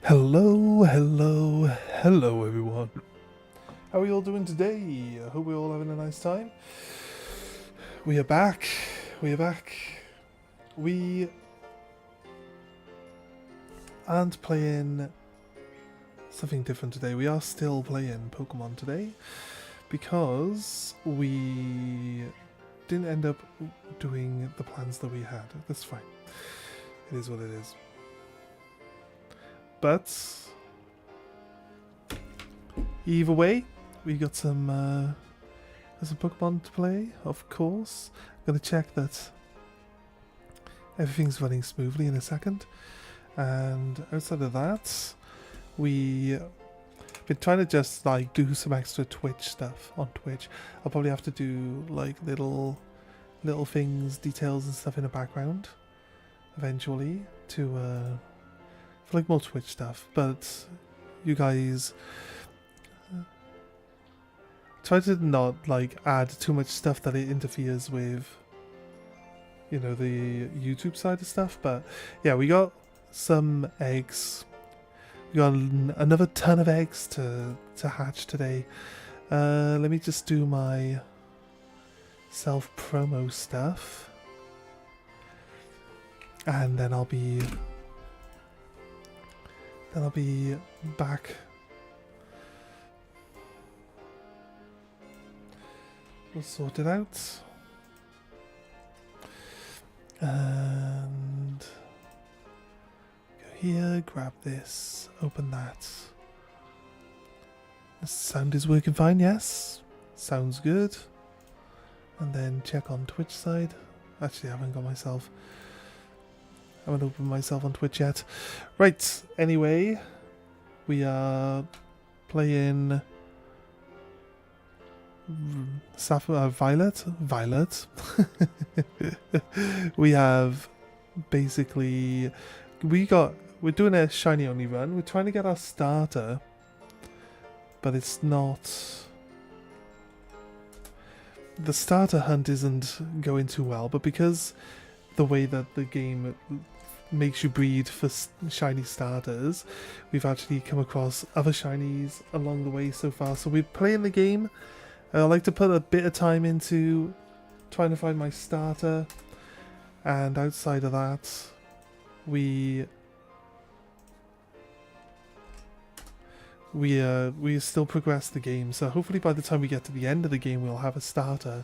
Hello, hello, hello everyone. How are you all doing today? I hope we're all having a nice time. We are back. We are back. We aren't playing something different today. We are still playing Pokemon today because we didn't end up doing the plans that we had. That's fine. It is what it is. But either way, we got some Pokemon to play, of course. I'm gonna check that everything's running smoothly in a second. And outside of that, we've been trying to just like do some extra Twitch stuff on Twitch. I'll probably have to do like little things, details and stuff in the background eventually to for like more Twitch stuff. But you guys try to not like add too much stuff that it interferes with, you know, the YouTube side of stuff. But yeah, we got some eggs. We got another ton of eggs to hatch today. Let me just do my self promo stuff, and then I'll be back. We'll sort it out. And go here, grab this, open that. The sound is working fine, yes. Sounds good. And then check on Twitch side. Actually, I haven't opened myself on Twitch yet. Right, anyway, we are playing Violet. We have basically we're doing a shiny only run. We're trying to get our starter, but it's not. The starter hunt isn't going too well, but because the way that the game makes you breed for shiny starters, we've actually come across other shinies along the way so far. So we're playing the game. I like to put a bit of time into trying to find my starter, and outside of that, we still progress the game. So hopefully by the time we get to the end of the game, we'll have a starter.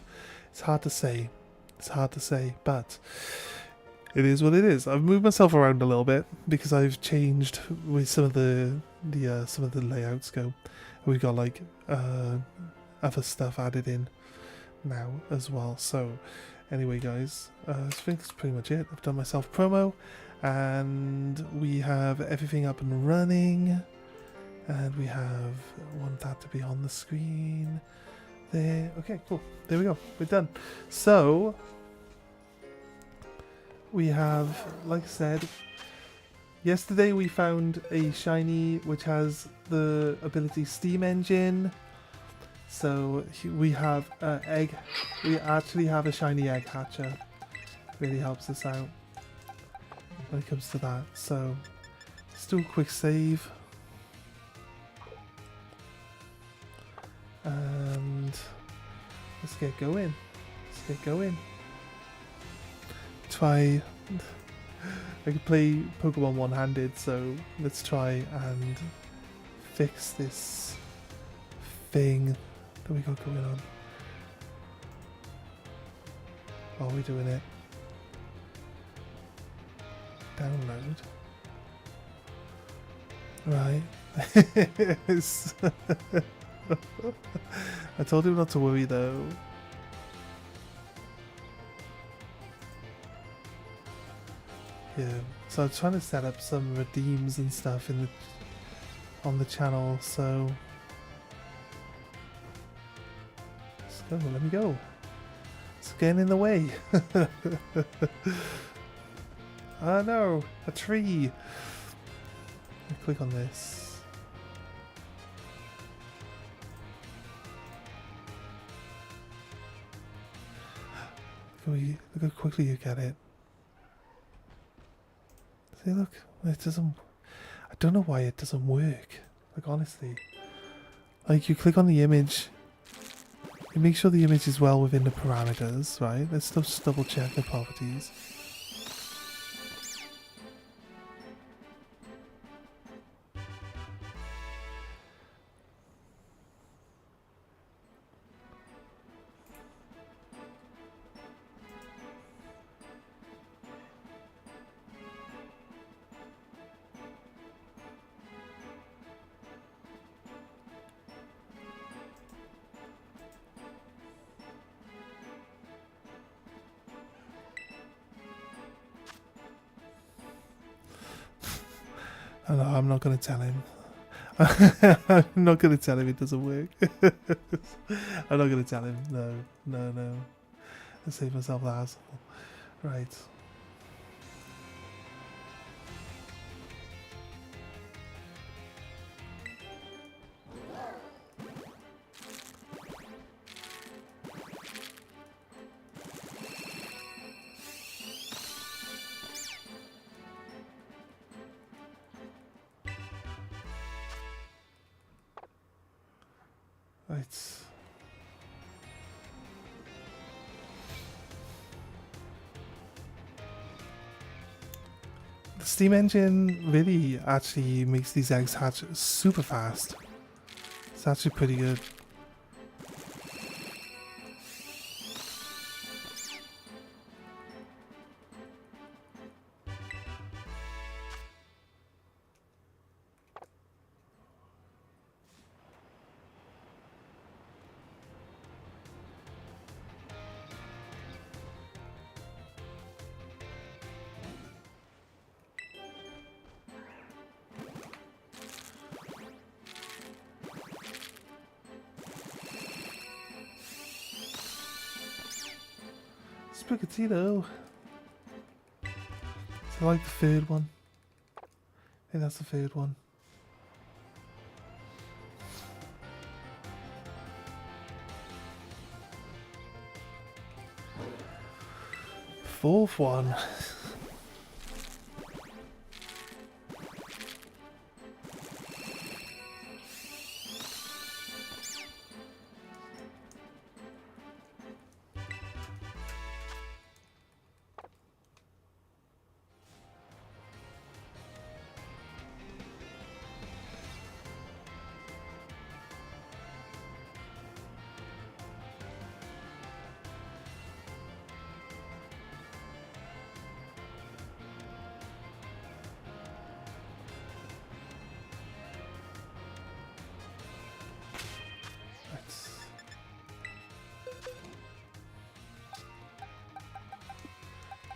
It's hard to say. But it is what it is. I've moved myself around a little bit because I've changed with some of the layouts go. We've got like other stuff added in now as well. So anyway, guys, I think that's pretty much it. I've done my self promo, and we have everything up and running, and we want that to be on the screen there. Okay, cool. There we go. We're done. So we have, like I said, yesterday we found a shiny which has the ability Steam Engine. So we have an egg. We actually have a shiny egg hatcher. Really helps us out when it comes to that. So let's do a quick save. And let's get going. Try. I could play Pokemon one-handed, so let's try and fix this thing that we got going on while we're doing it. Download. Right. I told him not to worry though. Yeah, so I'm trying to set up some redeems and stuff on the channel, so let's go, let me go. It's getting in the way. Oh no, a tree. I click on this. Look how quickly you get it. See, look, it doesn't. I don't know why it doesn't work. Like, honestly. Like, you click on the image. You make sure the image is well within the parameters, right? Let's just double check the properties. I know, I'm not going to tell him. I'm not going to tell him it doesn't work. I'm not going to tell him. No, no, no. I'll save myself the hassle. Right. Right. The Steam engine really actually makes these eggs hatch super fast. It's actually pretty good. Sprigatito. So I like the third one. I think that's the third one. Fourth one.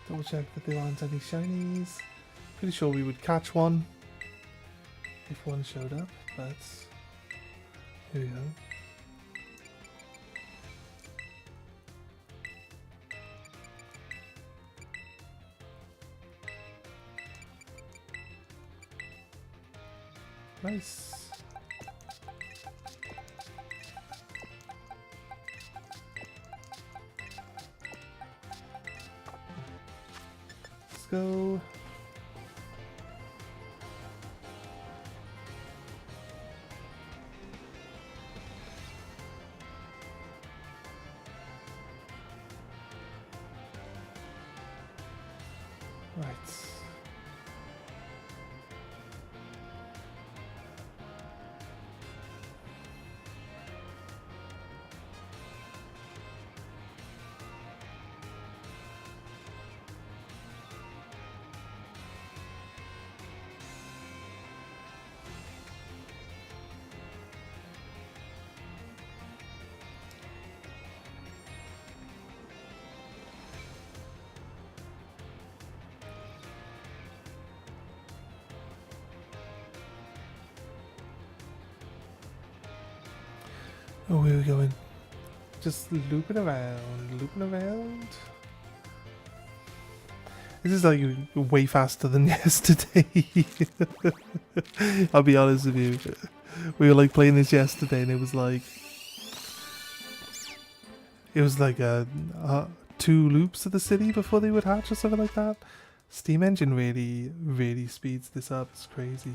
Double check that there aren't any shinies. Pretty sure we would catch one if one showed up, but here we go. Nice. Let's go. Right. Oh, where are we going? Just looping around, looping around. This is like way faster than yesterday. I'll be honest with you. We were like playing this yesterday and it was like 2 loops of the city before they would hatch or something like that. Steam Engine really speeds this up. It's crazy.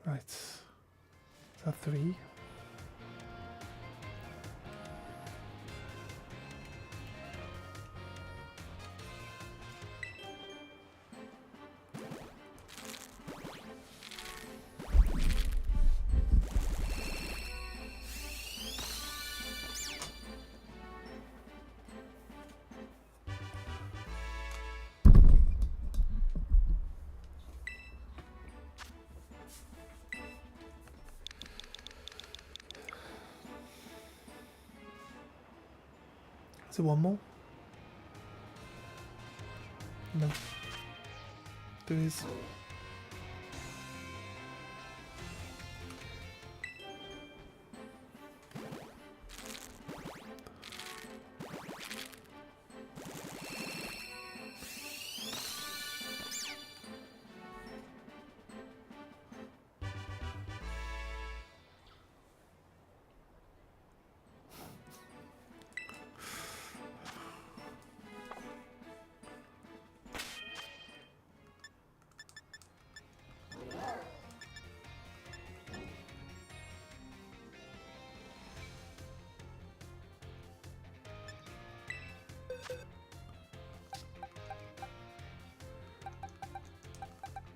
Right. Is that 3? Is it one more? No. There is.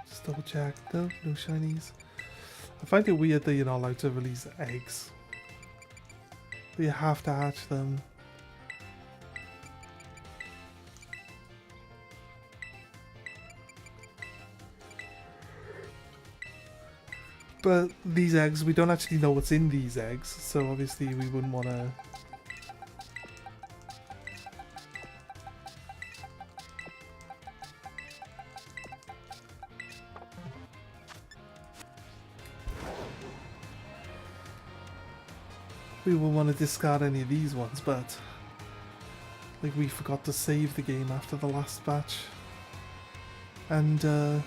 Just double check. No shinies. I find it weird that you're not allowed to release eggs. That you have to hatch them. But these eggs, we don't actually know what's in these eggs, so obviously we wouldn't want to... We wouldn't want to discard any of these ones, but... Like, we forgot to save the game after the last batch. And, I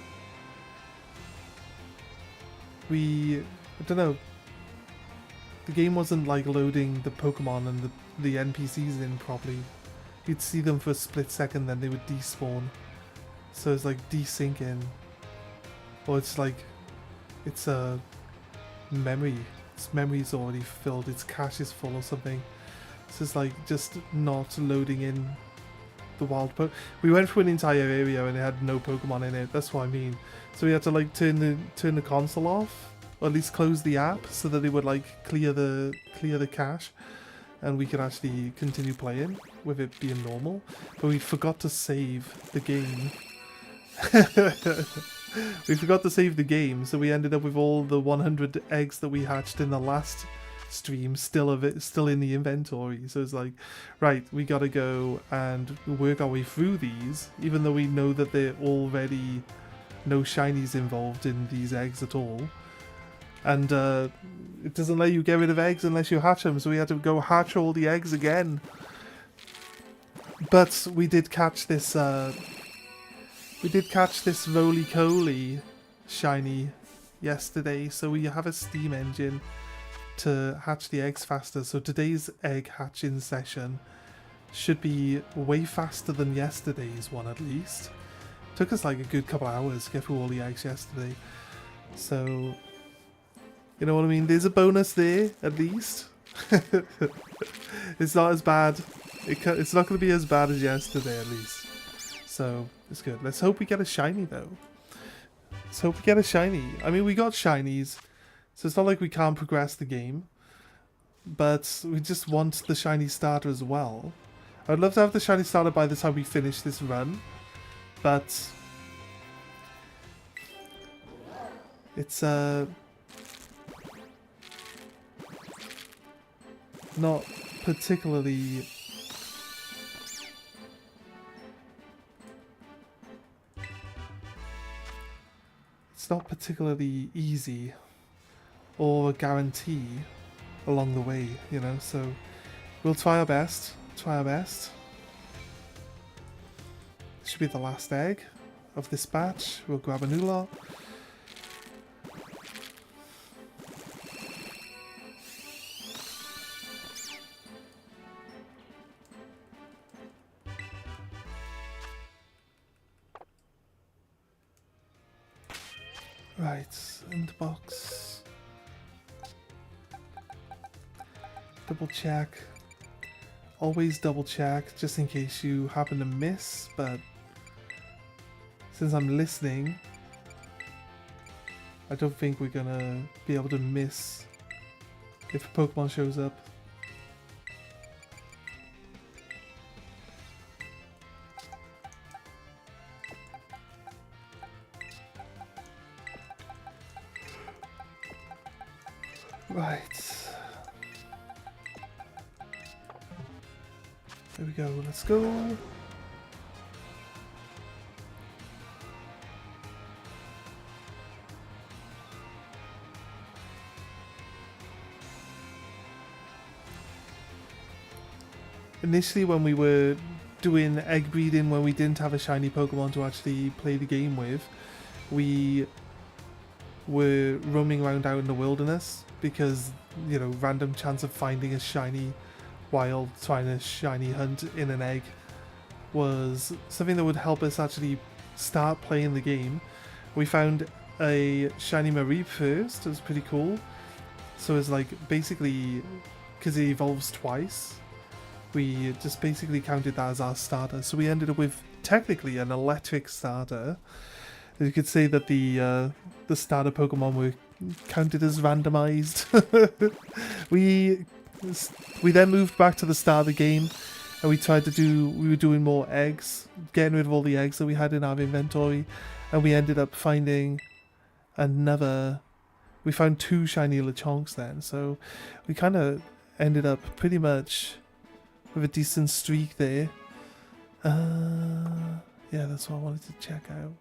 don't know, the game wasn't like loading the Pokemon and the NPCs in properly. You'd see them for a split second, then they would despawn. So it's like desyncing. Or it's like, it's a memory. Its memory's already filled, its cache is full or something. So it's like just not loading in the wild Pokemon. We went through an entire area and it had no Pokemon in it, that's what I mean. So we had to like turn the console off, or at least close the app so that it would like clear the cache and we could actually continue playing with it being normal. But we forgot to save the game. We forgot to save the game, so we ended up with all the 100 eggs that we hatched in the last stream still in the inventory. So it's like, right, we gotta go and work our way through these, even though we know that they're already no shinies involved in these eggs at all. And it doesn't let you get rid of eggs unless you hatch them, so we had to go hatch all the eggs again. But we did catch this roly-coly shiny yesterday, so we have a Steam Engine to hatch the eggs faster. So today's egg hatching session should be way faster than yesterday's one at least. Took us like a good couple hours to get through all the eggs yesterday. So, you know what I mean? There's a bonus there, at least. It's not as bad. It's not going to be as bad as yesterday, at least. So, it's good. Let's hope we get a shiny, though. Let's hope we get a shiny. I mean, we got shinies, so it's not like we can't progress the game. But we just want the shiny starter as well. I'd love to have the shiny starter by the time we finish this run, but it's not particularly easy or a guarantee along the way, you know, so we'll try our best. This should be the last egg of this batch. We'll grab a new lot. Right, in the box. Double check. Always double check, just in case you happen to miss, but since I'm listening, I don't think we're gonna be able to miss if a Pokemon shows up. Right. There we go, let's go. Initially when we were doing egg breeding, when we didn't have a shiny Pokemon to actually play the game with, we were roaming around out in the wilderness because, you know, random chance of finding a shiny while trying to shiny hunt in an egg was something that would help us actually start playing the game. We found a shiny Marie first. It was pretty cool. So it's like basically, because it evolves twice, we just basically counted that as our starter. So we ended up with technically an electric starter. You could say that the starter Pokemon were counted as randomized. We then moved back to the start of the game, and we were doing more eggs, getting rid of all the eggs that we had in our inventory, and we ended up finding we found 2 shiny Lechonks then, so we kind of ended up pretty much with a decent streak there. Yeah, that's what I wanted to check out.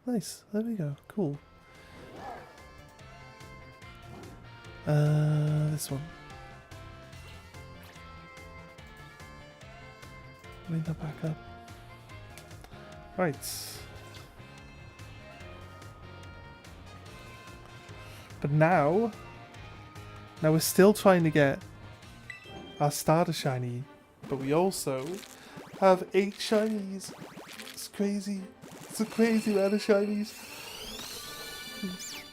Nice, there we go, cool. This one. Bring that back up. Right. But now we're still trying to get our starter shiny, but we also have 8 shinies. It's crazy. It's a crazy amount of shinies.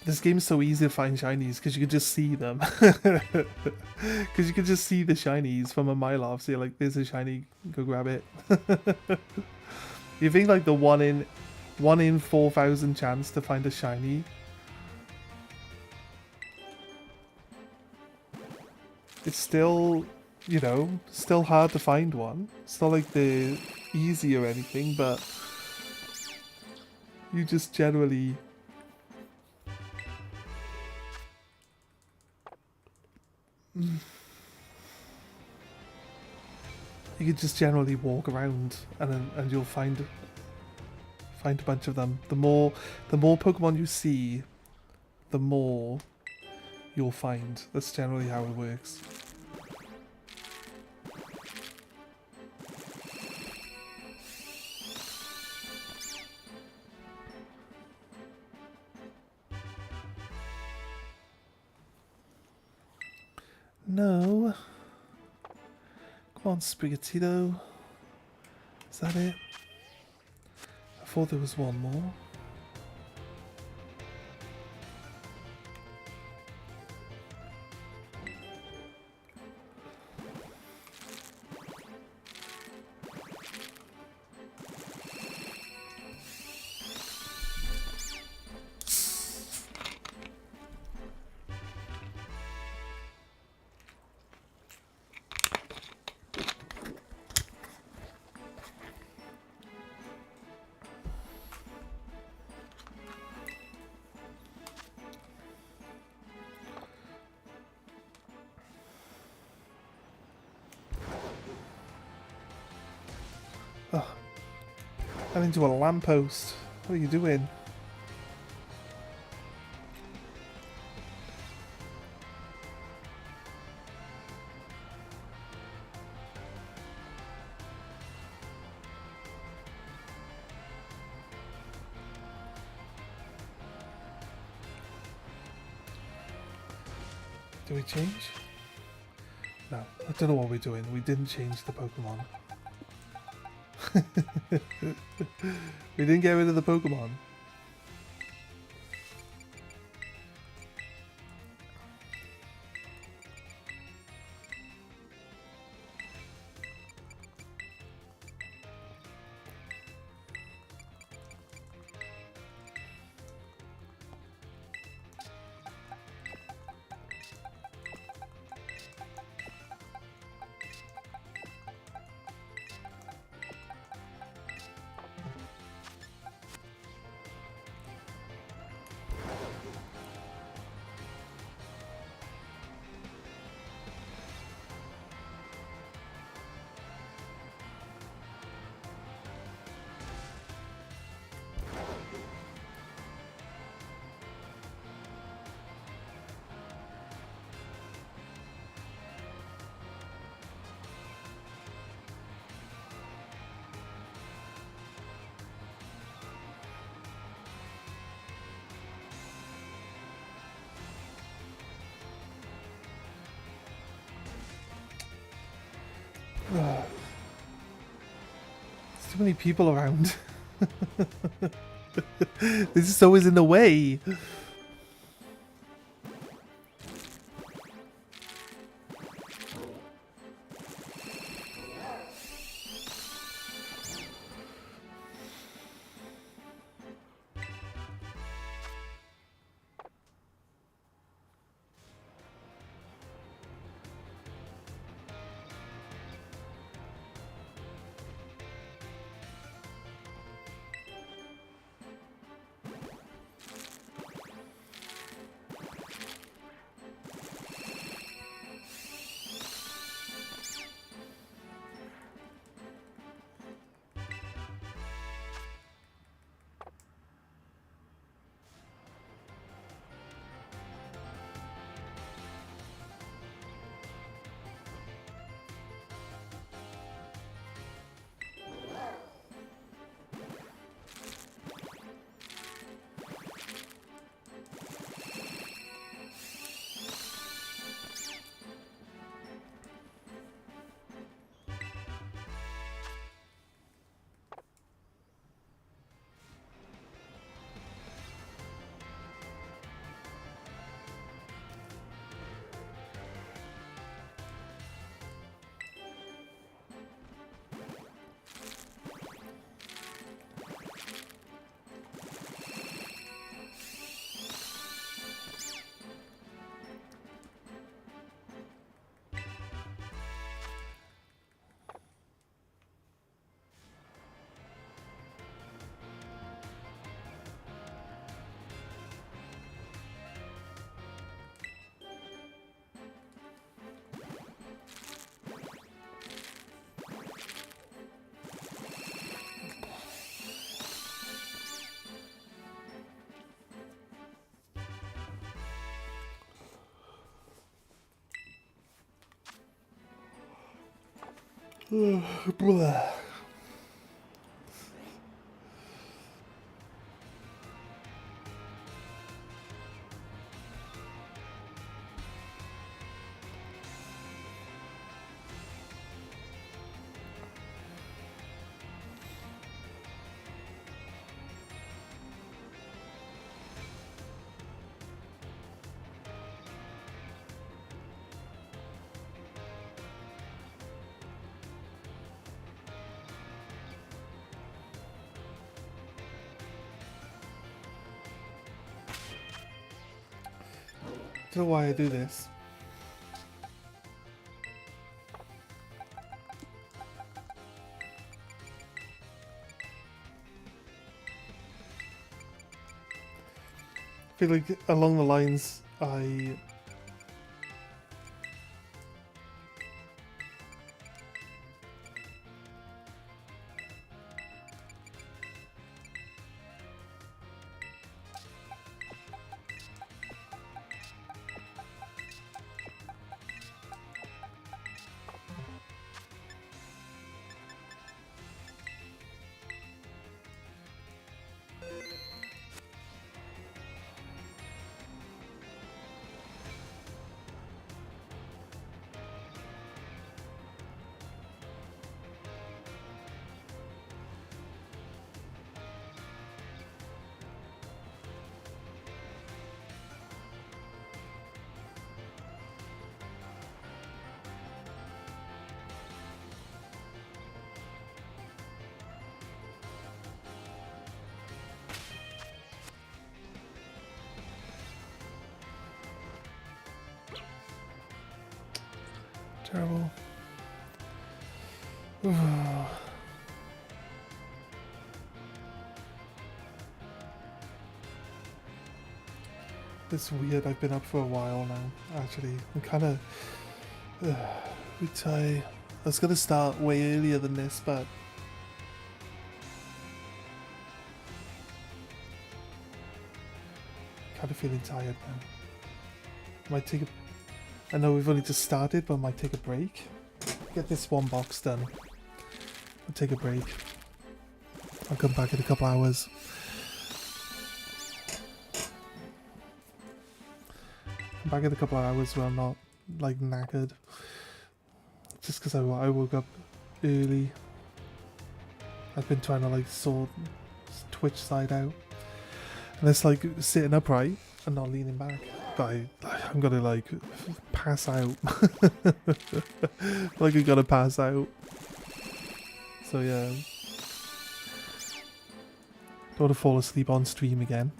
This game is so easy to find shinies because you can just see them. Because you can just see the shinies from a mile off. So you're like, there's a shiny, go grab it. You think like the 1 in 4,000 chance to find a shiny? It's still, you know, still hard to find one. It's not like they're easy or anything, but you just generally... You could just generally walk around and you'll find a bunch of them. The more Pokemon you see, the more you'll find. That's generally how it works. No. Come on, Sprigatito. Is that it? I thought there was one more. Oh, and into a lamppost. What are you doing? Do we change? No, I don't know what we're doing. We didn't change the Pokemon. We didn't get rid of the Pokemon. There's too many people around. This is always in the way. Blah. I don't know why I do this. I feel like along the lines I Terrible. It's weird, I've been up for a while now, actually. I'm kind of... I was going to start way earlier than this, but... kind of feeling tired now. Might take a... I know we've only just started, but I might take a break. Get this one box done. I'll take a break. I'll come back in a couple hours. Come back in a couple of hours where I'm not, like, knackered. Just because I woke up early. I've been trying to, like, sort Twitch side out. And it's like sitting upright and not leaning back. But I'm gonna, like, pass out. Like I'm gonna pass out. So, yeah. Don't want to fall asleep on stream again.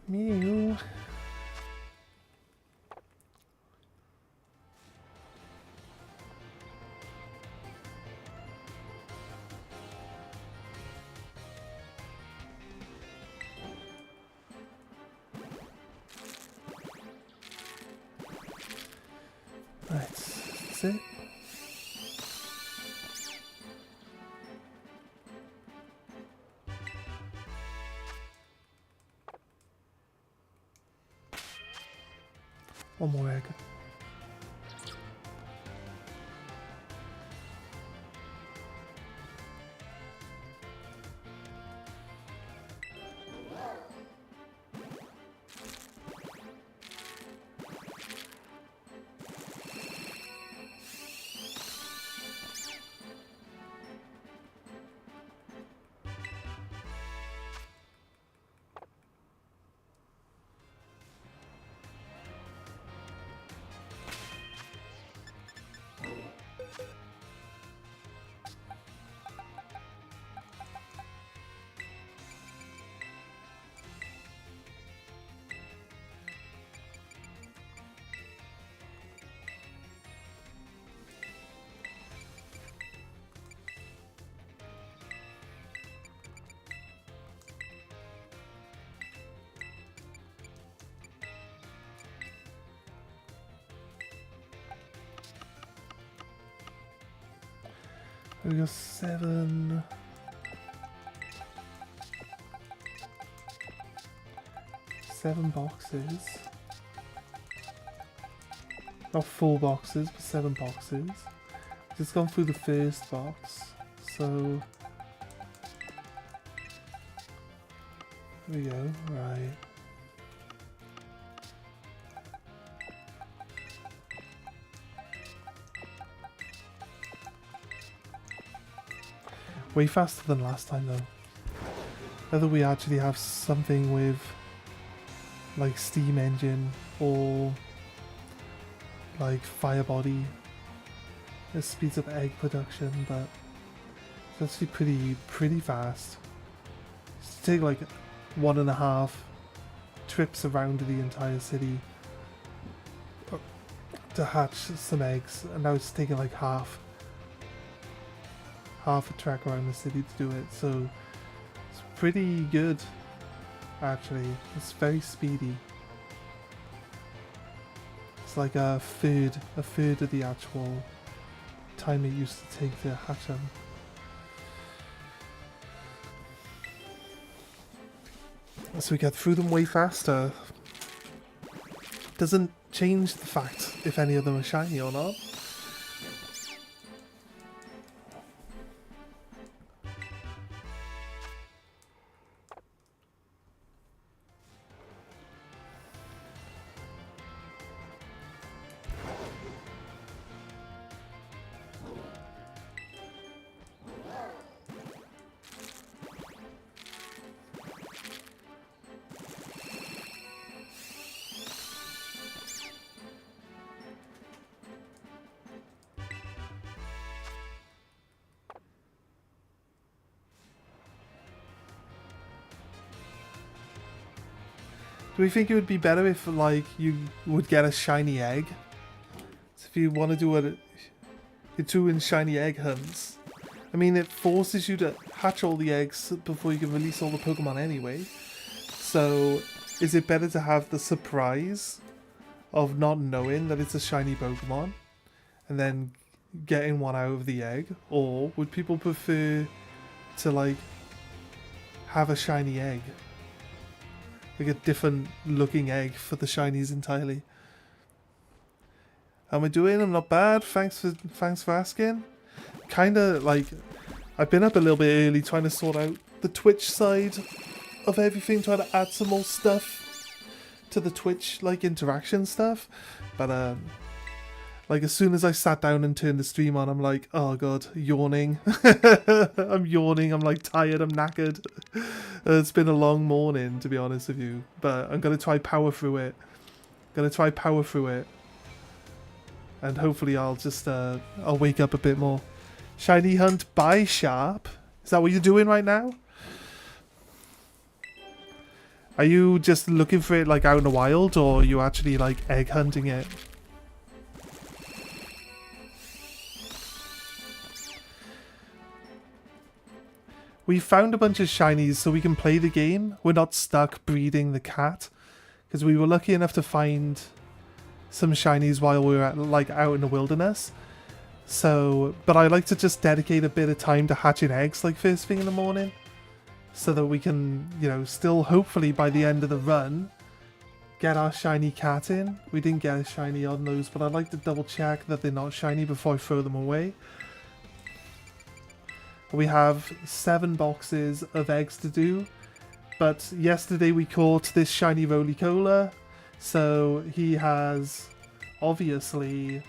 Mew. Right, that's it. One more egg. We got 7. 7 boxes. Not 4 boxes, but 7 boxes. Just gone through the first box, so there we go. Right. Way faster than last time though. Whether we actually have something with like steam engine or like fire body, it speeds up egg production, but it's actually pretty fast. Just take like 1.5 trips around the entire city to hatch some eggs, and now it's taking like half a track around the city to do it, so it's pretty good actually. It's very speedy. It's like a third of the actual time it used to take to hatch them. So we get through them way faster. Doesn't change the fact if any of them are shiny or not. Do we think it would be better if, like, you would get a shiny egg? So if you want to do you're doing shiny egg hunts. I mean, it forces you to hatch all the eggs before you can release all the Pokemon anyway. So, is it better to have the surprise of not knowing that it's a shiny Pokemon and then getting one out of the egg? Or would people prefer to, like, have a shiny egg? Like a different looking egg for the shinies entirely. How am I doing? I'm not bad. Thanks for asking. Kinda like I've been up a little bit early trying to sort out the Twitch side of everything, trying to add some more stuff to the Twitch like interaction stuff. But like as soon as I sat down and turned the stream on, I'm like, oh god, yawning. I'm yawning, I'm like tired, I'm knackered. It's been a long morning, to be honest with you. But I'm gonna try power through it. And hopefully I'll just I'll wake up a bit more. Shiny hunt by Sharp. Is that what you're doing right now? Are you just looking for it like out in the wild, or are you actually like egg hunting it? We found a bunch of shinies so we can play the game. We're not stuck breeding the cat, because we were lucky enough to find some shinies while we were like out in the wilderness. So, but I like to just dedicate a bit of time to hatching eggs like first thing in the morning, so that we can, you know, still hopefully by the end of the run get our shiny cat in. We didn't get a shiny on those, but I'd like to double check that they're not shiny before I throw them away. We have 7 boxes of eggs to do, but yesterday we caught this shiny Roly-Cola, so he has obviously,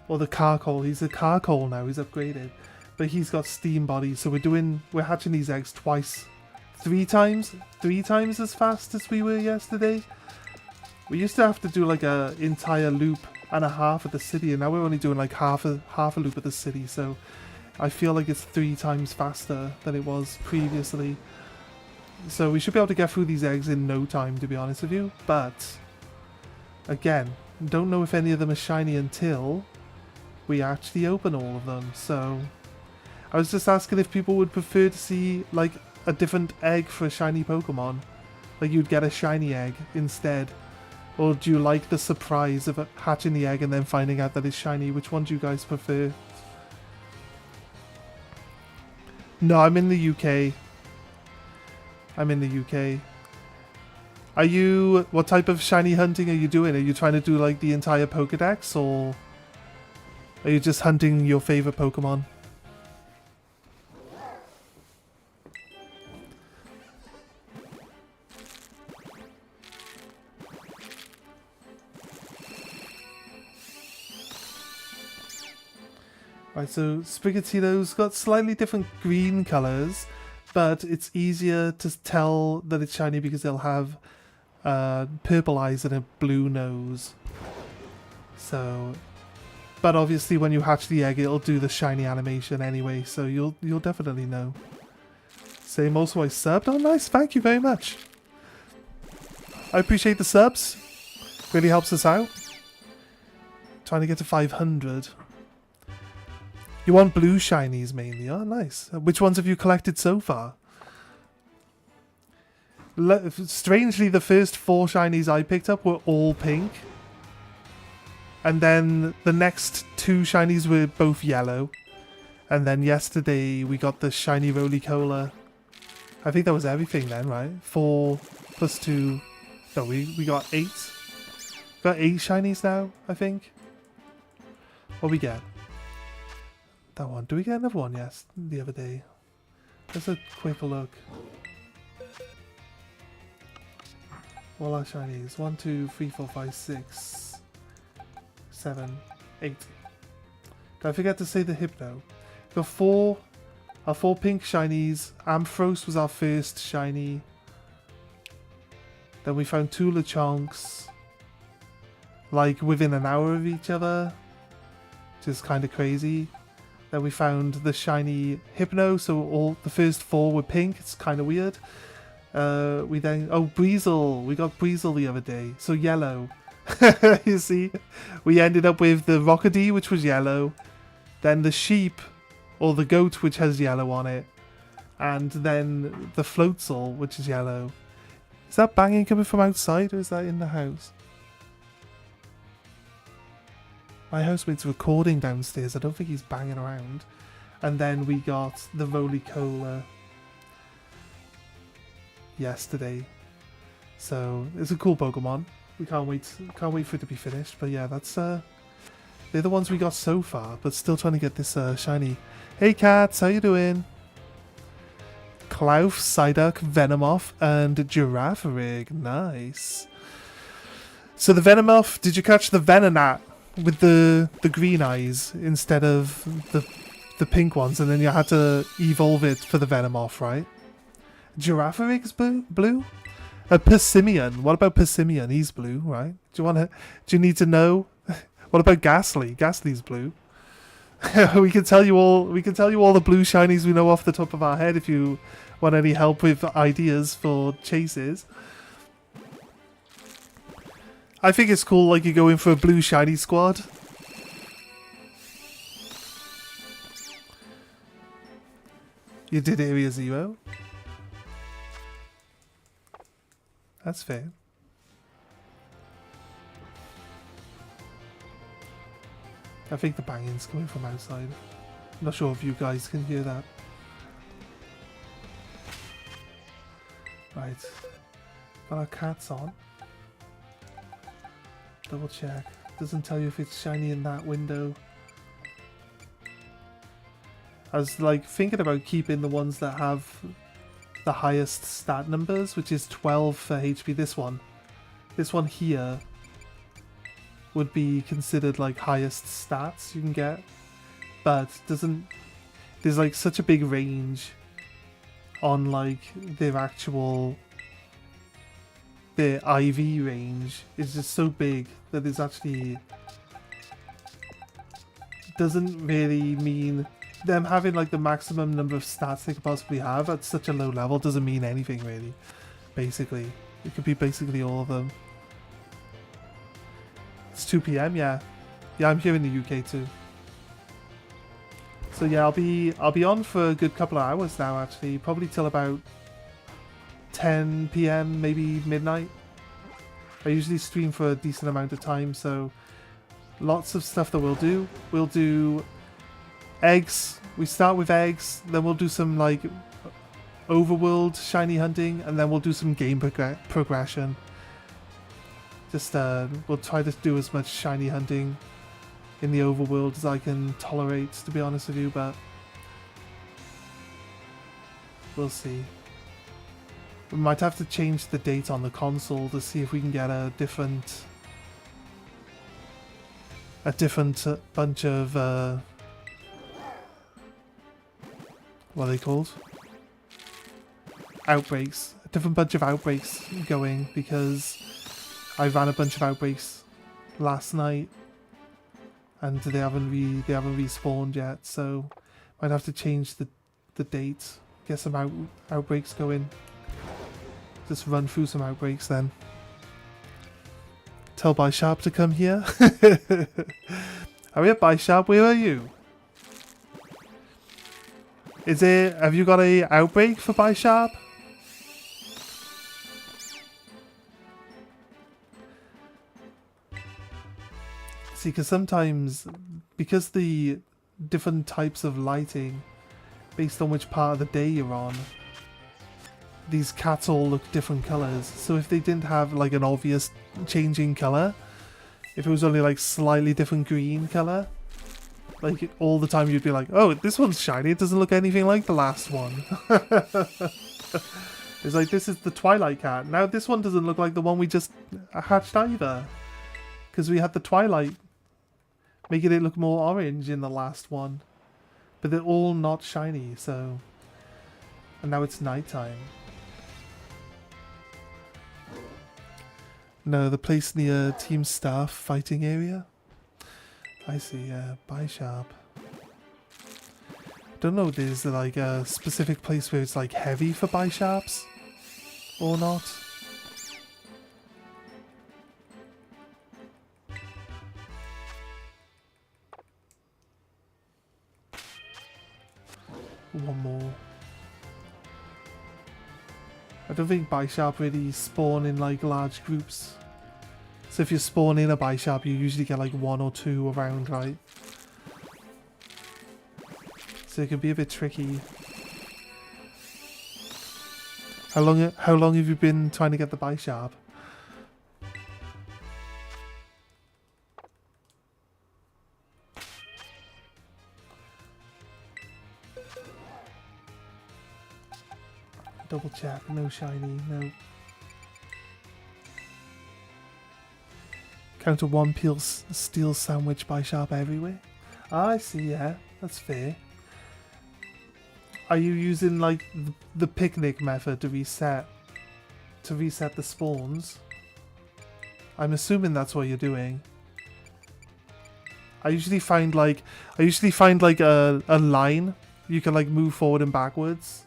or the Carcole, he's a Carcole now, he's upgraded, but he's got steam body, so we're hatching these eggs three times as fast as we were yesterday. We used to have to do like a entire loop and a half of the city, and now we're only doing like half a loop of the city, so I feel like it's 3 times faster than it was previously. So we should be able to get through these eggs in no time, to be honest with you. But, again, don't know if any of them are shiny until we actually open all of them. So, I was just asking if people would prefer to see, like, a different egg for a shiny Pokemon. Like, you'd get a shiny egg instead. Or do you like the surprise of hatching the egg and then finding out that it's shiny? Which one do you guys prefer? No, I'm in the UK. Are you... What type of shiny hunting are you doing? Are you trying to do like the entire Pokedex, or are you just hunting your favorite Pokemon? Right, so Sprigatito's got slightly different green colours, but it's easier to tell that it's shiny because they'll have purple eyes and a blue nose. So, but obviously when you hatch the egg, it'll do the shiny animation anyway, so you'll definitely know. Same, also I subbed. Oh, nice! Thank you very much. I appreciate the subs. Really helps us out. Trying to get to 500. You want blue shinies mainly? Oh, nice. Which ones have you collected so far? Strangely, the first 4 shinies I picked up were all pink. And then the next 2 shinies were both yellow. And then yesterday we got the shiny Roly-Cola. I think that was everything then, right? 4 plus 2. No, we got 8. Got 8 shinies now, I think. What we get? That one. Do we get another one? Yes, the other day. Let's a quick look. All our shinies. 1, 2, 3, 4, 5, 6, 7, 8. Did I forget to say the Hypno? Got 4. Our 4 pink shinies. Ampharos was our first shiny. Then we found 2 Lechonks, like within an hour of each other. Which is kind of crazy. Then we found the shiny Hypno, so all the first 4 were pink. It's kind of weird. We then... Oh, Breezel. We got Breezel the other day. So yellow. You see? We ended up with the Rockadee, which was yellow. Then the sheep, or the goat, which has yellow on it. And then the Floatzel, which is yellow. Is that banging coming from outside, or is that in the house? My housemate's recording downstairs. I don't think he's banging around. And then we got the Roly-Cola yesterday. So it's a cool Pokemon. We can't wait for it to be finished. But yeah, that's they're the ones we got so far, but still trying to get this shiny. Hey cats, how you doing? Klawf, Psyduck, Venomoth, and Girafarig. Nice. So the Venomoth, did you catch the Venonat with the green eyes instead of the pink ones, and then you had to evolve it for the Venomoth, right? Girafarig's blue? A Persimmon. What about Persimmon? He's blue, right? Do you need to know? What about Ghastly? Ghastly's blue. we can tell you all the blue shinies we know off the top of our head if you want any help with ideas for chases. I think it's cool, like, you go in for a blue shiny squad. You did Area 0? That's fair. I think the banging's coming from outside. I'm not sure if you guys can hear that. Right. Got our cats on. Double check. Doesn't tell you if it's shiny in that window. I was like thinking about keeping the ones that have the highest stat numbers, which is 12 for HP. This one here would be considered like highest stats you can get, but there's like such a big range on like their IV range is just so big that it's actually doesn't really mean them having like the maximum number of stats they could possibly have at such a low level doesn't mean anything really. Basically, it could be basically all of them. It's 2 PM, yeah. Yeah, I'm here in the UK too. So yeah, I'll be on for a good couple of hours now actually, probably till about 10 PM, maybe midnight. I usually stream for a decent amount of time, so lots of stuff that we'll do. We'll do eggs. We start with eggs, then we'll do some like overworld shiny hunting, and then we'll do some game progression. Just we'll try to do as much shiny hunting in the overworld as I can tolerate, to be honest with you, but we'll see. We might have to change the date on the console to see if we can get a different bunch of what are they called? Outbreaks. A different bunch of outbreaks going, because I ran a bunch of outbreaks last night and they haven't respawned yet, so might have to change the date. Get some outbreaks going. Just run through some outbreaks then. Tell Bysharp to come here. Hurry up, Bysharp, where are you? Have you got a outbreak for Bysharp? See, because sometimes, because the different types of lighting, based on which part of the day you're on, these cats all look different colours. So if they didn't have like an obvious changing colour, if it was only like slightly different green colour, like all the time you'd be like, oh, this one's shiny, it doesn't look anything like the last one. It's like, this is the Twilight cat. Now this one doesn't look like the one we just hatched either, because we had the Twilight making it look more orange in the last one. But they're all not shiny, so... And now it's nighttime. No, the place near Team Staff fighting area? I see, yeah. Bysharp. Don't know if there's like a specific place where it's like heavy for Bysharps. Or not. One more. I don't think Bisharp really spawn in like large groups. So if you spawn in a Bisharp, you usually get like 1 or 2 around, right? So it can be a bit tricky. How long have you been trying to get the Bisharp? Double check, no shiny, no. Counter 1 peel steel sandwich Bisharp everywhere. Ah, I see, yeah, that's fair. Are you using like the picnic method to reset the spawns? I'm assuming that's what you're doing. I usually find like a line you can like move forward and backwards.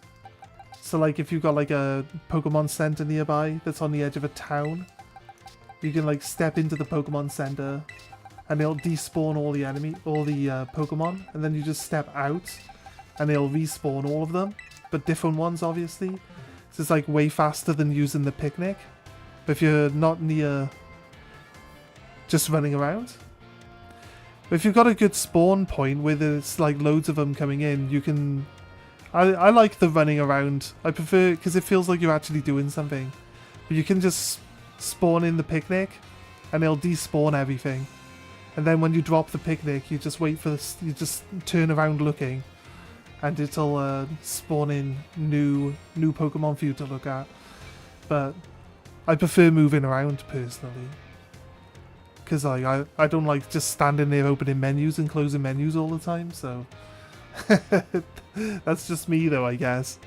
So like if you've got like a Pokemon Center nearby that's on the edge of a town, you can like step into the Pokemon Center and it'll despawn all the Pokemon, and then you just step out and they'll respawn all of them, but different ones obviously. So it's like way faster than using the picnic. But if you're not near just running around. But if you've got a good spawn point where there's like loads of them coming in, you can... I like the running around. I prefer because it feels like you're actually doing something. But you can just spawn in the picnic and it'll despawn everything. And then when you drop the picnic, you just wait for this, you just turn around looking. And it'll spawn in new Pokemon for you to look at. But I prefer moving around personally. Because like, I don't like just standing there opening menus and closing menus all the time, so... That's just me though, I guess.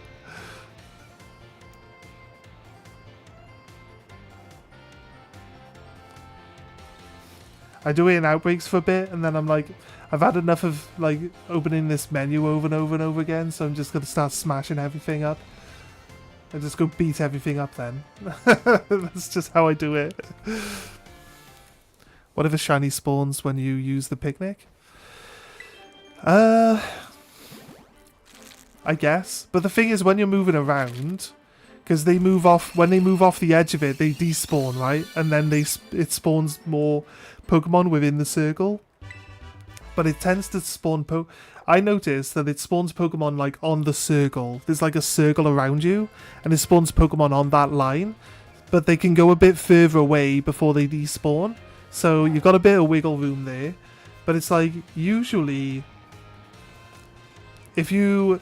I do it in Outbreaks for a bit, and then I'm like, I've had enough of like opening this menu over and over and over again, so I'm just gonna start smashing everything up. I just go beat everything up then. That's just how I do it. Whatever shiny spawns when you use the picnic? I guess. But the thing is, when you're moving around, because they move off, when they move off the edge of it, they despawn, right? And then it spawns more Pokemon within the circle. But it tends to spawn I noticed that it spawns Pokemon like on the circle. There's like a circle around you, and it spawns Pokemon on that line. But they can go a bit further away before they despawn. So you've got a bit of wiggle room there. But it's like, usually, if you...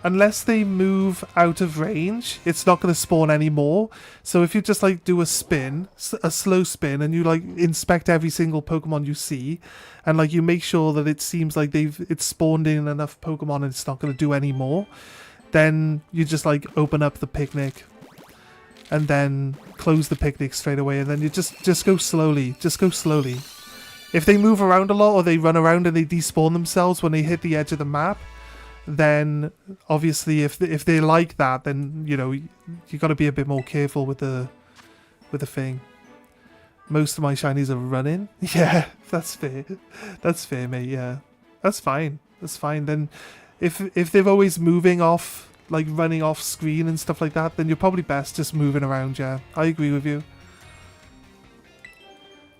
Unless they move out of range, it's not going to spawn anymore. So if you just like do a spin, a slow spin, and you like inspect every single Pokemon you see, and like you make sure that it seems like it's spawned in enough Pokemon and it's not going to do any more, then you just like open up the picnic and then close the picnic straight away, and then you just go slowly. Just go slowly. If they move around a lot or they run around and they despawn themselves when they hit the edge of the map, then obviously if they like that, then you know you got to be a bit more careful with the thing. Most of my shinies are running. Yeah, that's fair. That's fair, mate. Yeah, that's fine. That's fine. Then if they're always moving off, like running off screen and stuff like that, then you're probably best just moving around. Yeah, I agree with you.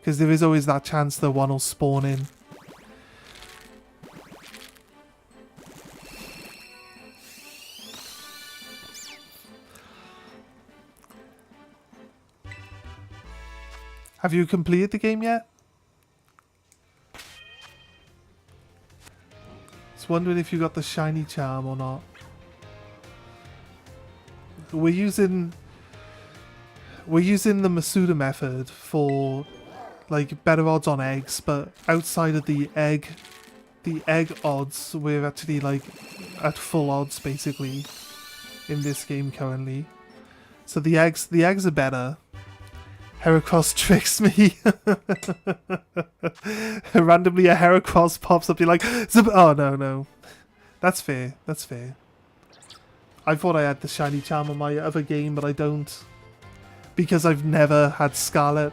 Because there is always that chance that one will spawn in. Have you completed the game yet? Just wondering if you got the shiny charm or not. We're using the Masuda method for like better odds on eggs, but outside of the egg odds, we're actually like at full odds basically in this game currently. So the eggs are better. Heracross tricks me. Randomly a Heracross pops up, you're like, oh no. That's fair, that's fair. I thought I had the shiny charm on my other game, but I don't. Because I've never had Scarlet.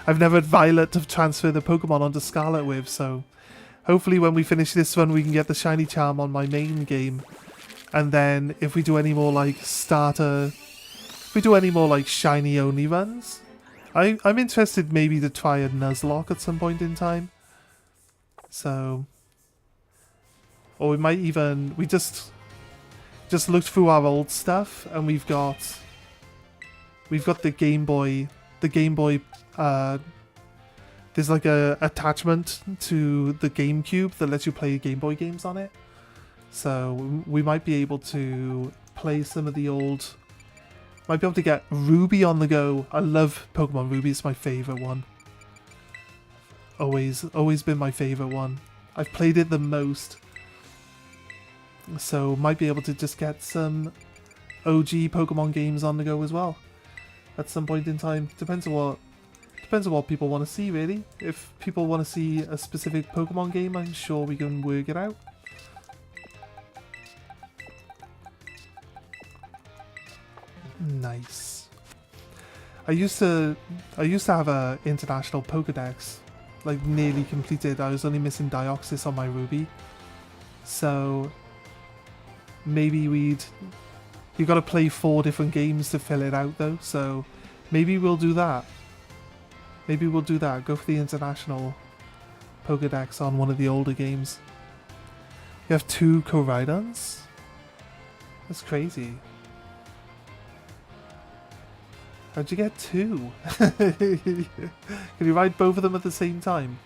I've never had Violet to transfer the Pokemon onto Scarlet with, so hopefully when we finish this one we can get the shiny charm on my main game. And then if we do any more like if we do any more like shiny only runs, I'm interested maybe to try a Nuzlocke at some point in time. So, or we might even, we just looked through our old stuff and we've got the Game Boy, there's like a attachment to the GameCube that lets you play Game Boy games on it. So we might be able to play some of the old, might be able to get Ruby on the go. I love Pokemon Ruby, it's my favourite one. Always been my favourite one. I've played it the most. So might be able to just get some OG Pokemon games on the go as well. At some point in time. Depends on what people want to see, really. If people want to see a specific Pokemon game, I'm sure we can work it out. Nice. I used to have a international Pokedex, like nearly completed. I was only missing Deoxys on my Ruby. So maybe you got to play 4 different games to fill it out though, so maybe we'll do that. Maybe we'll do that. Go for the international Pokedex on one of the older games. You have 2 Koraidons? That's crazy. How'd you get 2? Can you ride both of them at the same time?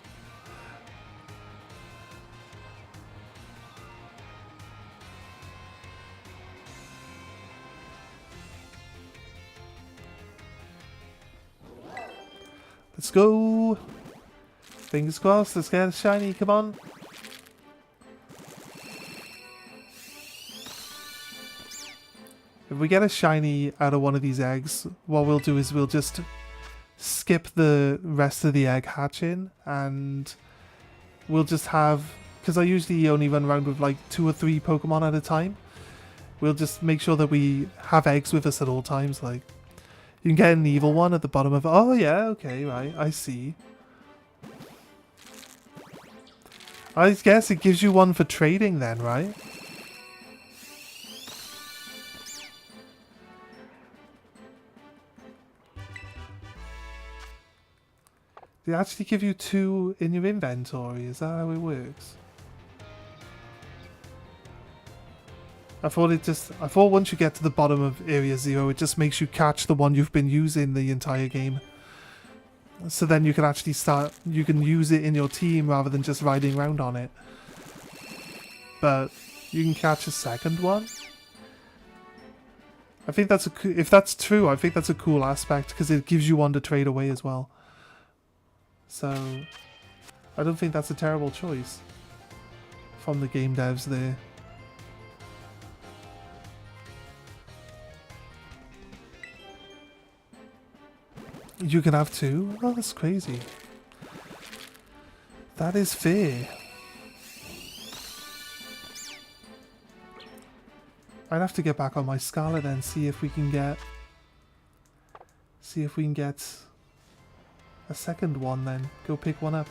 Let's go! Fingers crossed, let's get a shiny, come on! If we get a shiny out of one of these eggs, what we'll do is we'll just skip the rest of the egg hatching and we'll just have, because I usually only run around with like 2 or 3 Pokemon at a time, we'll just make sure that we have eggs with us at all times. Like, you can get an evil one at the bottom of it. Oh yeah, okay, right, I see. I guess it gives you one for trading then, right? They actually give you 2 in your inventory, is that how it works? I thought once you get to the bottom of Area 0, it just makes you catch the one you've been using the entire game. So then you can actually you can use it in your team rather than just riding around on it. But you can catch a second one? I think that's if that's true, I think that's a cool aspect because it gives you one to trade away as well. So, I don't think that's a terrible choice from the game devs there. You can have 2? Oh, that's crazy. That is fair. I'd have to get back on my Scarlet then, see if we can get a second one then. Go pick one up.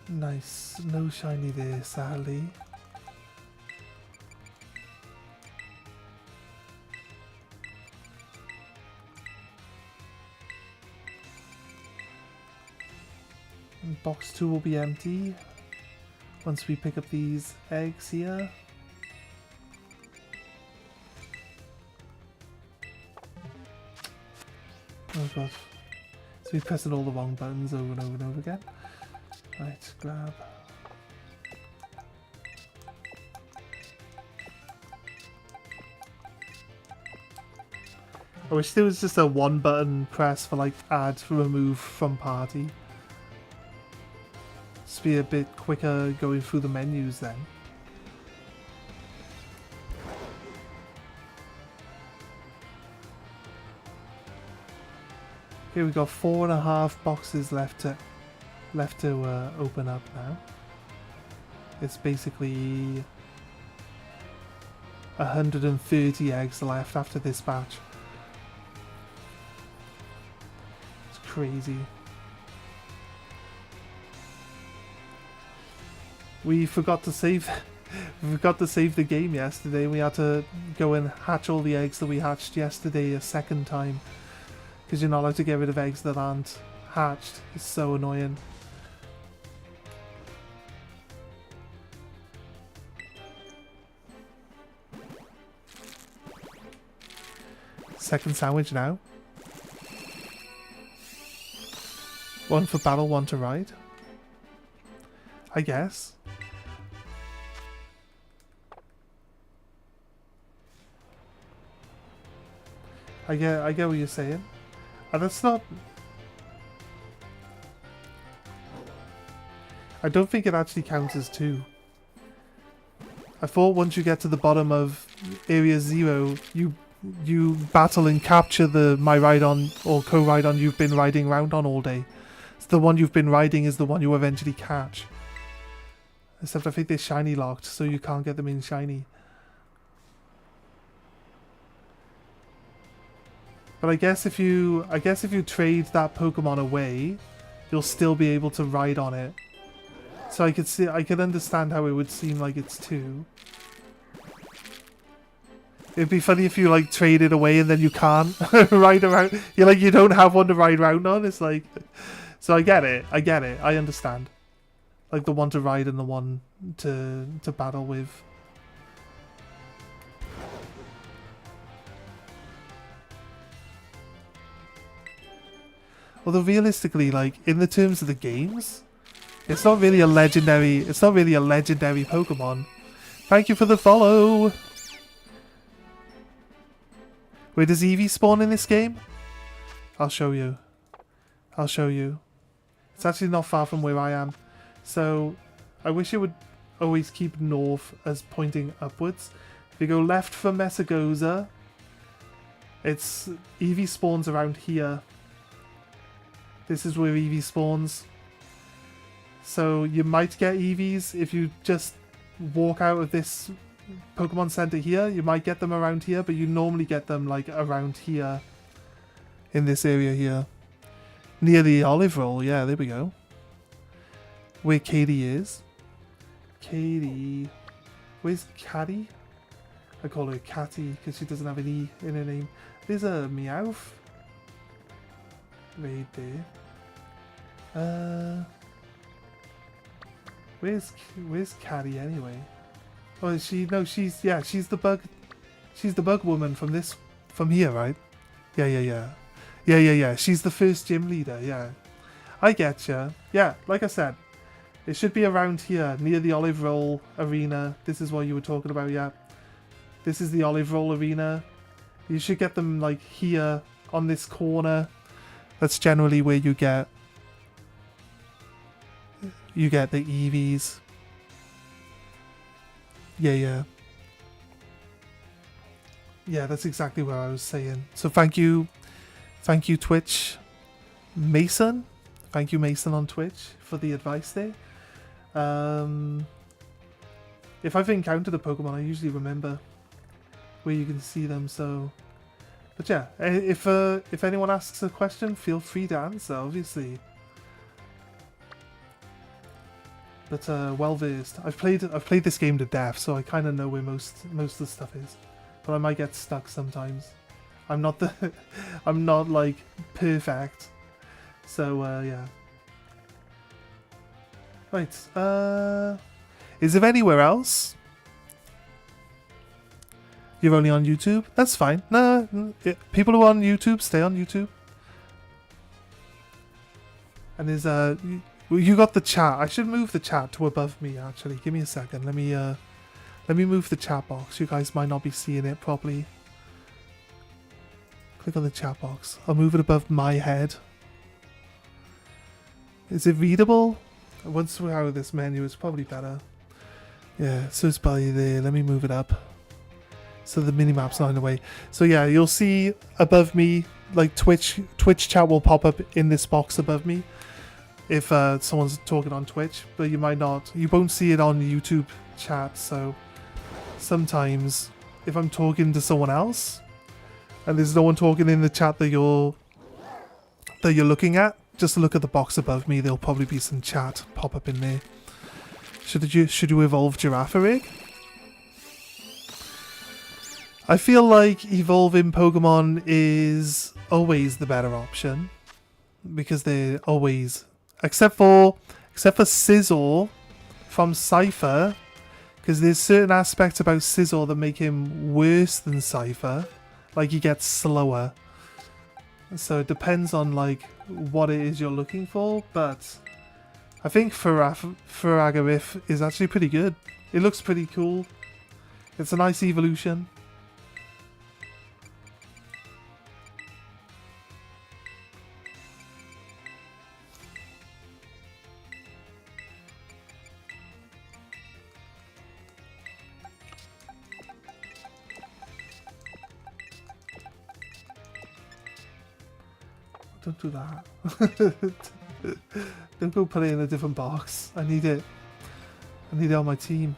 Nice, no shiny there, sadly. And box 2 will be empty once we pick up these eggs here. Oh god. So we're pressing all the wrong buttons over and over and over again. Right, grab. I wish there was just a one button press for like add remove from party. Just be a bit quicker going through the menus then. Okay, we've got 4.5 boxes left to open up now. It's basically 130 eggs left after this batch. It's crazy. We forgot to save we forgot to save the game yesterday. We had to go and hatch all the eggs that we hatched yesterday a second time. Because you're not allowed to get rid of eggs that aren't hatched. It's so annoying. Second sandwich now. One for battle, one to ride. I guess. I get what you're saying. And that's not... I don't think it actually counts as 2. I thought once you get to the bottom of Area 0, you battle and capture the my ride on or co-ride on you've been riding around on all day. So the one you've been riding is the one you eventually catch. Except I think they're shiny locked, so you can't get them in shiny. But I guess if you trade that Pokemon away, you'll still be able to ride on it. So I could understand how it would seem like it's 2. It'd be funny if you like trade it away and then you can't ride around. You don't have one to ride around on. It's like, so I get it. I understand. Like the one to ride and the one to battle with. Although realistically, like in the terms of the games, it's not really a legendary. It's not really a legendary Pokemon. Thank you for the follow. Where does Eevee spawn in this game? I'll show you. It's actually not far from where I am. So, I wish it would always keep north as pointing upwards. If you go left for Messagoza, it's Eevee spawns around here. This is where Eevee spawns. So you might get Eevees if you just walk out of this Pokemon Center here. You might get them around here, but you normally get them like around here. In this area here. Near the olive roll, yeah, there we go. Where Katie is. Katie. Where's Caddy? I call her Catty because she doesn't have an E in her name. There's a Meowth. Right there. Where's Caddy anyway? Oh, is she? No, she's the bug. She's the bug woman from here, right? Yeah. She's the first gym leader. Yeah, I getcha. Yeah, like I said, it should be around here near the Olive Roll Arena. This is what you were talking about. Yeah, this is the Olive Roll Arena. You should get them like here on this corner. That's generally where you get the Eevees. Yeah, that's exactly what I was saying. So thank you Twitch Mason. Thank you Mason on Twitch for the advice there. If I've encountered a Pokemon, I usually remember where you can see them. So, but yeah, if anyone asks a question, feel free to answer. Obviously. But well versed. I've played this game to death, so I kind of know where most of the stuff is. But I might get stuck sometimes. I'm not like perfect. So yeah. Right. Is there anywhere else? You're only on YouTube? That's fine. No, people who are on YouTube stay on YouTube. And there's you got the chat. I should move the chat to above me, actually. Give me a second. Let me move the chat box. You guys might not be seeing it properly. Click on the chat box. I'll move it above my head. Is it readable? Once we're out of this menu, it's probably better. Yeah, so it's by there. Let me move it up. So the minimap's not in the way. So yeah, you'll see above me, like Twitch chat will pop up in this box above me if someone's talking on Twitch, but you won't see it on YouTube chat. So sometimes if I'm talking to someone else and there's no one talking in the chat that you're looking at, just look at the box above me. There'll probably be some chat pop up in there. Should you evolve Girafarig? I feel like evolving Pokemon is always the better option because they're always, except for Scizor from Cypher, because there's certain aspects about Scizor that make him worse than Cypher, like he gets slower. So it depends on like what it is you're looking for, but I think Farragarif is actually pretty good. It looks pretty cool. It's a nice evolution. Don't do that. Don't go put it in a different box. I need it. I need it on my team.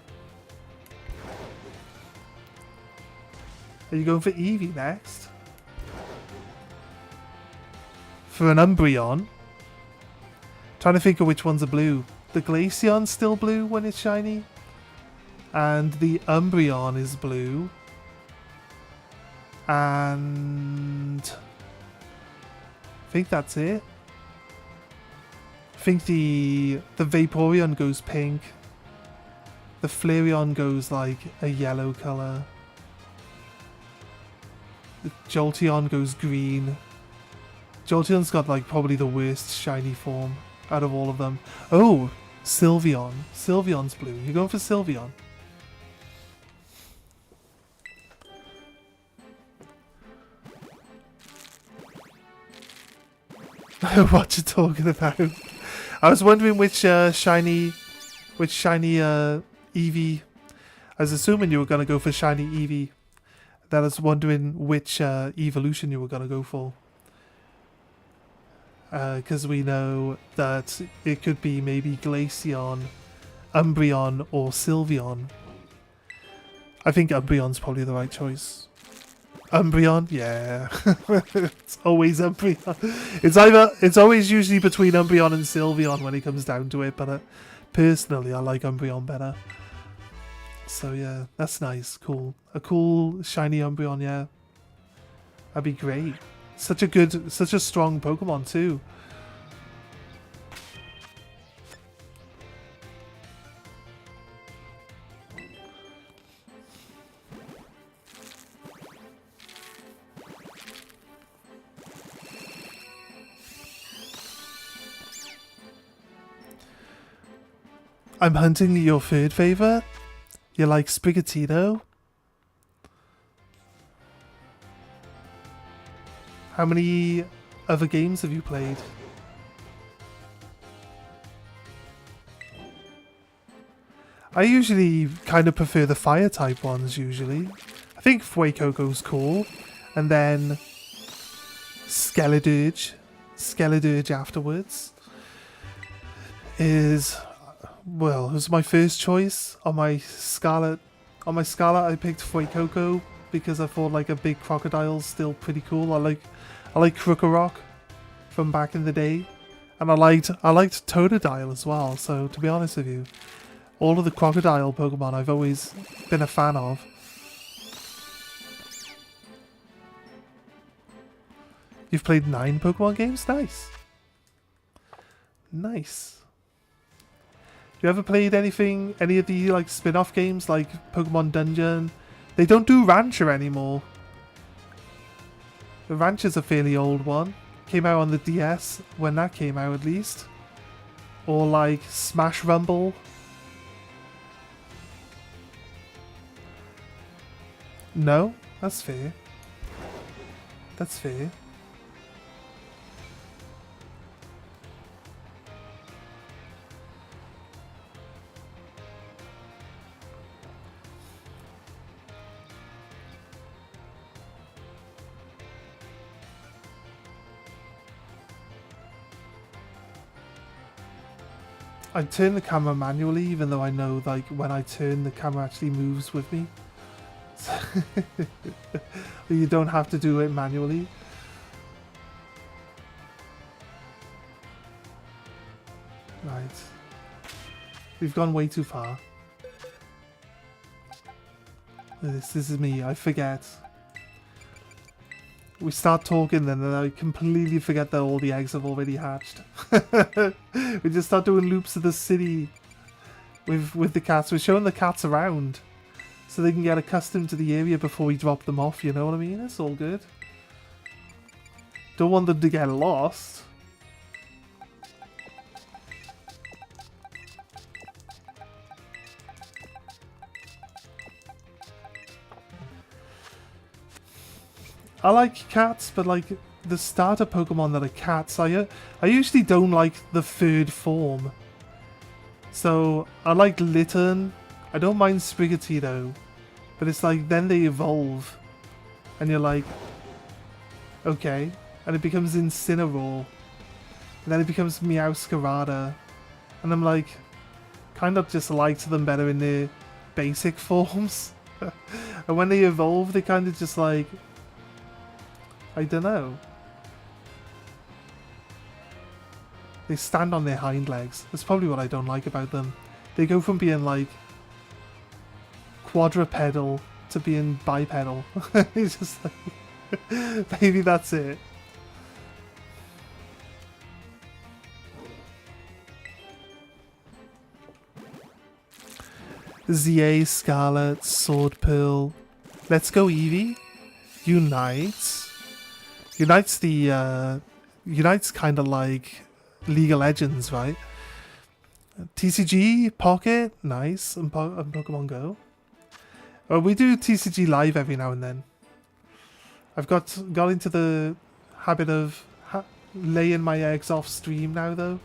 Are you going for Eevee next? For an Umbreon? Trying to think of which ones are blue. The Glaceon's still blue when it's shiny. And the Umbreon is blue. And I think that's it. I think the Vaporeon goes pink. The Flareon goes like a yellow colour. The Jolteon goes green. Jolteon's got like probably the worst shiny form out of all of them. Oh, Sylveon. Sylveon's blue. You're going for Sylveon. What you talking about? I was wondering which shiny Eevee. I was assuming you were gonna go for shiny Eevee. That I was wondering which evolution you were gonna go for. Because we know that it could be maybe Glaceon, Umbreon, or Sylveon. I think Umbreon's probably the right choice. Umbreon? Yeah. It's always Umbreon. It's always usually between Umbreon and Sylveon when it comes down to it, but personally I like Umbreon better. So yeah, that's nice. Cool. A cool shiny Umbreon, yeah. That'd be great. Such a strong Pokemon too. I'm hunting your third favourite? You like Sprigatito? How many other games have you played? I usually kind of prefer the fire type ones usually. I think Fuecoco's cool. And then Skeledirge afterwards is, well, it was my first choice. On my Scarlet I picked Fuecoco because I thought like a big crocodile's still pretty cool. I like Krokorok from back in the day, and I liked Totodile as well. So to be honest with you, all of the crocodile Pokemon I've always been a fan of. You've played 9 Pokemon games? Nice. Nice. You ever played any of the like spin-off games like Pokemon Dungeon? They don't do Rancher anymore. The Rancher's a fairly old one. Came out on the DS when that came out at least. Or like Smash Rumble. No? That's fair. That's fair. I turn the camera manually, even though I know, like, when I turn, the camera actually moves with me. You don't have to do it manually. Right. We've gone way too far. This is me, I forget. We start talking then, and I completely forget that all the eggs have already hatched. We just start doing loops of the city with the cats. We're showing the cats around so they can get accustomed to the area before we drop them off, you know what I mean? It's all good. Don't want them to get lost. I like cats, but like the starter Pokemon that are cats, I usually don't like the third form. So I like Litten. I don't mind Sprigatito, but it's like then they evolve, and you're like, okay, and it becomes Incineroar, and then it becomes Meowscarada, and I'm like, kind of just liked them better in their basic forms, and when they evolve, they kind of just like, I don't know. They stand on their hind legs. That's probably what I don't like about them. They go from being like quadrupedal to being bipedal. It's just like, maybe that's it. ZA, Scarlet, Sword Pearl. Let's go Eevee. Unite. Unite's the Unite's kind of like League of Legends, right? TCG, Pocket, nice, and Pokemon Go. We do TCG live every now and then. I've got into the habit of laying my eggs off stream now, though,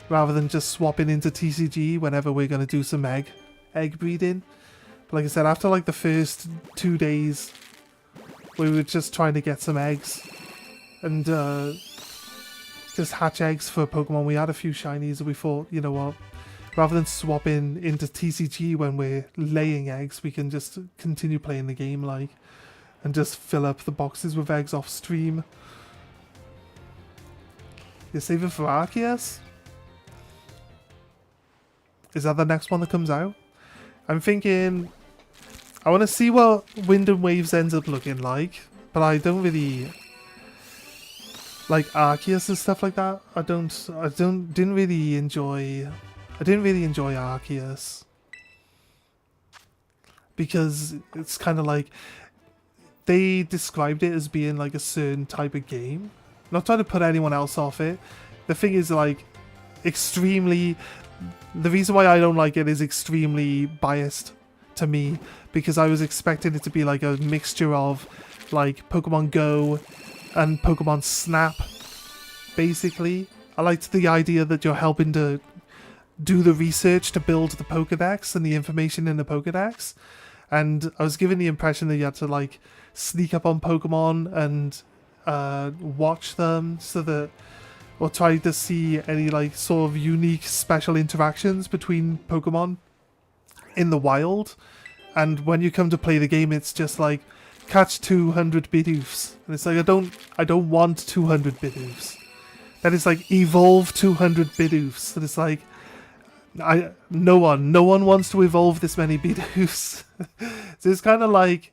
rather than just swapping into TCG whenever we're going to do some egg breeding. But like I said, after like the first 2 days, we were just trying to get some eggs and just hatch eggs for Pokemon. We had a few shinies and we thought, you know what, rather than swapping into TCG when we're laying eggs, we can just continue playing the game like, and just fill up the boxes with eggs off stream. You're saving for Arceus? Is that the next one that comes out? I'm thinking, I want to see what Wind and Waves ends up looking like, but I don't really like Arceus and stuff like that. I didn't really enjoy Arceus because it's kind of like they described it as being like a certain type of game. Not trying to put anyone else off it. The thing is, like, extremely. The reason why I don't like it is extremely biased to me, because I was expecting it to be like a mixture of like Pokemon Go and Pokemon Snap, basically. I liked the idea that you're helping to do the research to build the Pokedex and the information in the Pokedex, and I was given the impression that you had to like sneak up on Pokemon and watch them so that, or try to see any like sort of unique special interactions between Pokemon in the wild. And when you come to play the game, it's just like catch 200 Bidoofs, and it's like I don't want 200 Bidoofs. Then it's like evolve 200 Bidoofs, and it's like no one wants to evolve this many Bidoofs. So it's kind of like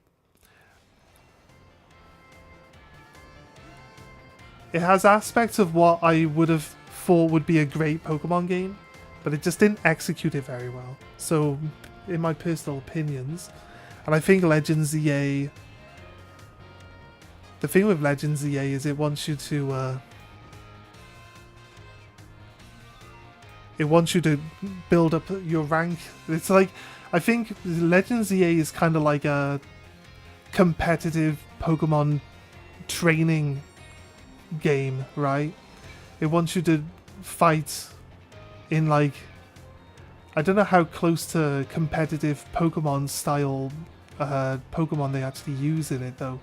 it has aspects of what I would have thought would be a great Pokemon game, but it just didn't execute it very well. So, in my personal opinions, and I think Legends EA, the thing with Legends EA is it wants you to build up your rank. It's like, I think Legends EA is kind of like a competitive Pokemon training game, right? It wants you to fight in like, I don't know how close to competitive Pokemon style Pokemon they actually use in it though,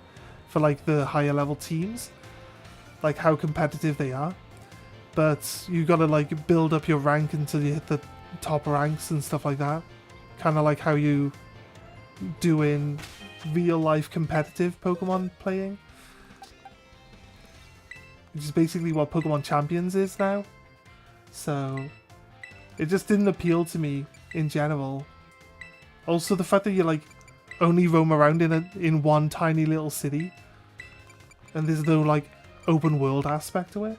for like the higher level teams, like how competitive they are. But you gotta like build up your rank until you hit the top ranks and stuff like that. Kind of like how you do in real life competitive Pokemon playing. Which is basically what Pokemon Champions is now. So it just didn't appeal to me in general. Also the fact that you like only roam around in one tiny little city and there's no like open world aspect to it.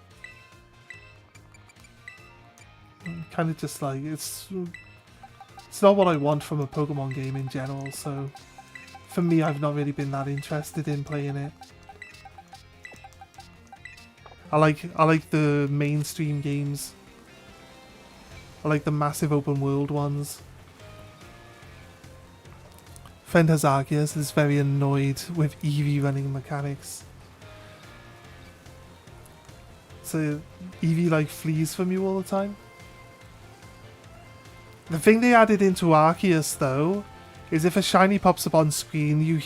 Kind of just like it's not what I want from a Pokemon game in general, so for me I've not really been that interested in playing it. I like the mainstream games. I like the massive open world ones. Friend Hazakias is very annoyed with Eevee running mechanics. So Eevee like flees from you all the time. The thing they added into Arceus though is if a shiny pops up on screen, you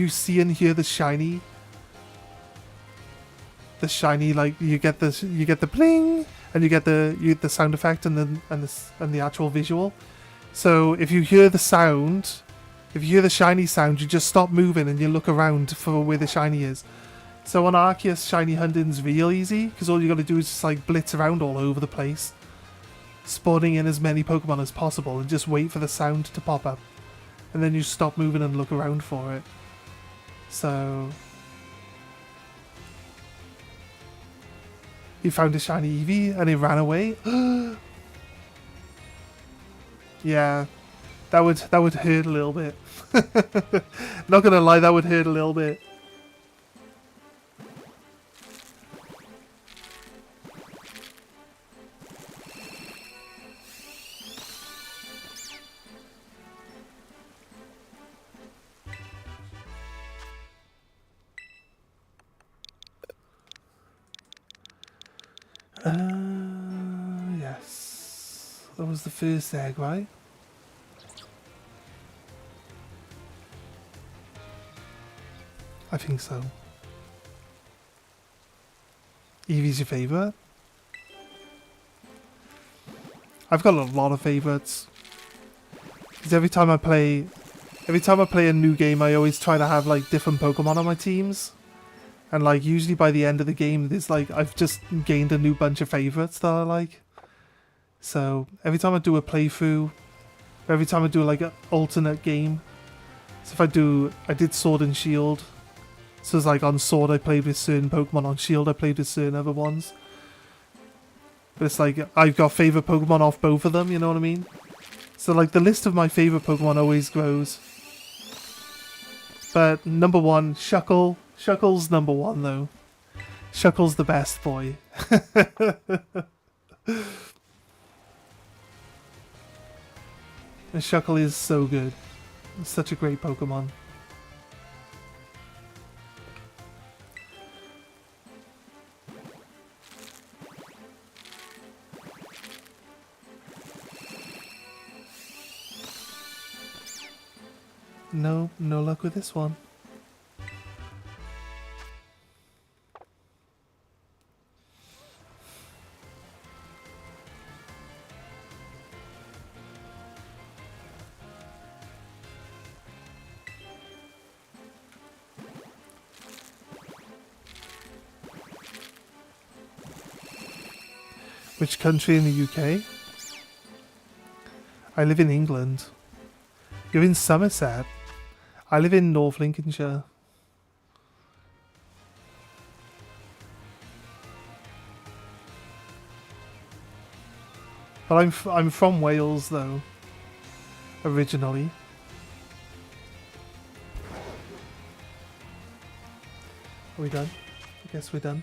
see and hear the shiny. The shiny, like you get the bling and you get the sound effect and the actual visual. So if you hear the sound, if you hear the shiny sound, you just stop moving and you look around for where the shiny is. So on Arceus, shiny hunting's real easy because all you got to do is just like blitz around all over the place, spawning in as many Pokemon as possible and just wait for the sound to pop up, and then you stop moving and look around for it. So he found a shiny Eevee and it ran away. Yeah, that would hurt a little bit. Not gonna lie, that would hurt a little bit. Yes. That was the first egg, right? I think so. Eevee's your favourite? I've got a lot of favourites. Because every time I play a new game, I always try to have like different Pokemon on my teams. And like usually by the end of the game, there's like I've just gained a new bunch of favourites that I like. So every time I do a playthrough, or every time I do like an alternate game. So if I did Sword and Shield. So it's like on Sword I played with certain Pokemon, on Shield I played with certain other ones. But it's like I've got favourite Pokemon off both of them, you know what I mean? So like the list of my favourite Pokemon always grows. But number one, Shuckle. Shuckle's number one though. Shuckle's the best boy. And Shuckle is so good. It's such a great Pokemon. No luck with this one. Which country in the UK? I live in England. You're in Somerset. I live in North Lincolnshire. But I'm from Wales though, originally. Are we done? I guess we're done.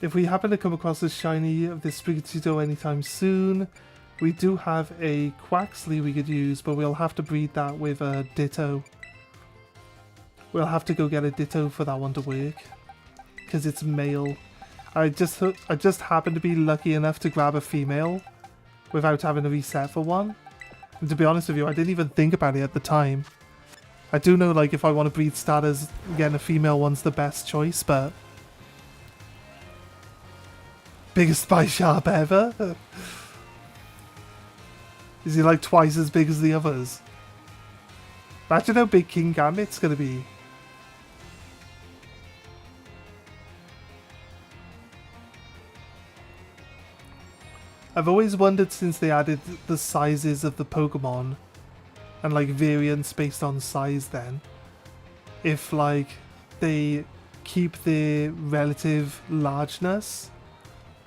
if we happen to come across a shiny of this Sprigatito anytime soon, we do have a Quaxley we could use, but we'll have to breed that with a Ditto. We'll have to go get a Ditto for that one to work, because it's male. I just happened to be lucky enough to grab a female without having to reset for one. And to be honest with you, I didn't even think about it at the time. I do know, like, if I want to breed starters, getting a female one's the best choice, but... Biggest spy sharp ever? Is he like twice as big as the others? Imagine how big King Gambit's gonna be. I've always wondered since they added the sizes of the Pokemon and like variants based on size then, if like they keep their relative largeness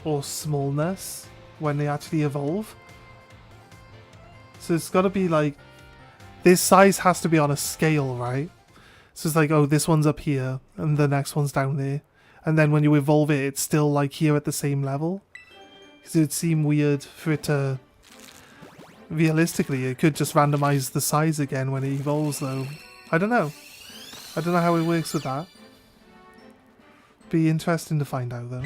or smallness when they actually evolve. So it's got to be like, this size has to be on a scale, right? So it's like, oh, this one's up here and the next one's down there. And then when you evolve it, it's still like here at the same level. Because it would seem weird for it to... Realistically, it could just randomize the size again when it evolves though. I don't know. I don't know how it works with that. Be interesting to find out though.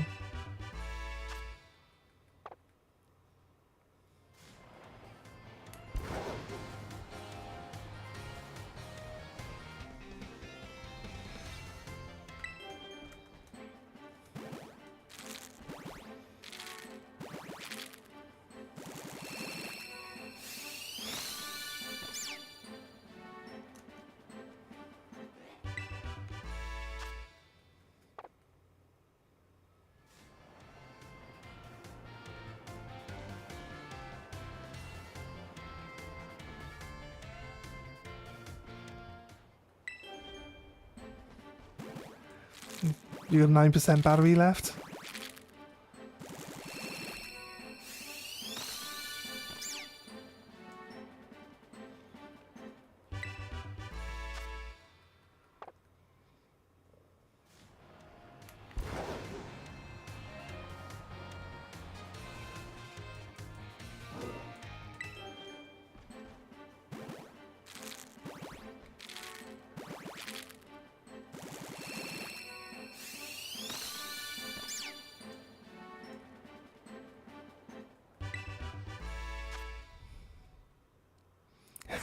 You got 9% battery left?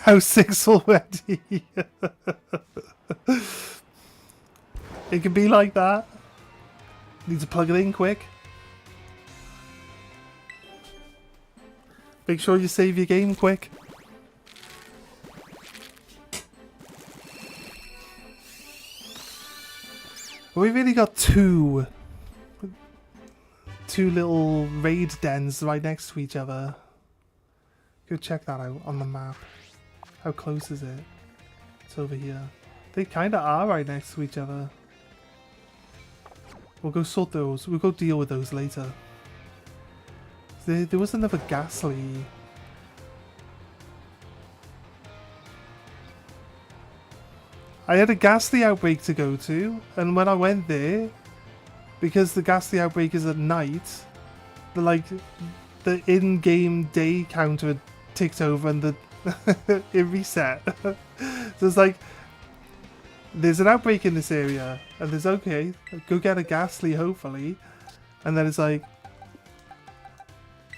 House 6 already. It can be like that. Need to plug it in quick. Make sure you save your game quick. We really got two little raid dens right next to each other. Go check that out on the map. How close is it? It's over here. They kind of are right next to each other. We'll go sort those. We'll go deal with those later. There was another Ghastly. I had a Ghastly outbreak to go to, and when I went there, because the Ghastly outbreak is at night, the in-game day counter ticked over and it reset. So it's like, there's an outbreak in this area, and there's okay, go get a Ghastly hopefully, and then it's like,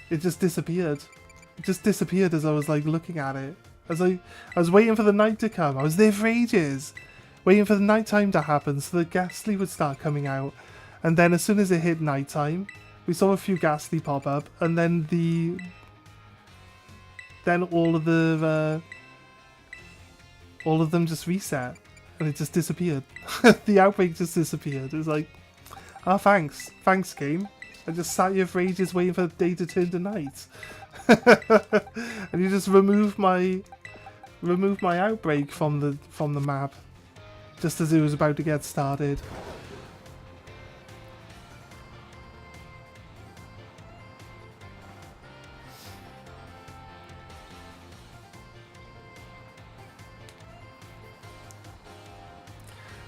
it just disappeared. It just disappeared as I was like looking at it. I was waiting for the night to come. I was there for ages, waiting for the nighttime to happen so the Ghastly would start coming out, and then as soon as it hit nighttime, we saw a few Ghastly pop up, and then all of them just reset, and it just disappeared. The outbreak just disappeared. It was like, oh, thanks game. I just sat here for ages waiting for the day to turn to night, and you just remove my outbreak from the map, just as it was about to get started.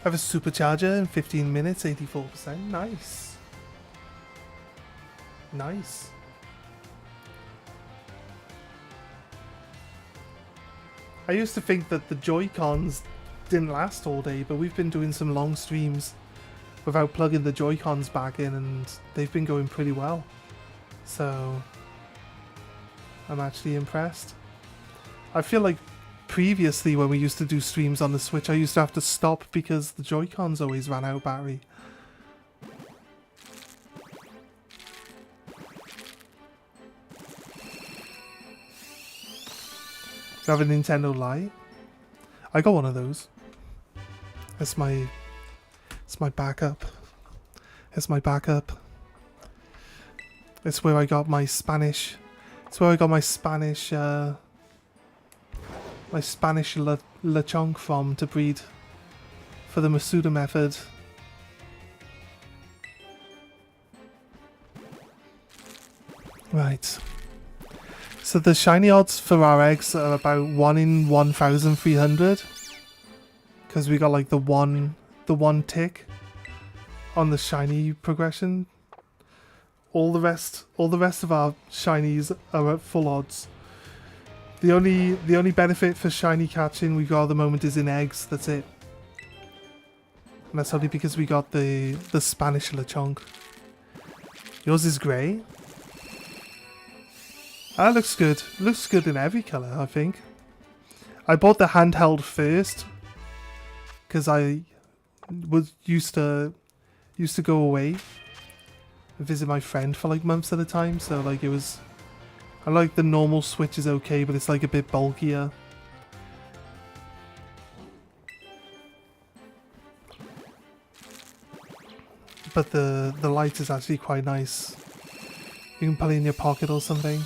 I have a supercharger in 15 minutes, 84%. Nice. Nice. I used to think that the Joy-Cons didn't last all day, but we've been doing some long streams without plugging the Joy-Cons back in, and they've been going pretty well. So I'm actually impressed. I feel like previously when we used to do streams on the Switch, I used to have to stop because the Joy-Cons always ran out of battery. Do you have a Nintendo Lite? I got one of those. It's my backup. It's my backup. It's where I got my Spanish. It's where I got my Spanish. My Spanish lechonk from to breed for the Masuda method. Right. So the shiny odds for our eggs are about 1 in 1,300. Because we got like the one tick on the shiny progression. All the rest of our shinies are at full odds. The only benefit for shiny catching we got at the moment is in eggs. That's it. And that's only because we got the Spanish lechonk. Yours is grey. That looks good. Looks good in every colour, I think. I bought the handheld first because I was used to go away and visit my friend for like months at a time. So like it was, I like the normal Switch is okay, but it's like a bit bulkier. But the light is actually quite nice. You can put it in your pocket or something.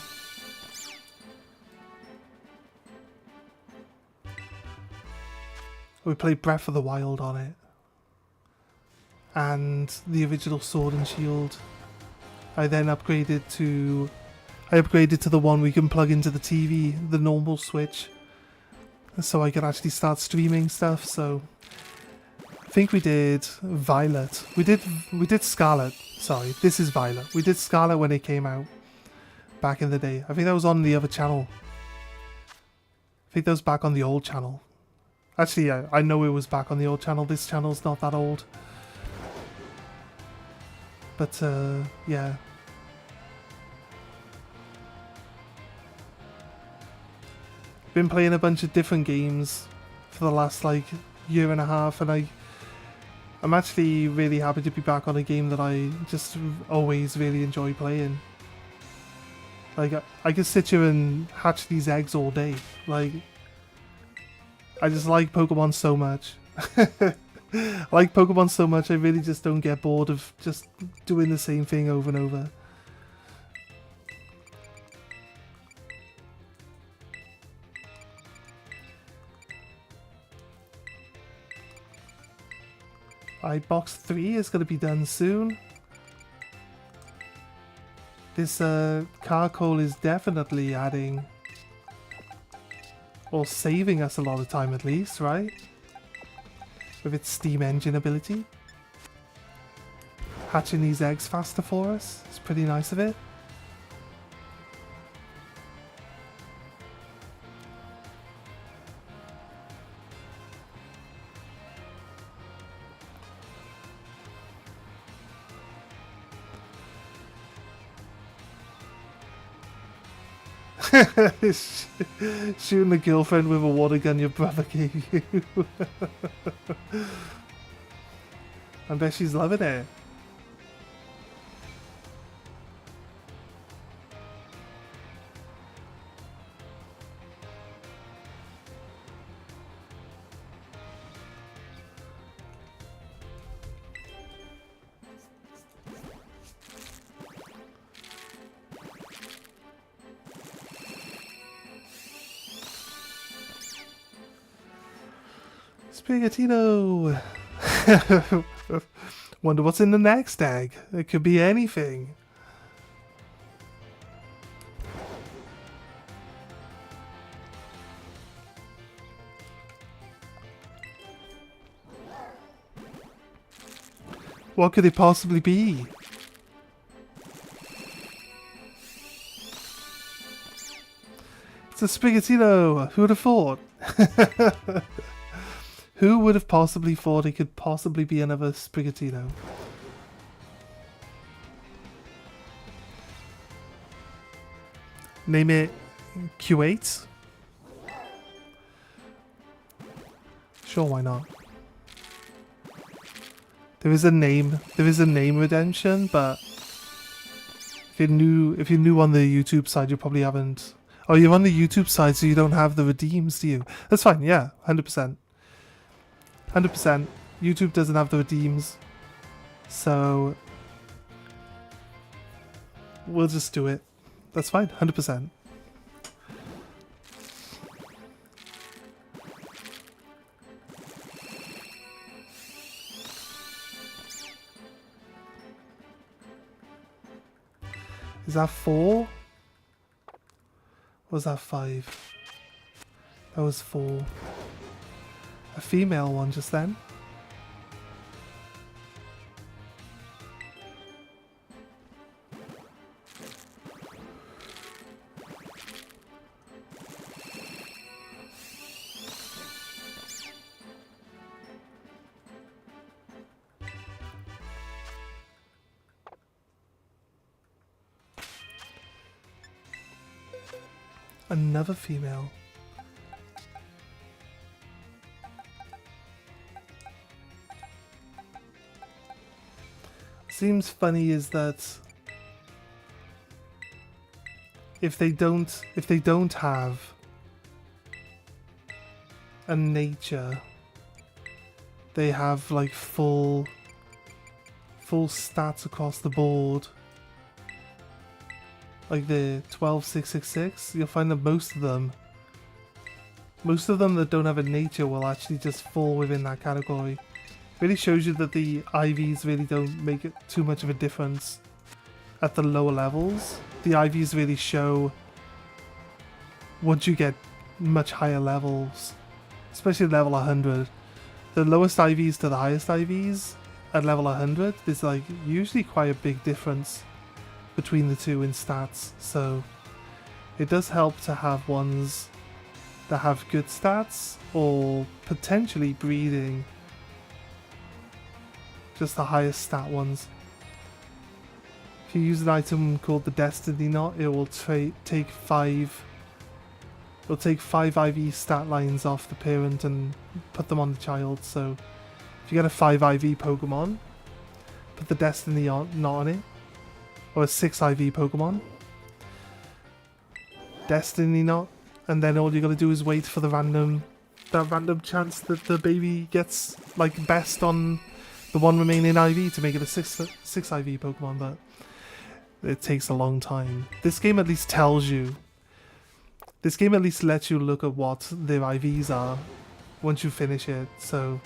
We played Breath of the Wild on it. And the original Sword and Shield. I then upgraded to the one we can plug into the TV, the normal Switch. So I could actually start streaming stuff, so I think we did Violet. We did Scarlet. Sorry, this is Violet. We did Scarlet when it came out back in the day. I think that was on the other channel. I think that was back on the old channel. Actually, yeah, I know it was back on the old channel. This channel's not that old. But, yeah. Been playing a bunch of different games for the last, like, year and a half, and I'm actually really happy to be back on a game that I just always really enjoy playing. Like, I could sit here and hatch these eggs all day. Like, I just like Pokemon so much. I like Pokemon so much, I really just don't get bored of just doing the same thing over and over. Alright, box 3 is going to be done soon. This charcoal is definitely adding, or saving us a lot of time at least, right? With its steam engine ability. Hatching these eggs faster for us. It's pretty nice of it. Shooting a girlfriend with a water gun your brother gave you. I bet she's loving it. Sprigatito! Wonder what's in the next egg. It could be anything. What could it possibly be? It's a Sprigatito! Who would have thought? Who would have possibly thought it could possibly be another Sprigatito? Name it Q8? Sure, why not? There is a name redemption, but if you're new on the YouTube side, you probably haven't. Oh, you're on the YouTube side, so you don't have the redeems, do you? That's fine, yeah, 100%. 100%. YouTube doesn't have the redeems, so we'll just do it. That's fine, 100%. Is that 4? Or was that 5? That was 4. A female one just then. Another female. Seems funny is that if they don't have a nature, they have like full stats across the board. Like the 12666, you'll find that most of them that don't have a nature will actually just fall within that category. Really shows you that the IVs really don't make it too much of a difference at the lower levels. The IVs really show once you get much higher levels, especially level 100. The lowest IVs to the highest IVs at level 100, there's like usually quite a big difference between the two in stats, so it does help to have ones that have good stats or potentially breeding just the highest stat ones. If you use an item called the Destiny Knot, it will take 5 IV stat lines off the parent and put them on the child. So if you get a 5 IV Pokemon, put the Destiny Knot on it. Or a 6 IV Pokemon. Destiny Knot. And then all you gotta do is wait for that random chance that the baby gets like best on the one remaining IV to make it a 6 IV Pokemon, but it takes a long time. This game at least tells you. This game at least lets you look at what their IVs are once you finish it, so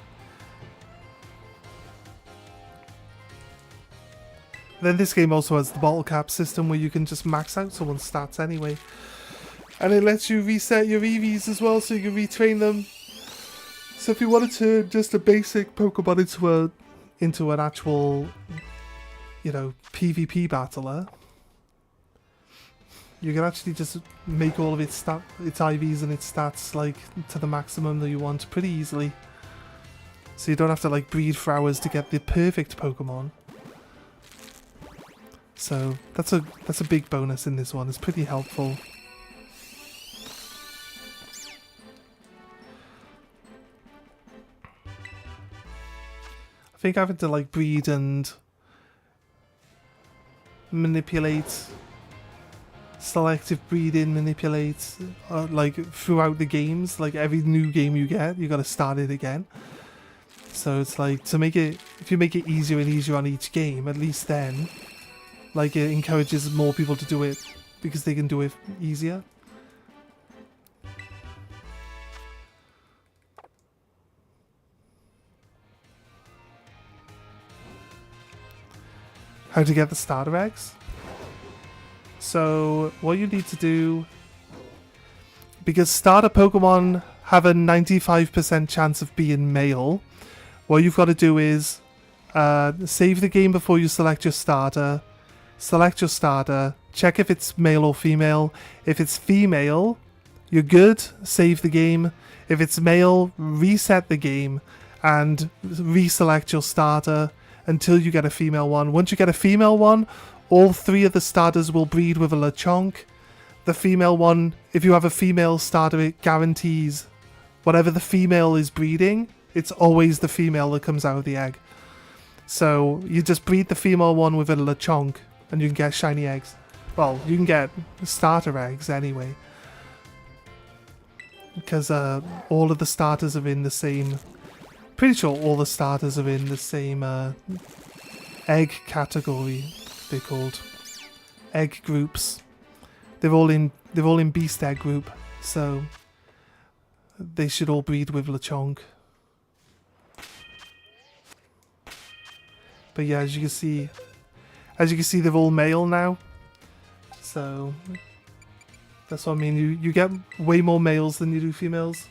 then this game also has the bottle cap system where you can just max out someone's stats anyway. And it lets you reset your EVs as well so you can retrain them. So if you wanted to just a basic Pokemon into an actual, you know, PvP battler, you can actually just make all of its IVs and its stats like to the maximum that you want pretty easily. So you don't have to like breed for hours to get the perfect Pokemon. So that's a big bonus in this one. It's pretty helpful. I think having to like breed and manipulate, selective breeding, manipulate like throughout the games, like every new game you get, you got to start it again. So it's like to make it, if you make it easier and easier on each game, at least then like it encourages more people to do it because they can do it easier. How to get the starter eggs? So what you need to do, because starter Pokemon have a 95% chance of being male, what you've got to do is save the game before you select your starter. Select your starter, check if it's male or female. If it's female, you're good, save the game. If it's male, reset the game and reselect your starter until you get a female one. Once you get a female one, all 3 of the starters will breed with a Lechonk. The female one, if you have a female starter, it guarantees whatever the female is breeding, it's always the female that comes out of the egg. So you just breed the female one with a Lechonk and you can get shiny eggs. Well, you can get starter eggs anyway. Because all of the starters are in the same... Pretty sure all the starters are in the same egg category, they're called. Egg groups. They're all in beast egg group, so they should all breed with Lechonk. But yeah, as you can see they're all male now. So that's what I mean. You get way more males than you do females.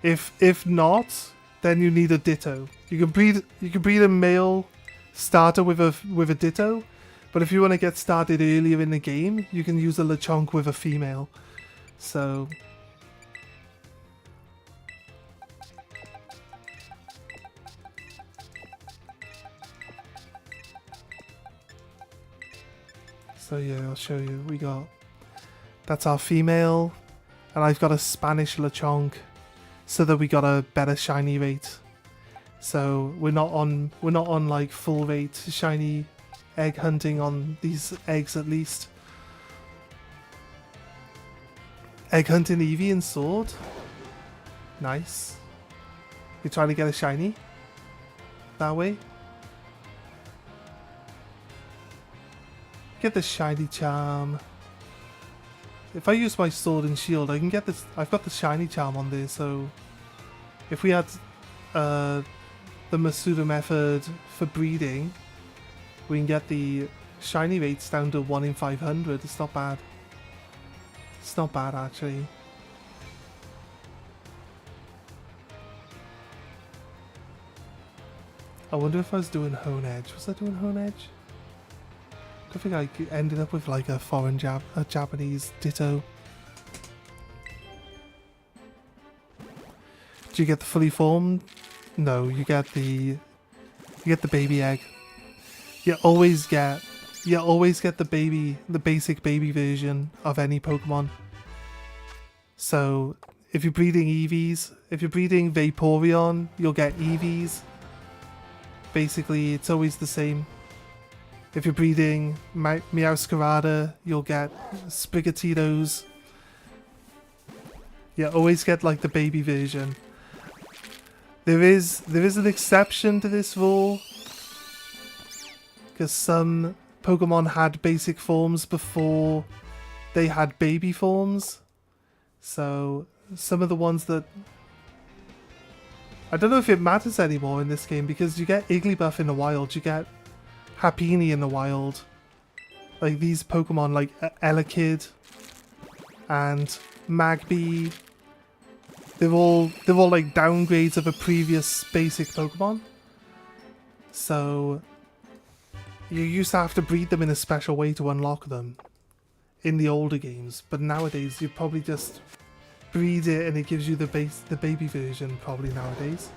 If not, then you need a ditto. You can breed a male starter with a ditto, but if you want to get started earlier in the game, you can use a Lechonk with a female. So yeah, I'll show you. That's our female, and I've got a Spanish Lechonk, so that we got a better shiny rate. So we're not on like full rate shiny egg hunting on these eggs at least. Egg hunting Eevee and Sword. Nice. You're trying to get a shiny that way. Get the shiny charm. If I use my sword and shield, I can get this. I've got the shiny charm on there, so if we had the Masuda method for breeding, we can get the shiny rates down to 1 in 500. It's not bad. It's not bad actually. I wonder if I was doing Hone Edge. Was I doing Hone Edge? I think I ended up with like a Japanese ditto. Do you get the fully formed? No, you get the baby egg. You always get the basic baby version of any Pokemon. So if you're breeding Eevees, if you're breeding Vaporeon, you'll get Eevees. Basically, it's always the same. If you're breeding Meowscarada, you'll get Sprigatitos. You always get like the baby version. There is an exception to this rule, because some Pokemon had basic forms before they had baby forms. So some of the ones that... I don't know if it matters anymore in this game, because you get Igglybuff in the wild, you get Happiny in the wild. Like these Pokemon like Elekid and Magby, they're all like downgrades of a previous basic Pokemon. So you used to have to breed them in a special way to unlock them in the older games, but nowadays you probably just breed it and it gives you the baby version probably nowadays.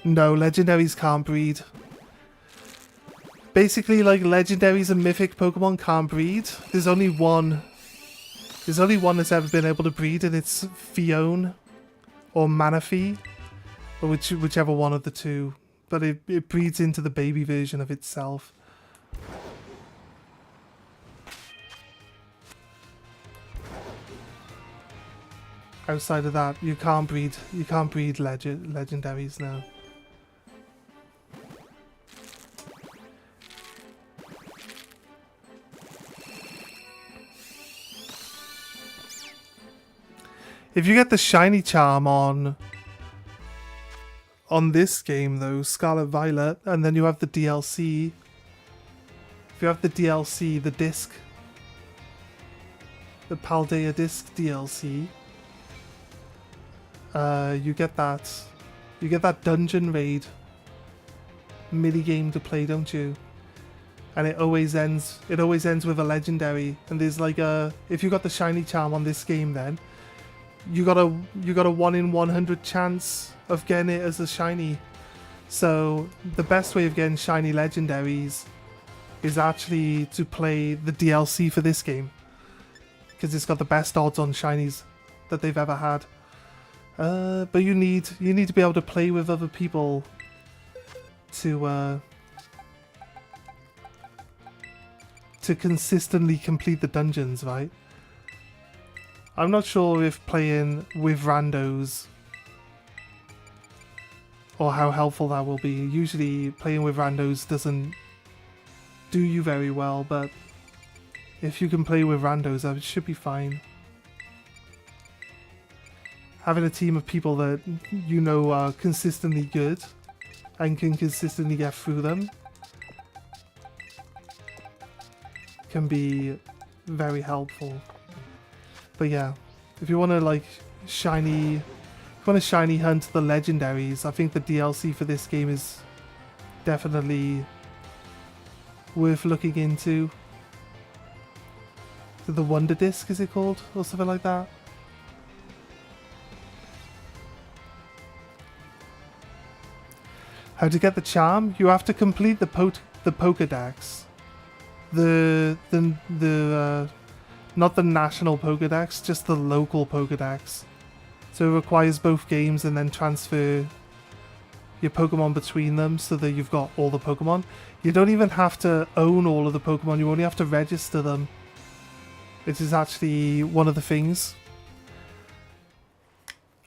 No, legendaries can't breed. Basically, like, legendaries and mythic Pokemon can't breed. There's only one that's ever been able to breed, and it's Fione or Manaphy, or whichever one of the two. But it breeds into the baby version of itself. Outside of that, you can't breed legendaries now. If you get the shiny charm on this game though, Scarlet Violet, and then you have the DLC, if you have the DLC, the disc, the Paldea disc DLC, you get that dungeon raid minigame to play, don't you? and it always ends with a legendary. And there's like a, if you got the shiny charm on this game, then you got a 1 in 100 chance of getting it as a shiny. So the best way of getting shiny legendaries is actually to play the DLC for this game, because it's got the best odds on shinies that they've ever had. But you need to be able to play with other people to consistently complete the dungeons, right? I'm not sure if playing with randos or how helpful that will be. Usually playing with randos doesn't do you very well, but if you can play with randos, that should be fine. Having a team of people that you know are consistently good and can consistently get through them can be very helpful. But yeah, if you want to like shiny hunt the legendaries, I think the DLC for this game is definitely worth looking into. The Wonder Disc, is it called? Or something like that? How to get the charm? You have to complete the Pokédex. Not the national Pokédex, just the local Pokédex. So it requires both games and then transfer your Pokemon between them so that you've got all the Pokemon. You don't even have to own all of the Pokemon, you only have to register them. It is actually one of the things.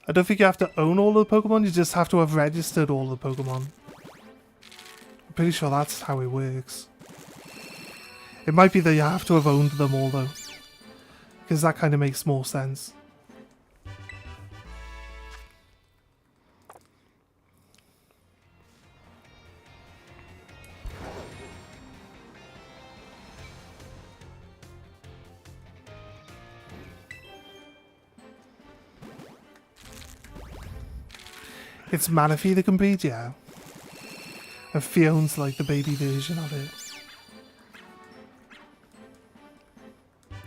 I don't think you have to own all of the Pokemon, you just have to have registered all of the Pokemon. I'm pretty sure that's how it works. It might be that you have to have owned them all though, because that kind of makes more sense. It's Manaphy the complete, yeah. And Fione's like the baby version of it.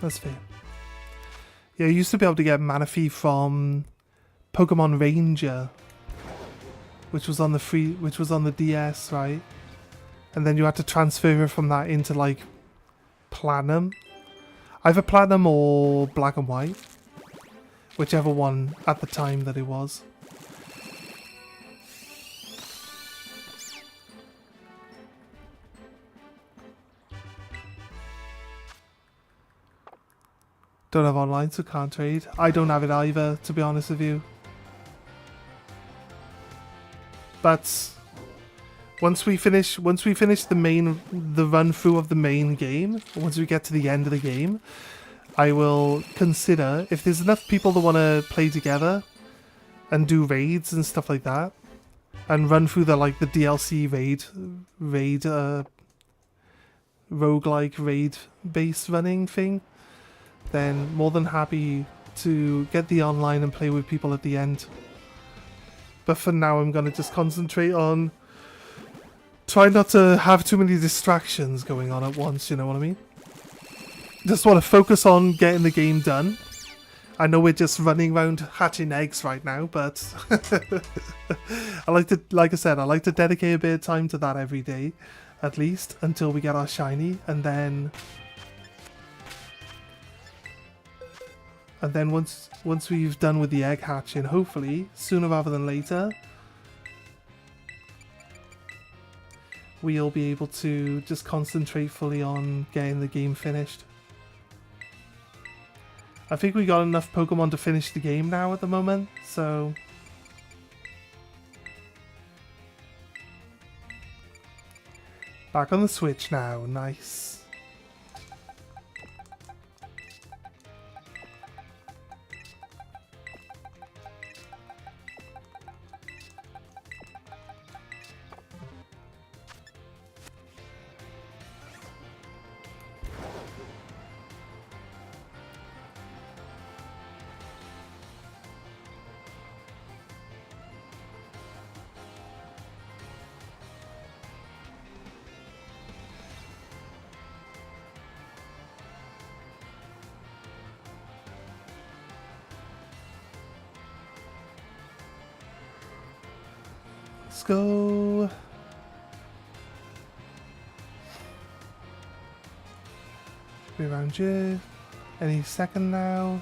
That's fair. Yeah, you used to be able to get Manaphy from Pokemon Ranger, which was on the DS, right? And then you had to transfer it from that into like Platinum. Either Platinum or Black and White. Whichever one at the time that it was. Don't have online, so can't trade. I don't have it either, to be honest with you. But once we finish the run through of the main game, once we get to the end of the game, I will consider if there's enough people that want to play together and do raids and stuff like that, and run through the DLC roguelike raid based running thing, then more than happy to get the online and play with people at the end. But for now, I'm going to just concentrate on trying not to have too many distractions going on at once, you know what I mean? Just want to focus on getting the game done. I know we're just running around hatching eggs right now, but like I said, I like to dedicate a bit of time to that every day, at least, until we get our shiny, and then once we've done with the egg hatching, hopefully, sooner rather than later, we'll be able to just concentrate fully on getting the game finished. I think we got enough Pokemon to finish the game now at the moment, so back on the Switch now, nice. Let's go. Be around here. Any second now.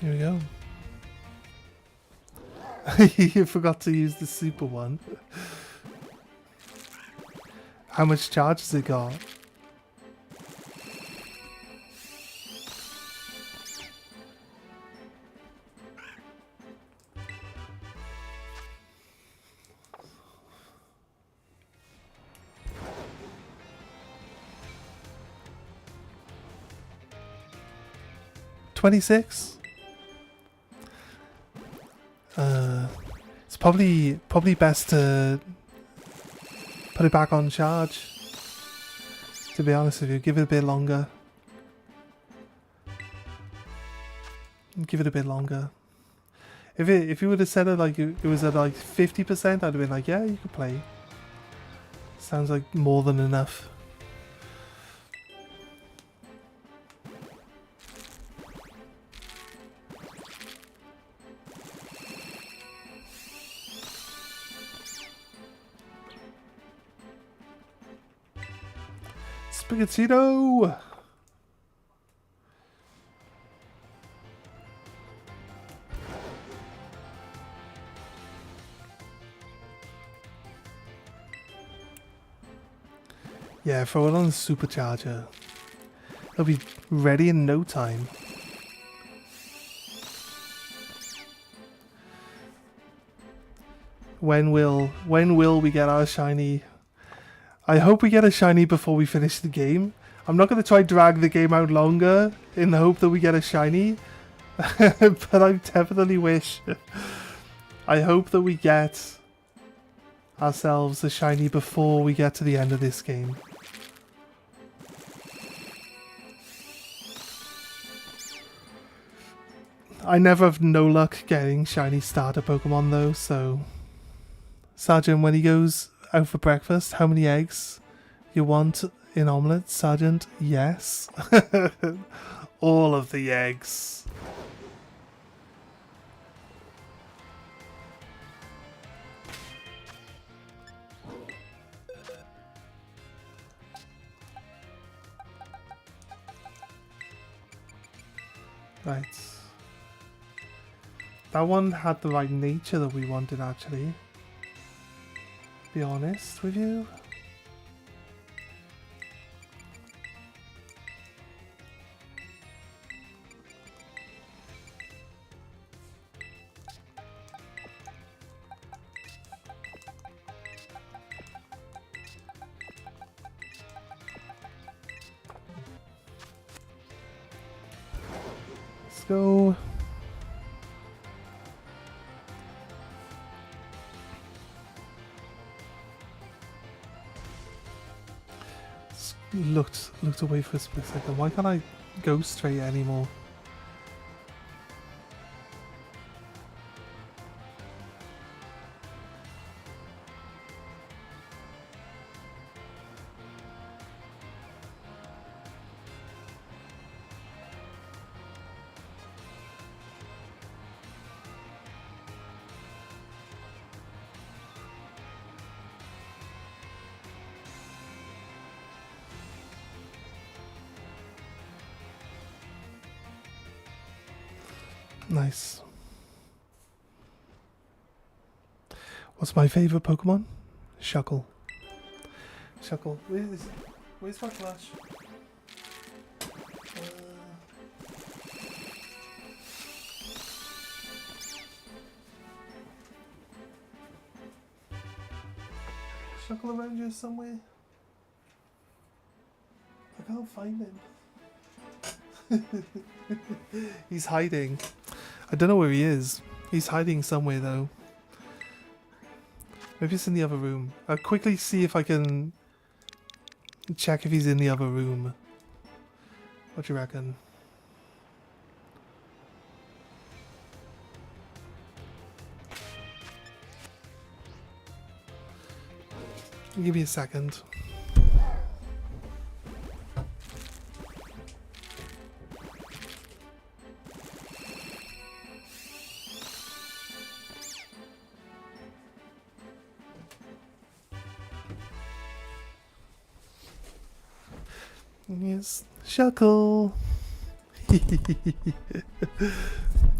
Here we go. You forgot to use the super one. How much charge has it got? $26. It's probably best to put it back on charge. To be honest with you, give it a bit longer. Give it a bit longer. If you would have said it like it was at like 50%, I'd have been like, yeah, you could play. Sounds like more than enough. Spaghettino! Yeah, throw it on the supercharger. It'll be ready in no time. When will we get our shiny? I hope we get a shiny before we finish the game. I'm not going to try drag the game out longer in the hope that we get a shiny. But I definitely wish. I hope that we get ourselves a shiny before we get to the end of this game. I never have no luck getting shiny starter Pokemon though, so... Sergeant, when he goes out for breakfast, how many eggs you want in omelette? Sergeant, yes. All of the eggs. Right. That one had the right nature that we wanted, actually. Be honest with you. Let's go. Looked away for a split second. Why can't I go straight anymore? Nice. What's my favorite Pokemon? Shuckle. Shuckle. Where's my flash? Shuckle around here somewhere? I can't find him. He's hiding. I don't know where he is. He's hiding somewhere though. Maybe it's in the other room. I'll quickly see if I can check if he's in the other room. What do you reckon? Give me a second. Yes, Shuckle.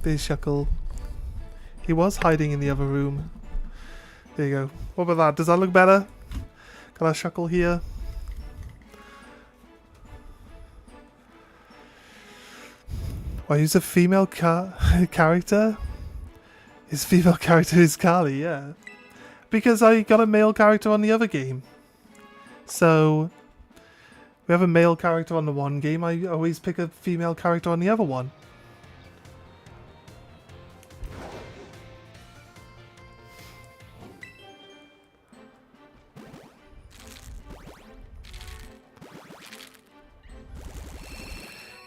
There's Shuckle. He was hiding in the other room. There you go. What about that? Does that look better? Got our Shuckle here. Why, who's a female character? His female character is Carly, yeah. Because I got a male character on the other game. So, we have a male character on the one game, I always pick a female character on the other one.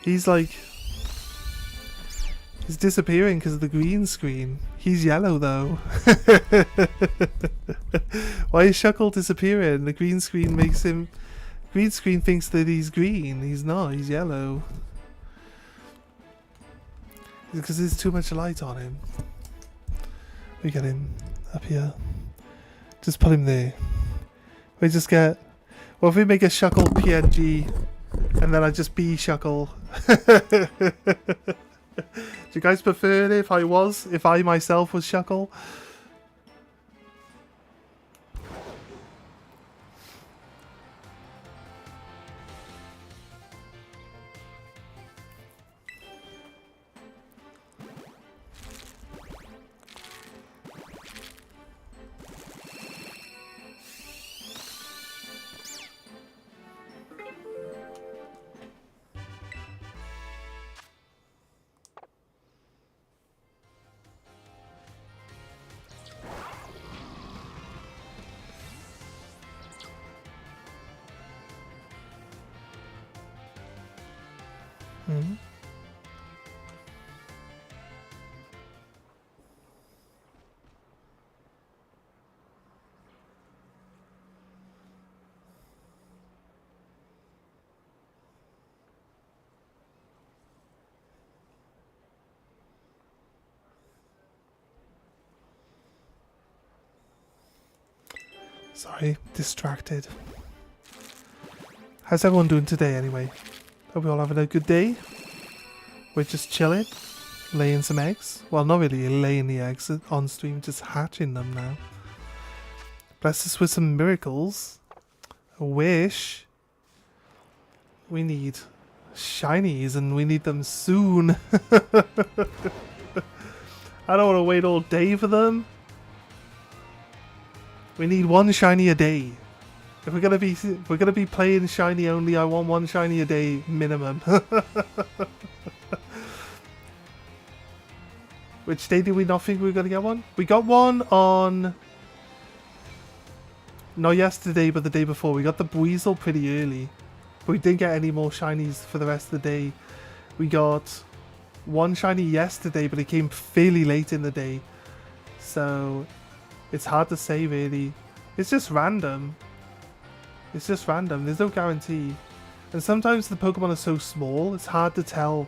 He's like... He's disappearing because of the green screen. He's yellow though. Why is Shuckle disappearing? The green screen makes him... Green screen thinks that he's green. He's not. He's yellow. Because there's too much light on him. We get him up here. Just put him there. We just get... Well, if we make a Shuckle PNG and then I just be Shuckle. Do you guys prefer it if I myself was Shuckle? Mm-hmm. Sorry, distracted. How's everyone doing today anyway? Hope we all having a good day. We're just chilling, laying some eggs. Well, not really laying the eggs on stream, just hatching them now. Bless us with some miracles. A wish. We need shinies and we need them soon. I don't want to wait all day for them. We need one shiny a day. If we're gonna be playing shiny only, I want one shiny a day minimum. Which day did we not think we were gonna get one? We got one on not yesterday, but the day before. We got the Weasel pretty early, but we didn't get any more shinies for the rest of the day. We got one shiny yesterday, but it came fairly late in the day, so it's hard to say really. It's just random. It's just random. There's no guarantee. And sometimes the Pokemon are so small, it's hard to tell.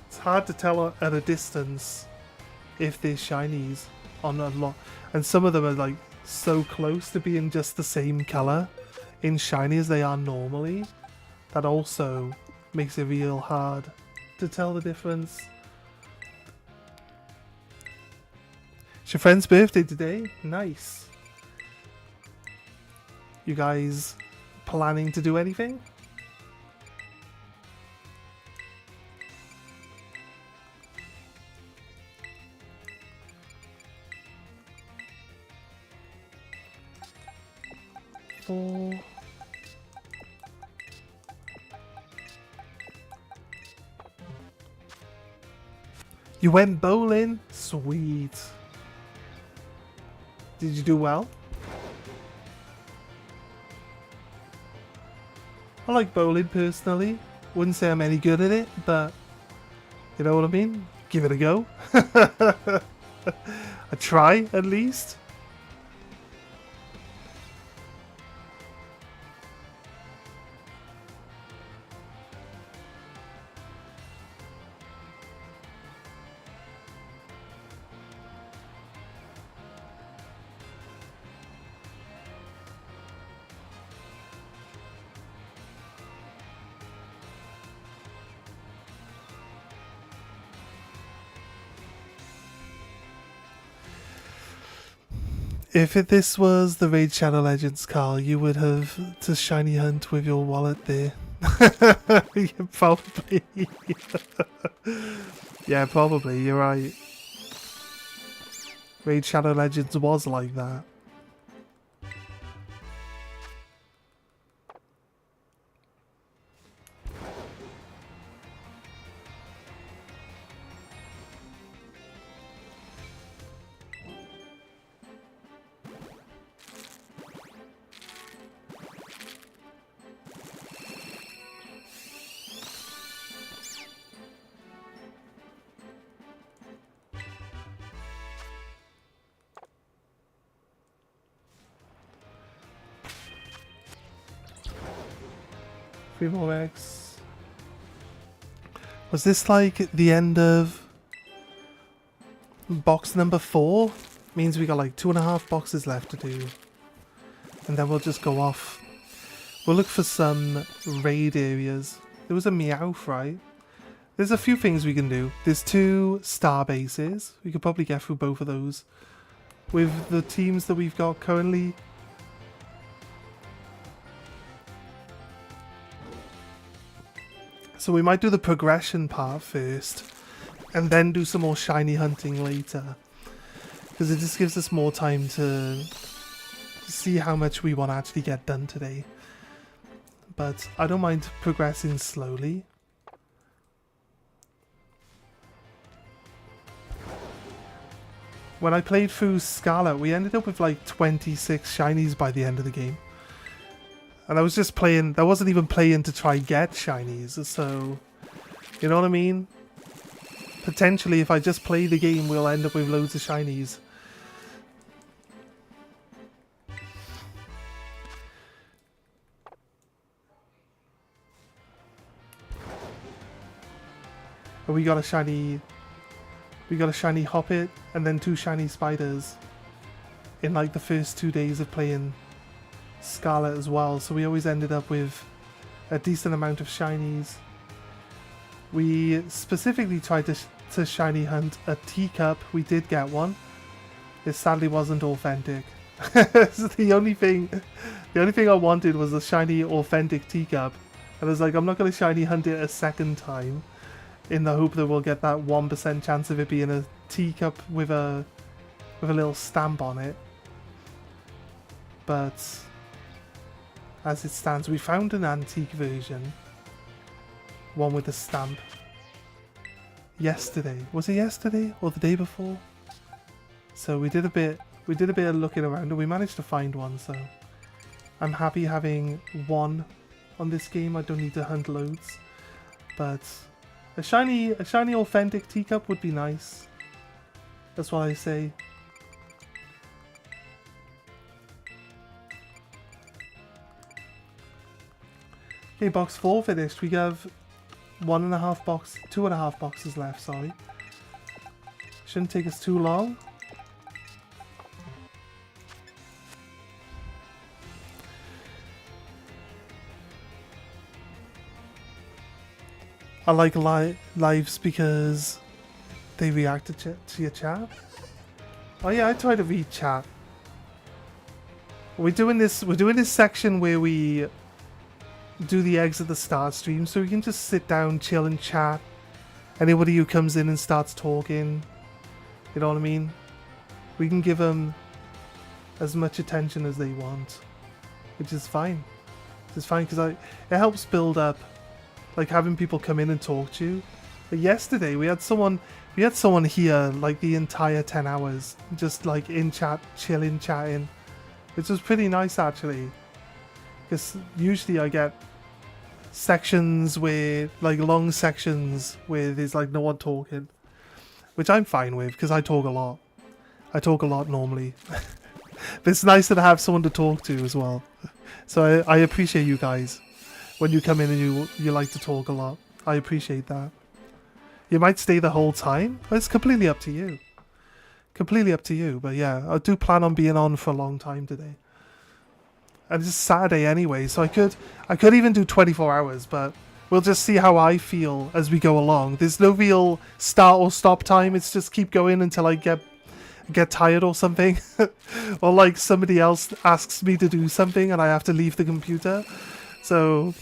It's hard to tell at a distance if there's shinies on a lot. And some of them are like so close to being just the same color in shiny as they are normally. That also makes it real hard to tell the difference. It's your friend's birthday today? Nice. You guys planning to do anything? Oh. You went bowling? Sweet. Did you do well? I like bowling personally. Wouldn't say I'm any good at it, but you know what I mean? Give it a go. A try at least. This was the Raid Shadow Legends, Carl, you would have to shiny hunt with your wallet there. Yeah, probably. Yeah, probably, you're right. Raid Shadow Legends was like that. Three more eggs. Was this like the end of box number 4? Means we got like 2.5 boxes left to do. And then we'll just go off. We'll look for some raid areas. There was a Meowth, right? There's a few things we can do. There's 2 star bases. We could probably get through both of those. With the teams that we've got currently. So we might do the progression part first, and then do some more shiny hunting later. Because it just gives us more time to see how much we want to actually get done today. But I don't mind progressing slowly. When I played through Scarlet, we ended up with like 26 shinies by the end of the game. And I was just playing, I wasn't even playing to try get shinies, so, you know what I mean? Potentially, if I just play the game, we'll end up with loads of shinies. And we got a shiny Hoppit, and then 2 shiny spiders in like the first 2 days of playing Scarlet as well, so we always ended up with a decent amount of shinies. We specifically tried to shiny hunt a teacup. We did get one. It sadly wasn't authentic. the only thing I wanted was a shiny authentic teacup, and I was like, I'm not going to shiny hunt it a second time in the hope that we'll get that 1% chance of it being a teacup with a little stamp on it. But as it stands, we found an antique version. One with a stamp. Yesterday. Was it yesterday or the day before? So we did a bit of looking around and we managed to find one, so I'm happy having one on this game. I don't need to hunt loads. But a shiny authentic teacup would be nice. That's what I say. Okay, box 4 finished. We have 2.5 boxes left, sorry. Shouldn't take us too long. I like lives because they react to your chat. Oh yeah, I try to read chat. We're doing this section where we do the eggs at the start stream, so we can just sit down, chill and chat. Anybody who comes in and starts talking, you know what I mean? We can give them as much attention as they want, which is fine. It's fine because it helps build up, like having people come in and talk to you. But yesterday we had someone here like the entire 10 hours, just like in chat, chilling, chatting, which was pretty nice actually. Because usually I get sections where, like long sections where there's like no one talking, which I'm fine with because I talk a lot. I talk a lot normally. But it's nice to have someone to talk to as well. So I appreciate you guys when you come in and you like to talk a lot. I appreciate that. You might stay the whole time, but it's completely up to you. Completely up to you. But yeah, I do plan on being on for a long time today. And it's Saturday anyway, so I could even do 24 hours, but we'll just see how I feel as we go along. There's no real start or stop time. It's just keep going until I get get tired or something, or like somebody else asks me to do something and I have to leave the computer. So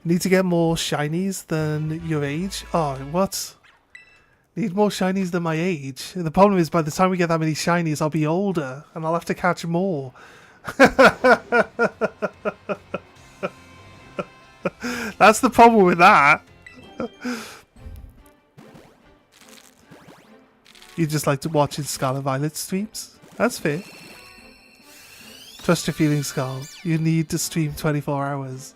need to get more shinies than your age. Oh, what? Need more shinies than my age. The problem is by the time we get that many shinies, I'll be older and I'll have to catch more. That's the problem with that. You just like to watch in Scarlet Violet streams? That's fair. Trust your feelings, Scarl. You need to stream 24 hours.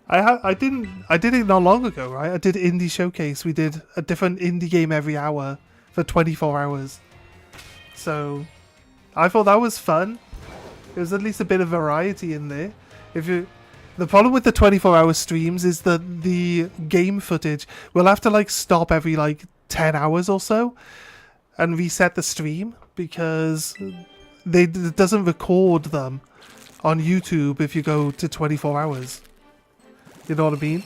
I did it not long ago, right? I did Indie Showcase. We did a different indie game every hour for 24 hours. So I thought that was fun. There was at least a bit of variety in there. The problem with the 24-hour streams is that the game footage will have to like stop every like 10 hours or so and reset the stream because it doesn't record them on YouTube if you go to 24 hours. You know what I mean?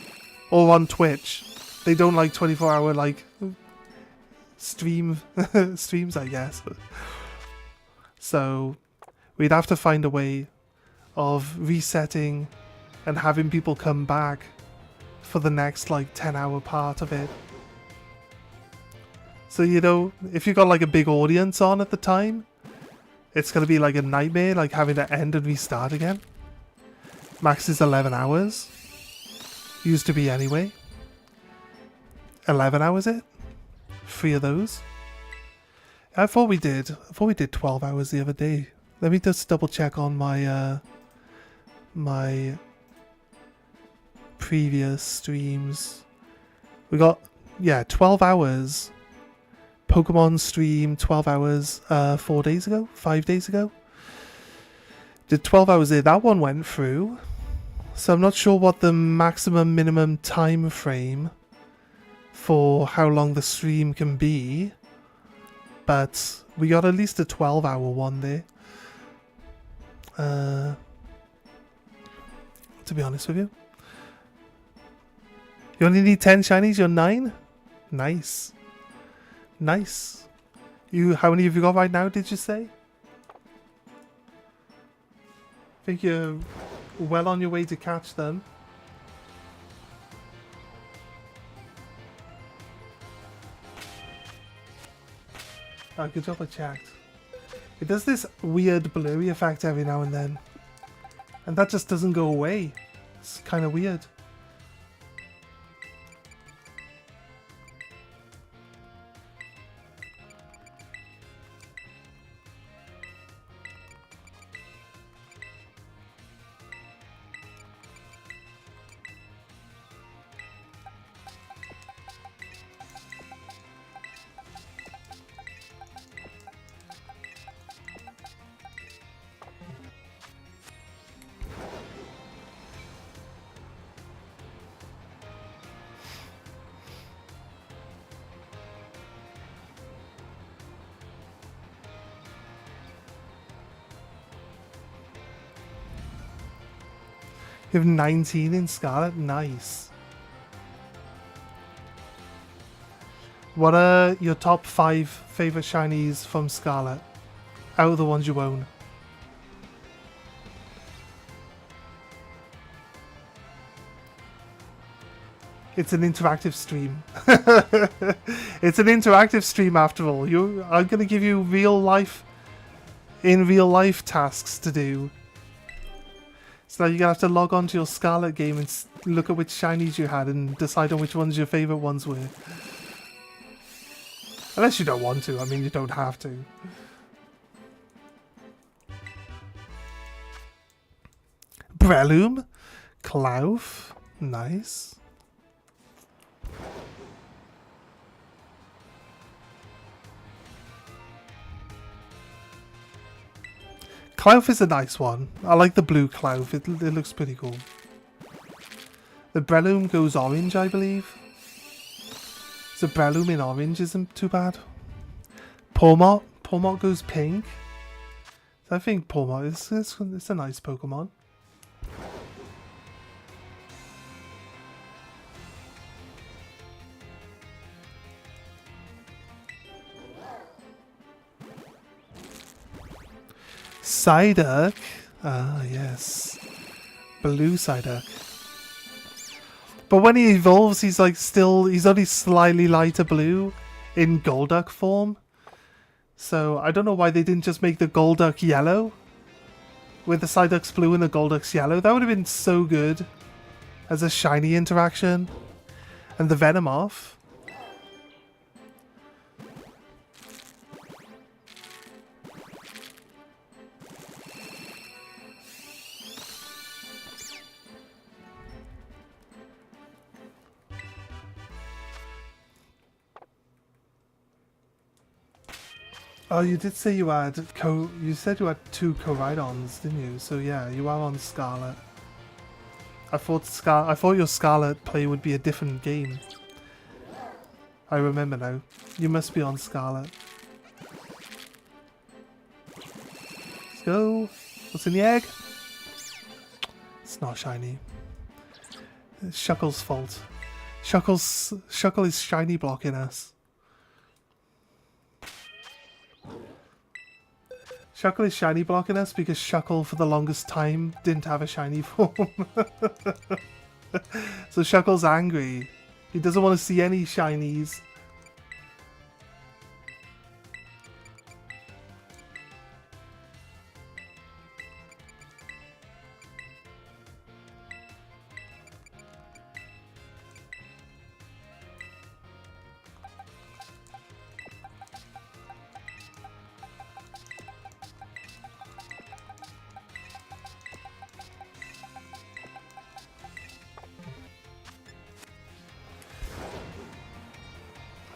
Or on Twitch. They don't like 24-hour like streams, I guess. So we'd have to find a way of resetting and having people come back for the next like 10-hour part of it. So, you know, if you've got like a big audience on at the time, it's going to be like a nightmare, like having to end and restart again. Max is 11 hours. Used to be anyway. 11 hours it? 3 of those? I thought we did 12 hours the other day. Let me just double check on my my previous streams. We got 12 hours. Pokemon stream 12 hours 4 days ago, 5 days ago. Did 12 hours there. That one went through. So I'm not sure what the maximum minimum time frame for how long the stream can be. But we got at least a 12-hour one there. To be honest with you. You only need 10 shinies, you're 9? Nice. Nice. How many have you got right now, did you say? I think you're well on your way to catch them. Oh, good job I checked. It does this weird blurry effect every now and then. And that just doesn't go away. It's kind of weird. You have 19 in Scarlet? Nice. What are your top 5 favourite shinies from Scarlet? Out of the ones you own. It's an interactive stream. It's an interactive stream after all. I'm going to give you in real life tasks to do. So now you're going to have to log on to your Scarlet game and look at which shinies you had and decide on which ones your favourite ones were. Unless you don't want to. I mean, you don't have to. Breloom. Klawf. Nice. Klawf is a nice one. I like the blue Klawf. It looks pretty cool. The Breloom goes orange, I believe. So Breloom in orange isn't too bad. Pawmot. Pawmot goes pink. So I think Pawmot it's a nice Pokemon. Psyduck. Ah, yes. Blue Psyduck. But when he evolves, he's like he's only slightly lighter blue in Golduck form. So I don't know why they didn't just make the Golduck yellow. With the Psyduck's blue and the Golduck's yellow. That would have been so good as a shiny interaction. And the Venomoth. Oh, you did say you had you said you had 2 Koraidons, didn't you? So yeah, you are on Scarlet. I thought your Scarlet play would be a different game. I remember now. You must be on Scarlet. Let's go. What's in the egg? It's not shiny. It's Shuckle's fault. Shuckle is shiny blocking us. Shuckle is shiny blocking us because Shuckle for the longest time didn't have a shiny form. So Shuckle's angry. He doesn't want to see any shinies.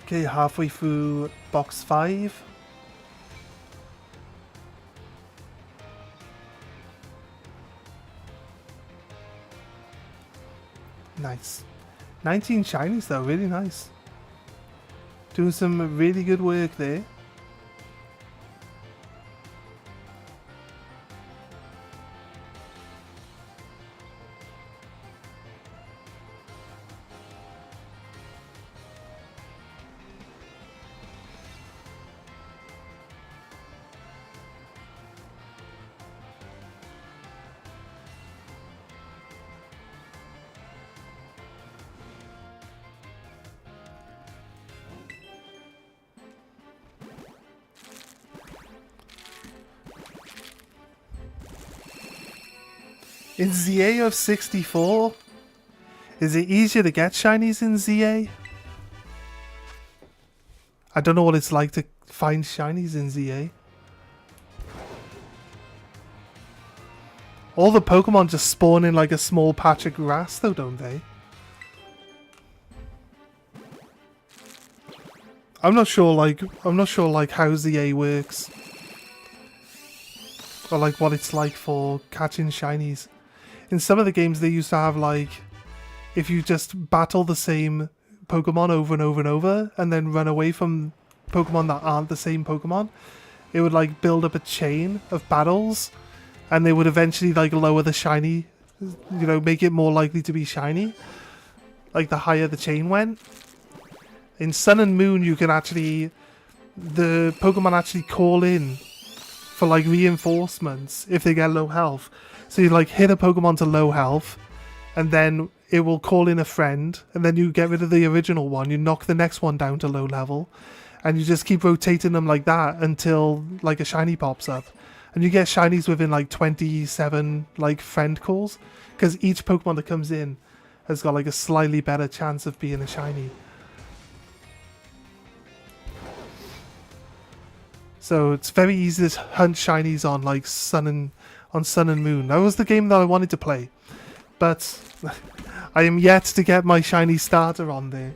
Okay, halfway through box 5. Nice. 19 shinies though, really nice. Doing some really good work there. In ZA of 64? Is it easier to get shinies in ZA? I don't know what it's like to find shinies in ZA. All the Pokemon just spawn in like a small patch of grass though, don't they? I'm not sure like how ZA works. Or like what it's like for catching shinies. In some of the games they used to have like, if you just battle the same Pokemon over and over and over and then run away from Pokemon that aren't the same Pokemon, it would like build up a chain of battles and they would eventually like lower the shiny, you know, make it more likely to be shiny, like the higher the chain went. In Sun and Moon you can actually, the Pokemon actually call in for like reinforcements if they get low health. So you like hit a Pokemon to low health and then it will call in a friend and then you get rid of the original one, you knock the next one down to low level and you just keep rotating them like that until like a shiny pops up. And you get shinies within like 27 like friend calls because each Pokemon that comes in has got like a slightly better chance of being a shiny. So it's very easy to hunt shinies on like Sun and Moon. That was the game that I wanted to play, but I am yet to get my shiny starter on there.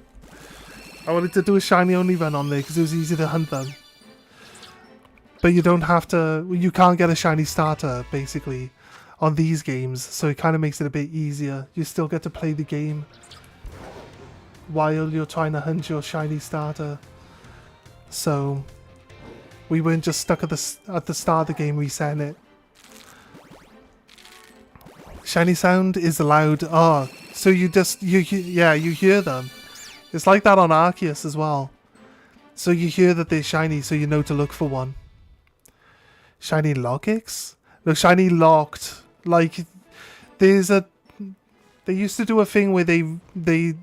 I wanted to do a shiny only run on there because it was easy to hunt them. But you don't have to, you can't get a shiny starter basically on these games, so it kind of makes it a bit easier. You still get to play the game while you're trying to hunt your shiny starter. So we weren't just stuck at the start of the game resetting it. Shiny sound is allowed. Oh, so you hear them. It's like that on Arceus as well. So you hear that they're shiny, so you know to look for one. Shiny Lockix? No, shiny locked. Like, there's a... They used to do a thing where they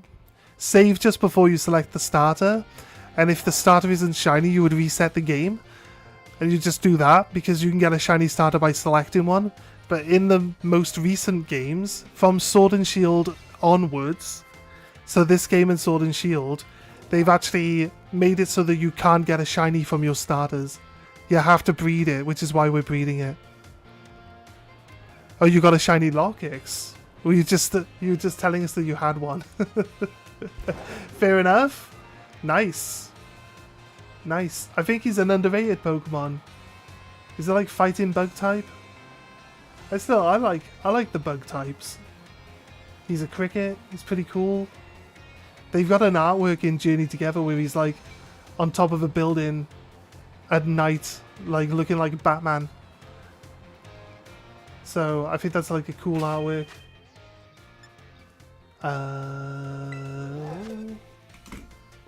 save just before you select the starter, and if the starter isn't shiny, you would reset the game. And you just do that, because you can get a shiny starter by selecting one. But in the most recent games, from Sword and Shield onwards, so this game and Sword and Shield, they've actually made it so that you can't get a shiny from your starters. You have to breed it, which is why we're breeding it. Oh, you got a shiny Lockix? Were you were just telling us that you had one? Fair enough. Nice. Nice. I think he's an underrated Pokemon. Is it like fighting bug type? I like the bug types. He's a cricket. He's pretty cool. They've got an artwork in Journey Together where he's like on top of a building at night, like looking like Batman. So I think that's like a cool artwork.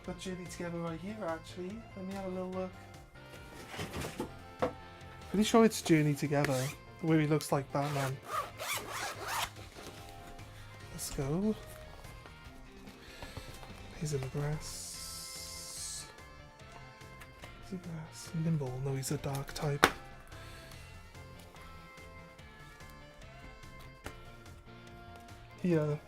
Got Journey Together right here actually. Let me have a little look. Pretty sure it's Journey Together, where he looks like Batman. Let's go. He's in the grass. He's in grass. Nimble. No, he's a dark type. Here.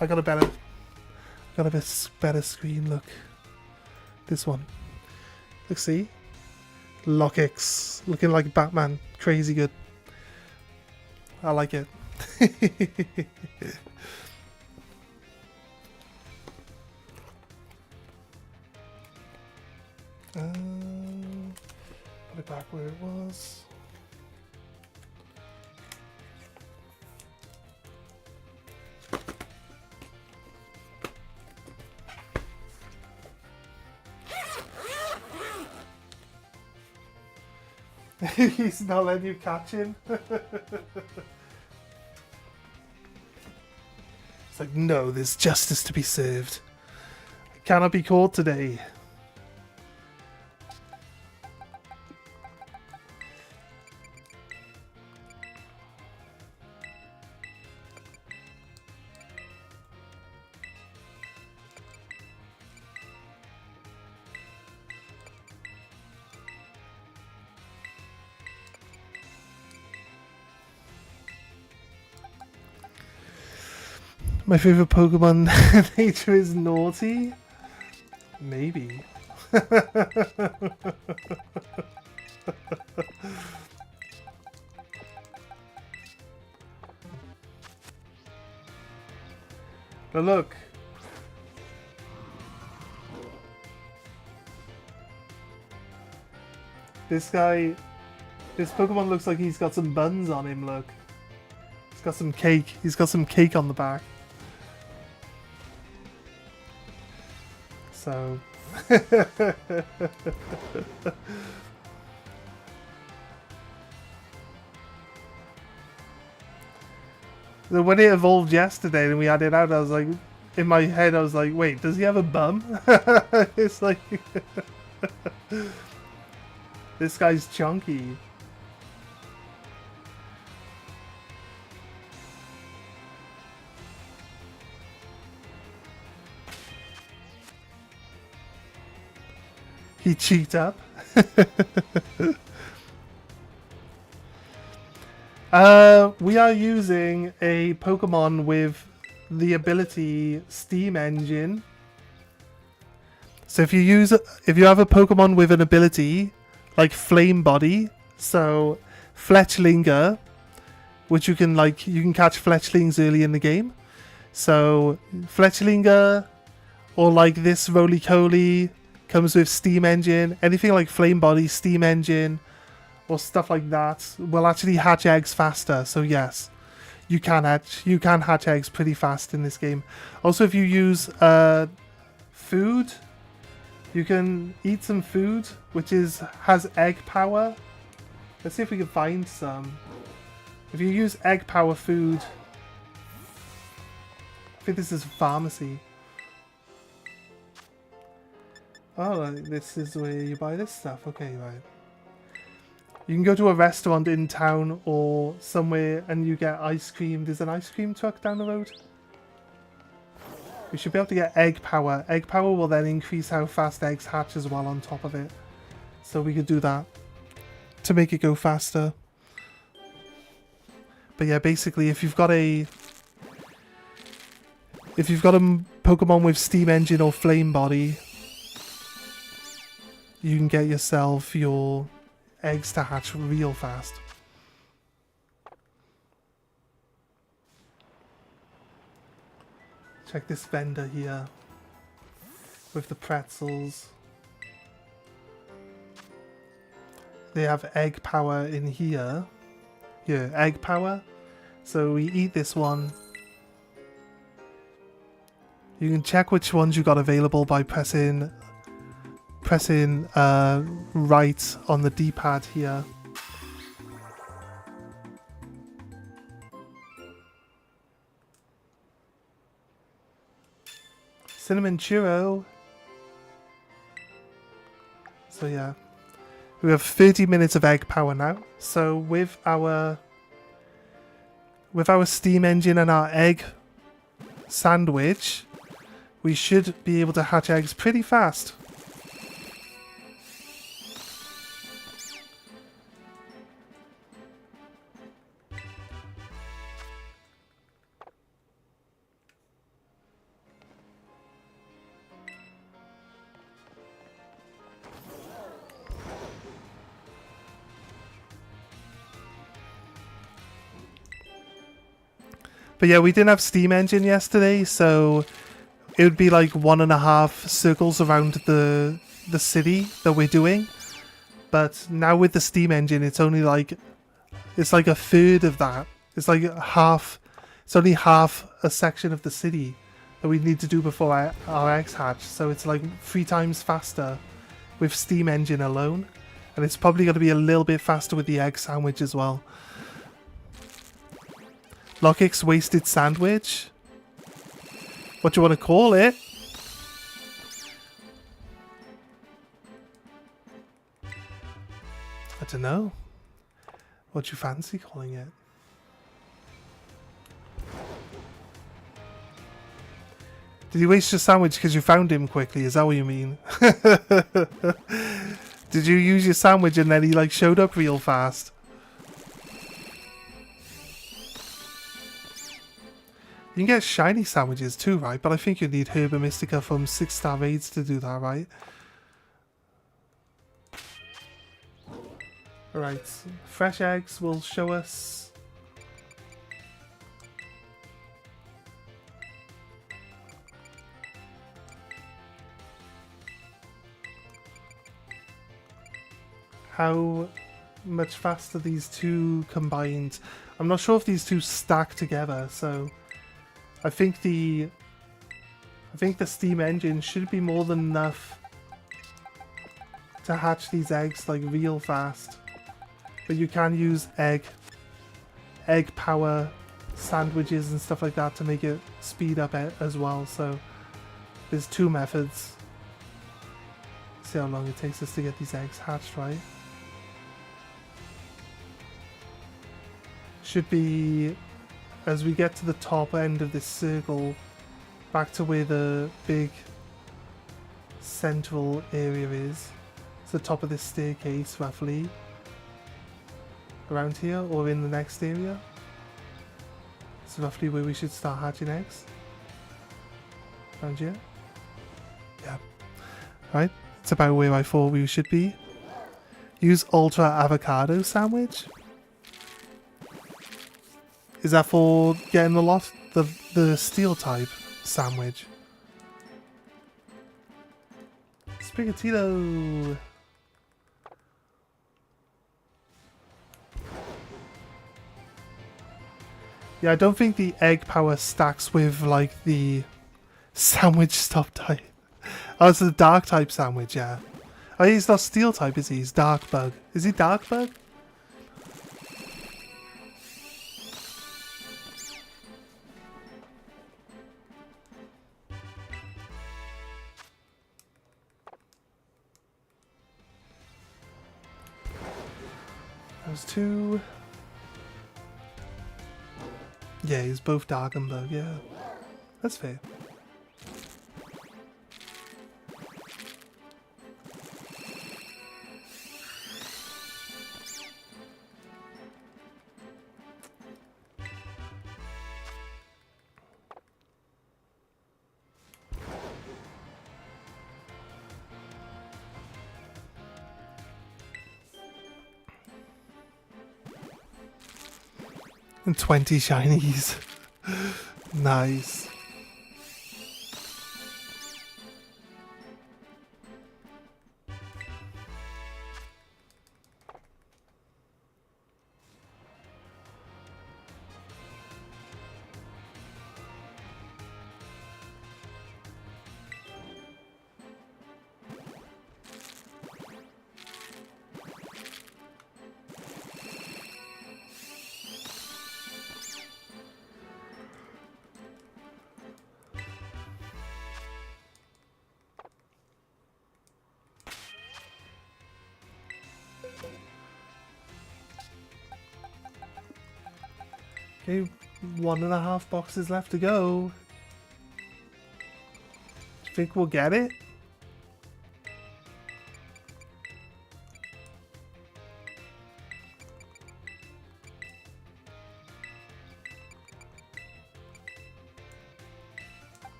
I got a better screen. Look, this one. Look, see, Lockix looking like Batman. Crazy good. I like it. Put it back where it was. He's not letting you catch him. It's like, no, there's justice to be served. I cannot be caught today. My favorite Pokemon nature is naughty? Maybe. But look. This Pokemon looks like he's got some buns on him, look. He's got some cake. He's got some cake on the back. So when it evolved yesterday and we had it out, I was like, in my head I was like, wait, does he have a bum? It's like this guy's chunky. He cheeked up. We are using a Pokemon with the ability Steam Engine. So if you have a Pokemon with an ability like Flame Body, so Fletchlinger, which you can catch Fletchlings early in the game. So Fletchlinger, or like this Roly-Coly, comes with Steam Engine. Anything like Flame Body, Steam Engine, or stuff like that will actually hatch eggs faster. So yes, you can hatch eggs pretty fast in this game. Also, if you use food, you can eat some food which has egg power. Let's see if we can find some. If you use egg power food, I think this is pharmacy. Oh, this is where you buy this stuff. Okay, right. You can go to a restaurant in town or somewhere and you get ice cream. There's an ice cream truck down the road. We should be able to get egg power. Egg power will then increase how fast eggs hatch as well on top of it. So we could do that to make it go faster. But yeah, basically if you've got a Pokemon with Steam Engine or Flame Body, you can get yourself your eggs to hatch real fast. Check this vendor here with the pretzels. They have egg power in here. Yeah, egg power. So we eat this one. You can check which ones you got available by pressing right on the D-pad here. Cinnamon churro. So yeah, we have 30 minutes of egg power now. So with our steam engine and our egg sandwich, we should be able to hatch eggs pretty fast. But yeah, we didn't have Steam Engine yesterday, so it would be like 1.5 circles around the city that we're doing. But now with the Steam Engine, it's only like, it's like a third of that. It's like half, it's only half a section of the city that we need to do before our eggs hatch. So it's like 3 times faster with Steam Engine alone. And it's probably going to be a little bit faster with the egg sandwich as well. Lockix Wasted Sandwich? What do you want to call it? I don't know. What do you fancy calling it? Did you waste your sandwich because you found him quickly? Is that what you mean? Did you use your sandwich and then he like showed up real fast? You can get shiny sandwiches too, right? But I think you need Herba Mystica from 6-star raids to do that, right? Alright, fresh eggs will show us how much faster these two combined. I'm not sure if these two stack together, so I think the Steam Engine should be more than enough to hatch these eggs like real fast. But you can use egg power sandwiches and stuff like that to make it speed up as well. So there's 2 methods. See how long it takes us to get these eggs hatched, right? Should be as we get to the top end of this circle, back to where the big central area is. It's the top of this staircase, roughly. Around here, or in the next area. It's roughly where we should start hatching eggs. Around here. Yeah. Right, it's about where I thought we should be. Use Ultra Avocado Sandwich. Is that for getting the steel type sandwich? Sprigatito. Yeah, I don't think the egg power stacks with like the sandwich stop type. Oh, it's the dark type sandwich, yeah. Oh, he's not steel type, is he? He's dark bug. Is he dark bug? those two. Yeah, he's both dark and bug, yeah. That's fair. And 20 shinies. Nice. Okay, 1.5 boxes left to go. Do you think we'll get it?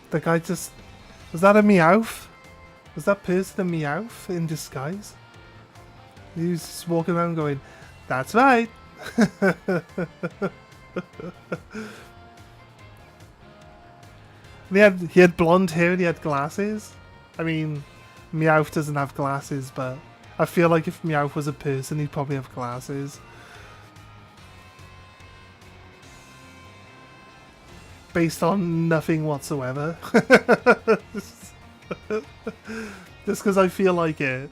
The guy just... Was that a Meowth? Was that person a Meowth in disguise? He was just walking around going, "That's right!" He had blonde hair and he had glasses. I mean, Meowth doesn't have glasses, but I feel like if Meowth was a person, he'd probably have glasses. Based on nothing whatsoever. Just because I feel like it.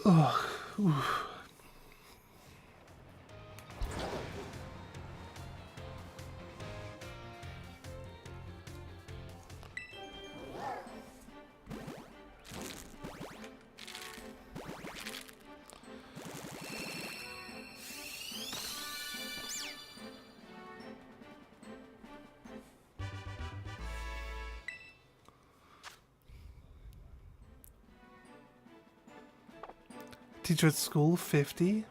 Ugh. Oof. Teacher at school, 50?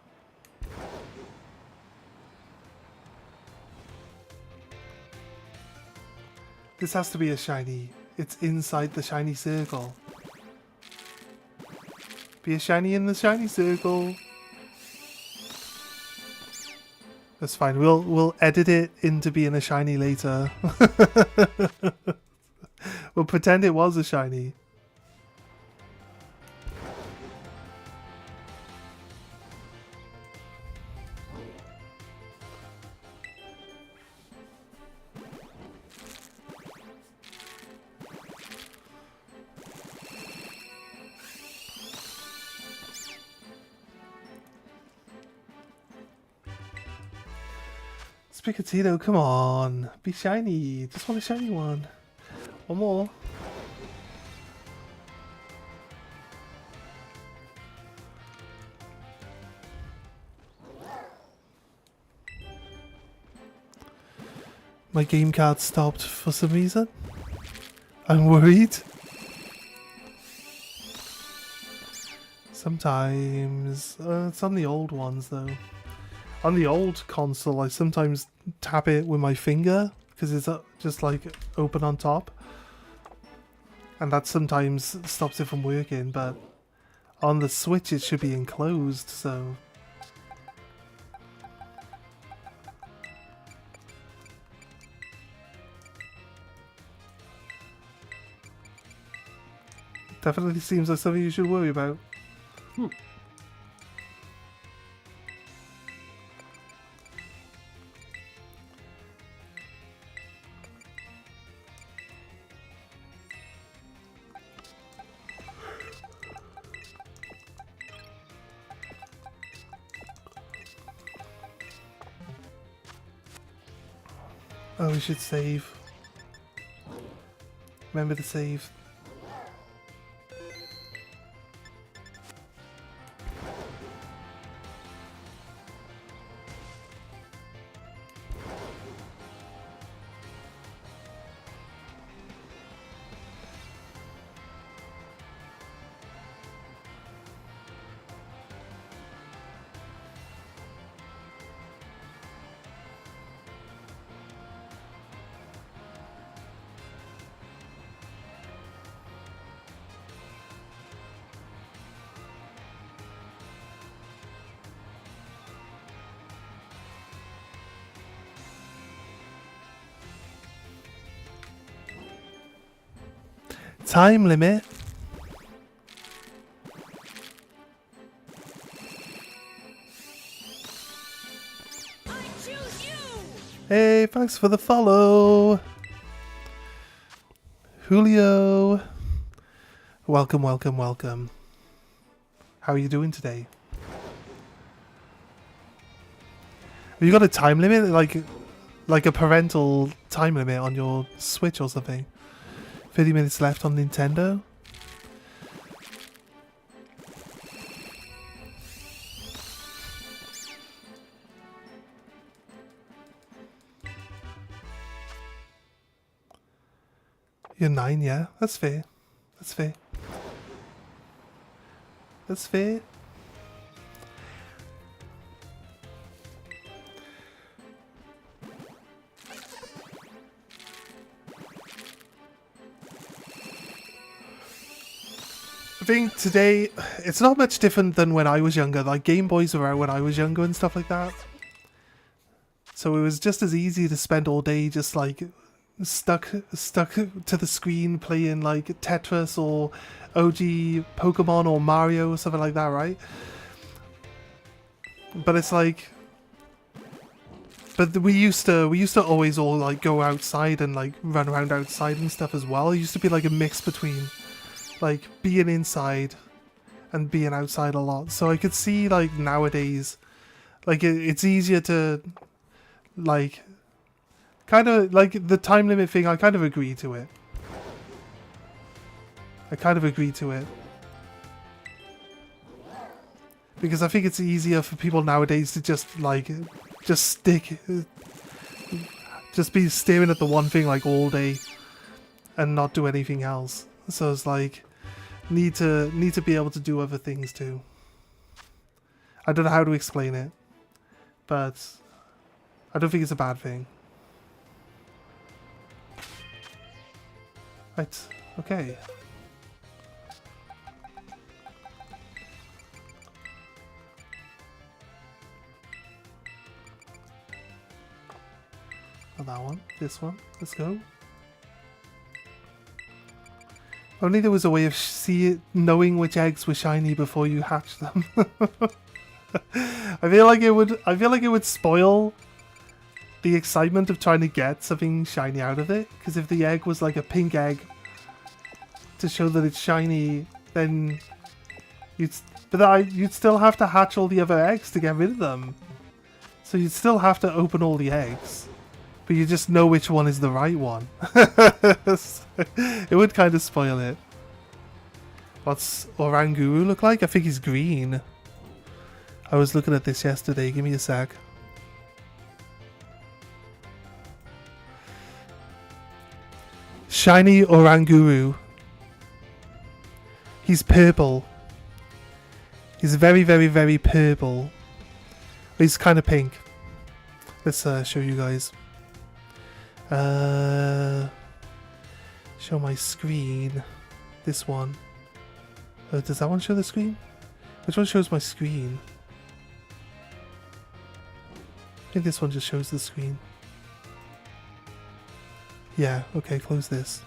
This has to be a shiny. It's inside the shiny circle. Be a shiny in the shiny circle. That's fine. We'll edit it into being a shiny later. We'll pretend it was a shiny. Picatito, come on. Be shiny. Just want a shiny one. One more. My game card stopped for some reason. I'm worried. Sometimes. It's on the old ones though. On the old console, I sometimes tap it with my finger because it's just like open on top. And that sometimes stops it from working, but on the Switch it should be enclosed, so... Definitely seems like something you should worry about. Oh, we should save. Remember to save. Time limit. I choose you. Hey, thanks for the follow. Julio. Welcome, welcome, welcome. How are you doing today? Have you got a time limit? Like a parental time limit on your Switch or something? 30 minutes left on Nintendo? You're 9, yeah? That's fair. That's fair. That's fair. I think today, it's not much different than when I was younger. Like, Game Boys were out when I was younger and stuff like that. So it was just as easy to spend all day just, like, stuck to the screen playing, like, Tetris or OG Pokemon or Mario or something like that, right? But it's like... But we used to always all, like, go outside and, like, run around outside and stuff as well. It used to be, like, a mix between... like being inside and being outside a lot. So I could see like nowadays like it's easier to like kind of like the time limit thing. I kind of agree to it. Because I think it's easier for people nowadays to just like just be staring at the one thing like all day and not do anything else. So it's like need to be able to do other things too. I don't know how to explain it, but I don't think it's a bad thing. Right, okay. Not that one, this one, let's go. Only there was a way of knowing which eggs were shiny before you hatch them. I feel like it would spoil the excitement of trying to get something shiny out of it. Because if the egg was like a pink egg to show that it's shiny, then you'd still have to hatch all the other eggs to get rid of them. So you'd still have to open all the eggs. But you just know which one is the right one. It would kind of spoil it. What's Oranguru look like? I think he's green. I was looking at this yesterday. Give me a sec. Shiny Oranguru. He's purple. He's very, very, very purple. He's kind of pink. Let's show you guys. Show my screen. This one. Does that one show the screen? Which one shows my screen? I think this one just shows the screen. Yeah, okay, close this.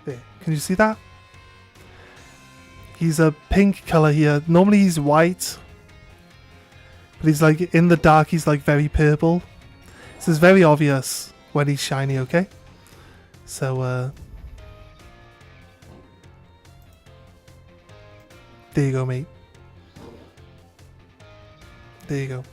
There. Can you see that? He's a pink color here. Normally he's white. But he's like, in the dark, he's like very purple. This is very obvious when he's shiny, okay? So, there you go, mate. There you go.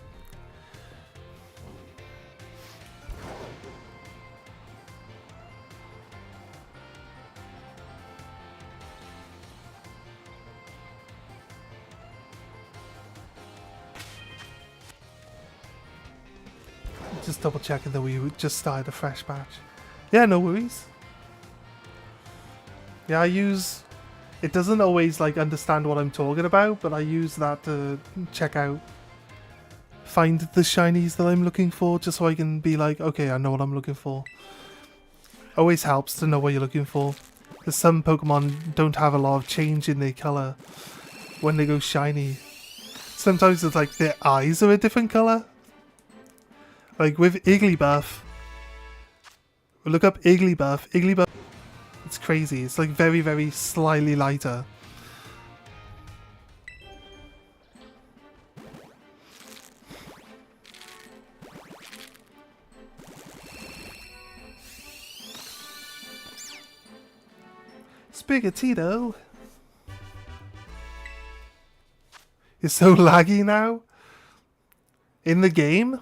Just double checking that we just started a fresh batch. Yeah, no worries. Yeah, I use... It doesn't always like understand what I'm talking about, but I use that to check out, find the shinies that I'm looking for, just so I can be like, okay, I know what I'm looking for. Always helps to know what you're looking for. Because some Pokemon don't have a lot of change in their colour when they go shiny. Sometimes it's like their eyes are a different colour. Like with Igglybuff, look up Igglybuff. Igglybuff, it's crazy. It's like very, very slightly lighter. Spigatito. You're so laggy now? In the game?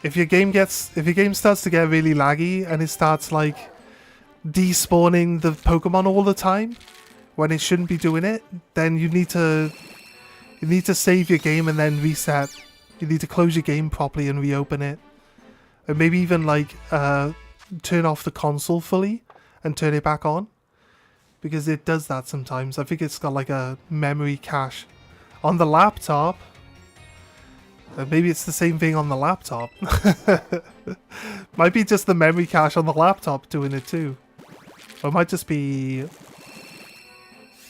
If your game starts to get really laggy and it starts like despawning the Pokemon all the time when it shouldn't be doing it, then you need to save your game and then reset. You need to close your game properly and reopen it. And maybe even like turn off the console fully and turn it back on. Because it does that sometimes. I think it's got like a memory cache. On the laptop, maybe it's the same thing on the laptop. Might be just the memory cache on the laptop doing it too. Or it might just be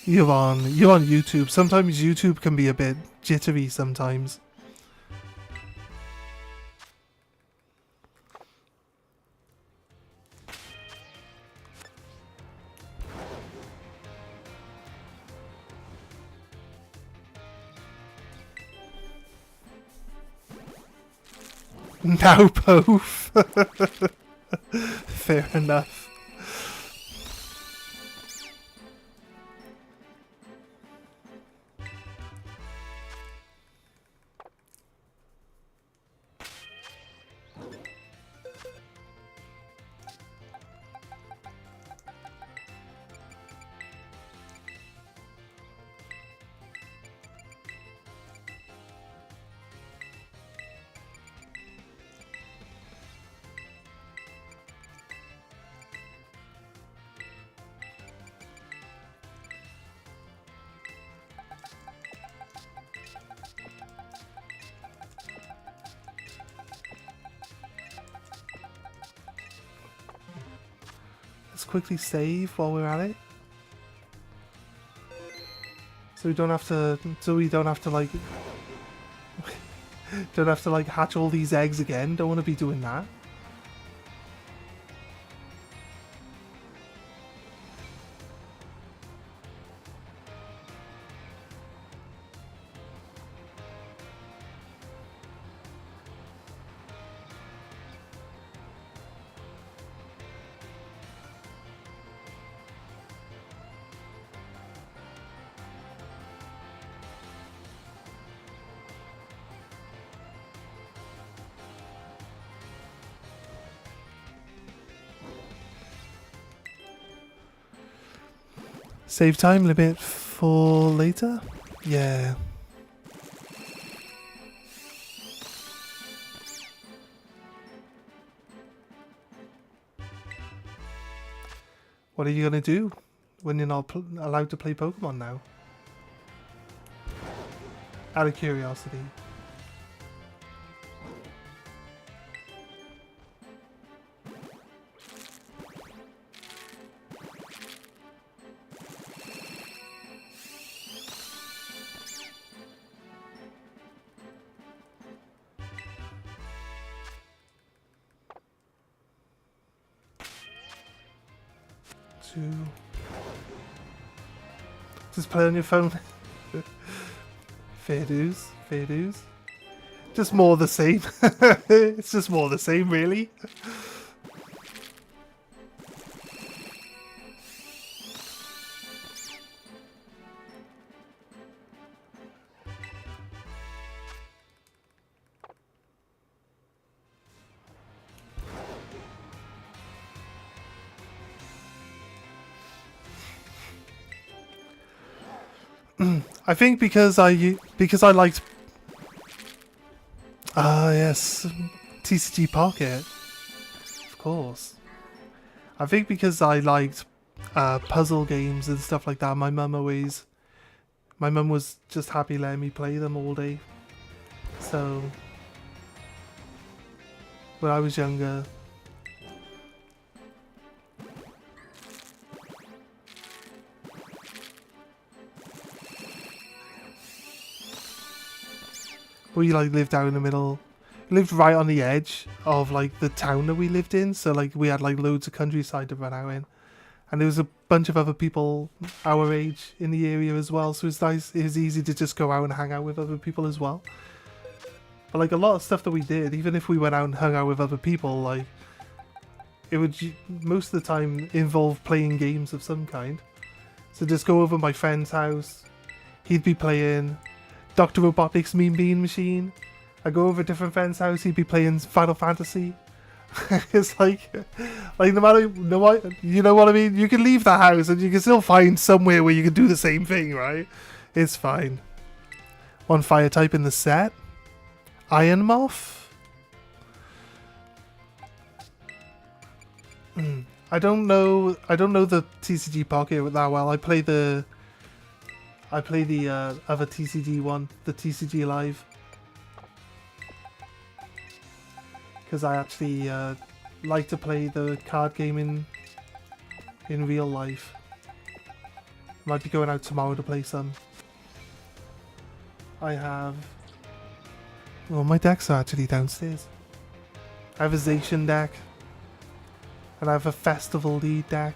you're on YouTube. Sometimes YouTube can be a bit jittery sometimes. Now both. Fair enough. Let's quickly save while we're at it. So we don't have to like don't have to like hatch all these eggs again. Don't want to be doing that. Save time limit for later? Yeah. What are you gonna do when you're not allowed to play Pokemon now? Out of curiosity. Just play on your phone. Fair dues, fair dues. Just more the same. It's just more the same, really. I think because I liked yes, TCG Pocket. Of course. I think because I liked puzzle games and stuff like that, my mum was just happy letting me play them all day. So, when I was younger, we like lived out in the middle, lived right on the edge of like the town that we lived in. So like we had like loads of countryside to run out in, and there was a bunch of other people our age in the area as well. So it's nice. It was easy to just go out and hang out with other people as well. But like a lot of stuff that we did, even if we went out and hung out with other people, like it would most of the time involve playing games of some kind. So just go over my friend's house, he'd be playing Dr. Robotnik's Mean Bean Machine. I go over a different friend's house, he'd be playing Final Fantasy. It's like no matter, you know what I mean? You can leave the house and you can still find somewhere where you can do the same thing, right? It's fine. One fire type in the set. Iron Moth? I don't know the TCG Pocket that well. I play the other TCG one, the TCG Live, because I actually like to play the card game in real life. Might be going out tomorrow to play some. I have. Well, my decks are actually downstairs. I have a Zacian deck, and I have a Festival Lead deck.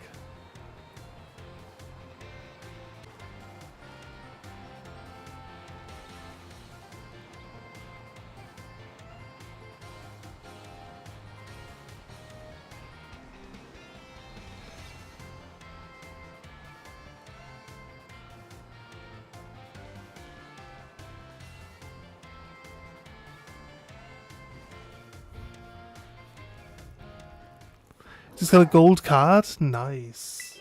Just got a gold card? Nice.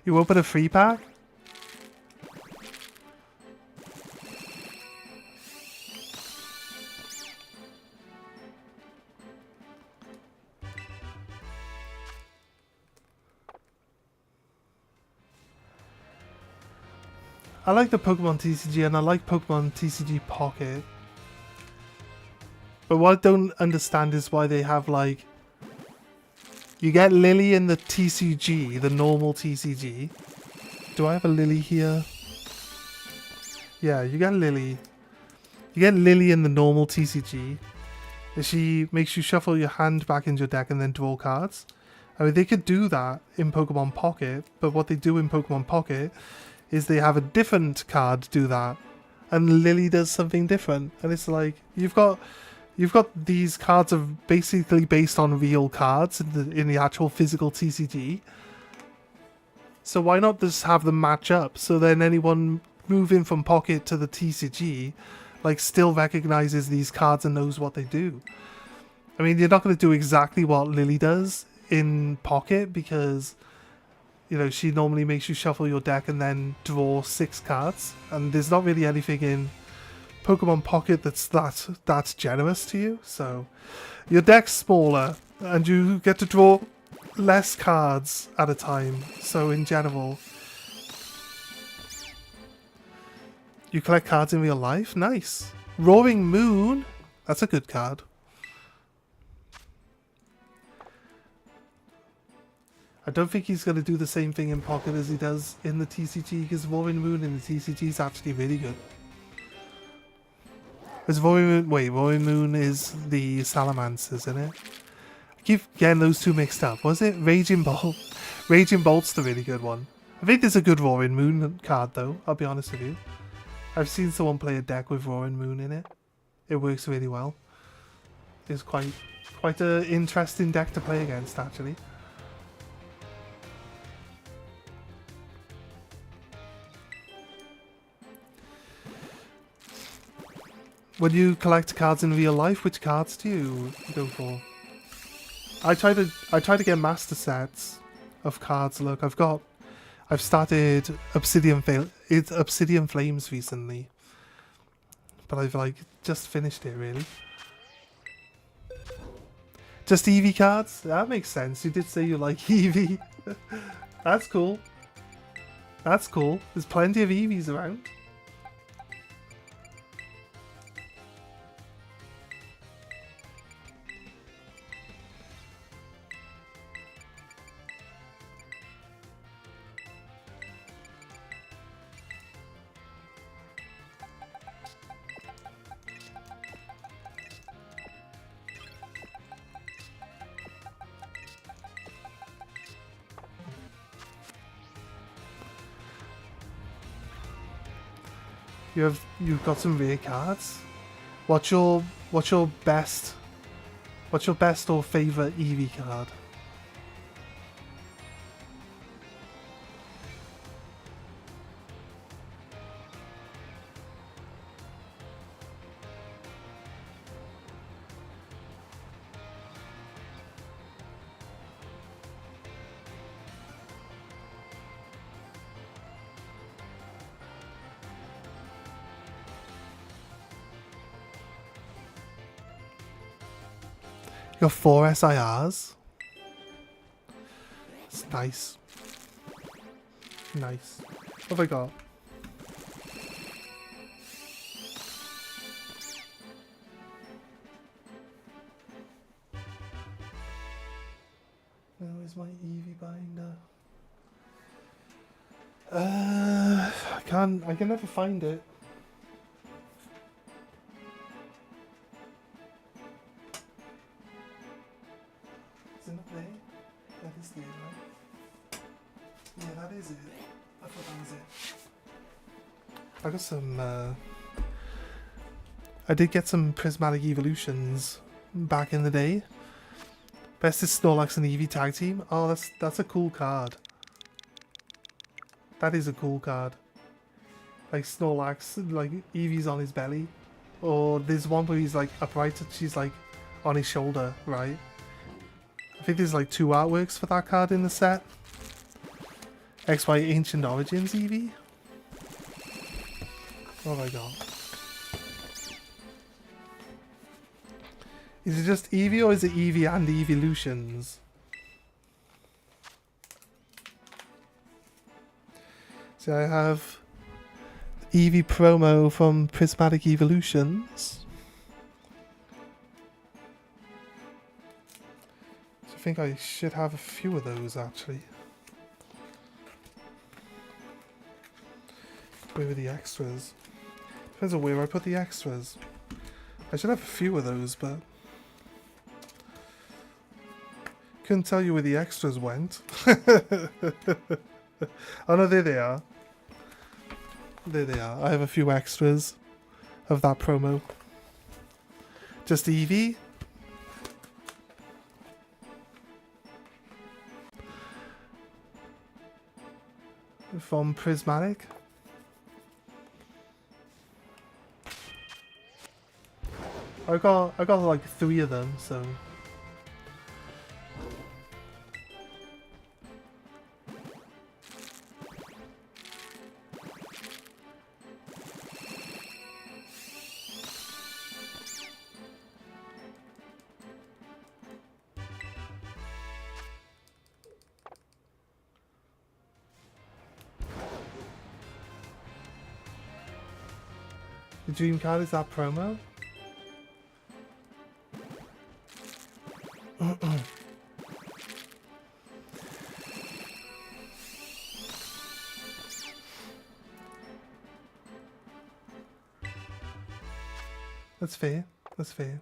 You open a free pack? I like the Pokemon TCG and I like Pokemon TCG Pocket. But what I don't understand is why they have like... You get Lily in the TCG, the normal TCG. Do I have a Lily here? Yeah, you get Lily. You get Lily in the normal TCG. She makes you shuffle your hand back into your deck and then draw cards. I mean, they could do that in Pokemon Pocket, but what they do in Pokemon Pocket is they have a different card do that. And Lily does something different. And it's like, you've got these cards are basically based on real cards in the actual physical TCG. So why not just have them match up? So then anyone moving from Pocket to the TCG, like, still recognizes these cards and knows what they do. I mean, you're not going to do exactly what Lily does in Pocket because, you know, she normally makes you shuffle your deck and then draw 6 cards. And there's not really anything in Pokemon Pocket that's generous to you. So your deck's smaller and you get to draw less cards at a time. So in general, you collect cards in real life. Nice. Roaring Moon. That's a good card. I don't think he's going to do the same thing in Pocket as he does in the TCG, because Roaring Moon in the TCG is actually really good. Is Roaring Moon is the Salamence, isn't it? I keep getting those two mixed up. Was it Raging Bolt? Raging Bolt's the really good one. I think there's a good Roaring Moon card though, I'll be honest with you. I've seen someone play a deck with Roaring Moon in it. It works really well. It's quite an interesting deck to play against, actually. When you collect cards in real life, which cards do you go for? I try to get master sets of cards. Look, I've started Obsidian Flames recently, but I've like just finished it, really. Just Eevee cards? That makes sense. You did say you like Eevee. That's cool. That's cool. There's plenty of Eevees around. You've got some rare cards. What's your best or favorite Eevee card? You got 4 SIRs. It's nice. Nice. What have I got? Where is my Eevee binder? I can never find it. Is it not there? That is there, right? Yeah, that is it. I thought that was it. I got some, I did get some Prismatic Evolutions back in the day. Best is Snorlax and Eevee tag team. Oh, that's a cool card. That is a cool card. Like Snorlax, like Eevee's on his belly. Or there's one where he's like upright and she's like on his shoulder, right? I think there's like 2 artworks for that card in the set. XY Ancient Origins Eevee. Oh my god. Is it just Eevee or is it Eevee and Evolutions? So I have Eevee promo from Prismatic Evolutions. So I think I should have a few of those actually. Where are the extras? Depends on where I put the extras. I should have a few of those, but couldn't tell you where the extras went. Oh no, there they are. There they are. I have a few extras of that promo. Just Eevee. From Prismatic. I got like 3 of them, so the dream card is that promo. That's fair. That's fair.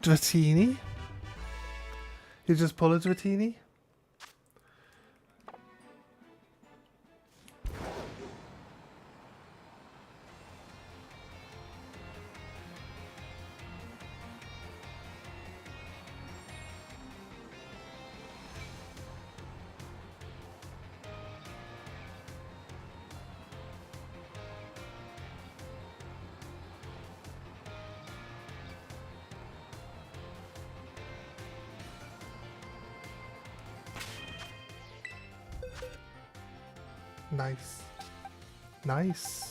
Dratini? You just pull a Dratini? Nice. Nice.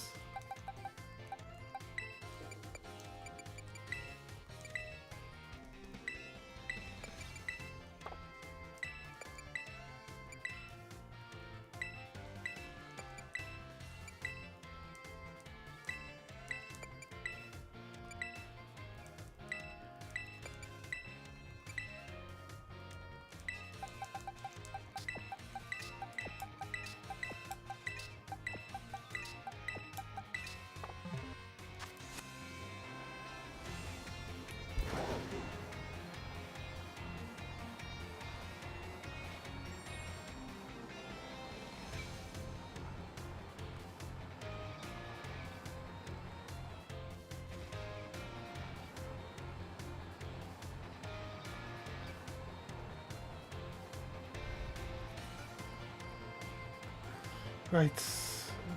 Right,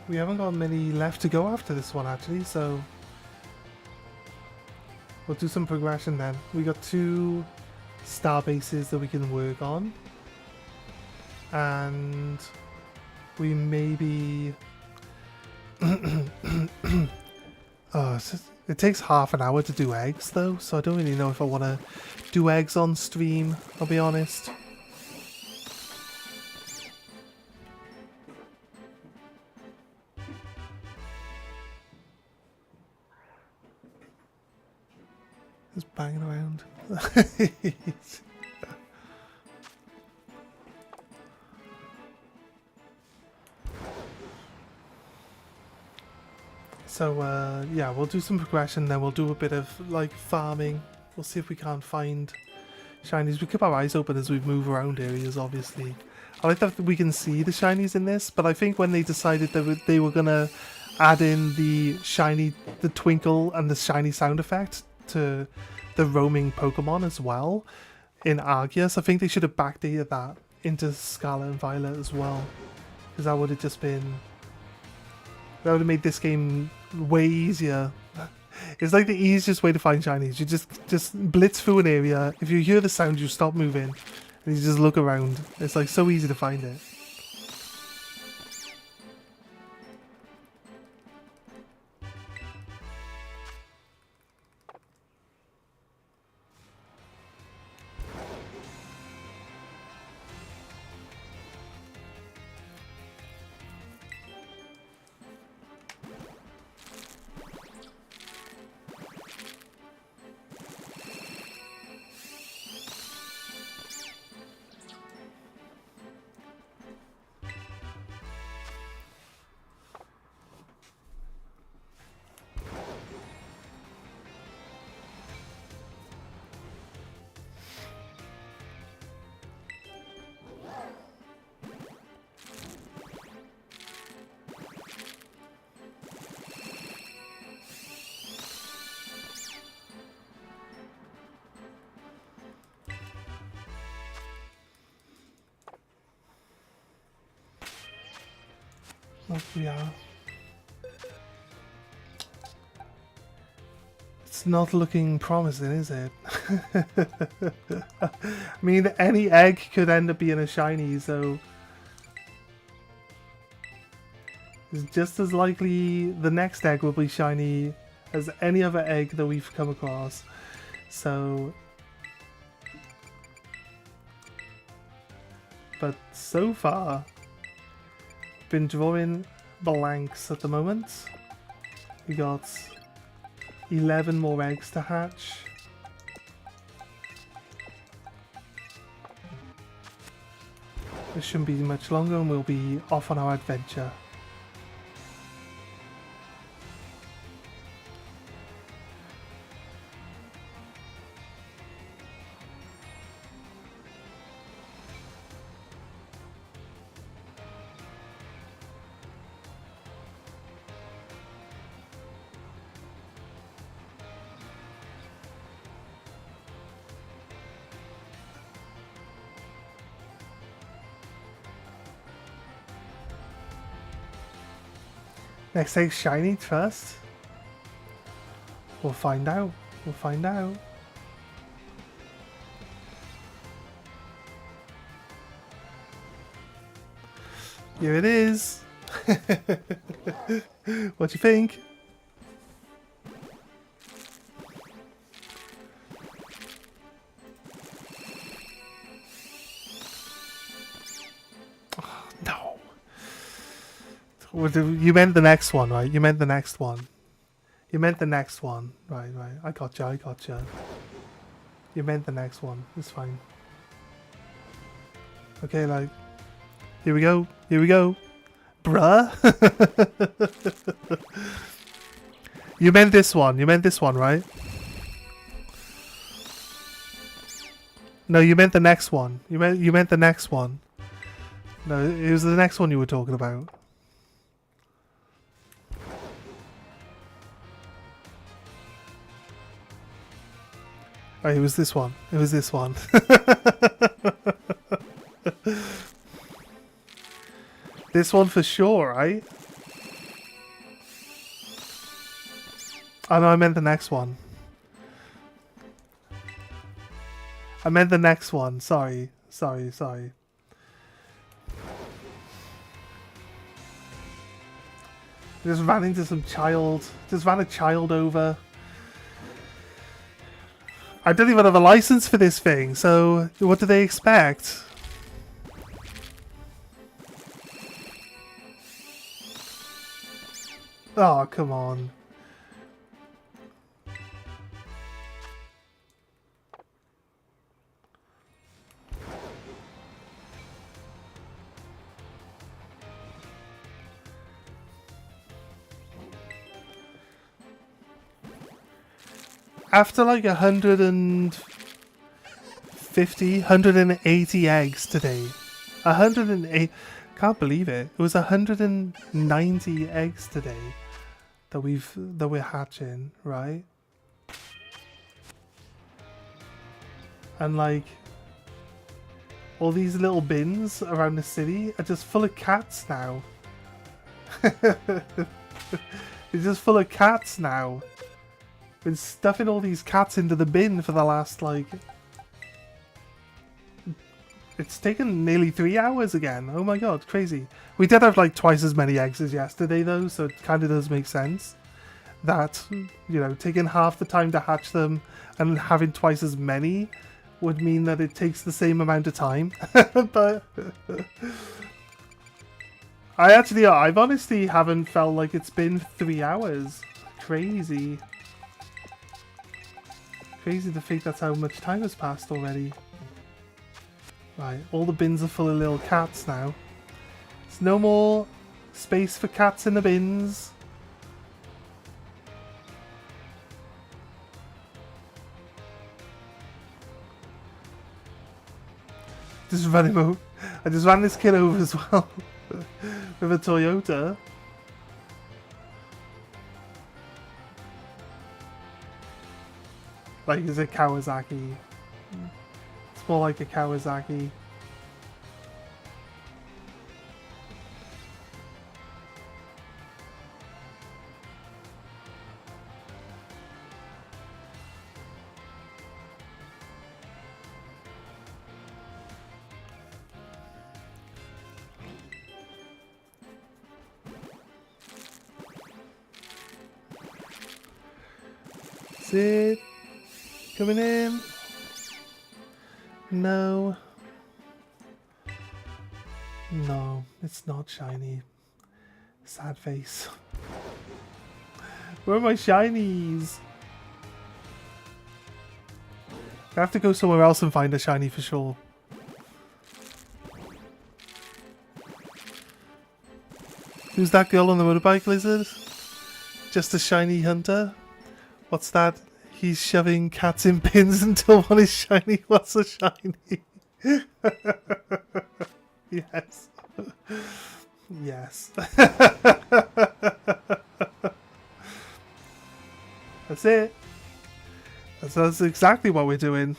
we haven't got many left to go after this one actually, so we'll do some progression then. We got 2 star bases that we can work on, and we maybe oh, it takes half an hour to do eggs though, so I don't really know if I want to do eggs on stream, I'll be honest. Just banging around. So yeah, we'll do some progression, then we'll do a bit of like farming. We'll see if we can't find shinies. We keep our eyes open as we move around areas, obviously. I like that we can see the shinies in this, but I think when they decided that they were gonna add in the twinkle and the shiny sound effect to the roaming Pokemon as well in Arceus, I think they should have backdated that into Scarlet and Violet as well, because that would have just been, that would have made this game way easier. It's like the easiest way to find shinies. You just blitz through an area. If you hear the sound, you stop moving and you just look around. It's like so easy to find it. What we are. It's not looking promising, is it? I mean, any egg could end up being a shiny, so it's just as likely the next egg will be shiny as any other egg that we've come across. So, but so far, been drawing blanks at the moment. We got 11 more eggs to hatch. This shouldn't be much longer and we'll be off on our adventure. Next egg shiny first. We'll find out. We'll find out. Here it is. What do you think? Oh, no. You meant the next one, right? You meant the next one. You meant the next one. Right, right. I gotcha, I gotcha. You meant the next one. It's fine. Okay, like... Here we go. Here we go. Bruh. You meant this one. You meant this one, right? No, you meant the next one. You meant the next one. No, it was the next one you were talking about. Oh, it was this one. It was this one. This one for sure, right? Oh no, I meant the next one. I meant the next one. Sorry. Sorry, sorry. Just ran into some child. Just ran a child over. I don't even have a license for this thing, so what do they expect? Oh, come on. After like 180 eggs today. 108. Can't believe it. It was 190 eggs today that we're hatching, right? And like all these little bins around the city are just full of cats now. They're just full of cats now. Been stuffing all these cats into the bin for the last, like... It's taken nearly 3 hours again. Oh my god, crazy. We did have, like, twice as many eggs as yesterday, though, so it kind of does make sense. That, you know, taking half the time to hatch them and having twice as many would mean that it takes the same amount of time. But... I've honestly haven't felt like it's been 3 hours. Crazy. Crazy to think that's how much time has passed already. Right, all the bins are full of little cats now. There's no more space for cats in the bins. Just run him over. I just ran this kid over as well. With a Toyota. Like, is it Kawasaki? It's more like a Kawasaki. Sit. Coming in. No. No, it's not shiny. Sad face. Where are my shinies? I have to go somewhere else and find a shiny for sure. Who's that girl on the motorbike, Lizard? Just a shiny hunter? What's that? He's shoving cats in bins until one is shiny. What's a shiny? Yes. Yes. That's it. That's exactly what we're doing.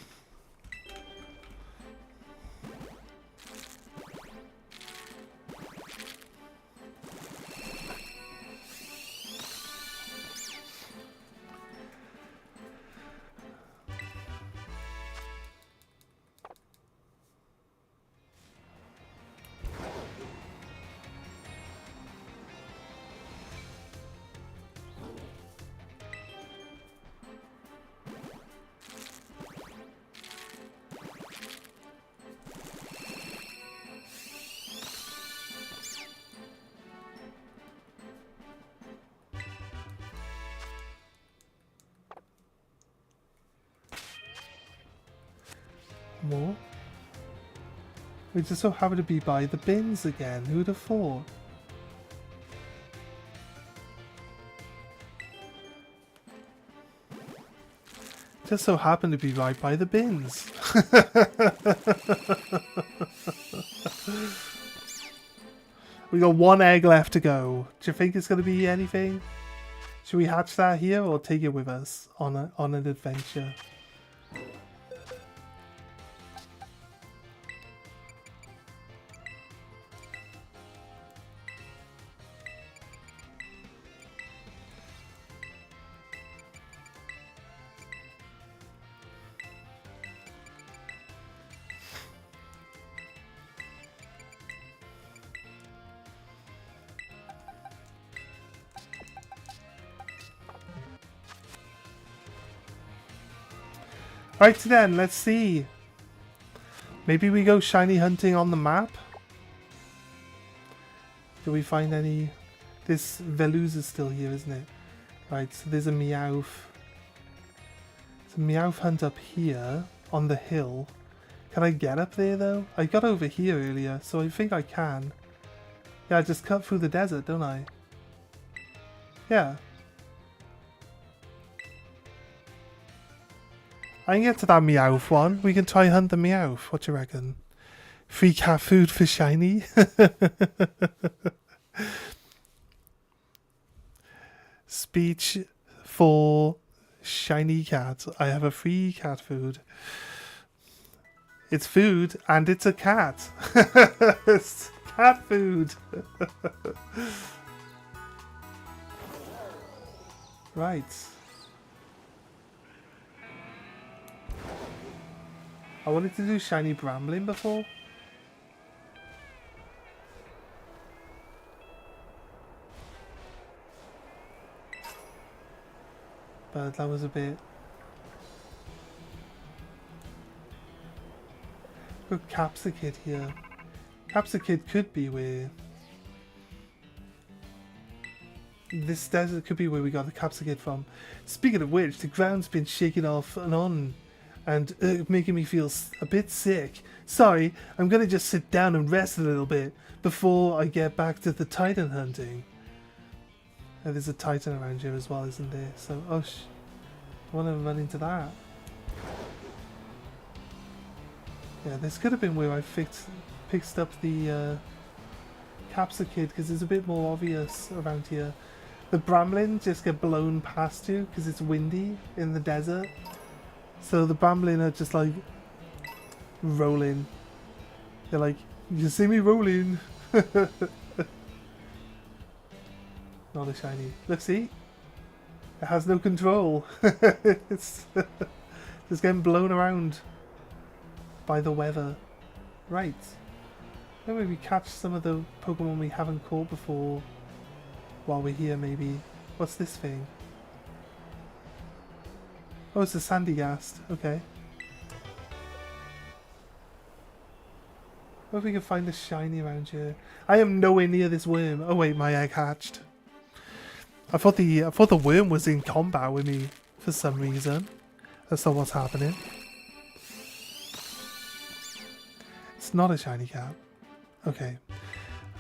more. We just so happen to be by the bins again. Who'd have thought? Just so happen to be right by the bins. We got one egg left to go. Do you think it's going to be anything? Should we hatch that here or take it with us on an adventure? Right then, let's see. Maybe we go shiny hunting on the map? Do we find any... This Velouz is still here, isn't it? Right, so there's a Meowth. There's a Meowth hunt up here on the hill. Can I get up there though? I got over here earlier, so I think I can. Yeah, I just cut through the desert, don't I? Yeah. I can get to that Meowth one. We can try hunt the Meowth. What do you reckon? Free cat food for shiny? Speech for shiny cat. I have a free cat food. It's food and it's a cat. It's cat food. Right. I wanted to do shiny Bramblin before. But that was a bit... Got Capsicid here. Capsicid could be where... This desert could be where we got the Capsicid from. Speaking of which, the ground's been shaking off and on. And making me feel a bit sick. Sorry, I'm gonna just sit down and rest a little bit before I get back to the Titan hunting. And there's a Titan around here as well, isn't there? So, I want to run into that. Yeah, this could have been where I picked up the Capsicid, because it's a bit more obvious around here. The Bramblin just get blown past you because it's windy in the desert. So the Bramblin are just like rolling. They're like, you see me rolling. Not a shiny. Look, see? It has no control. It's just getting blown around by the weather. Right. Maybe we catch some of the Pokemon we haven't caught before while we're here, maybe. What's this thing? Oh, it's a Sandygast. Okay. What if we can find a shiny around here? I am nowhere near this worm. Oh wait, my egg hatched. I thought the worm was in combat with me for some reason. That's not what's happening. It's not a shiny cat. Okay.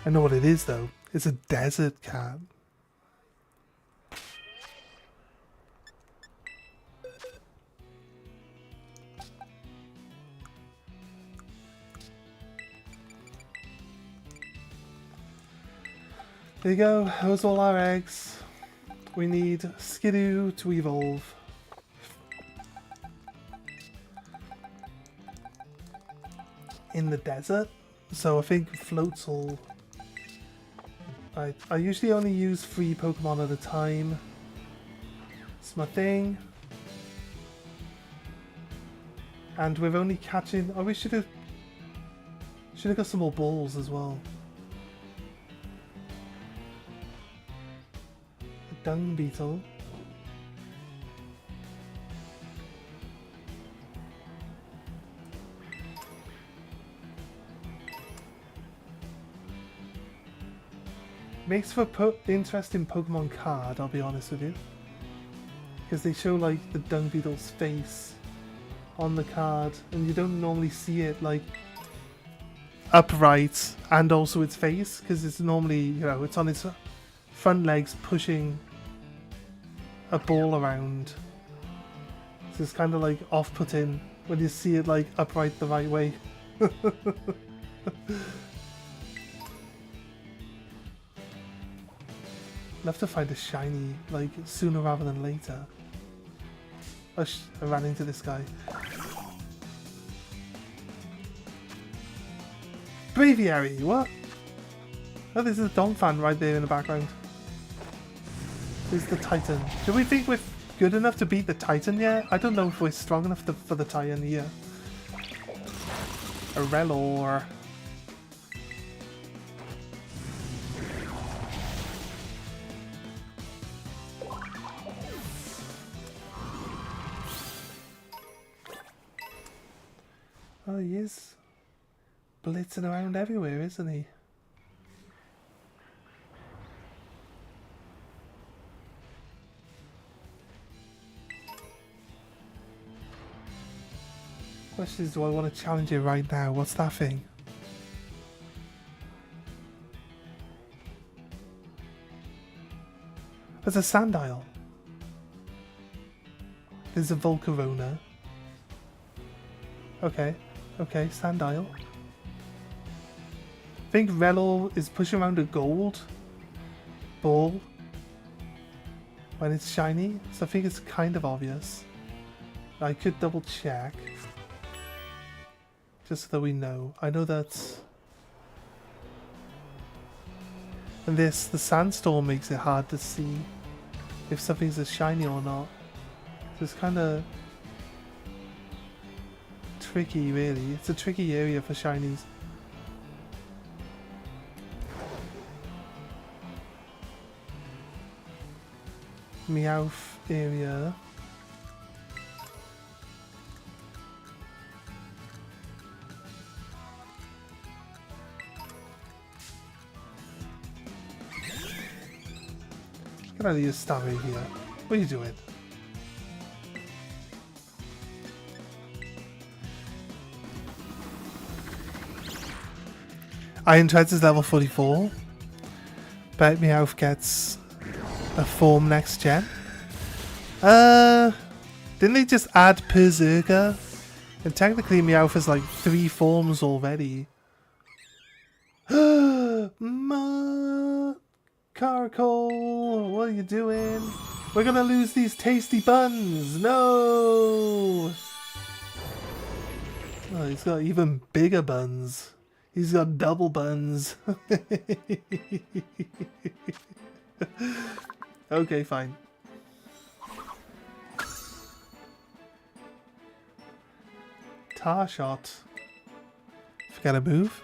I know what it is though. It's a desert cat. There you go, those are all our eggs. We need Skidoo to evolve. In the desert, so I think Floatzel. I usually only use 3 Pokemon at a time. It's my thing. And we're only catching... Oh, we should have got some more balls as well. Dung beetle. Makes for interesting Pokemon card, I'll be honest with you. Because they show like the dung beetle's face on the card, and you don't normally see it like upright and also its face, because it's normally, you know, it's on its front legs pushing a ball around. So it's kind of like off-putting when you see it like upright the right way. Love to find a shiny like sooner rather than later. Oh, I ran into this guy. Braviary, what? Oh, there's a Dom fan right there in the background. There's the Titan. Do we think we're good enough to beat the Titan yet? I don't know if we're strong enough for the Titan here. A Relor. Oh, he is blitzing around everywhere, isn't he? Question is, do I want to challenge it right now? What's that thing? There's a Sandile. There's a Volcarona. Okay. Okay, Sandile. I think Relor is pushing around a gold ball when it's shiny, so I think it's kind of obvious. I could double check. Just so that we know. I know that's... And this, the sandstorm makes it hard to see if something's as shiny or not. So it's kind of tricky, really. It's a tricky area for shinies. Meowth area. Get out of your star right here. What are you doing? Iron Treads is level 44. Bet Meowth gets a form next gen. Didn't they just add Berserker? And technically Meowth has like 3 forms already. Caracol, what are you doing? We're gonna lose these tasty buns! No! Oh, he's got even bigger buns. He's got double buns. Okay, fine. Tar shot. Forget a move.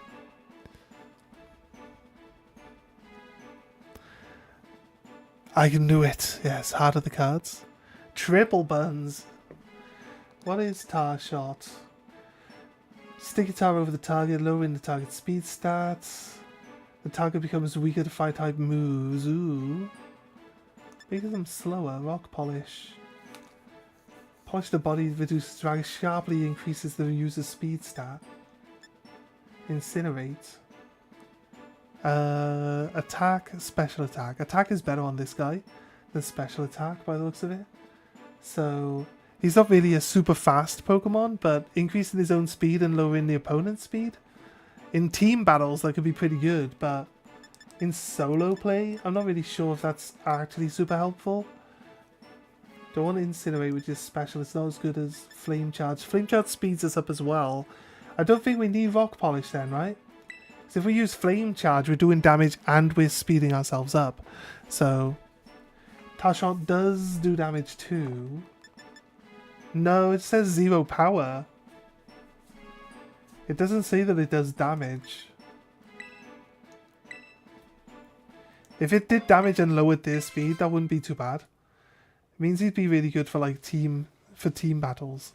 I can do it. Yes, heart of the cards. Triple buns. What is tar shot? Stick a tar over the target, lowering the target's speed stats. The target becomes weaker to fire type moves. Ooh. Makes them slower. Rock polish. Polish the body, reduces drag, sharply increases the user's speed stat. Incinerate. Attack, special attack. Attack is better on this guy than special attack by the looks of it. So he's not really a super fast Pokemon, but increasing his own speed and lowering the opponent's speed. In team battles that could be pretty good, but in solo play, I'm not really sure if that's actually super helpful. Don't want to Incinerate, which is special. It's not as good as Flame Charge. Flame Charge speeds us up as well. I don't think we need Rock Polish then, right? Because if we use Flame Charge, we're doing damage and we're speeding ourselves up. So, Tarshot does do damage too. No, it says 0 power. It doesn't say that it does damage. If it did damage and lowered their speed, that wouldn't be too bad. It means he'd be really good for like team battles.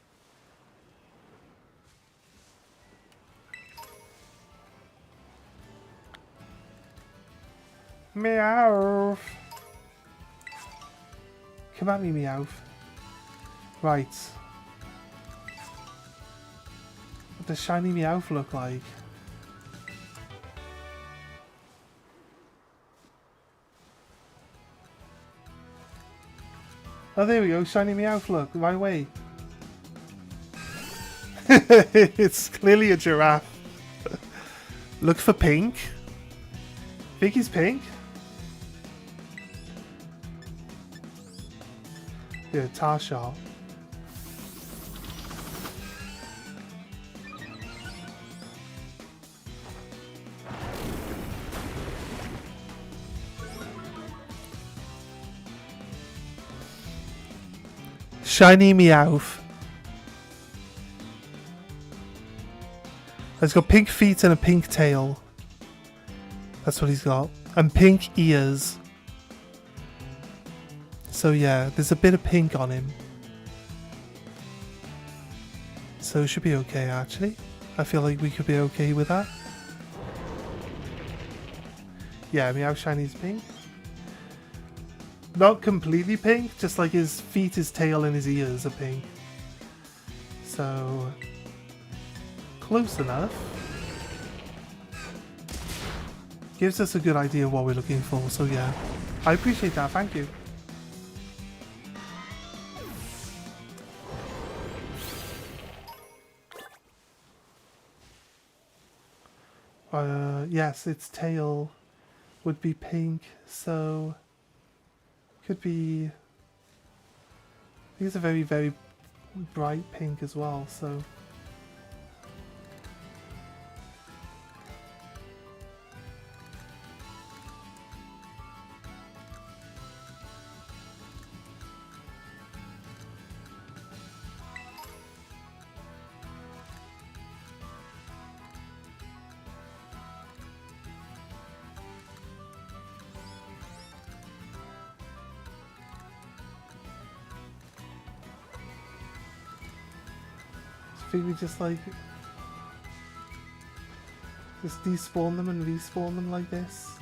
Meowth. Come at me, Meowth. Right. does Shiny Meowth look like? Oh, there we go. Shiny Meowth, look. Right away. It's clearly a giraffe. Look for pink. Think he's pink? Yeah, Tarshot. Shiny Meowth. He's got pink feet and a pink tail. That's what he's got. And pink ears. So yeah, there's a bit of pink on him. So it should be okay actually. I feel like we could be okay with that. Yeah, Meow Shiny's pink. Not completely pink, just like his feet, his tail, and his ears are pink. So close enough. Gives us a good idea of what we're looking for, so yeah. I appreciate that, thank you. Yes, its tail would be pink, so could be. I think it's a very, very bright pink as well, so. I think we just like just despawn them and respawn them like this.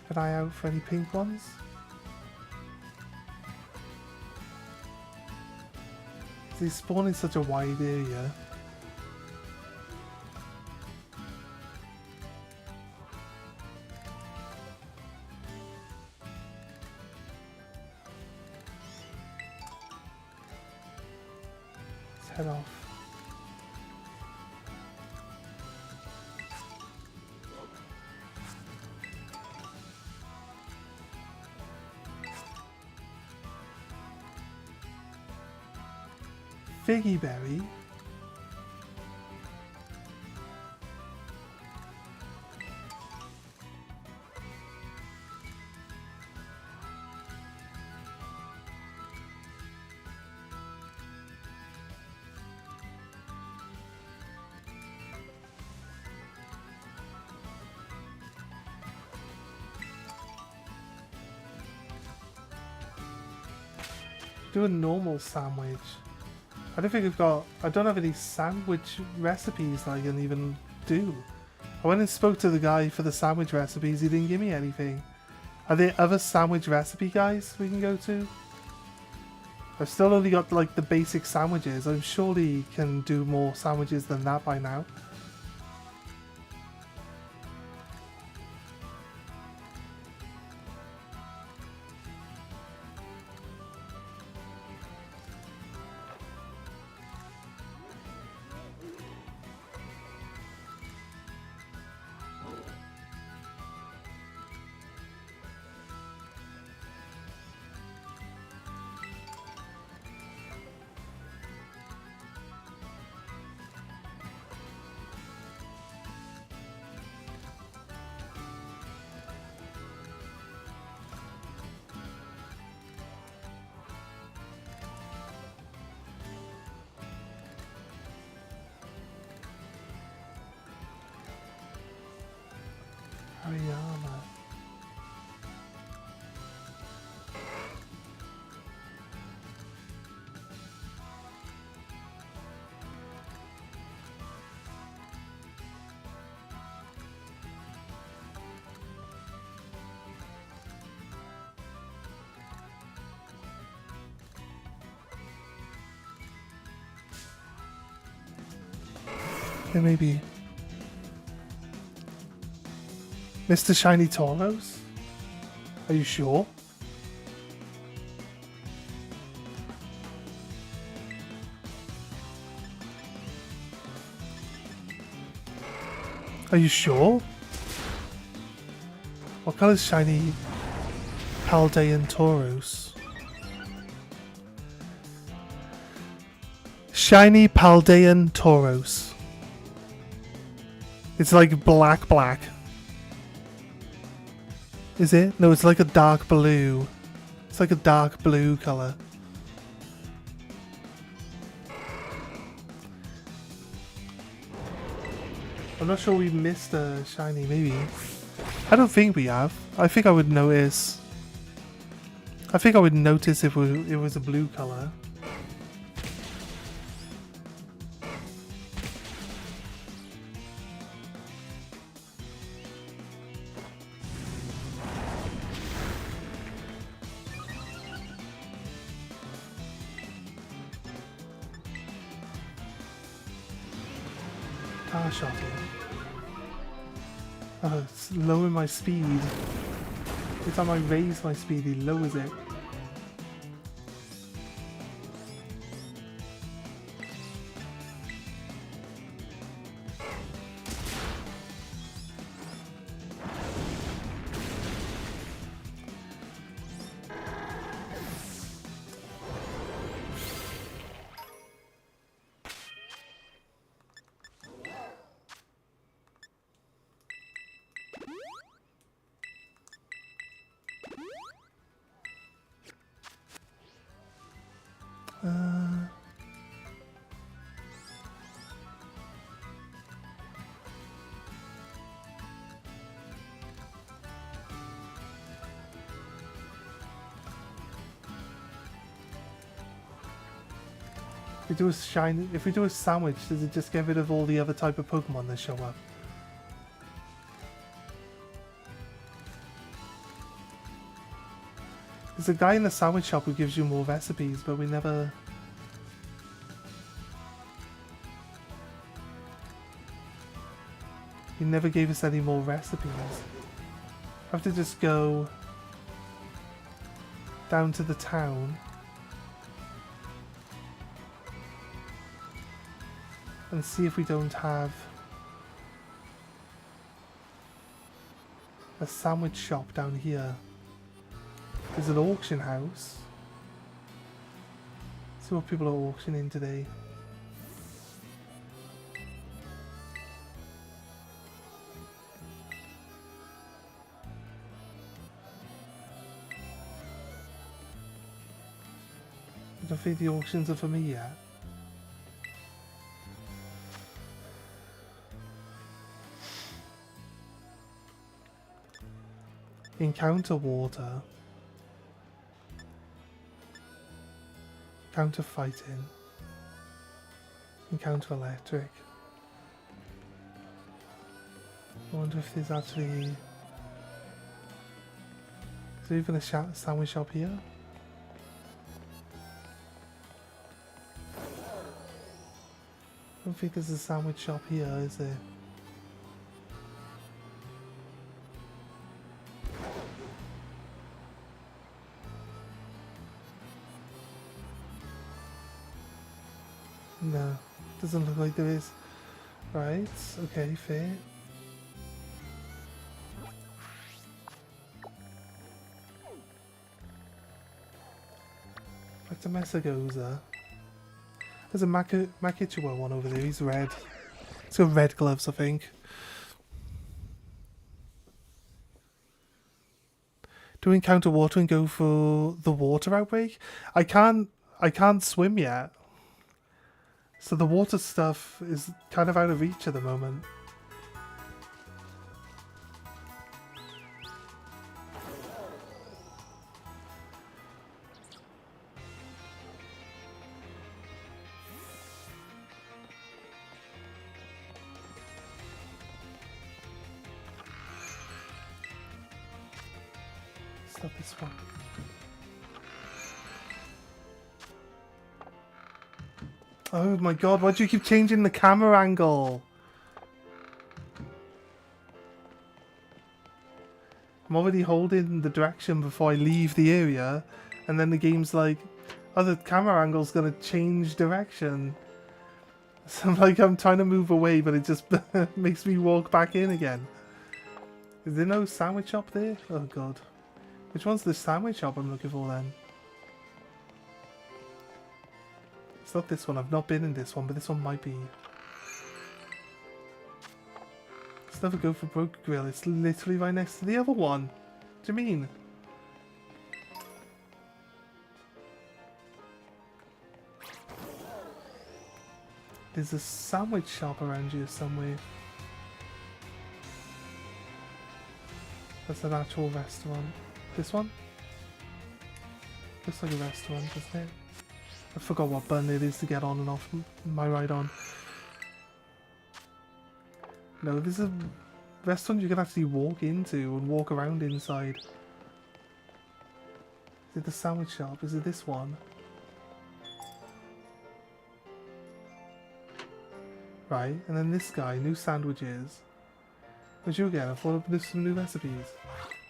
Keep an eye out for any pink ones. They spawn in such a wide area. Head off. Figgy Berry. Do a normal sandwich. I don't think I don't have any sandwich recipes that I can even do. I went and spoke to the guy for the sandwich recipes, he didn't give me anything. Are there other sandwich recipe guys we can go to? I've still only got like the basic sandwiches. I'm surely can do more sandwiches than that by now. Hariyama. It may be. Mr. Shiny Tauros? Are you sure? Are you sure? What color is Shiny Paldean Tauros? Shiny Paldean Tauros. It's like black. Is it? No, it's like a dark blue. It's like a dark blue color. I'm not sure we missed a shiny, maybe. I don't think we have. I think I would notice. I think I would notice if it was a blue color. Car shot it. Oh, it's lowering my speed. Every time I raise my speed, he lowers it. If we do a sandwich, does it just get rid of all the other type of Pokemon that show up? There's a guy in the sandwich shop who gives you more recipes, but we never... He never gave us any more recipes. I have to just go down to the town and see if we don't have a sandwich shop down here. There's an auction house. See what people are auctioning today. I don't think the auctions are for me yet. Encounter water. Encounter fighting. Encounter electric. I wonder if there's actually... Is there even a sandwich shop here? I don't think there's a sandwich shop here, is there? No, doesn't look like there is. Right, okay, fair. Back to Messagoza. There's a Makichua one over there, he's red. He's got red gloves, I think. Do we encounter water and go for the water outbreak? I can't swim yet. So the water stuff is kind of out of reach at the moment. Stop this one. Oh my god, why do you keep changing the camera angle? I'm already holding the direction before I leave the area, and then the game's like, oh, the camera angle's gonna change direction. So I'm trying to move away, but it just makes me walk back in again. Is there no sandwich shop there? Oh god. Which one's the sandwich shop I'm looking for then? It's not this one. I've not been in this one, but this one might be. Let's never go for Broke Grill. It's literally right next to the other one. What do you mean? There's a sandwich shop around here somewhere. That's an actual restaurant. This one? Looks like a restaurant, doesn't it? I forgot what button it is to get on and off my ride on. No, this is a restaurant you can actually walk into and walk around inside. Is it the sandwich shop? Is it this one? Right, and then this guy, new sandwiches. Where'd you again? I thought there's some new recipes.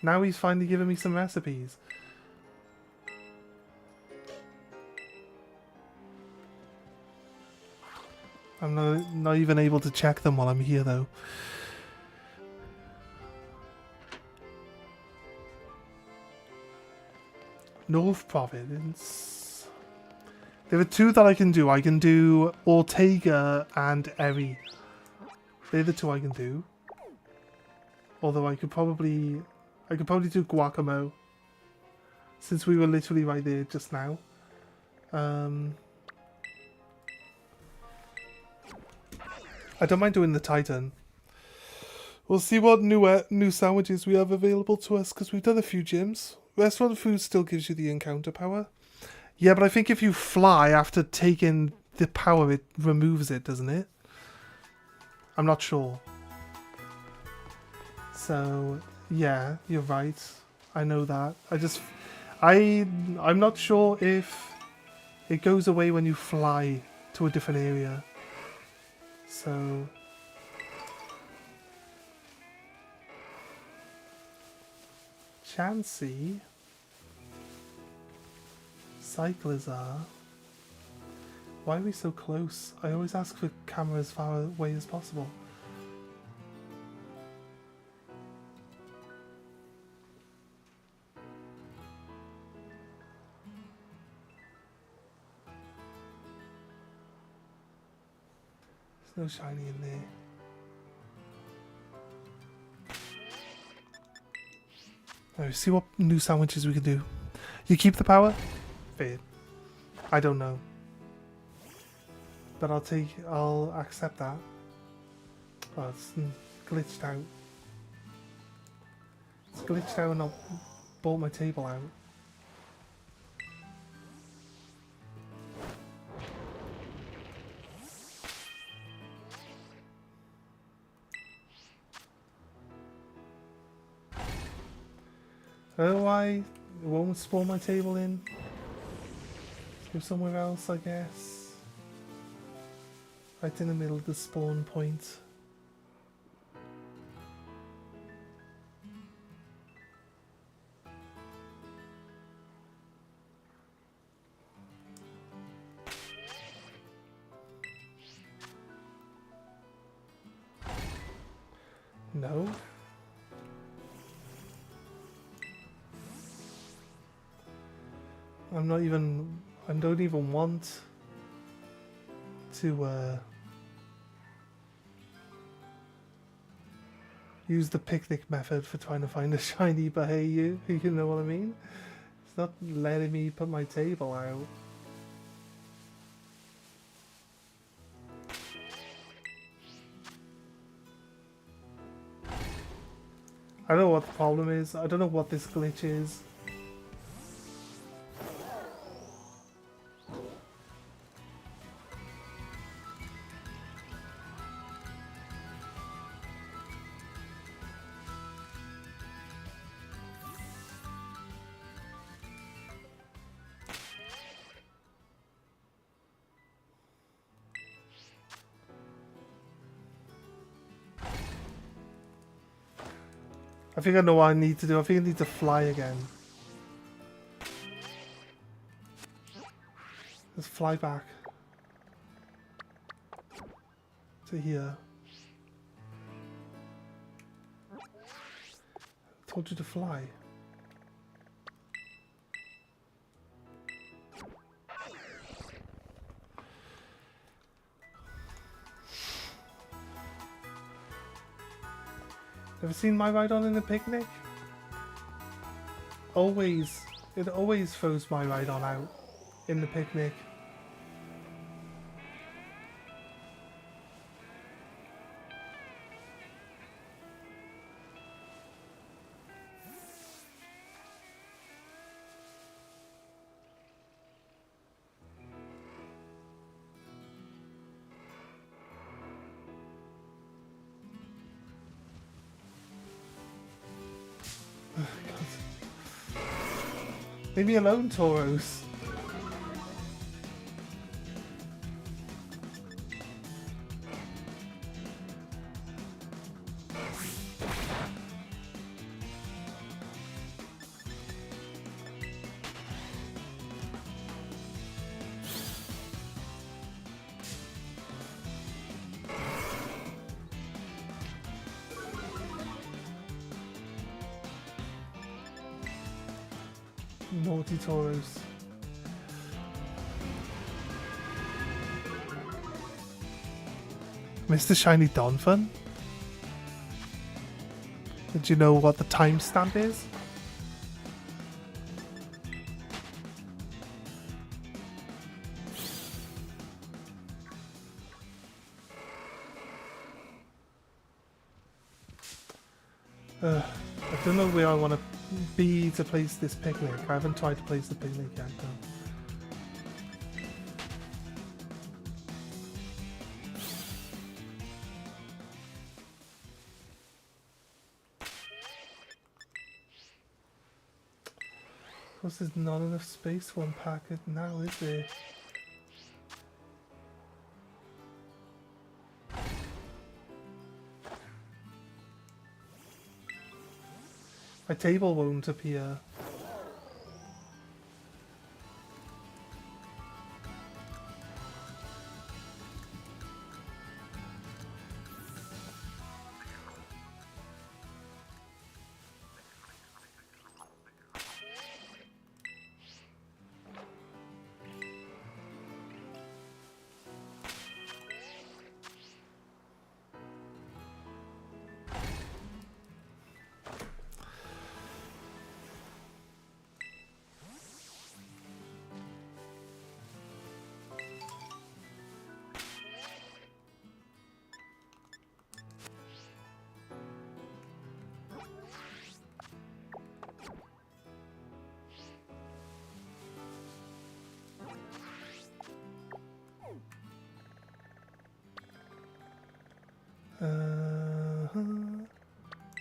Now he's finally giving me some recipes. I'm not even able to check them while I'm here though. North Province. There are two that I can do. I can do Ortega and Eri. They're the two I can do. Although I could probably do Guacamo. Since we were literally right there just now. I don't mind doing the Titan. We'll see what new sandwiches we have available to us, because we've done a few gyms. Restaurant food still gives you the encounter power. Yeah, but I think if you fly after taking the power, it removes it, doesn't it? I'm not sure. So, yeah, you're right. I know that. I'm not sure if it goes away when you fly to a different area. So... Chansey. Cyclizar. Why are we so close? I always ask for camera as far away as possible. There's no shiny in there. Alright, see what new sandwiches we can do. You keep the power? Fair. I don't know. But I'll accept that. Oh, it's glitched out. It's glitched out and I bought my table out. Oh, it won't spawn my table in. Let's go somewhere else, I guess. Right in the middle of the spawn point. No. I don't even want to use the picnic method for trying to find a shiny, but hey, you know what I mean? It's not letting me put my table out. I don't know what the problem is. I don't know what this glitch is. I think I know what I need to do. I think I need to fly again. Let's fly back to here. I told you to fly. Ever seen my ride on in a picnic? Always. It always throws my ride on out in the picnic. Leave me alone, Tauros. Naughty Tauros. Mr. Shiny Donphan? Did you know what the timestamp is? I don't know where I want to be to place this picnic. I haven't tried to place the picnic yet though. Of course there's not enough space for one packet now, is there? My table won't appear.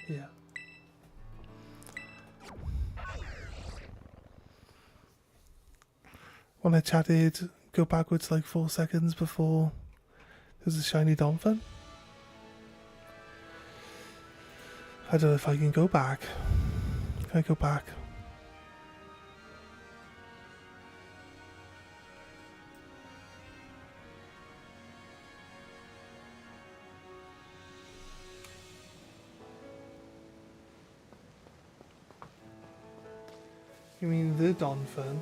Yeah. When I chatted, go backwards like 4 seconds before there's a shiny Donphan. I don't know if I can go back. Can I go back? You mean the Donphan?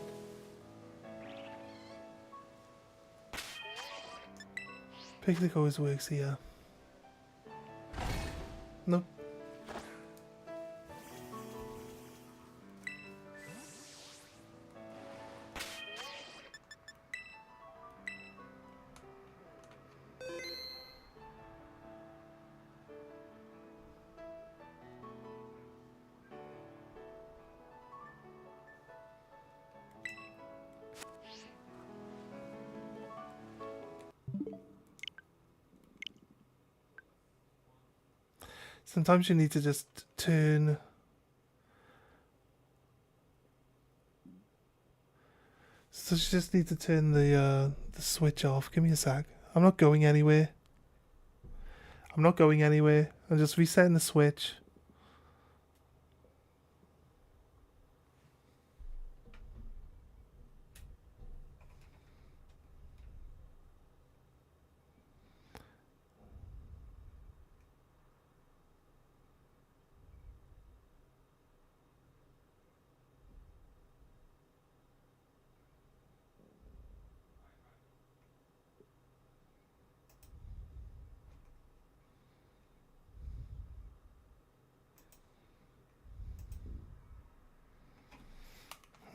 Picnic always works here. Nope. Sometimes you need to just turn. So you just need to turn the switch off. Give me a sec. I'm not going anywhere. I'm not going anywhere. I'm just resetting the switch.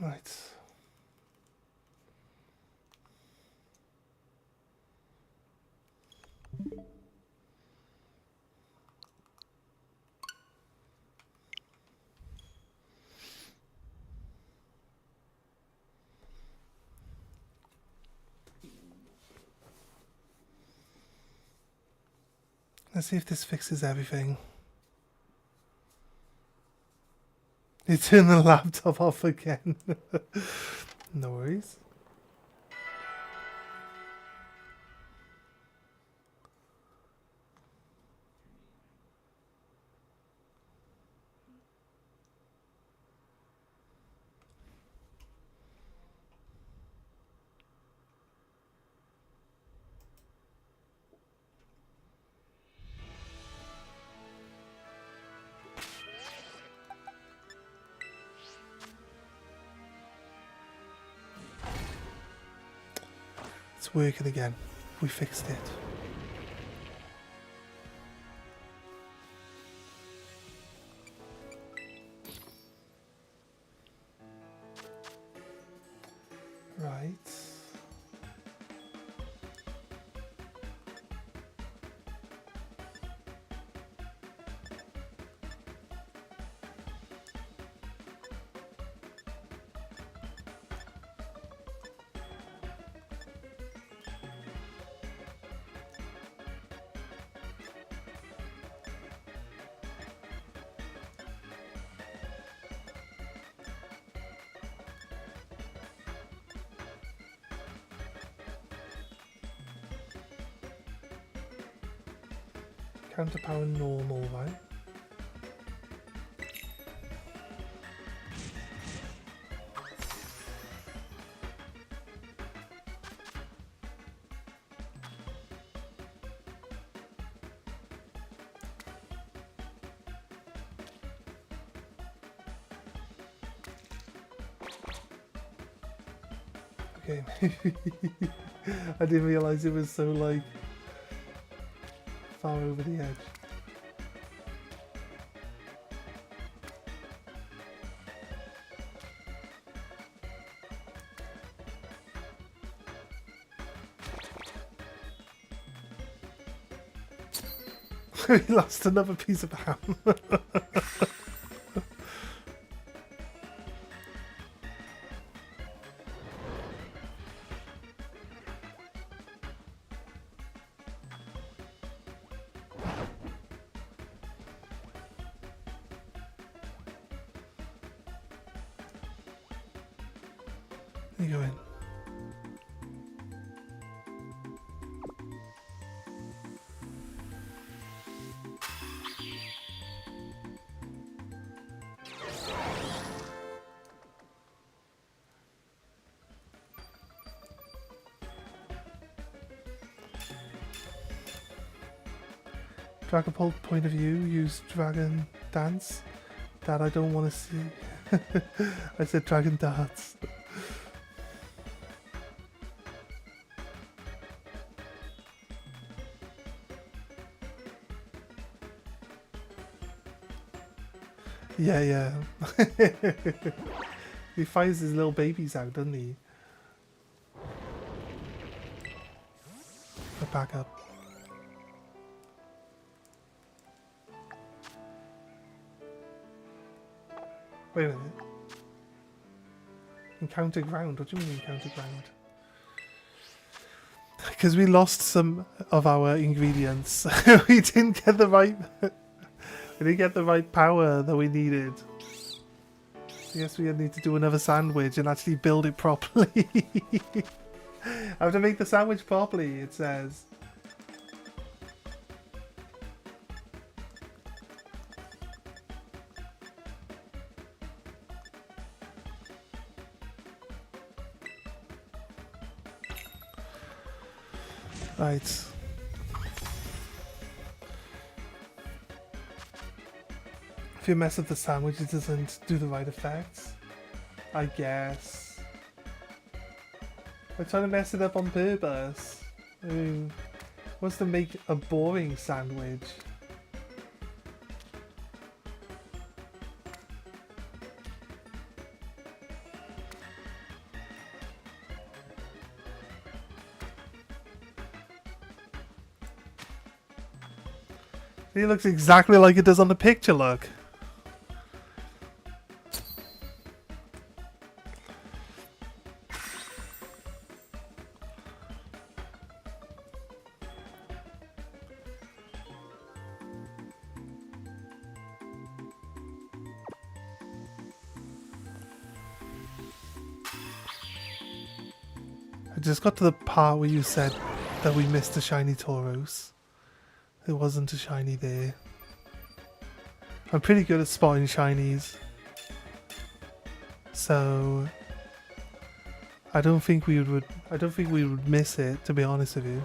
Right. Let's see if this fixes everything. You turn the laptop off again. No worries. It's working again. We fixed it. Right. Counter power normal, right? Okay, I didn't realize it was so like far over the edge. We lost another piece of ham. There you go in. Dragon Ball point of view, use Dragon Dance. That I don't want to see. I said Dragon Dance. Yeah, yeah. He fires his little babies out, doesn't he? For backup. Wait a minute. Encounter ground? What do you mean encounter ground? Because we lost some of our ingredients. We didn't get the right... we didn't get the right power that we needed. I guess we need to do another sandwich and actually build it properly. I have to make the sandwich properly, it says. Right. If you mess up the sandwich, it doesn't do the right effects. I guess. I'm trying to mess it up on purpose. I mean, wants to make a boring sandwich. It looks exactly like it does on the picture, look. I just got to the part where you said that we missed a shiny Tauros. There wasn't a shiny there. I'm pretty good at spotting shinies. So I don't think we would miss it, to be honest with you.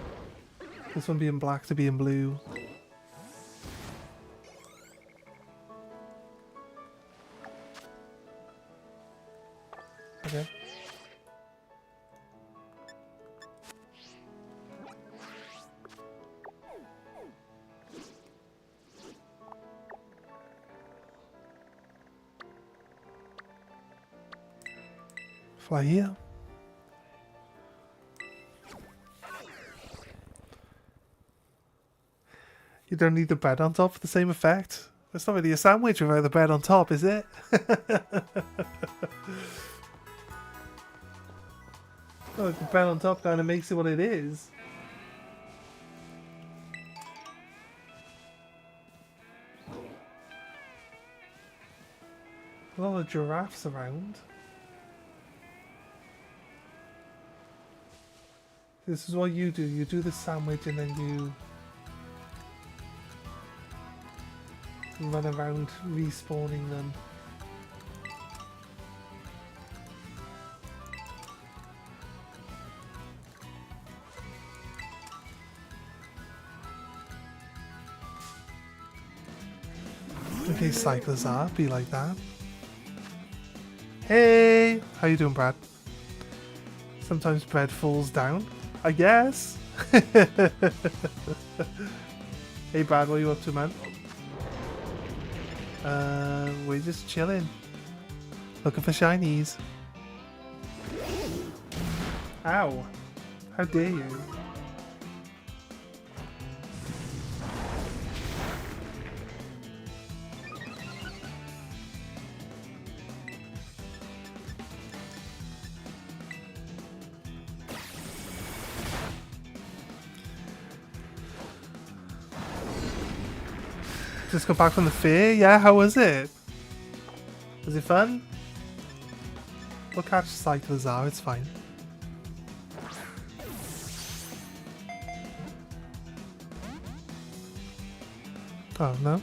This one being black to being blue. Okay. Fly here. You don't need the bread on top for the same effect. It's not really a sandwich without the bread on top, is it? Well, the bread on top kind of makes it what it is. A lot of giraffes around. This is what you do. You do the sandwich and then you run around respawning them. Okay, cyclers are be like that. Hey, how you doing, Brad? Sometimes bread falls down, I guess. Hey, Brad, what are you up to, man? We're just chilling, looking for shinies. Ow! How dare you? Just got back from the fair? Yeah, how was it? Was it fun? We'll catch cyclers are, it's fine. Oh, no?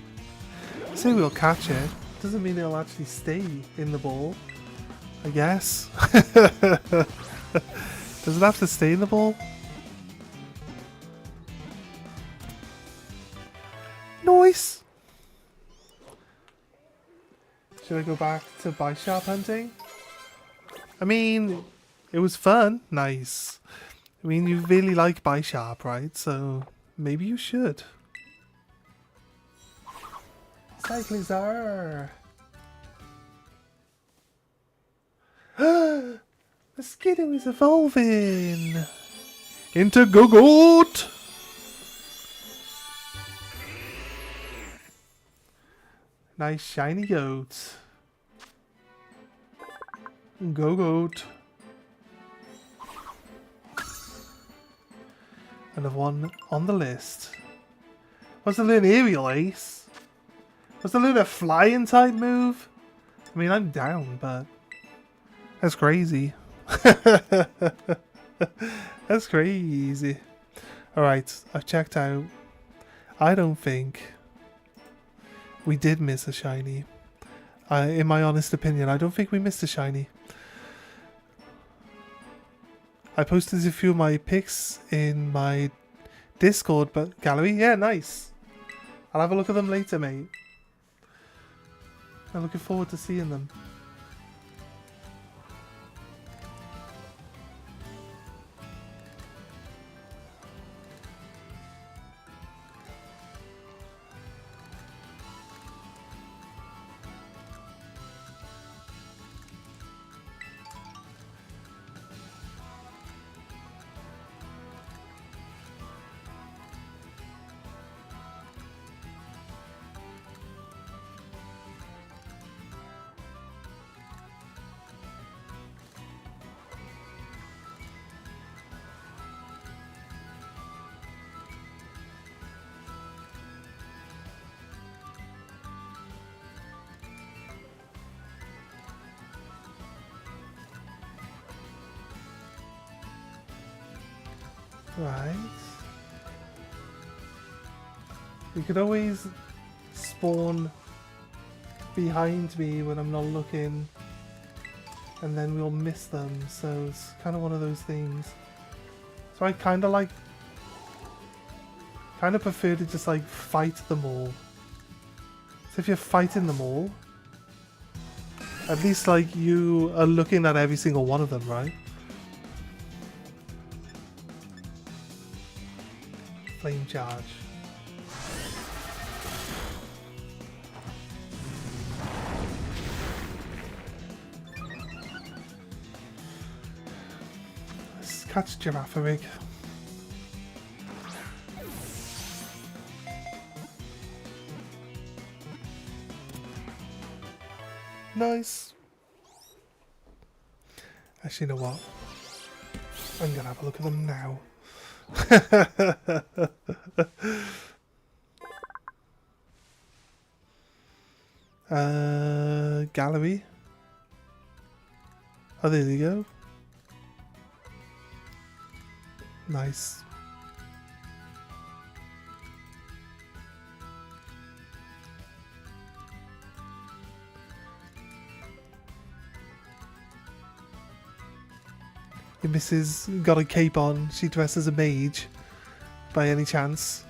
Say we'll catch it. Doesn't mean it'll actually stay in the ball. I guess. Does it have to stay in the ball? Nice! Should I go back to BADSHOT hunting? I mean, it was fun. Nice. I mean, you really like BADSHOT, right? So, maybe you should. Cyclizar! Mosquito is evolving! Into Gogoat! Nice shiny goat. Goat. Another one on the list. What's the learn aerial ace? What's the learn a flying type move? I mean, I'm down, but that's crazy. That's crazy. Alright, I've checked out. I don't think we did miss a shiny. In my honest opinion, I don't think we missed a shiny. I posted a few of my pics in my Discord but gallery. Yeah, nice. I'll have a look at them later, mate. I'm looking forward to seeing them. Right. You could always spawn behind me when I'm not looking, and then we'll miss them, so it's kind of one of those things. So I kind of prefer to just like fight them all. So if you're fighting them all, at least like you are looking at every single one of them, right? Flame charge. Let's catch Girafarig. Nice. Actually, you know what? I'm gonna have a look at them now. Gallery. Oh, there you go. Nice. Your missus got a cape on. She dressed as a mage. By any chance?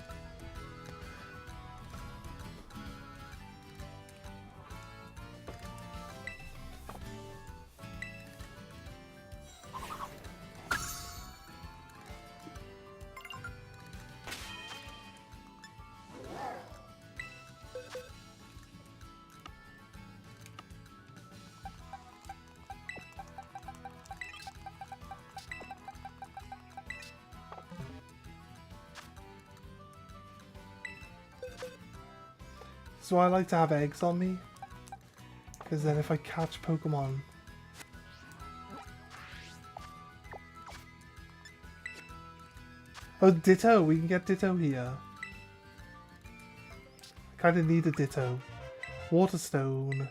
So I like to have eggs on me, because then if I catch Pokemon, oh, Ditto, we can get Ditto here. I kind of need a Ditto. Waterstone.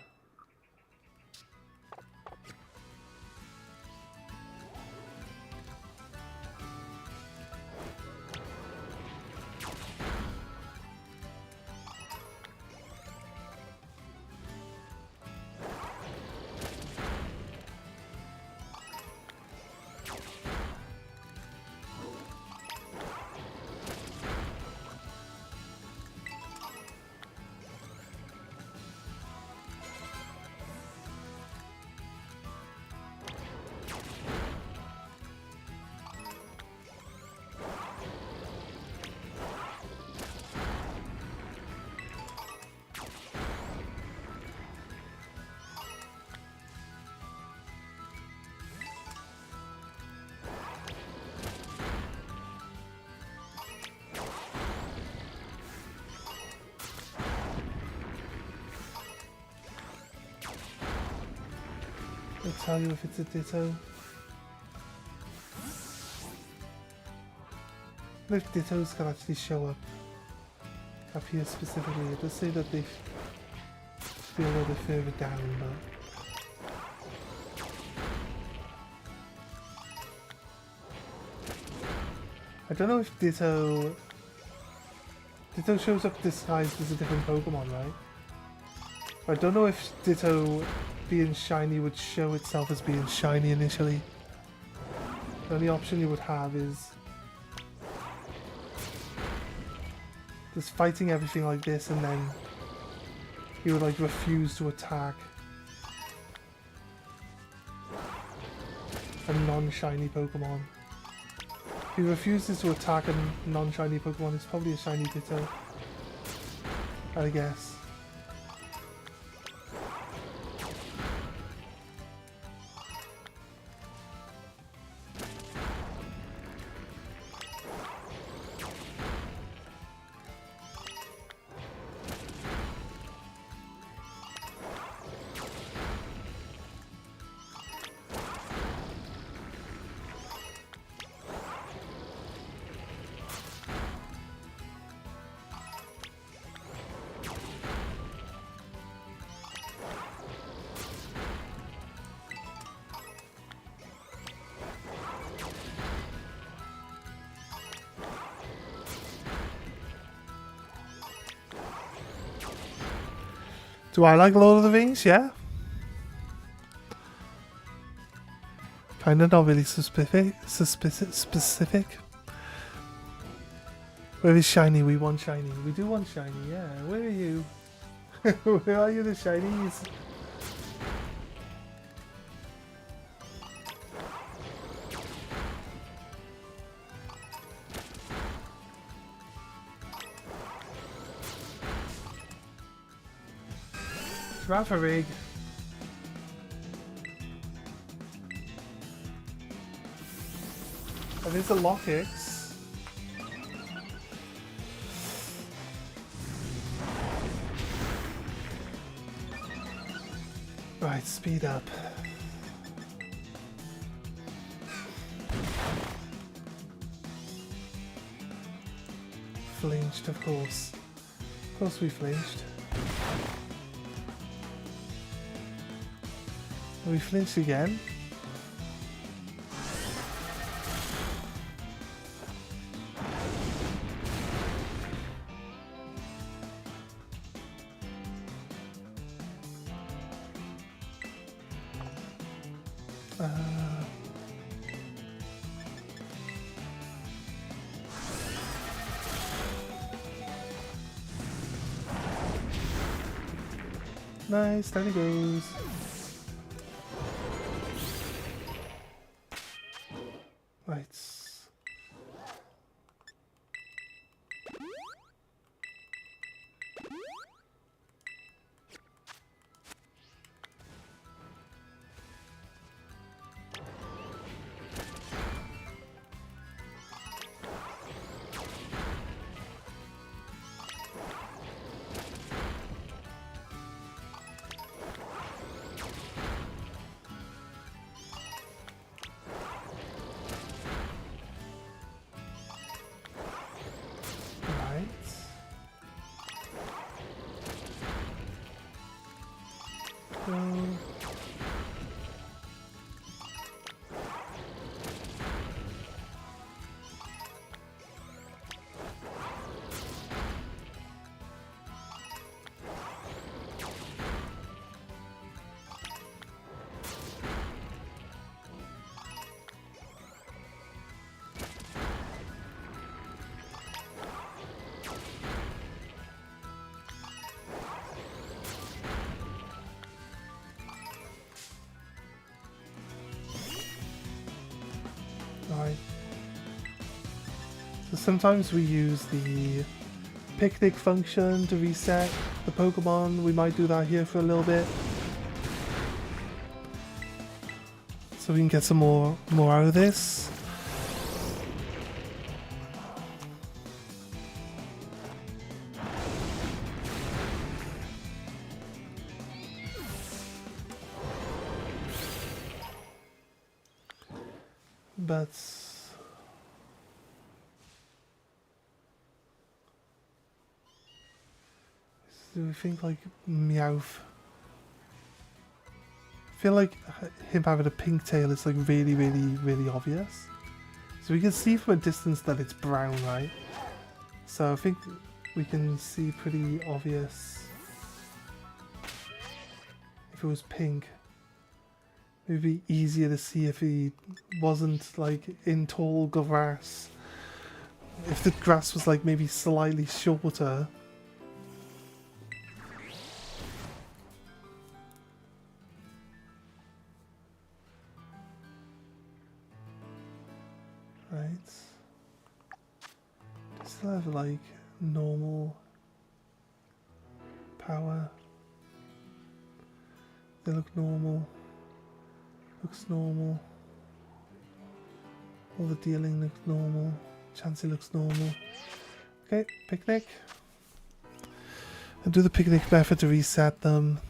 I'll tell you if it's a Ditto. But if Dittos can actually show up here specifically, it does say that they feel a little bit further down, but I don't know if Ditto shows up disguised as a different Pokemon, right? I don't know if Ditto being shiny would show itself as being shiny initially. The only option you would have is just fighting everything like this, and then he would like refuse to attack a non-shiny Pokemon. If he refuses to attack a non-shiny Pokemon, it's probably a shiny Ditto, I guess. Do I like Lord of the Rings? Yeah. Kind of not really specific. Where is shiny? We want shiny. We do want shiny, yeah. Where are you? Where are you, the shinies? Ravarig. And there's a Lockix. Right, speed up. Flinched, of course. Of course we flinched. We flinched again. Nice, there he goes. Right. Alright. So sometimes we use the picnic function to reset the Pokemon. We might do that here for a little bit. So we can get some more out of this. But do we think like Meowth? I feel like him having a pink tail is like really obvious. So we can see from a distance that it's brown, right? So I think we can see pretty obvious if it was pink. It would be easier to see if he wasn't like in tall grass. If the grass was like maybe slightly shorter. Right. Still have like normal power. They look normal. Looks normal. All the dealing looks normal. Chansey looks normal. Okay, picnic. And do the picnic method to reset them.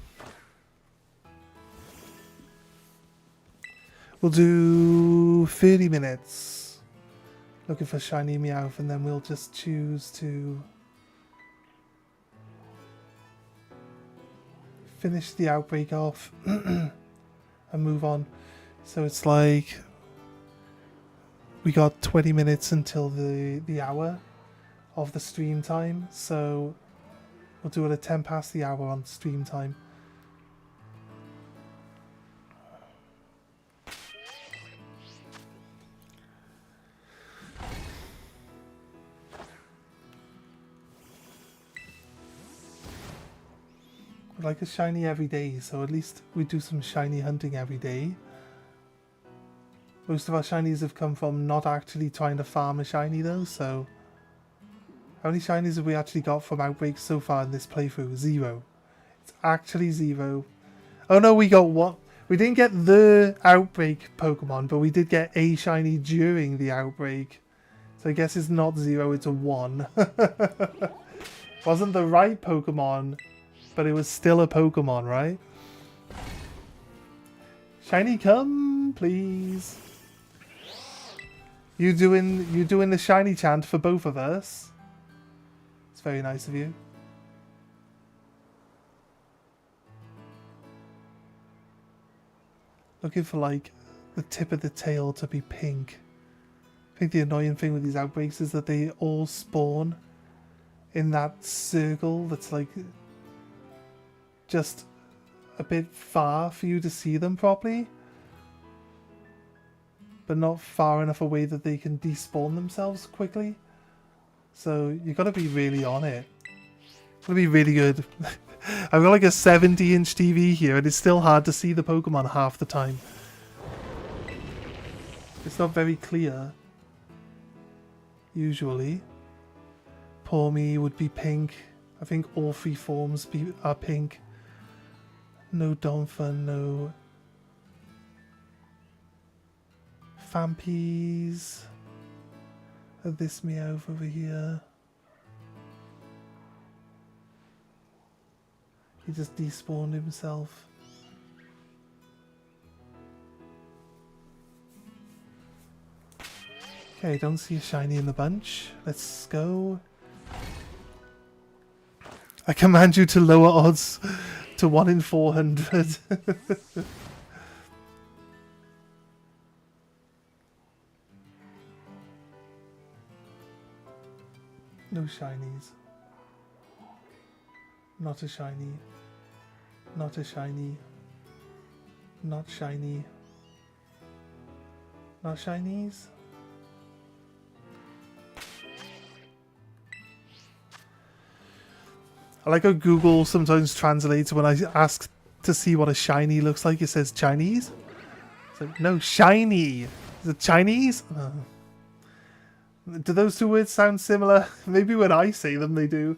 We'll do 30 minutes. Looking for shiny Meowth, and then we'll just choose to finish the outbreak off and move on. So it's like we got 20 minutes until the hour of the stream time, so We'll do it at 10 past the hour on stream time. I'd like a shiny every day, so at least we do some shiny hunting every day. Most of our shinies have come from not actually trying to farm a shiny though, so... How many shinies have we actually got from Outbreak so far in this playthrough? 0. It's actually 0. Oh no, we got one. We didn't get the Outbreak Pokemon, but we did get a shiny during the Outbreak. So I guess it's not 0, it's a 1. Wasn't the right Pokemon, but it was still a Pokemon, right? Shiny come, please. You doing the shiny chant for both of us? It's very nice of you. Looking for like the tip of the tail to be pink. I think the annoying thing with these outbreaks is that they all spawn in that circle that's like just a bit far for you to see them properly, but not far enough away that they can despawn themselves quickly. So you gotta be really on it. It's gonna be really good. I've got like a 70-inch TV here and it's still hard to see the Pokemon half the time. It's not very clear. Usually. Poor me would be pink. I think all 3 forms are pink. No Donphan, no Fampies. This Meowth over here. He just despawned himself. Okay, don't see a shiny in the bunch. Let's go. I command you to lower odds to 1 in 400. No shinies. Not a shiny. Not a shiny. Not shiny. Not shinies. I like how Google sometimes translates when I ask to see what a shiny looks like. It says Chinese. It's like, no, shiny. Is it Chinese? Do those 2 words sound similar? Maybe when I say them they do.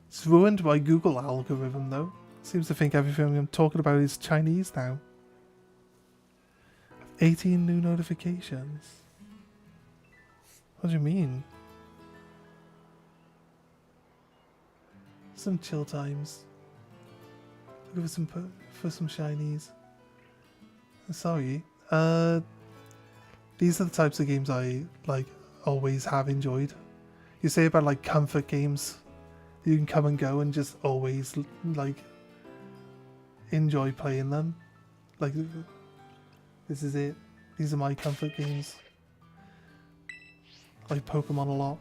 It's ruined by Google algorithm though. Seems to think everything I'm talking about is Chinese now. 18 new notifications. What do you mean? Some chill times. Looking for some shinies. Sorry. These are the types of games I like always have enjoyed. You say about like comfort games, you can come and go and just always like enjoy playing them. Like this is it. These are my comfort games. I like Pokemon a lot.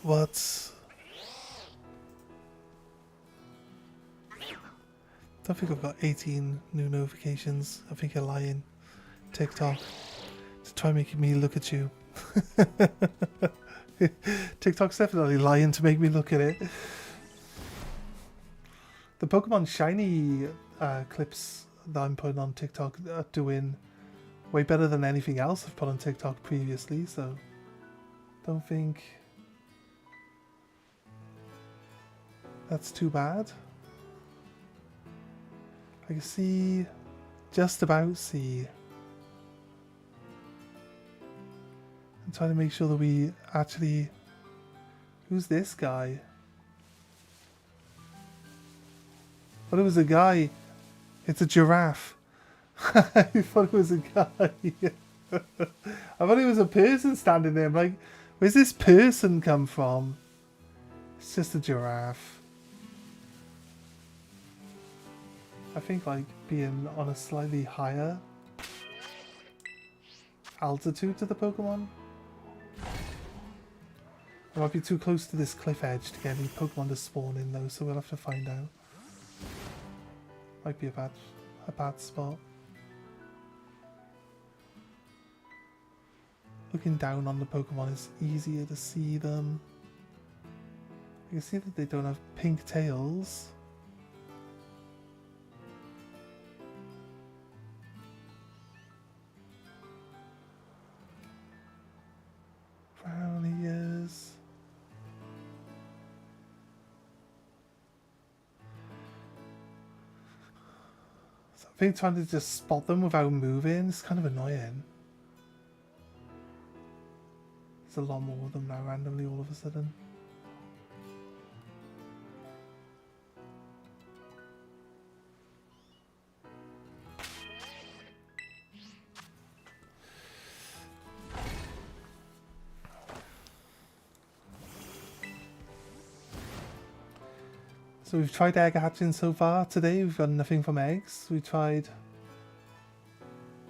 What? I don't think I've got 18 new notifications. I think you're lying. TikTok. To try making me look at you. TikTok's definitely lying to make me look at it. The Pokemon Shiny clips that I'm putting on TikTok are doing way better than anything else I've put on TikTok previously, so don't think that's too bad. I can see, just about see. I'm trying to make sure that we actually... Who's this guy? I thought it was a guy. It's a giraffe. I thought it was a guy. I thought it was a person standing there. I'm like, where's this person come from? It's just a giraffe. I think like being on a slightly higher altitude to the Pokemon. I might be too close to this cliff edge to get any Pokemon to spawn in though, so we'll have to find out. Might be a bad spot. Looking down on the Pokemon is easier to see them. You can see that they don't have pink tails. Brown ears. So I think trying to just spot them without moving is kind of annoying. There's a lot more of them now randomly all of a sudden. So we've tried egg hatching so far today. We've got nothing from eggs. We tried...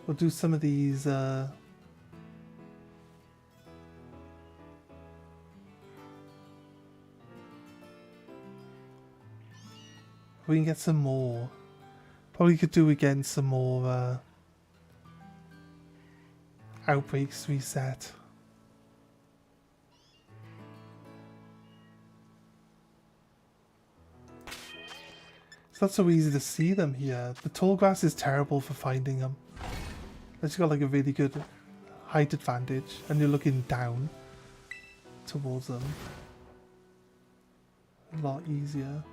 We'll do some of these... We can get some more. Probably could do again some more outbreaks reset. It's not so easy to see them here. The tall grass is terrible for finding them. Unless you've got like a really good height advantage and you're looking down towards them. A lot easier.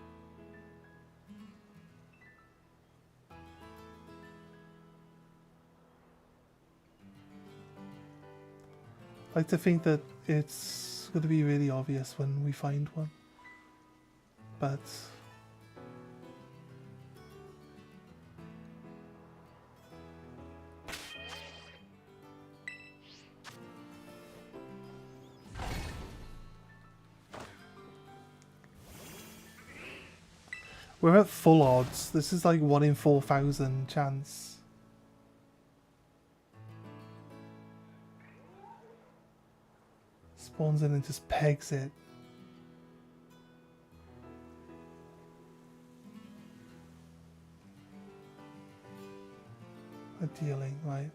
I like to think that it's going to be really obvious when we find one. But... we're at full odds. This is like 1 in 4,000 chance. Spawns in and just pegs it. A dealing, right?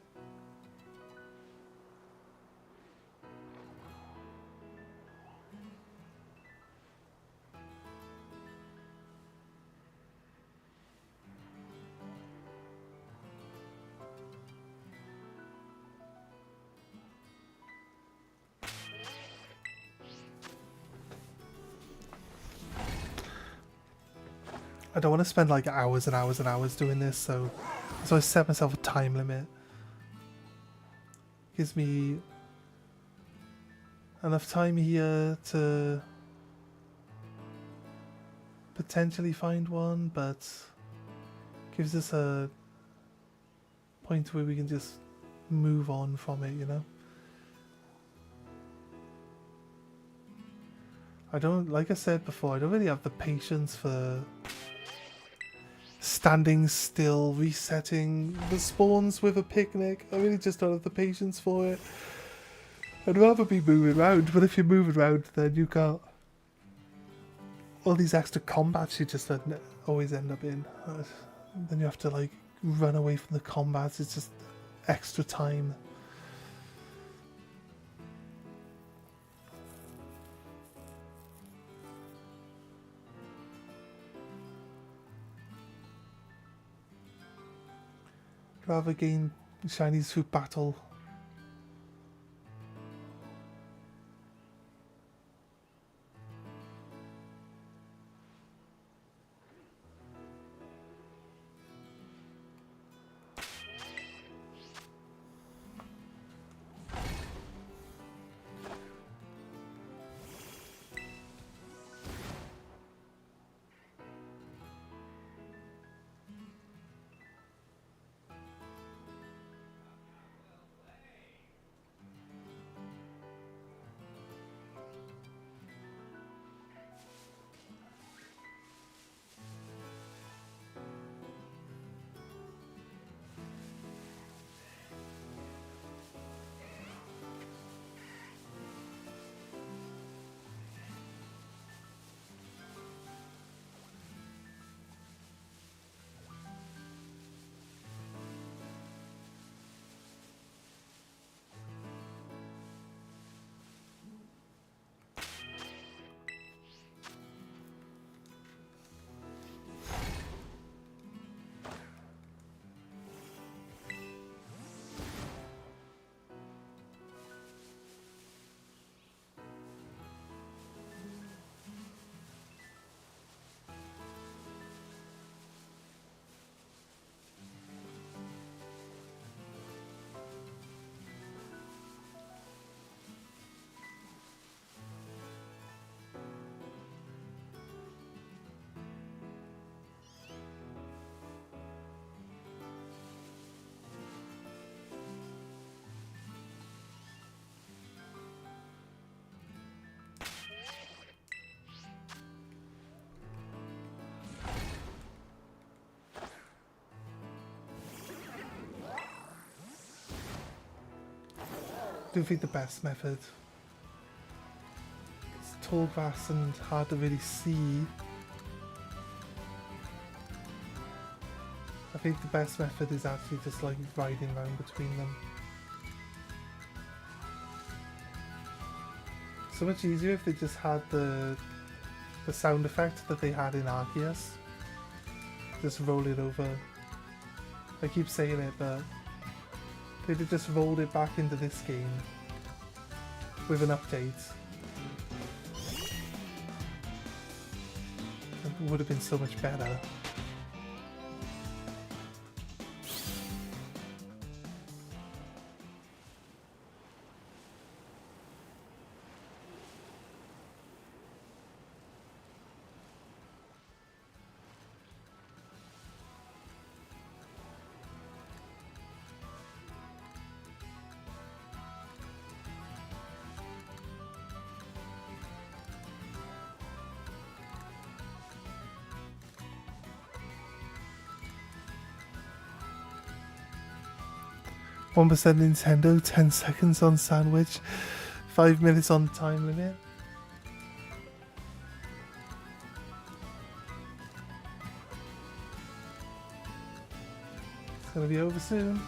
I don't want to spend like hours and hours and hours doing this, so I set myself a time limit. Gives me enough time here to potentially find one, but gives us a point where we can just move on from it, you know? I don't, like I said before, I don't really have the patience for standing still, resetting the spawns with a picnic. I really just don't have the patience for it. I'd rather be moving around, but if you're moving around, then you got all these extra combats you just always end up in. Then you have to like run away from the combats. It's just extra time. Rather gain shinies through battle. do think the best method. It's tall grass and hard to really see. I think the best method is actually just like riding around between them. So much easier if they just had the sound effect that they had in Arceus. Just roll it over. I keep saying it, but they'd have just rolled it back into this game with an update. It would have been so much better. One percent Nintendo, 10 seconds on sandwich, 5 minutes on time limit. It's gonna be over soon.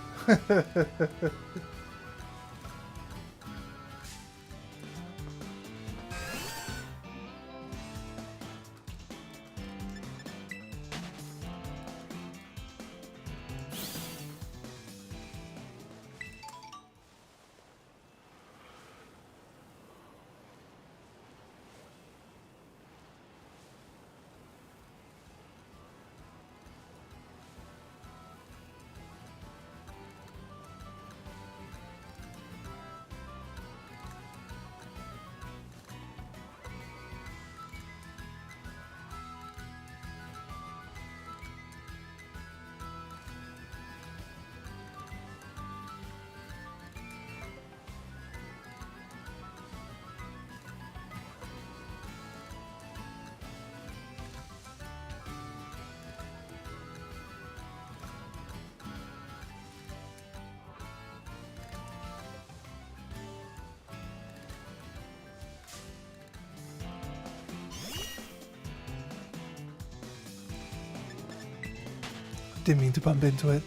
Didn't mean to bump into it.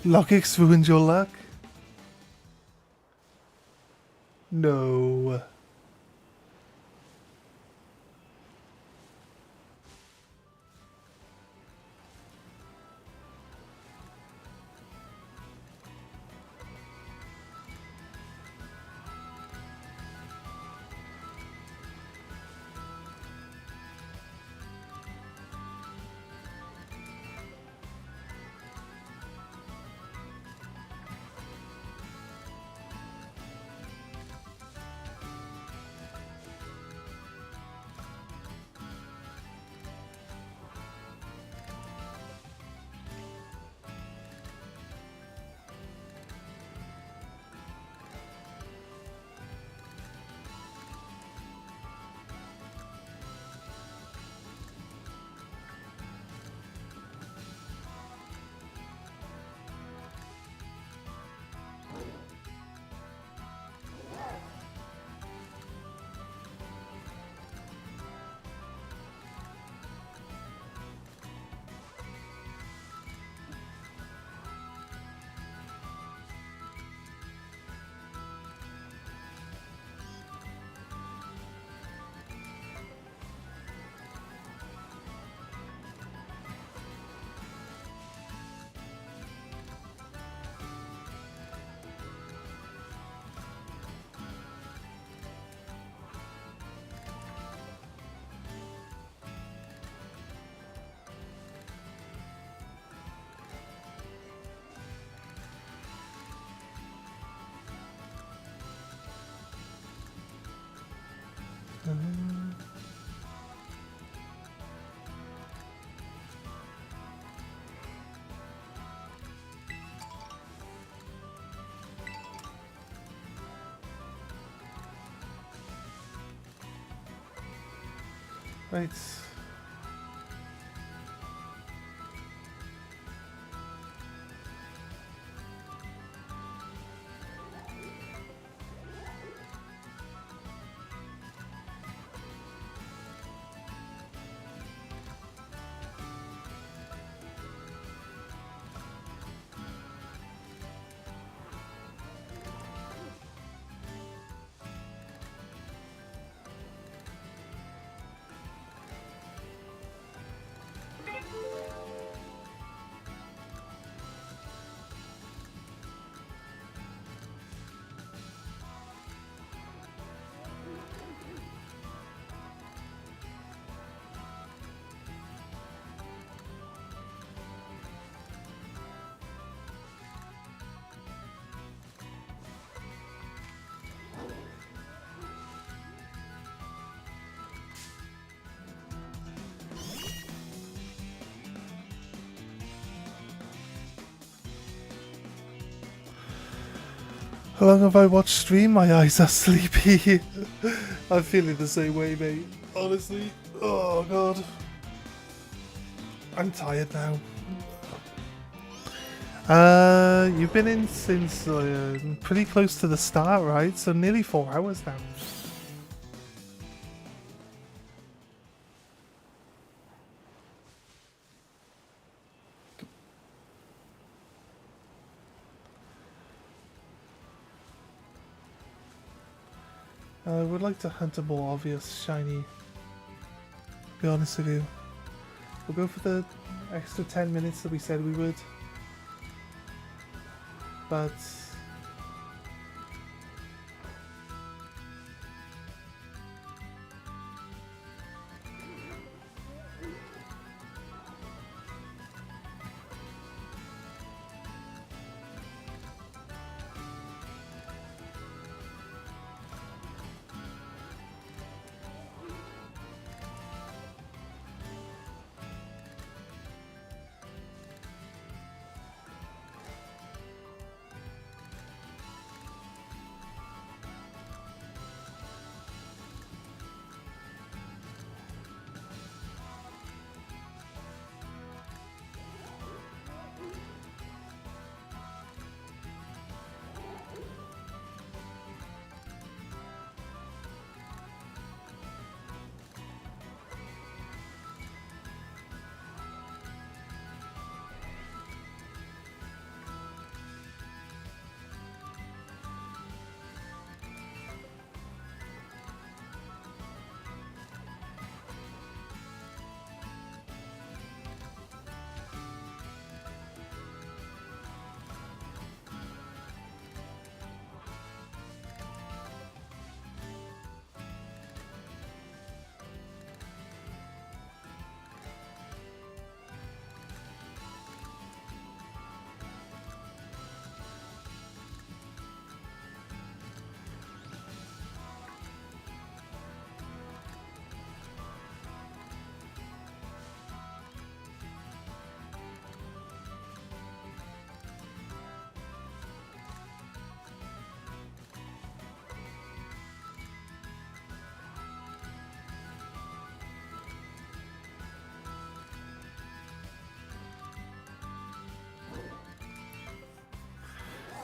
Logix ruined your luck? No. Right. How long have I watched stream? My eyes are sleepy. I'm feeling the same way, mate. Honestly. Oh, God. I'm tired now. You've been in since pretty close to the start, right? So nearly 4 hours now. I would like to hunt a more obvious shiny. Be honest with you. We'll go for the extra 10 minutes that we said we would. But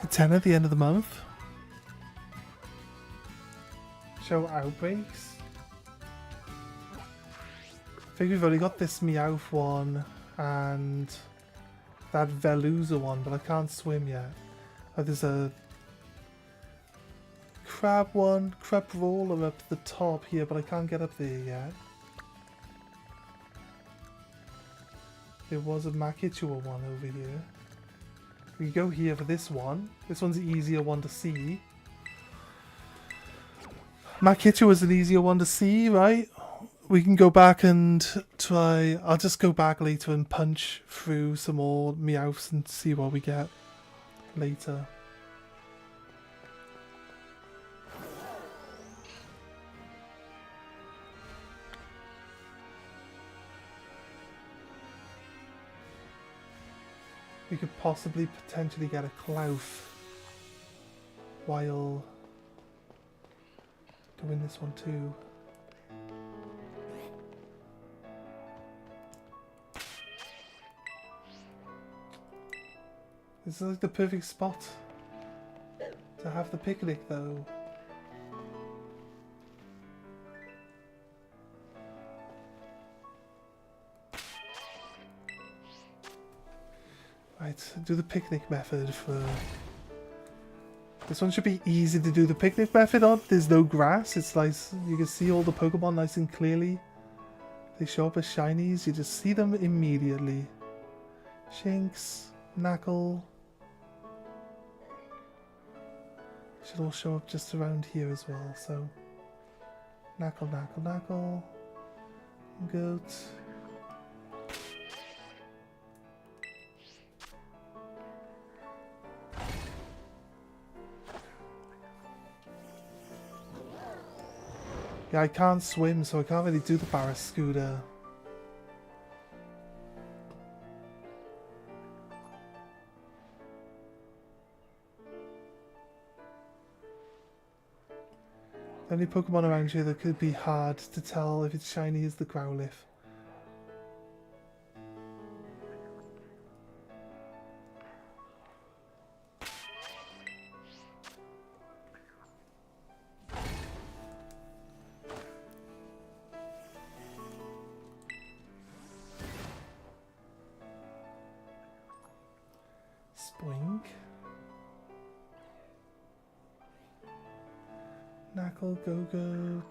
the 10 at the end of the month. Show outbreaks. I think we've only got this Meowth one and that Veluza one, but I can't swim yet. Oh, there's a crab one, crab roller up the top here, but I can't get up there yet. There was a Makitua one over here. We go here for this one. This one's the easier one to see. Makitua was an easier one to see, right? We can go back and try. I'll just go back later and punch through some more Meowths and see what we get later. We could possibly potentially get a Clouth while doing this one too. This is like the perfect spot to have the picnic though. Right, do the picnic method for... This one should be easy to do the picnic method on. There's no grass. It's nice. You can see all the Pokemon nice and clearly. They show up as shinies. You just see them immediately. Shinx, Knackle. Should all show up just around here as well. So, Knackle, Knackle, Knackle. Goat. Yeah, I can't swim, so I can't really do the Barraskewda. The only Pokemon around here that could be hard to tell if it's shiny is the Growlithe. Spoink. Knuckle, Go-Goat.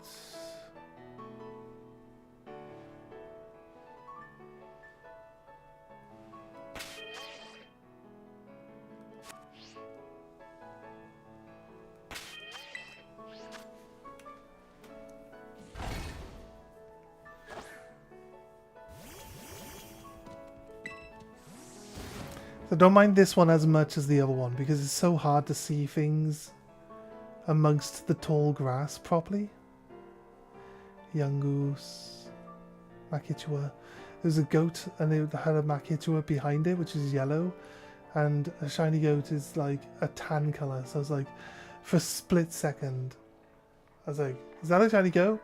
So don't mind this one as much as the other one because it's so hard to see things amongst the tall grass properly. Young Goose, Makitua. There's a goat and it had a Makitua behind it which is yellow, and a shiny goat is like a tan colour. So I was like, for a split second, I was like, is that a shiny goat?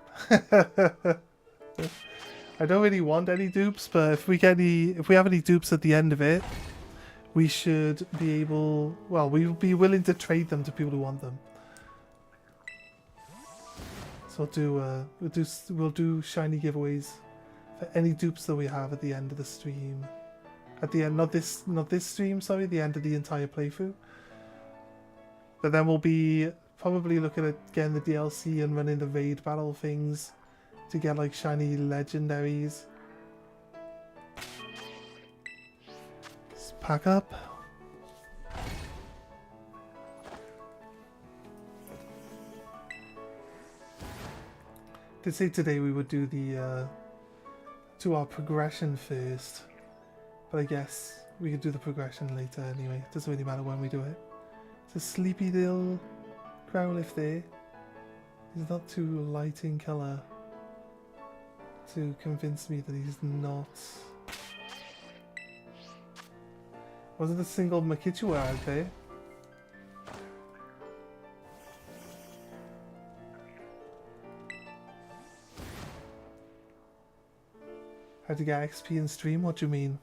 I don't really want any dupes, but if we have any dupes at the end of it, we should be able, well, we'll be willing to trade them to people who want them. So we'll do shiny giveaways for any dupes that we have at the end of the stream. At the end, not this stream, sorry, the end of the entire playthrough. But then we'll be probably looking at getting the DLC and running the raid battle things to get like shiny legendaries. Let's pack up. Did say today we would do the our progression first, but I guess we could do the progression later anyway. It doesn't really matter when we do it. It's a sleepy little Growlithe there. He's not too light in colour to convince me that he's not. Wasn't a single Makitua out there. How to get XP in stream? What do you mean?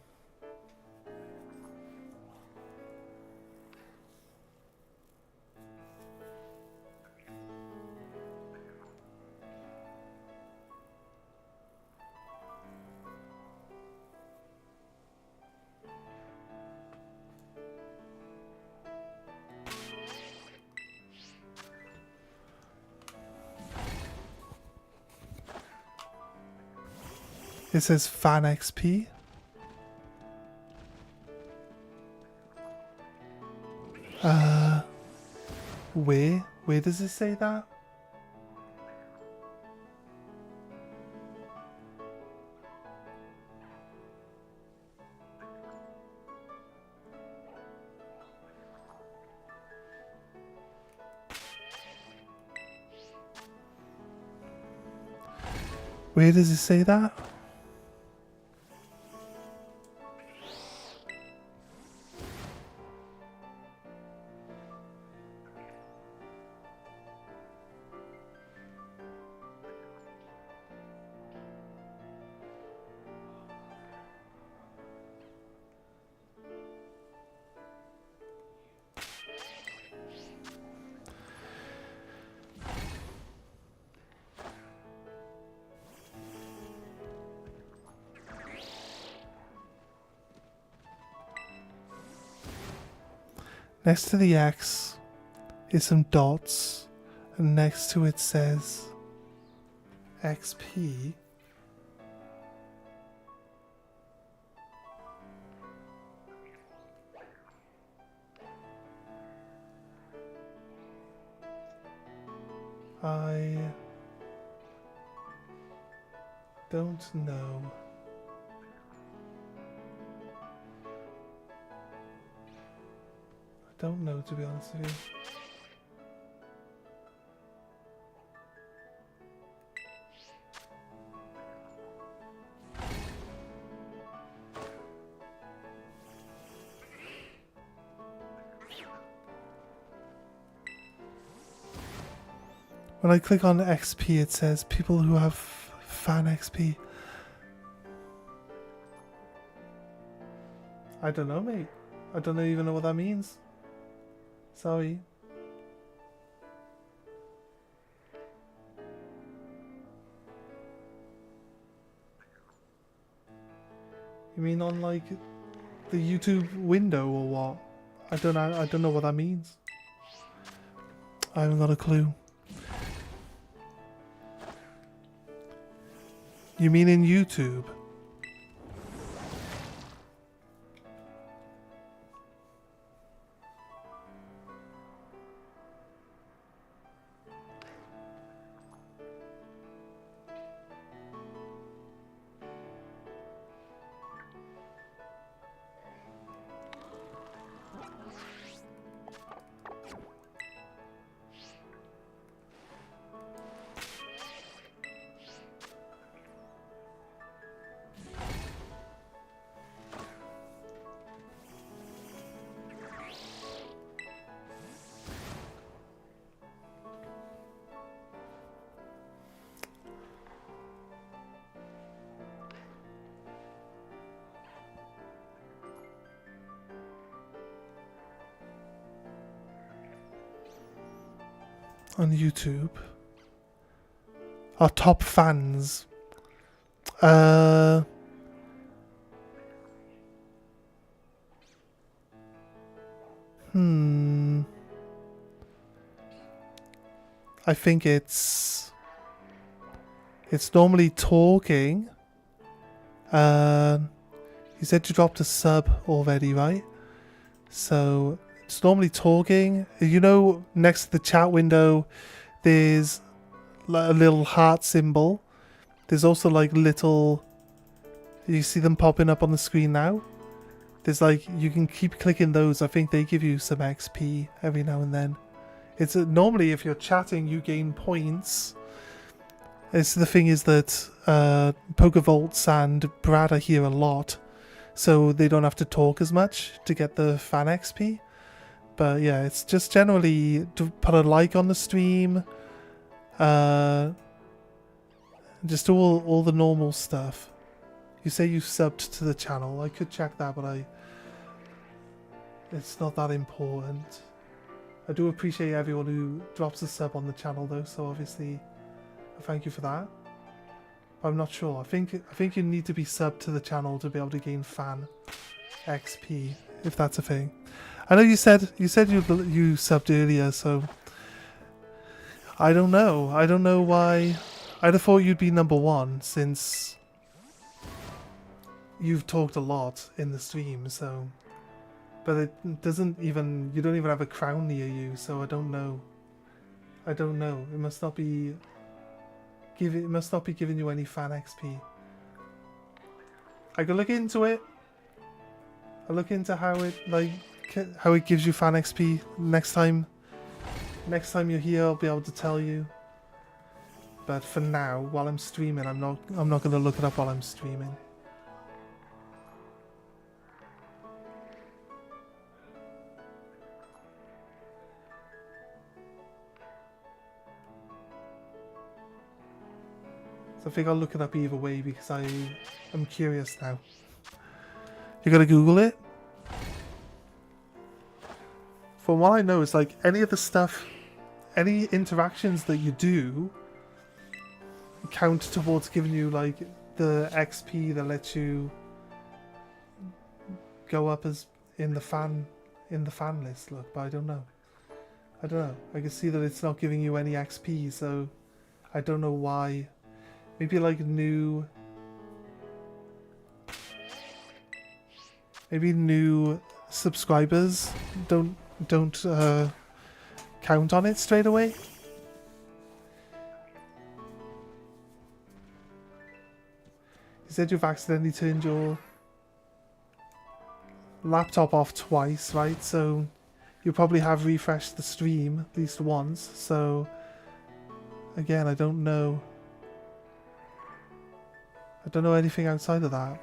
It says fan XP. Where does it say that? Where does it say that? Next to the X is some dots, and next to it says XP. I don't know. Don't know, to be honest with you. When I click on XP, it says people who have fan XP. I don't know, mate. I don't even know what that means. Sorry. You mean on like the YouTube window or what? I don't know what that means. I haven't got a clue. You mean in YouTube? On YouTube. Our top fans. I think it's normally talking. You said you dropped a sub already, right? So it's normally talking. You know, next to the chat window, there's a little heart symbol. There's also like little. You see them popping up on the screen now. There's like, you can keep clicking those. I think they give you some XP every now and then. It's normally if you're chatting, you gain points. It's the thing is that Pokevolts and Brad are here a lot, so they don't have to talk as much to get the fan XP. But yeah, it's just generally to put a like on the stream, just all the normal stuff. You say you subbed to the channel. I could check that, but it's not that important. I do appreciate everyone who drops a sub on the channel though, so obviously thank you for that. But I'm not sure. I think you need to be subbed to the channel to be able to gain fan XP, if that's a thing. I know you said you subbed earlier, so I don't know. I don't know why. I'd have thought you'd be number one since you've talked a lot in the stream, so. But it doesn't even, you don't even have a crown near you, so I don't know. I don't know. It must not be giving you any fan XP. I could look into it. I'll look into how it gives you fan XP next time. Next time you're here, I'll be able to tell you. But for now, while I'm streaming, I'm not going to look it up while I'm streaming. So I think I'll look it up either way because I'm curious now. You gotta Google it? From what I know, it's like any of the stuff, any interactions that you do count towards giving you like the XP that lets you go up as in the fan list. Look, but I don't know. I can see that it's not giving you any XP, so I don't know why. Maybe like new subscribers don't count on it straight away. You said you've accidentally turned your laptop off twice, right? So you probably have refreshed the stream at least once. So again, I don't know. I don't know anything outside of that.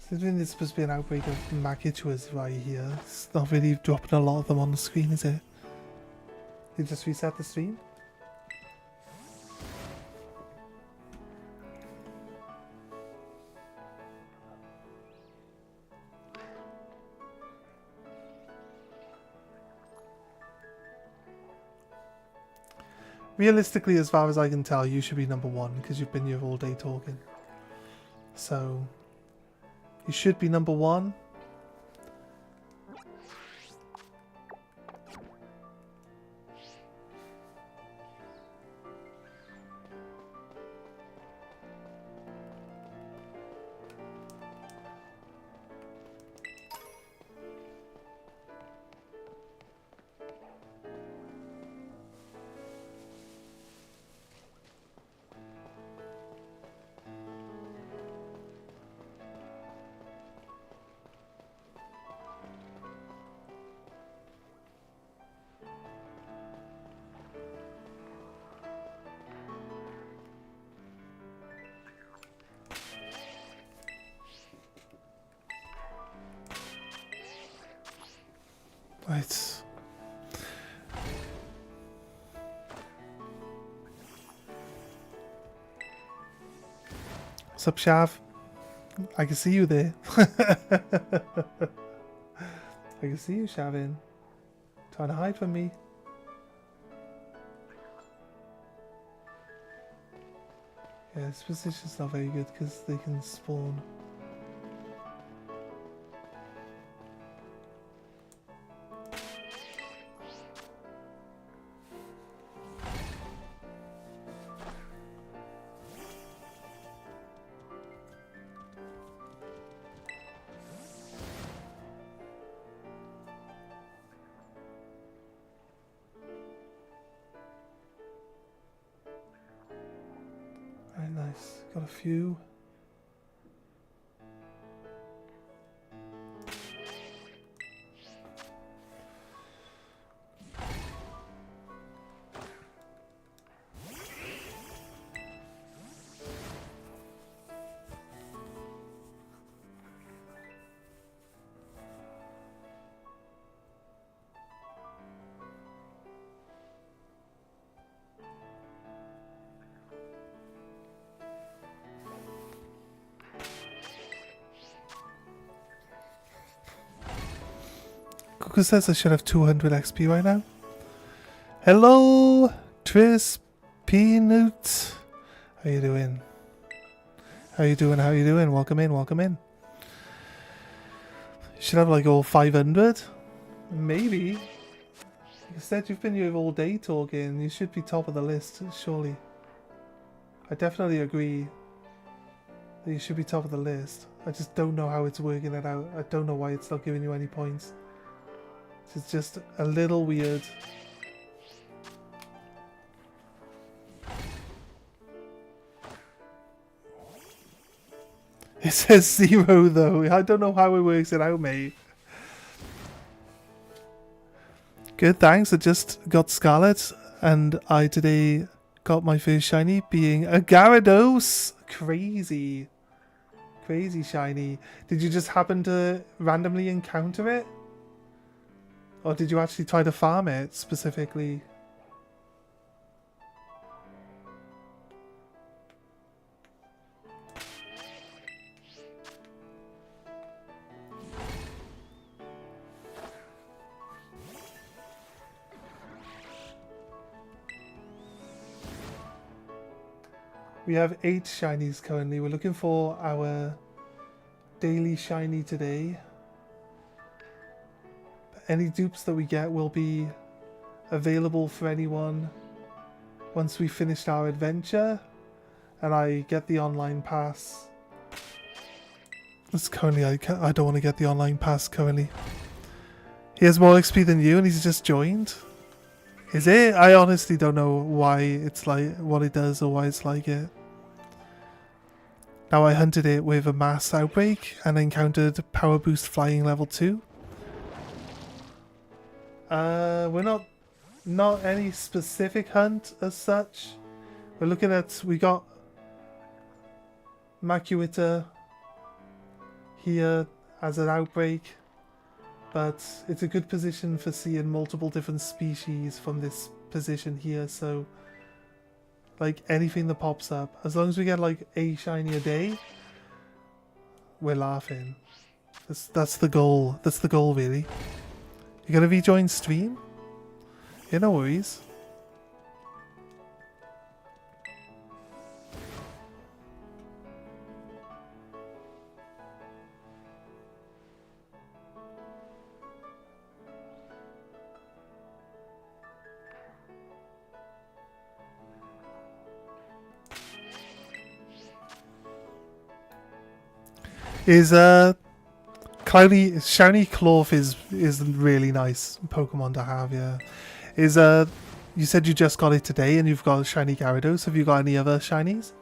Considering there's supposed to be an outbreak of Makichuas right here, it's not really dropping a lot of them on the screen, is it? You just reset the stream? Realistically, as far as I can tell, you should be number 1 because you've been here all day talking. So, you should be number 1. Right. What's up, Shav? I can see you there. I can see you, Shavin. Trying to hide from me. Yeah, this position's not very good because they can spawn. Very nice. Got a few. Cuckoo says I should have 200 XP right now. Hello, Tris Peanut. How you doing? How you doing? How you doing? Welcome in, welcome in. You should have like all 500. Maybe. You said you've been here all day talking. You should be top of the list, surely. I definitely agree that you should be top of the list. I just don't know how it's working it out. I don't know why it's not giving you any points. It's just a little weird. It says 0 though. I don't know how it works it out, mate. Good, thanks. I just got Scarlet and I today got my first shiny being a Gyarados. Crazy. Crazy shiny. Did you just happen to randomly encounter it? Or did you actually try to farm it specifically? We have 8 shinies currently. We're looking for our daily shiny today. Any dupes that we get will be available for anyone once we finished our adventure and I get the online pass. It's currently, I don't want to get the online pass currently. He has more XP than you and he's just joined? Is it? I honestly don't know why it's like what it does or why it's like it. Now I hunted it with a mass outbreak and encountered power boost flying level 2. We're not any specific hunt as such. We're looking at, we got Makuita here as an outbreak, but it's a good position for seeing multiple different species from this position here, so like anything that pops up, as long as we get like a shiny a day, we're laughing. That's the goal. That's the goal, really. You gonna rejoin stream? Yeah, no worries. Is Cloudy Shiny Clorf is really nice Pokemon to have, yeah. Is you said you just got it today and you've got Shiny Gyarados. Have you got any other shinies?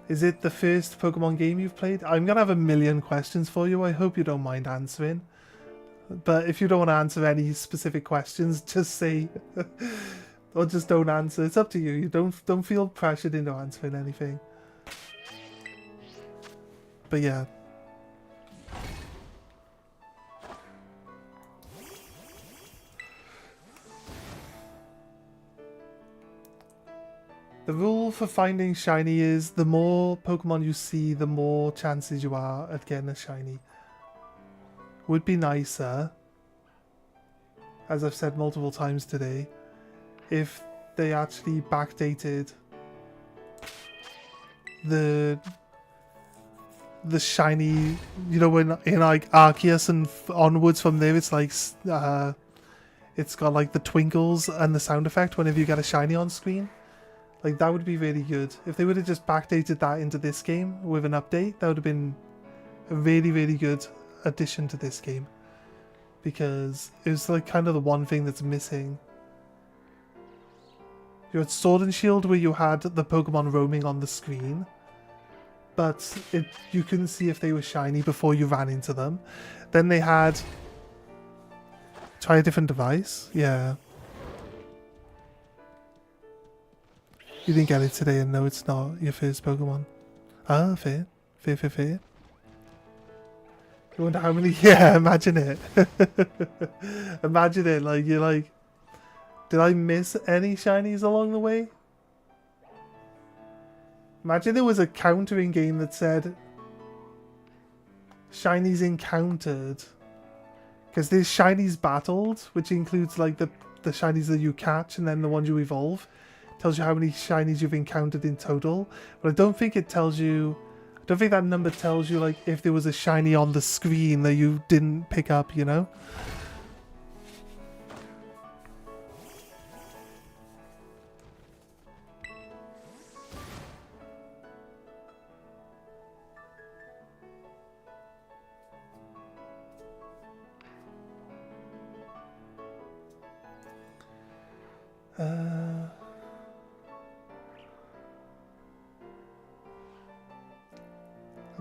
Is it the first Pokemon game you've played? I'm gonna have a million questions for you. I hope you don't mind answering. But if you don't want to answer any specific questions, just say or just don't answer. It's up to you. You don't feel pressured into answering anything. But yeah. The rule for finding shiny is the more Pokemon you see, the more chances you are at getting a shiny. Would be nicer, as I've said multiple times today, if they actually backdated the shiny, you know, when in like Arceus and onwards from there, it's like it's got like the twinkles and the sound effect whenever you get a shiny on screen. Like, that would be really good. If they would have just backdated that into this game with an update, that would have been a really, really good addition to this game. Because it was like kind of the one thing that's missing. You had Sword and Shield where you had the Pokemon roaming on the screen, but you couldn't see if they were shiny before you ran into them. Then they had... Try a different device? Yeah. You didn't get it today, and no, it's not your first Pokemon. Ah, fair. Fair, fair, fair. You wonder how many... Yeah, imagine it. Imagine it, like, you're like... Did I miss any shinies along the way? Imagine there was a countering game that said... Shinies encountered. Because there's shinies battled, which includes, like, the shinies that you catch, and then the ones you evolve. Tells you how many shinies you've encountered in total, but I don't think it tells you, I don't think that number tells you like if there was a shiny on the screen that you didn't pick up, you know?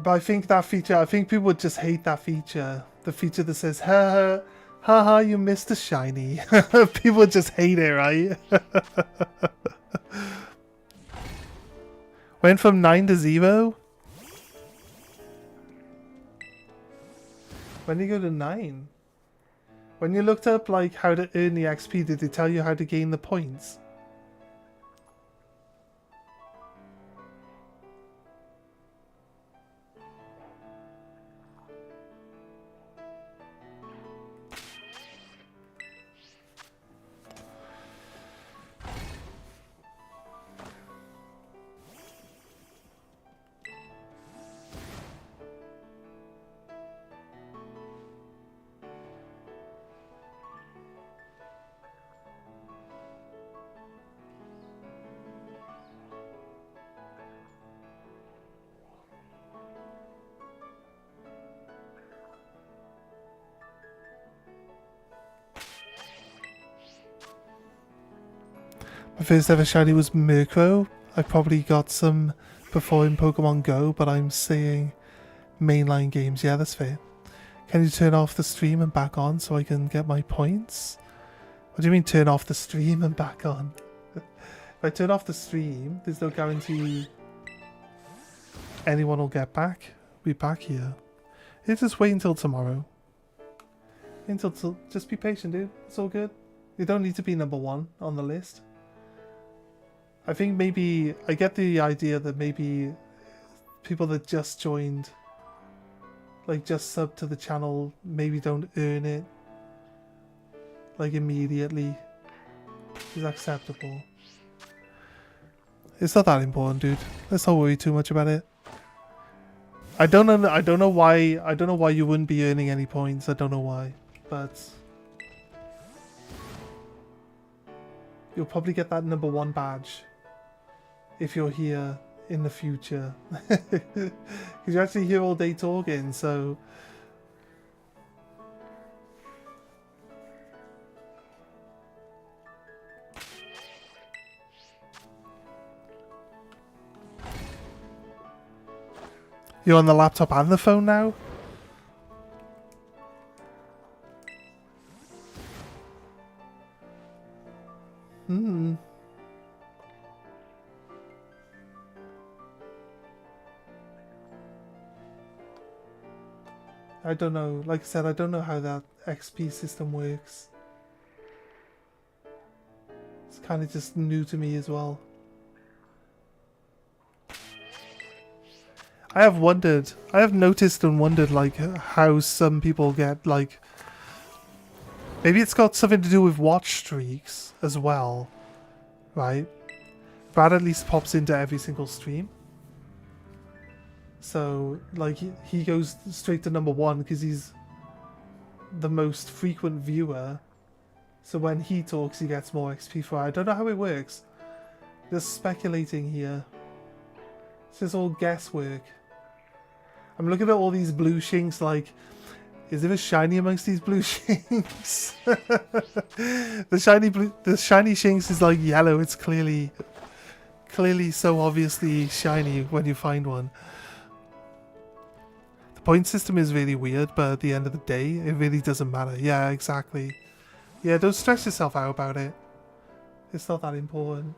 But I think that feature, I think people would just hate that feature. The feature that says, ha ha, ha, you missed a shiny. People would just hate it, right? Went from 9 to 0? When did you go to 9? When you looked up like how to earn the XP, did they tell you how to gain the points? My first ever shiny was Murkrow. I probably got some before in Pokemon Go, but I'm saying mainline games. Yeah, that's fair. Can you turn off the stream and back on so I can get my points? What do you mean turn off the stream and back on? If I turn off the stream, there's no guarantee anyone will get back. be back here. You just wait until tomorrow. Just be patient, dude. It's all good. You don't need to be number 1 on the list. I think maybe I get the idea that maybe people that just joined, like just sub to the channel, maybe don't earn it like immediately. Is acceptable. It's not that important, dude. Let's not worry too much about it. I don't know why you wouldn't be earning any points. I don't know why, but you'll probably get that number 1 badge if you're here in the future. Because you're actually here all day talking, so you're on the laptop and the phone now? Hmm. I don't know. Like I said, I don't know how that XP system works. It's kind of just new to me as well. I have noticed and wondered like how some people get like, maybe it's got something to do with watch streaks as well, right? Brad at least pops into every single stream. So like he goes straight to number 1 because he's the most frequent viewer. So when he talks he gets more XP for it. I don't know how it works. Just speculating here. It's just all guesswork. I'm looking at all these blue shinks like, is there a shiny amongst these blue shinks? The shiny shinks is like yellow. It's clearly so obviously shiny when you find one. The point system is really weird, but at the end of the day, it really doesn't matter. Yeah, exactly. Yeah, don't stress yourself out about it. It's not that important.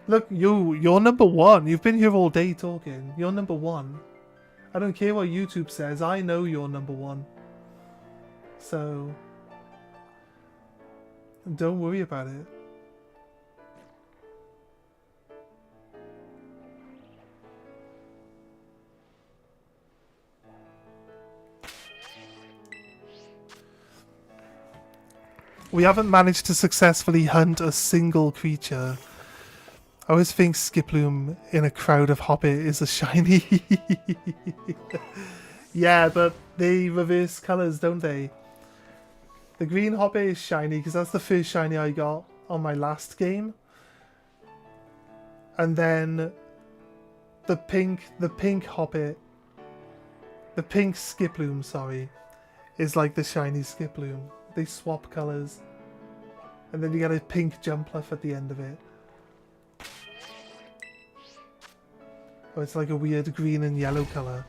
Look, you're number 1. You've been here all day talking. You're number 1. I don't care what YouTube says. I know you're number 1. So don't worry about it. We haven't managed to successfully hunt a single creature. I always think Skiploom in a crowd of Hobbit is a shiny. Yeah, but they reverse colours, don't they? The green Hobbit is shiny because that's the first shiny I got on my last game. And then the pink Hobbit, the pink Skiploom, sorry, is like the shiny Skiploom. They swap colours. And then you get a pink Jumpluff at the end of it. Oh, it's like a weird green and yellow colour.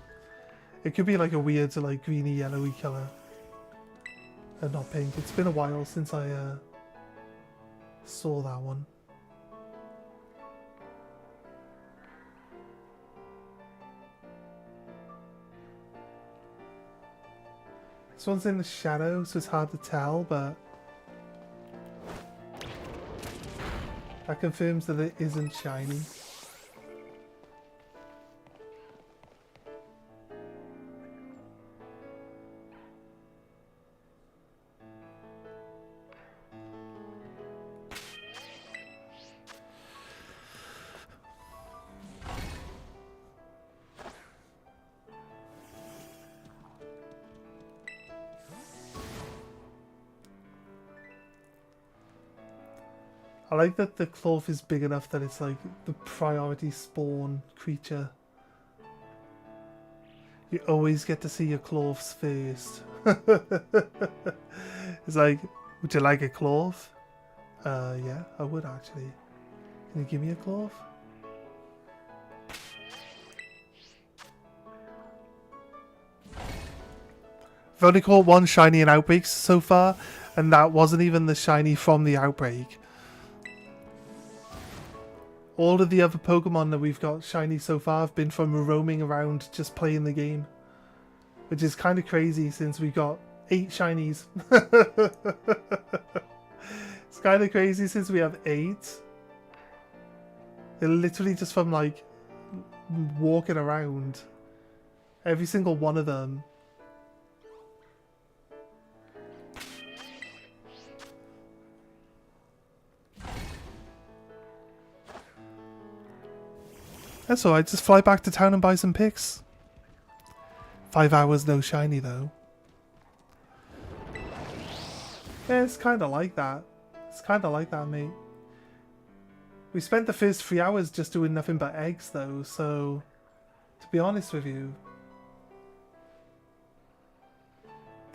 It could be like a weird like greeny yellowy colour. And not pink. It's been a while since I saw that one. This one's in the shadow, so it's hard to tell, but that confirms that it isn't shiny. I like that the cloth is big enough that it's like the priority spawn creature. You always get to see your cloths first. It's like, would you like a cloth? Yeah, I would actually. Can you give me a cloth? I've only caught one shiny in Outbreaks so far, and that wasn't even the shiny from the Outbreak. All of the other Pokemon that we've got shiny so far have been from roaming around just playing the game. Which is kind of crazy since we've got 8 shinies. It's kind of crazy since we have 8. They're literally just from like walking around. Every single one of them. That's alright, just fly back to town and buy some picks. 5 hours no shiny though. Yeah, it's kinda like that. It's kinda like that, mate. We spent the first 3 hours just doing nothing but eggs though, so to be honest with you,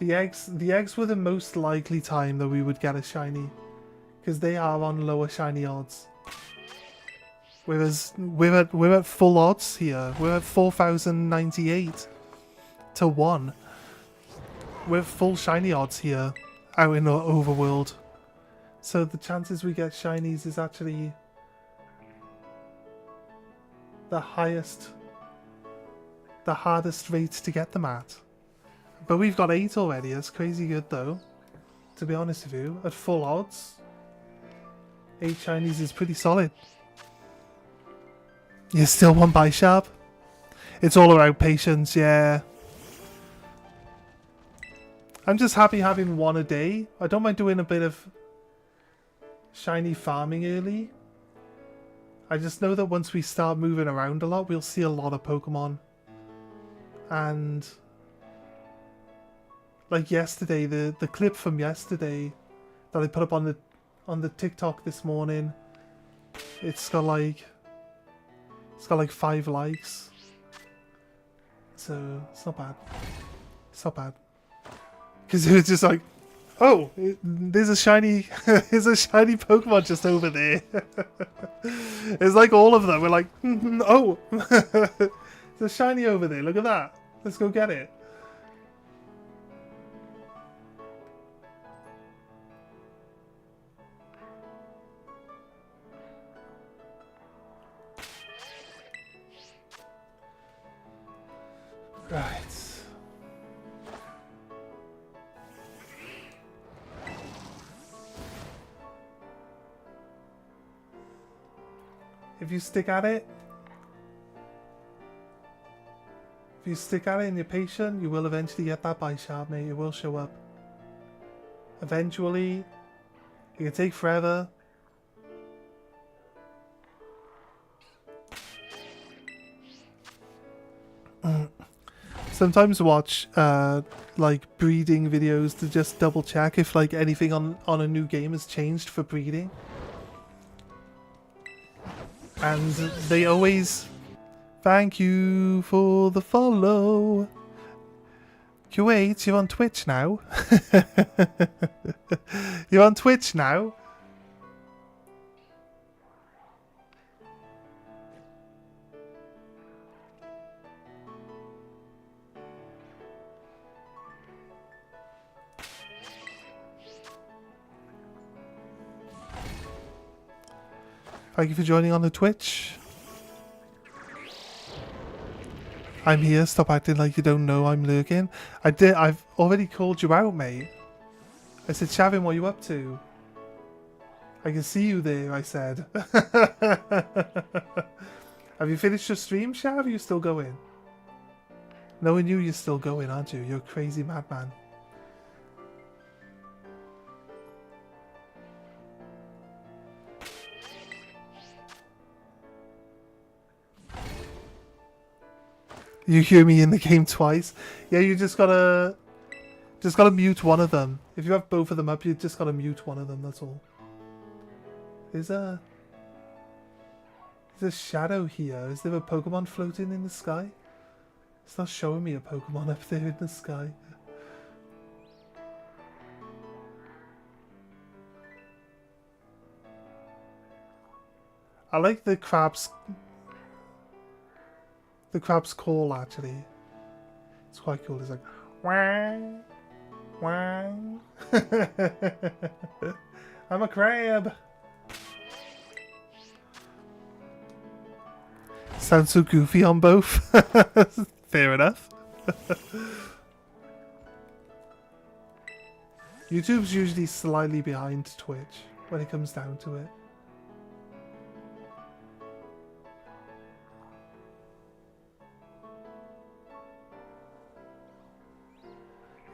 the eggs were the most likely time that we would get a shiny, because they are on lower shiny odds. Whereas we're at full odds here. We're at 4,098 to 1. We're at full shiny odds here out in our overworld. So the chances we get shinies is actually the highest, the hardest rate to get them at. But we've got 8 already. That's crazy good though, to be honest with you. At full odds, 8 shinies is pretty solid. You still want Bisharp? It's all about patience, yeah. I'm just happy having 1 a day. I don't mind doing a bit of shiny farming early. I just know that once we start moving around a lot, we'll see a lot of Pokemon. And like yesterday, the clip from yesterday that I put up on the TikTok this morning, it's got like 5 likes. So it's not bad. It's not bad. Because it was just like, oh, there's a shiny, there's a shiny Pokemon just over there. It's like all of them. We're like, oh, there's a shiny over there. Look at that. Let's go get it. Right. If you stick at it, and you're patient, you will eventually get that Bisharp, mate. It will show up. Eventually. It can take forever. Sometimes watch like breeding videos to just double check if like anything on a new game has changed for breeding. And they always... Thank you for the follow. Q8, you're on Twitch now. You're on Twitch now. Thank you for joining on the Twitch. I'm here, stop acting like you don't know I'm lurking. I've already called you out, mate. I said, Shavin, what are you up to? I can see you there, I said. Have you finished your stream, Shav? Are you still going? Knowing you, you're still going, aren't you? You're a crazy madman. You hear me in the game twice. Yeah, you just gotta mute one of them. If you have both of them up, you just gotta mute one of them, that's all. There's a shadow here. Is there a Pokemon floating in the sky? It's not showing me a Pokemon up there in the sky. I like the crab's call, actually. It's quite cool. It's like, wang, wang. I'm a crab. Sounds so goofy on both. Fair enough. YouTube's usually slightly behind Twitch when it comes down to it.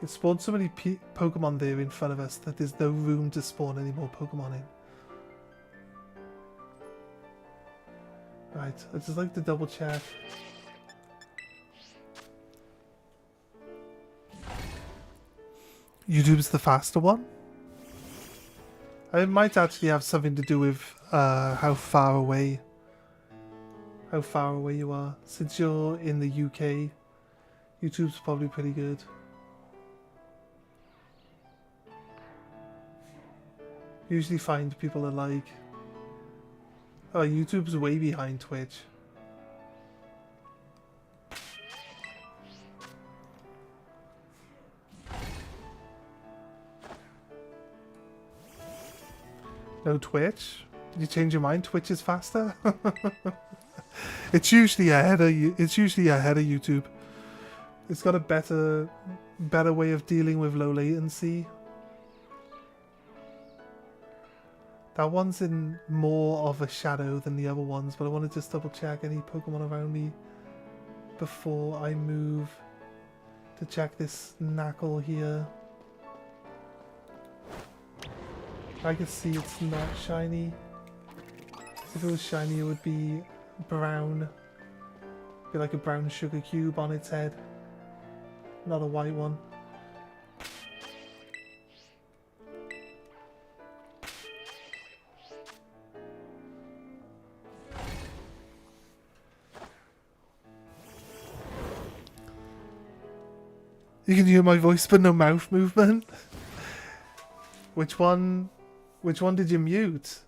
It spawned so many Pokemon there in front of us that there's no room to spawn any more Pokemon in. Right, I'd just like to double check. YouTube's the faster one? It might actually have something to do with how far away you are. Since you're in the UK, YouTube's probably pretty good. Usually find people are like, oh, YouTube's way behind Twitch. No Twitch? Did you change your mind? Twitch is faster? It's usually ahead of YouTube. It's got a better way of dealing with low latency. That one's in more of a shadow than the other ones, but I want to just double check any Pokemon around me before I move to check this Knuckle here. I can see it's not shiny. If it was shiny, it would be brown. Be like a brown sugar cube on its head, not a white one. You can hear my voice but no mouth movement. Which one did you mute?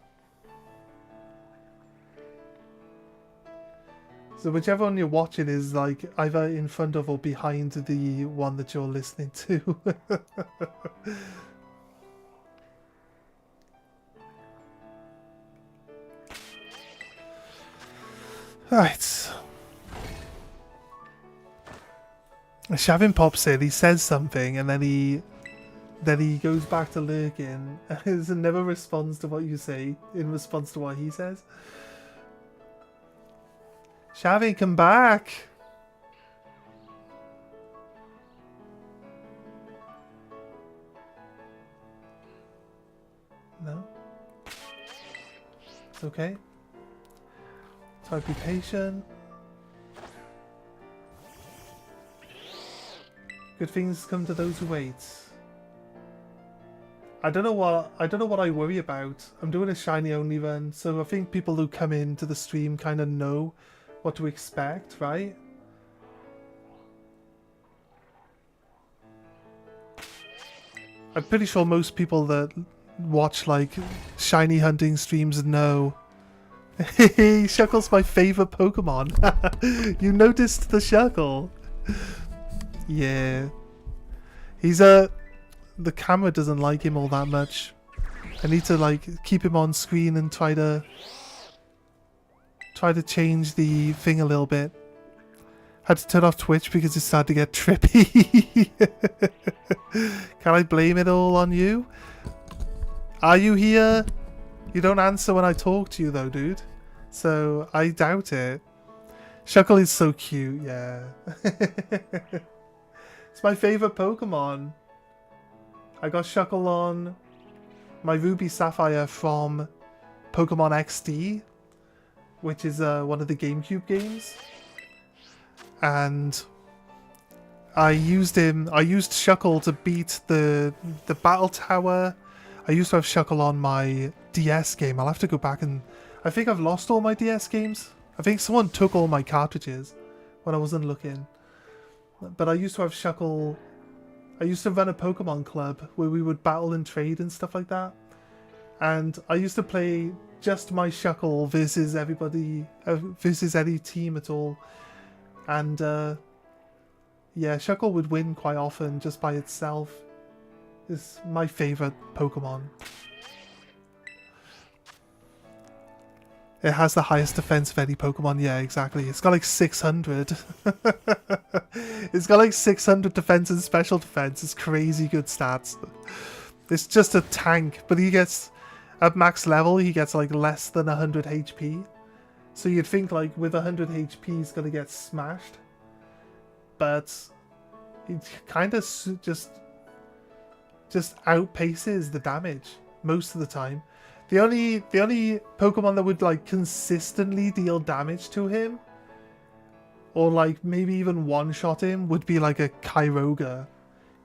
So whichever one you're watching is like either in front of or behind the one that you're listening to. Right. Shavin pops in, he says something, and then he goes back to lurking and never responds to what you say in response to what he says. Shavin, come back! No? It's okay. Try to be patient. Good things come to those who wait. I don't know what I worry about. I'm doing a shiny only run, so I think people who come into the stream kind of know what to expect, right? I'm pretty sure most people that watch like shiny hunting streams know. Hey, Shuckle's my favorite Pokemon. You noticed the Shuckle? Yeah. He's the camera doesn't like him all that much. I need to like keep him on screen and try to change the thing a little bit. Had to turn off Twitch because it started to get trippy. Can I blame it all on you? Are you here? You don't answer when I talk to you though, dude. So I doubt it. Shuckle is so cute, yeah. It's my favorite Pokemon. I got Shuckle on my Ruby Sapphire from Pokemon XD, which is one of the GameCube games. And I used Shuckle to beat the Battle Tower. I used to have Shuckle on my DS game. I'll have to go back and... I think I've lost all my DS games. I think someone took all my cartridges when I wasn't looking. But I used to have Shuckle... I used to run a Pokemon club where we would battle and trade and stuff like that. And I used to play just my Shuckle versus everybody, versus any team at all. And yeah, Shuckle would win quite often just by itself. It's my favorite Pokemon. It has the highest defense of any Pokemon. Yeah, exactly. It's got like 600. It's got like 600 defense and special defense. It's crazy good stats. It's just a tank, but he gets, at max level, he gets like less than 100 HP. So you'd think like with 100 HP he's gonna get smashed. But it kind of just outpaces the damage most of the time. The only Pokemon that would like consistently deal damage to him, or like maybe even one-shot him, would be like a Kyogre.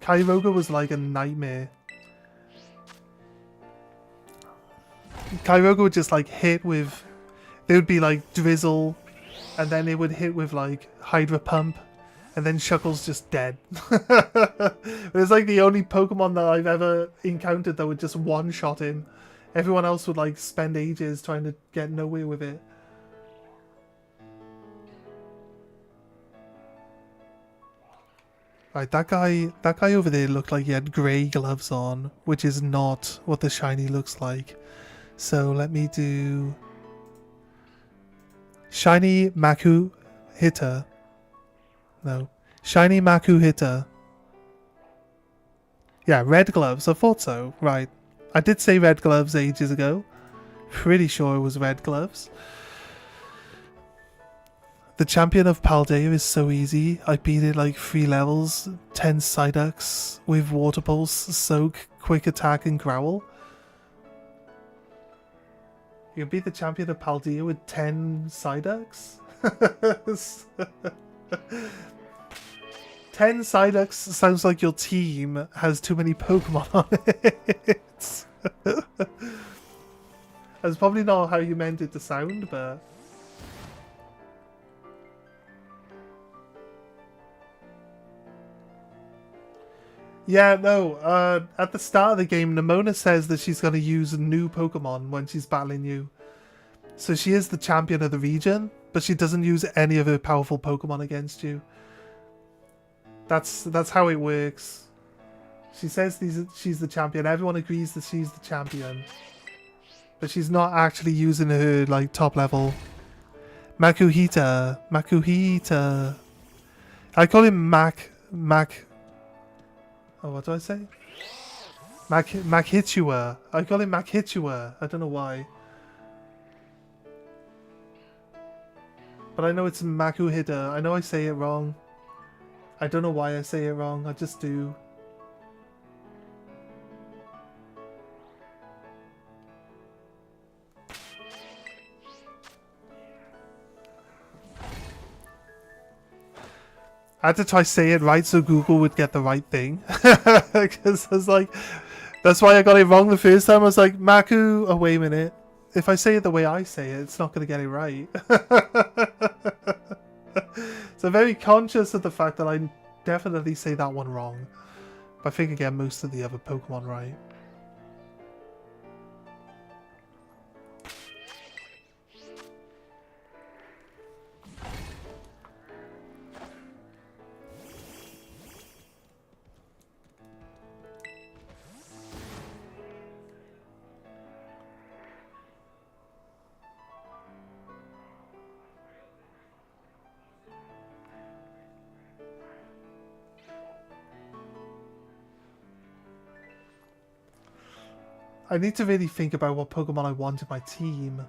Kyogre was like a nightmare. Kyogre would just like hit with, it would be like Drizzle, and then it would hit with like Hydro Pump, and then Shuckle's just dead. It's like the only Pokemon that I've ever encountered that would just one-shot him. Everyone else would like spend ages trying to get nowhere with it. Right, that guy over there looked like he had grey gloves on, which is not what the shiny looks like. So let me do shiny Maku Hitter. No, shiny Maku Hitter. Yeah, red gloves. I thought so. Right. I did say red gloves ages ago. Pretty sure it was red gloves. The champion of Paldea is so easy. I beat it like 3 levels. 10 Psyducks with Water Pulse, Soak, Quick Attack and Growl. You beat the champion of Paldea with 10 Psyducks? 10 Psyducks sounds like your team has too many Pokemon on it. That's probably not how you meant it to sound, but... Yeah, no, at the start of the game, Nimona says that she's going to use new Pokemon when she's battling you. So she is the champion of the region, but she doesn't use any of her powerful Pokemon against you. That's how it works. She says she's the champion. Everyone agrees that she's the champion. But she's not actually using her, like, top level. Makuhita. Makuhita. I call him Mac... Oh, what do I say? Makhitua. I call him Makhitua. I don't know why. But I know it's Makuhita. I know I say it wrong. I don't know why I say it wrong. I just do. I had to try say it right so Google would get the right thing. Because I was like, that's why I got it wrong the first time. I was like, Maku, oh wait a minute. If I say it the way I say it, it's not going to get it right. So I'm very conscious of the fact that I definitely say that one wrong. But I think I get most of the other Pokemon right. I need to really think about what Pokemon I want in my team.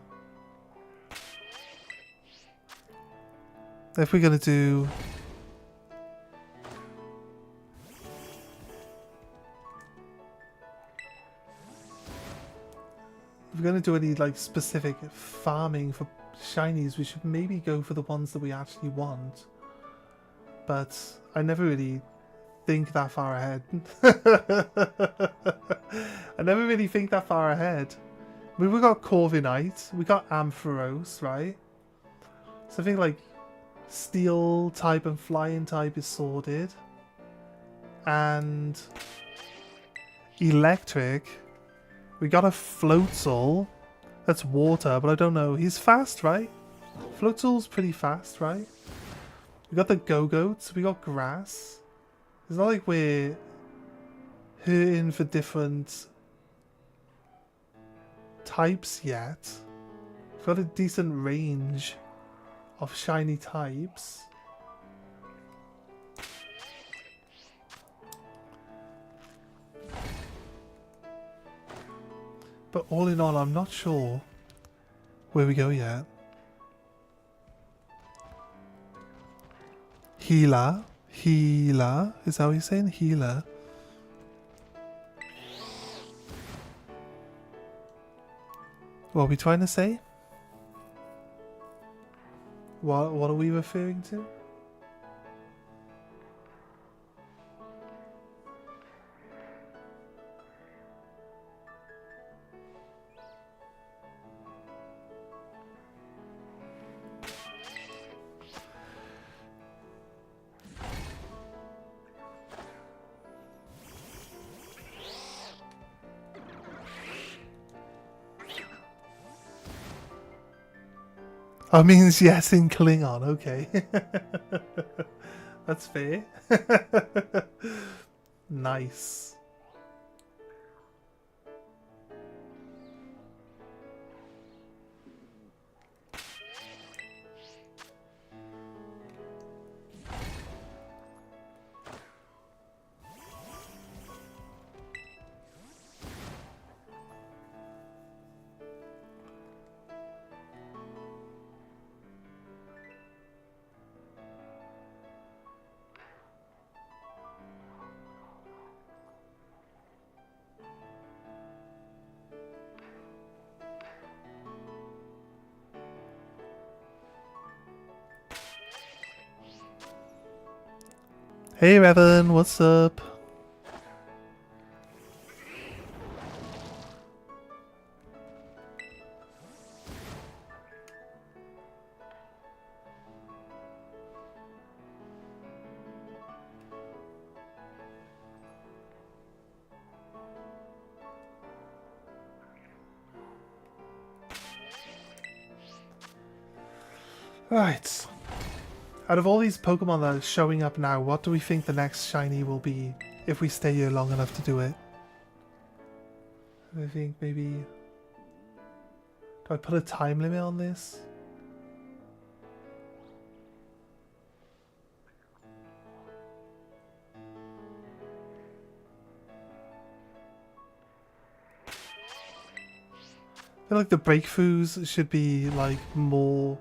If we're going to do... If we're going to do any like specific farming for shinies, we should maybe go for the ones that we actually want. But I never really think that far ahead. I never really think that far ahead. I mean, we got Corviknight, we got Ampharos, right? So I think like Steel type and Flying type is sorted. And Electric. We got a Floatzel. That's water, but I don't know. He's fast, right? Floatzel's pretty fast, right? We got the Go-Goats. We got Grass. It's not like we're hurting for different types yet. We've got a decent range of shiny types. But all in all, I'm not sure where we go yet. Healer. Healer. Is that what you're saying? Healer. What are we trying to say? What are we referring to? Oh, means yes in Klingon, okay. That's fair. Nice. Hey Revan, what's up? Right. Out of all these Pokemon that are showing up now, what do we think the next shiny will be if we stay here long enough to do it? I think maybe... Do I put a time limit on this? I feel like the breakthroughs should be like more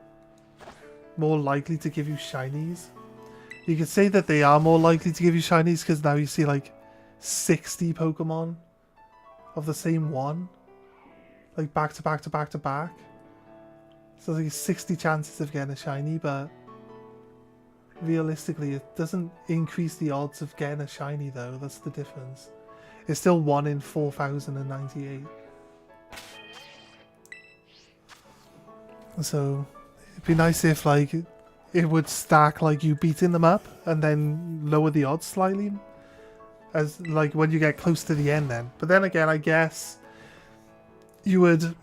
likely to give you shinies. You could say that they are more likely to give you shinies because now you see like 60 Pokemon of the same one, like back to back to back to back. So there's like 60 chances of getting a shiny, but realistically it doesn't increase the odds of getting a shiny though. That's the difference. It's still 1 in 4,098. So it'd be nice if like it would stack like you beating them up and then lower the odds slightly as like when you get close to the end then. But then again, I guess you would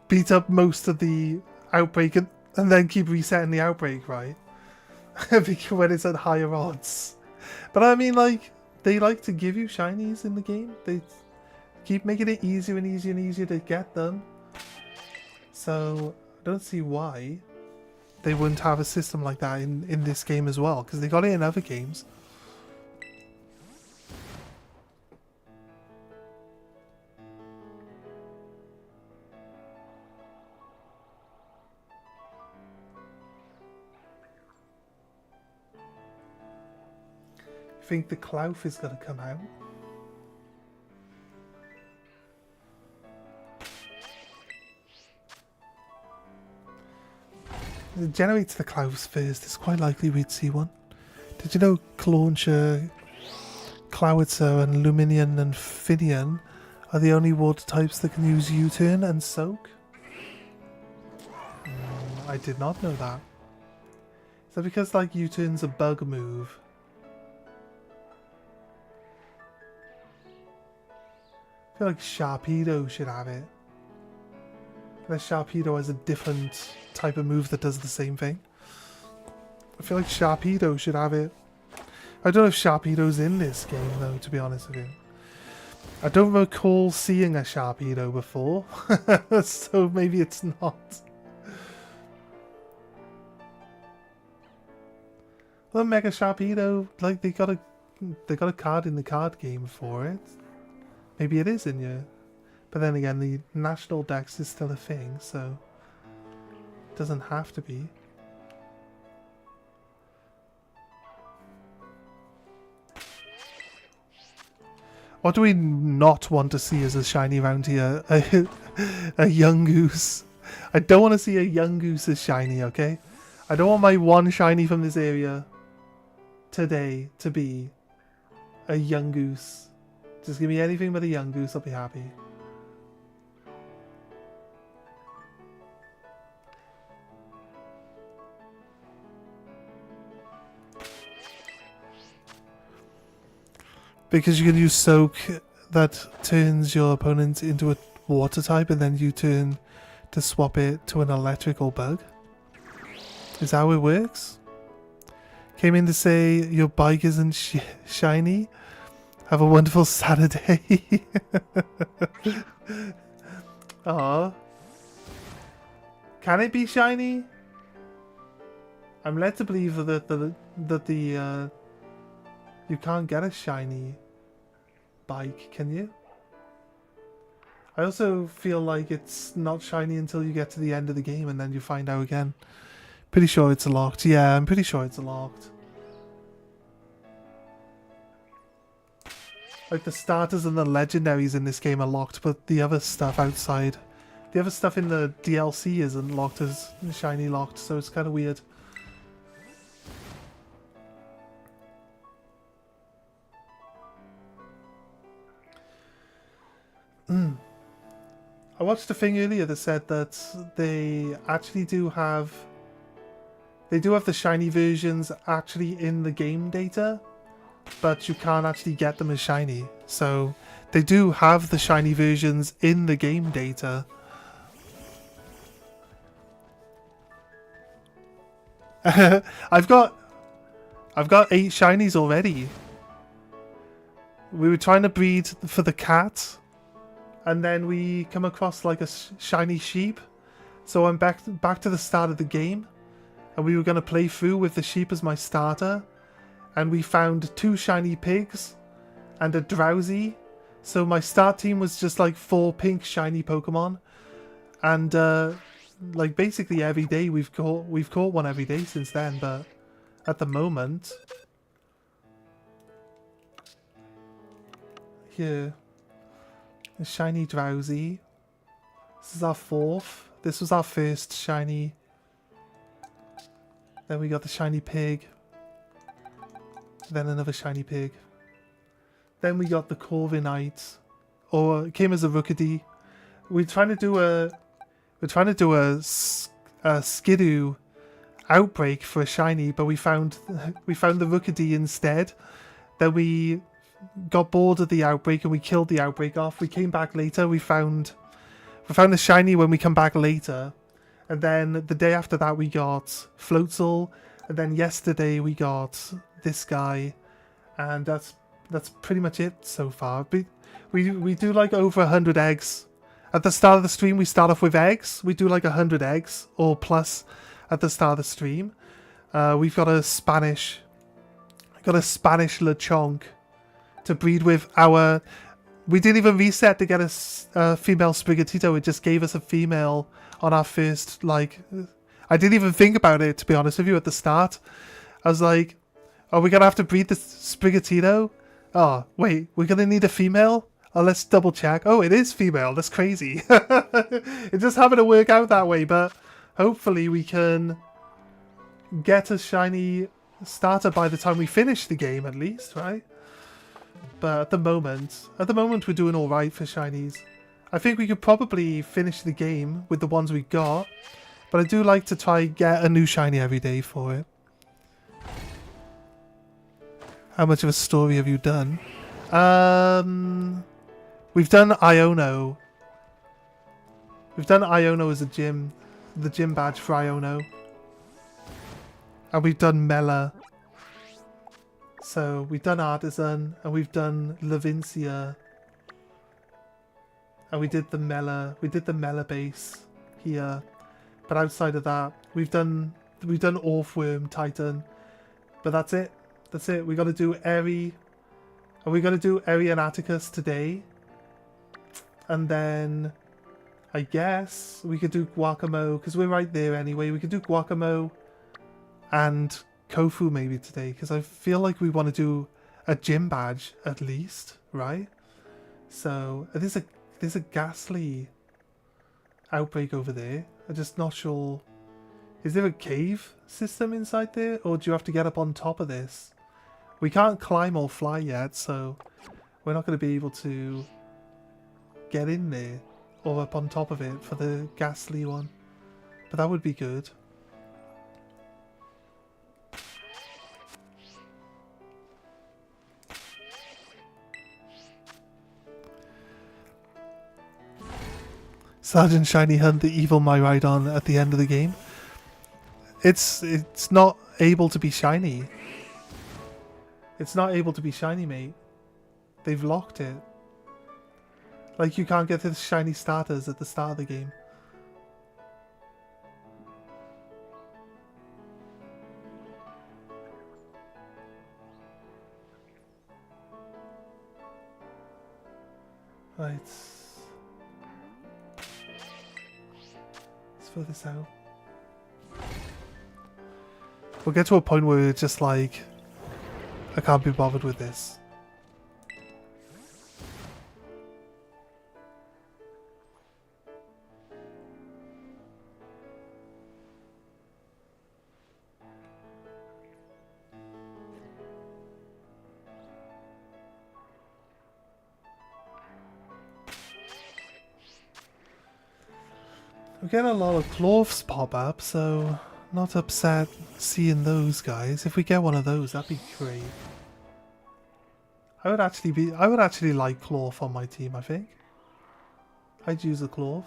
beat up most of the outbreak and then keep resetting the outbreak, right? Because when it's at higher odds. But I mean, like, they like to give you shinies in the game. They keep making it easier and easier and easier to get them. So I don't see why they wouldn't have a system like that in this game as well, because they got it in other games. I think the Klawf is going to come out. It generates the Klawfs first. It's quite likely we'd see one. Did you know Clauncher, Clowitzer, and Luminion and Finian are the only water types that can use U-turn and Soak? I did not know that. Is that because like U-turn's a bug move? I feel like Sharpedo should have it. Unless Sharpedo has a different type of move that does the same thing. I feel like Sharpedo should have it. I don't know if Sharpedo's in this game though, to be honest with you. I don't recall seeing a Sharpedo before, so maybe it's not. The Mega Sharpedo, like they got a card in the card game for it. Maybe it is in you. But then again, the national dex is still a thing, so it doesn't have to be. What do we not want to see as a shiny round here? A young goose. I don't want to see a young goose as shiny, okay? I don't want my one shiny from this area today to be a young goose. Just give me anything but a young goose, I'll be happy. Because you can use Soak, that turns your opponent into a water type, and then you turn to swap it to an electrical bug. Is that how it works? Came in to say your bike isn't shiny. Have a wonderful Saturday. Aw. Can it be shiny? I'm led to believe that you can't get a shiny bike, can you? I also feel like it's not shiny until you get to the end of the game and then you find out again. Pretty sure it's locked. Yeah, I'm pretty sure it's locked. Like the starters and the legendaries in this game are locked, but the other stuff outside, the other stuff in the DLC isn't locked as shiny locked, so it's kind of weird. I watched a thing earlier that said that they actually do have the shiny versions actually in the game data, but you can't actually get them as shiny. So they do have the shiny versions in the game data. I've got 8 shinies already. We were trying to breed for the cat, and then we come across like a shiny sheep. So I'm back to the start of the game, and we were going to play through with the sheep as my starter, and we found 2 shiny pigs and a drowsy. So my start team was just like 4 pink shiny Pokemon, and like basically every day we've caught one every day since then. But at the moment, here. A shiny drowsy. This is our 4th. This was our first shiny. Then we got the shiny pig. Then another shiny pig. Then we got the Corviknight. Or it came as a Rookidee. We're trying to do a Skidoo outbreak for a shiny, but we found the Rookidee instead. Then we got bored of the outbreak and we killed the outbreak off. We came back later. We found the shiny when we come back later, and then the day after that we got Floatzel, and then yesterday we got this guy, and that's pretty much it so far. But we do like over 100 eggs at the start of the stream. We start off with eggs. We do like 100 eggs or plus at the start of the stream. We've got a Spanish Lechonk to breed with. We didn't even reset to get a female Sprigatito. It just gave us a female on our first, like, I didn't even think about it, to be honest with you, at the start. I was like, are we going to have to breed the Sprigatito? Oh, wait, we're going to need a female? Oh, let's double check. Oh, it is female. That's crazy. It just happened to work out that way, but hopefully we can get a shiny starter by the time we finish the game, at least, right? But at the moment we're doing alright for shinies. I think we could probably finish the game with the ones we got, but I do like to try get a new shiny every day for it. How much of a story have you done? We've done Iono. We've done Iono as the gym badge for Iono. And we've done Mela. So we've done Artisan, and we've done Levincia, and we did the Mela base here. But outside of that, we've done Orthworm Titan, But that's it. That's it. We got to do Eri. Are we going to do Eri and Atticus today? And then I guess we could do Guacamo, because we're right there anyway. We could do Guacamo and Kofu maybe today, because I feel like we want to do a gym badge at least, right? So there's a ghastly outbreak over there. I'm just not sure. Is there a cave system inside there, or do you have to get up on top of this? We can't climb or fly yet, so we're not going to be able to get in there or up on top of it for the ghastly one. But that would be good. Sergeant Shiny Hunt, the evil Miraidon at the end of the game. It's not able to be shiny. It's not able to be shiny, mate. They've locked it. Like, you can't get the shiny starters at the start of the game. Right. Let's fill this out. We'll get to a point where it's just like, I can't be bothered with this. We're getting a lot of Clorfs pop up, so not upset seeing those guys. If we get one of those, that'd be great. I would actually like Clorf on my team, I think. I'd use a Clorf.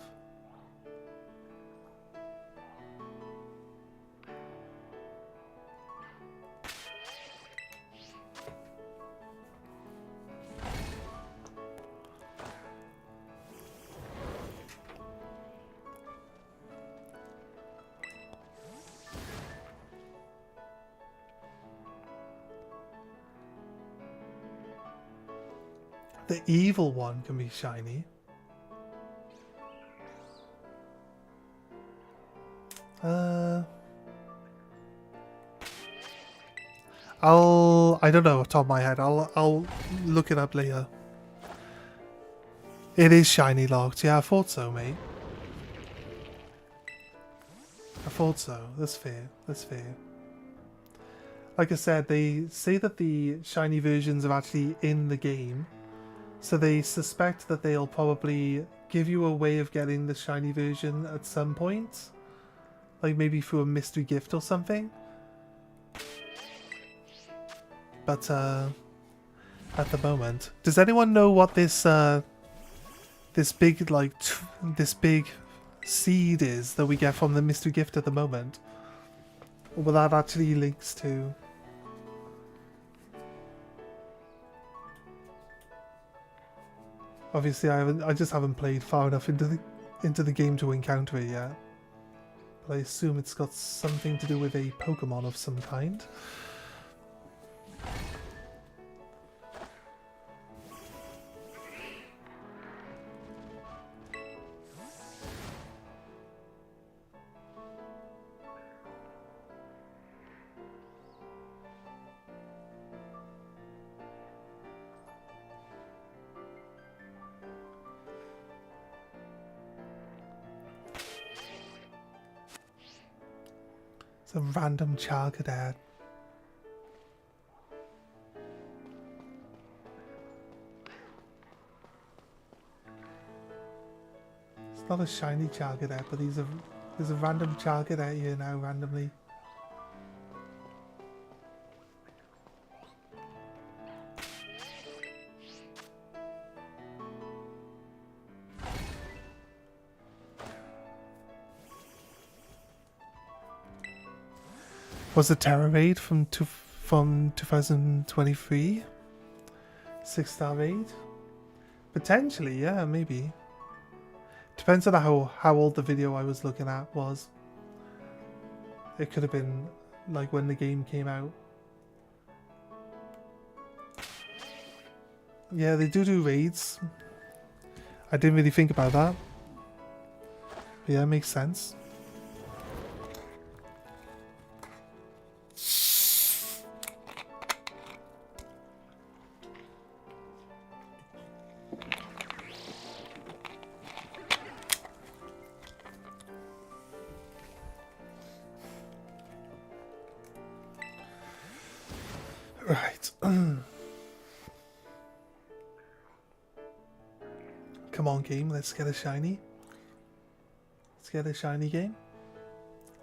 The evil one can be shiny. I don't know off the top of my head. I'll look it up later. It is shiny locked. Yeah, I thought so, mate. I thought so. That's fair. That's fair. Like I said, they say that the shiny versions are actually in the game. So they suspect that they'll probably give you a way of getting the shiny version at some point. Like maybe through a mystery gift or something. But at the moment, does anyone know what this this big seed is that we get from the mystery gift at the moment? Or what that actually links to? Obviously, I just haven't played far enough into the game to encounter it yet. But I assume it's got something to do with a Pokemon of some kind. Some random Charcadet. It's not a shiny Charcadet, but there's a random Charcadet here now randomly. Was the Terror Raid from 2023? 6-star raid? Potentially, yeah, maybe. Depends on how old the video I was looking at was. It could have been like when the game came out. Yeah, they do raids. I didn't really think about that. But yeah, it makes sense. Right. Come on, game. Let's get a shiny. Let's get a shiny game.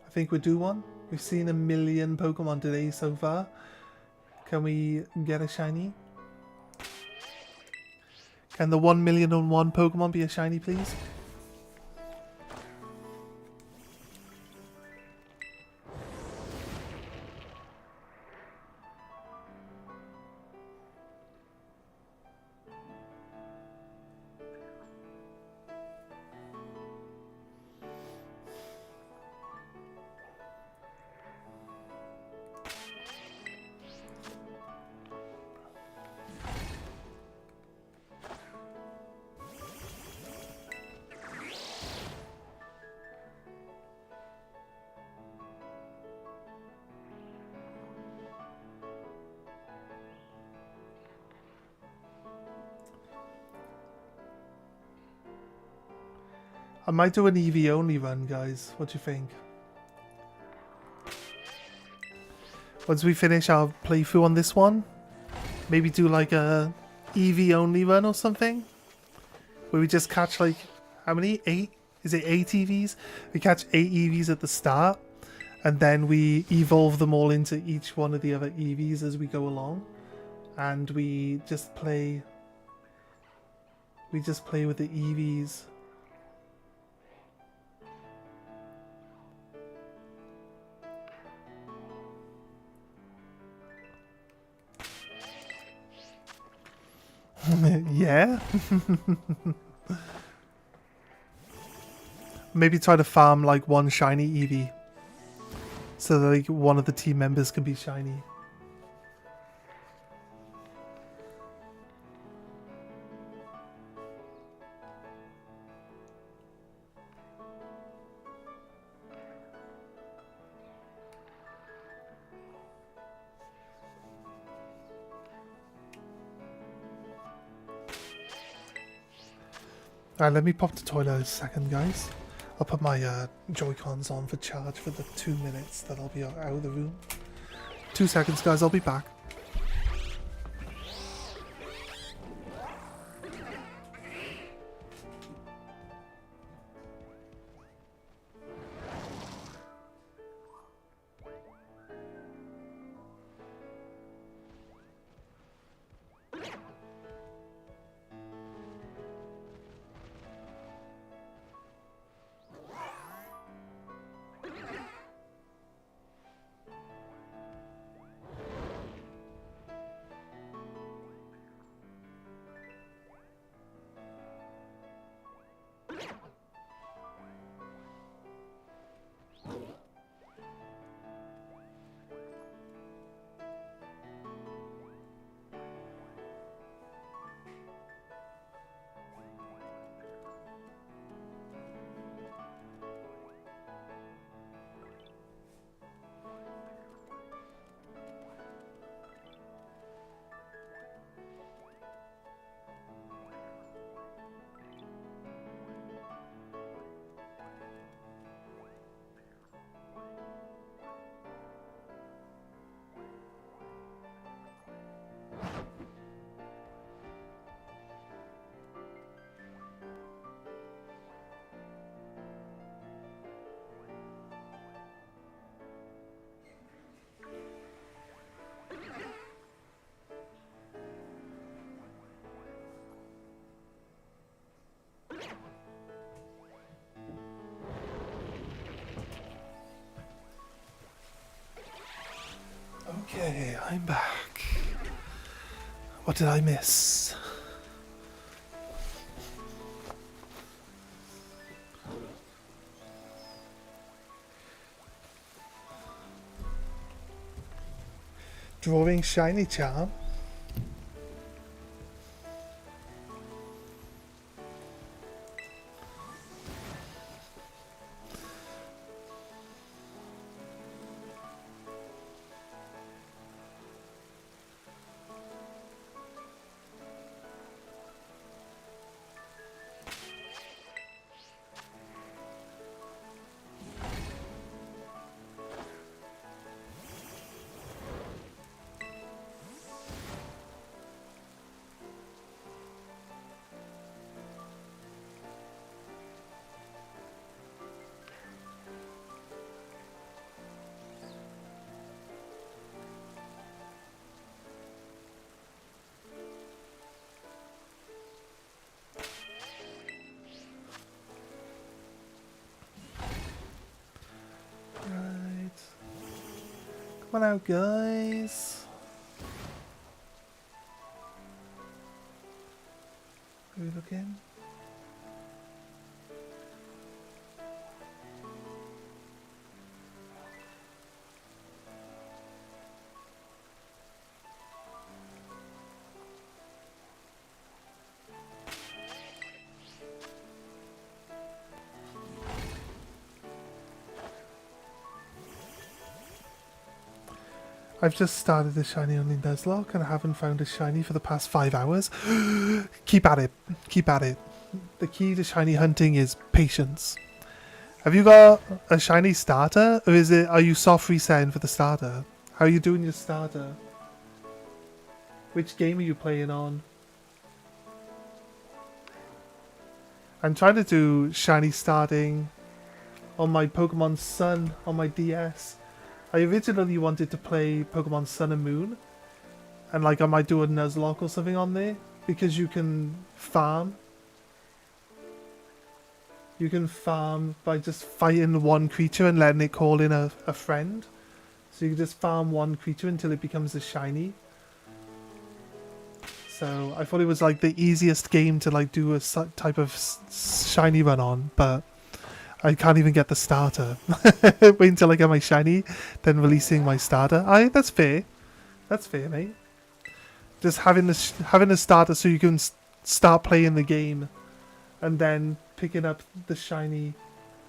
I think we'll do one. We've seen 1 million Pokemon today so far. Can we get a shiny? Can the 1,000,001 Pokemon be a shiny, please? I might do an EV only run, guys. What do you think? Once we finish our playthrough on this one, maybe do like a EV only run or something? Where we just catch like, how many? 8? Is it 8 EVs? We catch 8 EVs at the start, and then we evolve them all into each one of the other EVs as we go along. And we just play with the EVs. Yeah. Maybe try to farm like one shiny Eevee, so that like one of the team members can be shiny. Alright, let me pop to the toilet a second, guys. I'll put my Joy-Cons on for charge for the 2 minutes that I'll be out of the room. 2 seconds, guys, I'll be back. Okay, I'm back. What did I miss? Drawing shiny charm. Come on out, guys. Are we looking? I've just started the shiny on Nuzlocke and I haven't found a shiny for the past 5 hours. Keep at it. Keep at it. The key to shiny hunting is patience. Have you got a shiny starter? Or are you soft resetting for the starter? How are you doing your starter? Which game are you playing on? I'm trying to do shiny starting on my Pokemon Sun on my DS. I originally wanted to play Pokemon Sun and Moon, and like I might do a Nuzlocke or something on there, because you can farm. You can farm by just fighting one creature and letting it call in a friend. So you can just farm one creature until it becomes a shiny. So I thought it was like the easiest game to like do a type of shiny run on, but I can't even get the starter. Wait until I get my shiny, then releasing my starter. That's fair. That's fair, mate. Just having a starter so you can start playing the game, and then picking up the shiny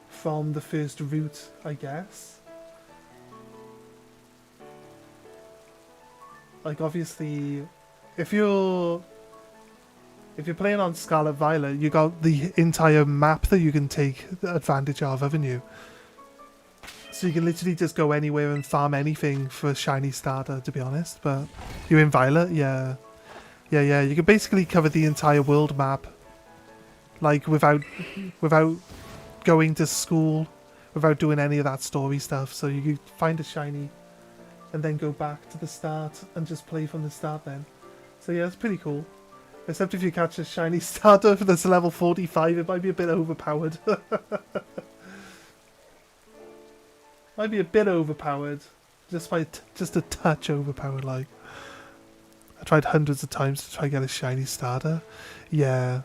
from the first route, I guess. Like obviously, if you're playing on Scarlet Violet, you got the entire map that you can take advantage of, haven't you? So you can literally just go anywhere and farm anything for a shiny starter, to be honest. But you're in Violet, yeah. Yeah. You can basically cover the entire world map, like without going to school, without doing any of that story stuff. So you could find a shiny, and then go back to the start and just play from the start then. So yeah, it's pretty cool. Except if you catch a shiny starter that's level 45, it might be a bit overpowered. Might be a bit overpowered. Just a touch overpowered, like. I tried hundreds of times to try to get a shiny starter. Yeah.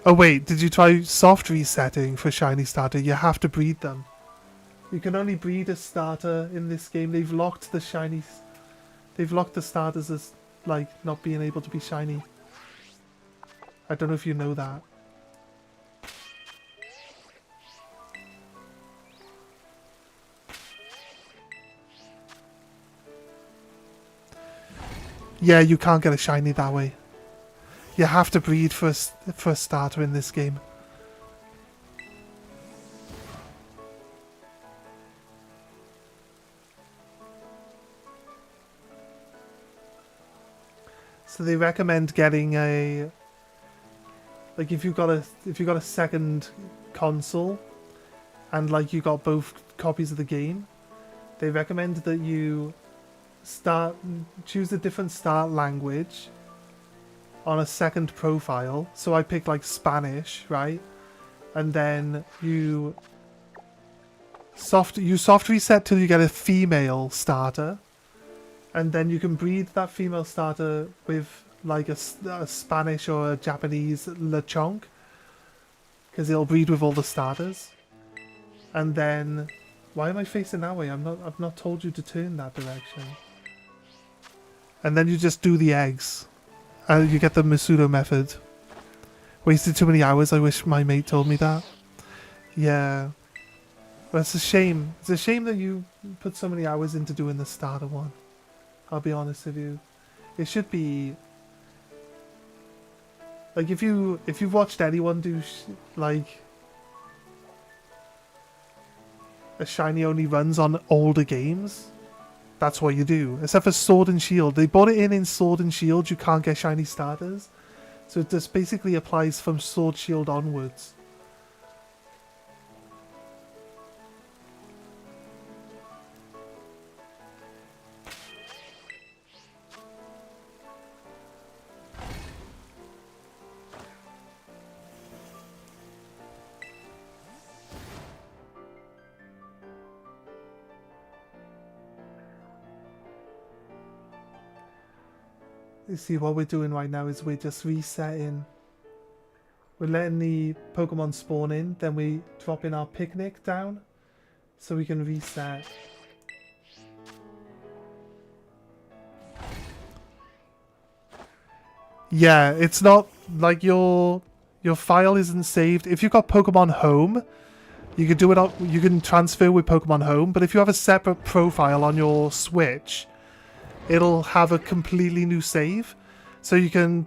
Oh wait, did you try soft resetting for shiny starter? You have to breed them. You can only breed a starter in this game. They've locked the shinies. They've locked the starters as, like, not being able to be shiny. I don't know if you know that. Yeah, you can't get a shiny that way. You have to breed for a starter in this game. So they recommend getting a, like, if you've got a second console and like you got both copies of the game, they recommend that you choose a different start language on a second profile. So I picked like Spanish, right? And then you soft reset till you get a female starter, and then you can breed that female starter with like a Spanish or a Japanese Lechonk, because it'll breed with all the starters. And then, why am I facing that way? I've not told you to turn that direction. And then you just do the eggs. You get the Masudo method. Wasted too many hours. I wish my mate told me that. Yeah. But it's a shame. It's a shame that you put so many hours into doing the starter one. I'll be honest with you. It should be... Like, if you've watched anyone do, like... A shiny only runs on older games, that's what you do. Except for Sword and Shield. They bought it in Sword and Shield, you can't get shiny starters. So it just basically applies from Sword Shield onwards. You see, what we're doing right now is we're just resetting. We're letting the Pokemon spawn in, then we drop in our picnic down so we can reset. Yeah, it's not like your file isn't saved. If you've got Pokemon Home, you can do it up, you can transfer with Pokemon Home, but if you have a separate profile on your Switch, it'll have a completely new save. So you can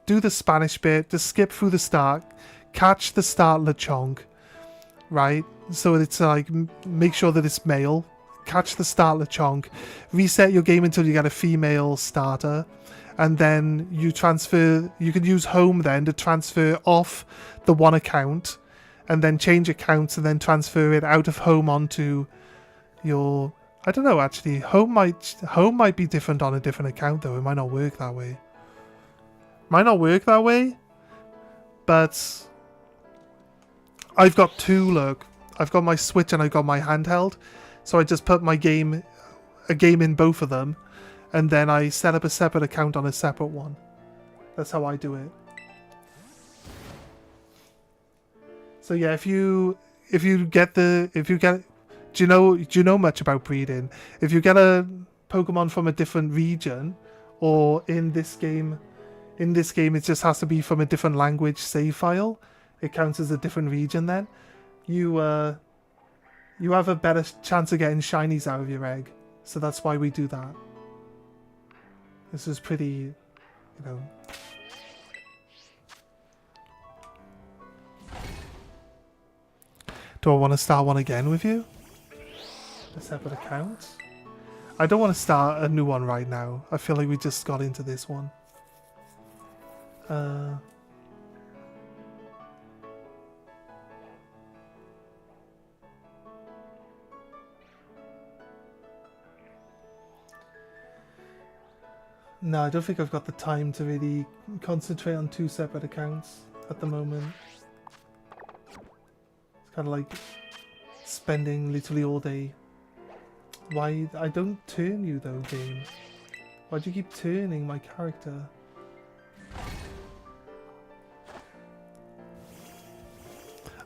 do the Spanish bit, just skip through the start, catch the start Lechonk, right? So it's like, make sure that it's male, catch the start Lechonk, reset your game until you get a female starter, and then you transfer, you can use home then to transfer off the one account, and then change accounts and then transfer it out of home onto your, I don't know actually, home might be different on a different account though, it might not work that way. Might not work that way, but I've got two, look. I've got my Switch and I've got my handheld, so I just put a game in both of them, and then I set up a separate account on a separate one. That's how I do it. So yeah, if you get, do you know much about breeding? If you get a Pokemon from a different region, or in this game it just has to be from a different language save file, it counts as a different region then. You have a better chance of getting shinies out of your egg. So that's why we do that. This is pretty, you know. Do I want to start one again with you? A separate account? I don't want to start a new one right now. I feel like we just got into this one. No, I don't think I've got the time to really concentrate on two separate accounts at the moment. It's kind of like spending literally all day. Why? I don't turn you though, game. Why do you keep turning my character?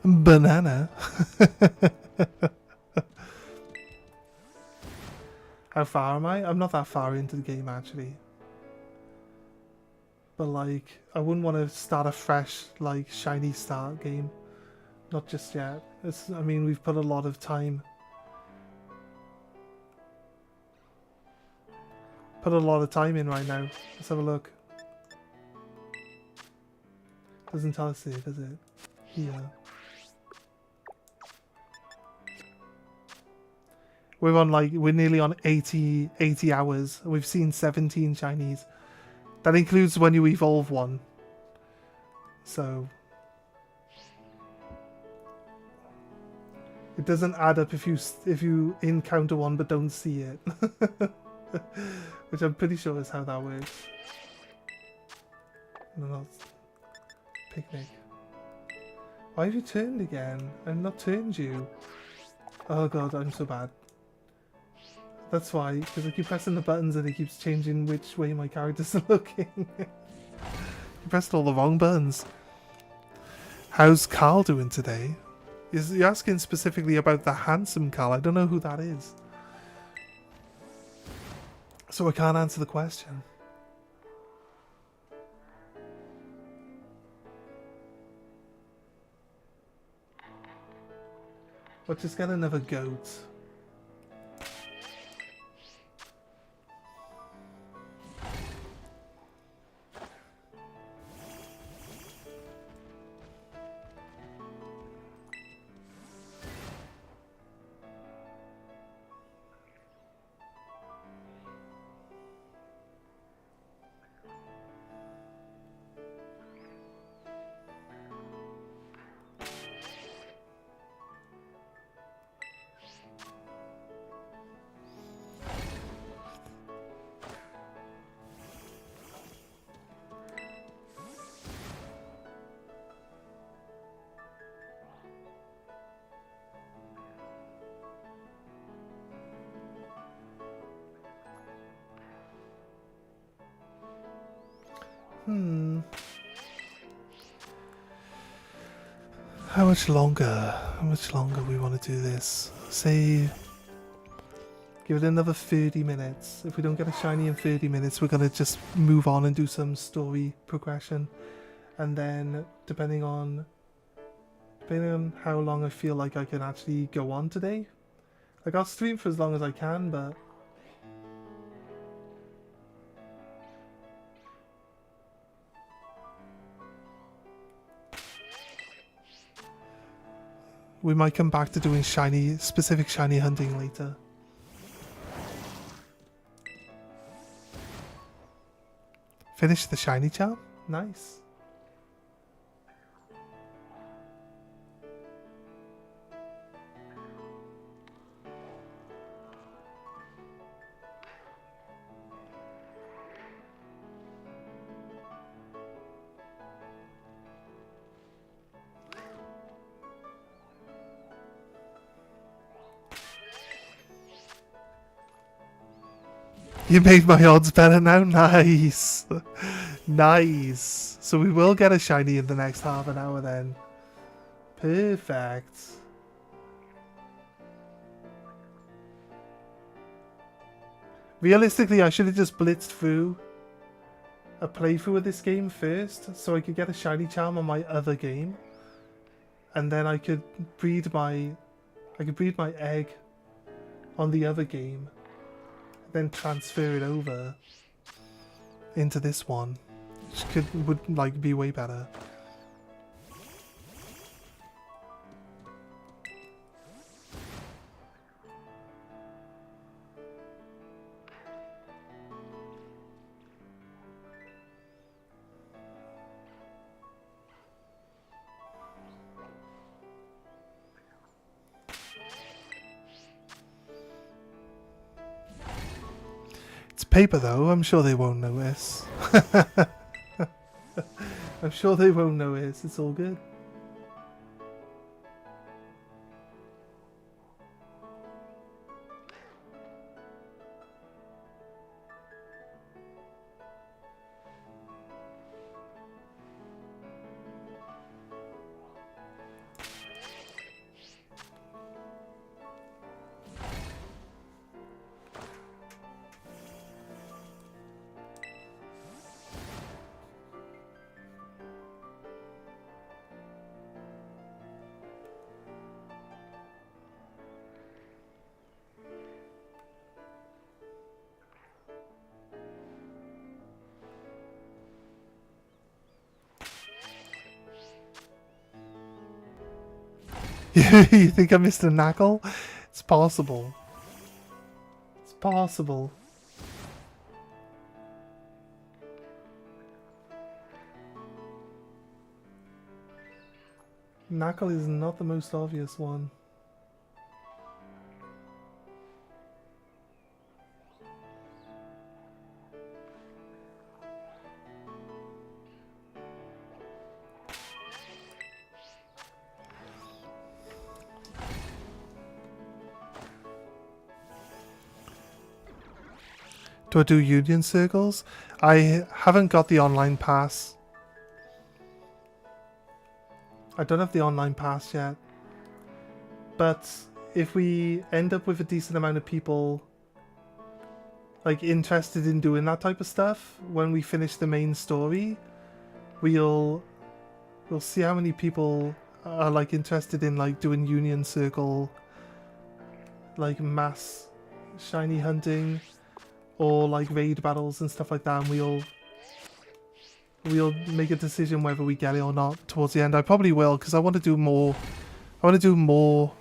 Banana. How far am I? I'm not that far into the game actually. But like, I wouldn't want to start a fresh, like, shiny start game. Not just yet. I mean, we've put a lot of time. Put a lot of time in right now. Let's have a look. Doesn't tell us here, does it? Here. We're nearly on 80 hours. We've seen 17 shinies. That includes when you evolve one. So it doesn't add up if you encounter one but don't see it. Which I'm pretty sure is how that works. No, not picnic. Why have you turned again? I've not turned you. Oh god, I'm so bad. That's why, because I keep pressing the buttons and it keeps changing which way my characters are looking. You pressed all the wrong buttons. How's Carl doing today? You're asking specifically about the handsome Carl. I don't know who that is. So I can't answer the question. But just get another goat. How much longer? How much longer we want to do this? Say, give it another 30 minutes. If we don't get a shiny in 30 minutes, we're gonna just move on and do some story progression. And then, depending on how long I feel like I can actually go on today, like I'll stream for as long as I can, but we might come back to doing specific shiny hunting later. Finish the shiny charm? Nice. You made my odds better now? Nice. Nice. So we will get a shiny in the next half an hour then. Perfect. Realistically, I should have just blitzed through a playthrough of this game first so I could get a shiny charm on my other game. And then I could breed my egg on the other game. Then transfer it over into this one, which would like be way better. It's paper though, I'm sure they won't notice. I'm sure they won't notice, it's all good. You think I missed a knackle? It's possible. It's possible. Knackle is not the most obvious one. Do I do union circles? I haven't got the online pass. I don't have the online pass yet. But if we end up with a decent amount of people like interested in doing that type of stuff, when we finish the main story, we'll see how many people are like interested in like doing union circle, like mass shiny hunting, or like raid battles and stuff like that, and we'll make a decision whether we get it or not towards the end. I probably will, because I want to do more. I want to do more.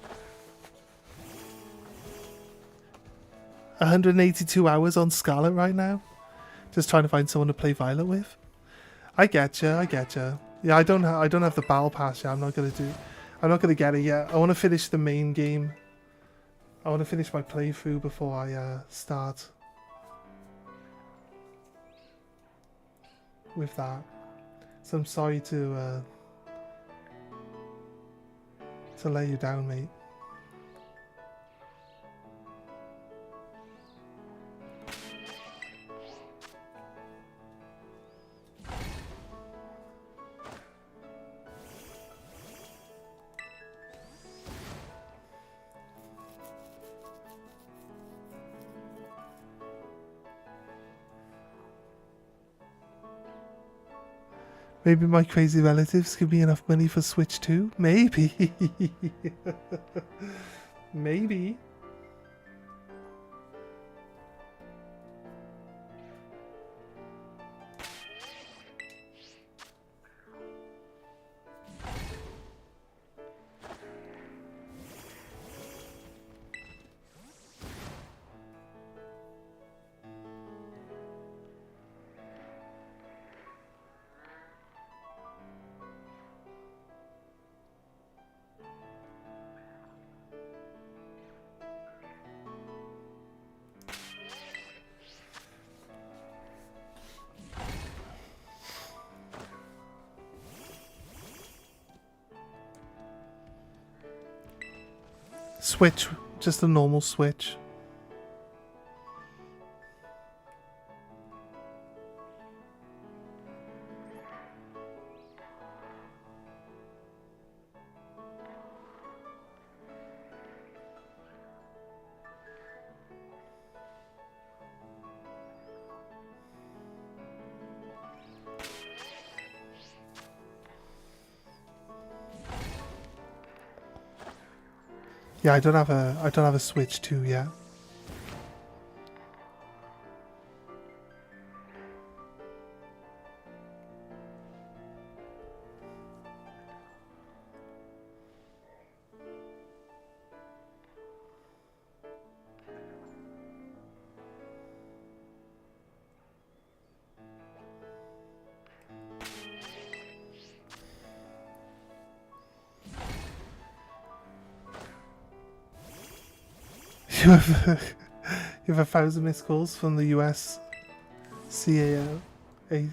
182 hours on Scarlet right now, just trying to find someone to play Violet with. I getcha, I getcha. Yeah, I don't have the battle pass yet. I'm not gonna get it yet. I want to finish the main game. I want to finish my playthrough before I start with that. So I'm sorry to let you down, mate. Maybe my crazy relatives give me enough money for Switch 2? Maybe. Maybe. Switch, just a normal Switch. Yeah, I don't have a Switch 2 yet. You have 1,000 missed calls from the US CEO. I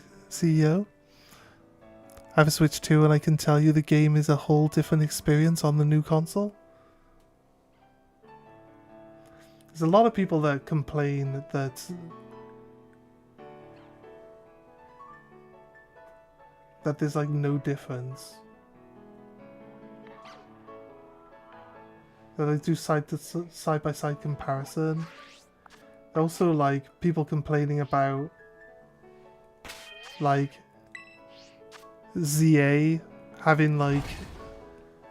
have a Switch 2 and I can tell you the game is a whole different experience on the new console. There's a lot of people that complain that there's like no difference. That they do side by side comparison. Also, like people complaining about like ZA having like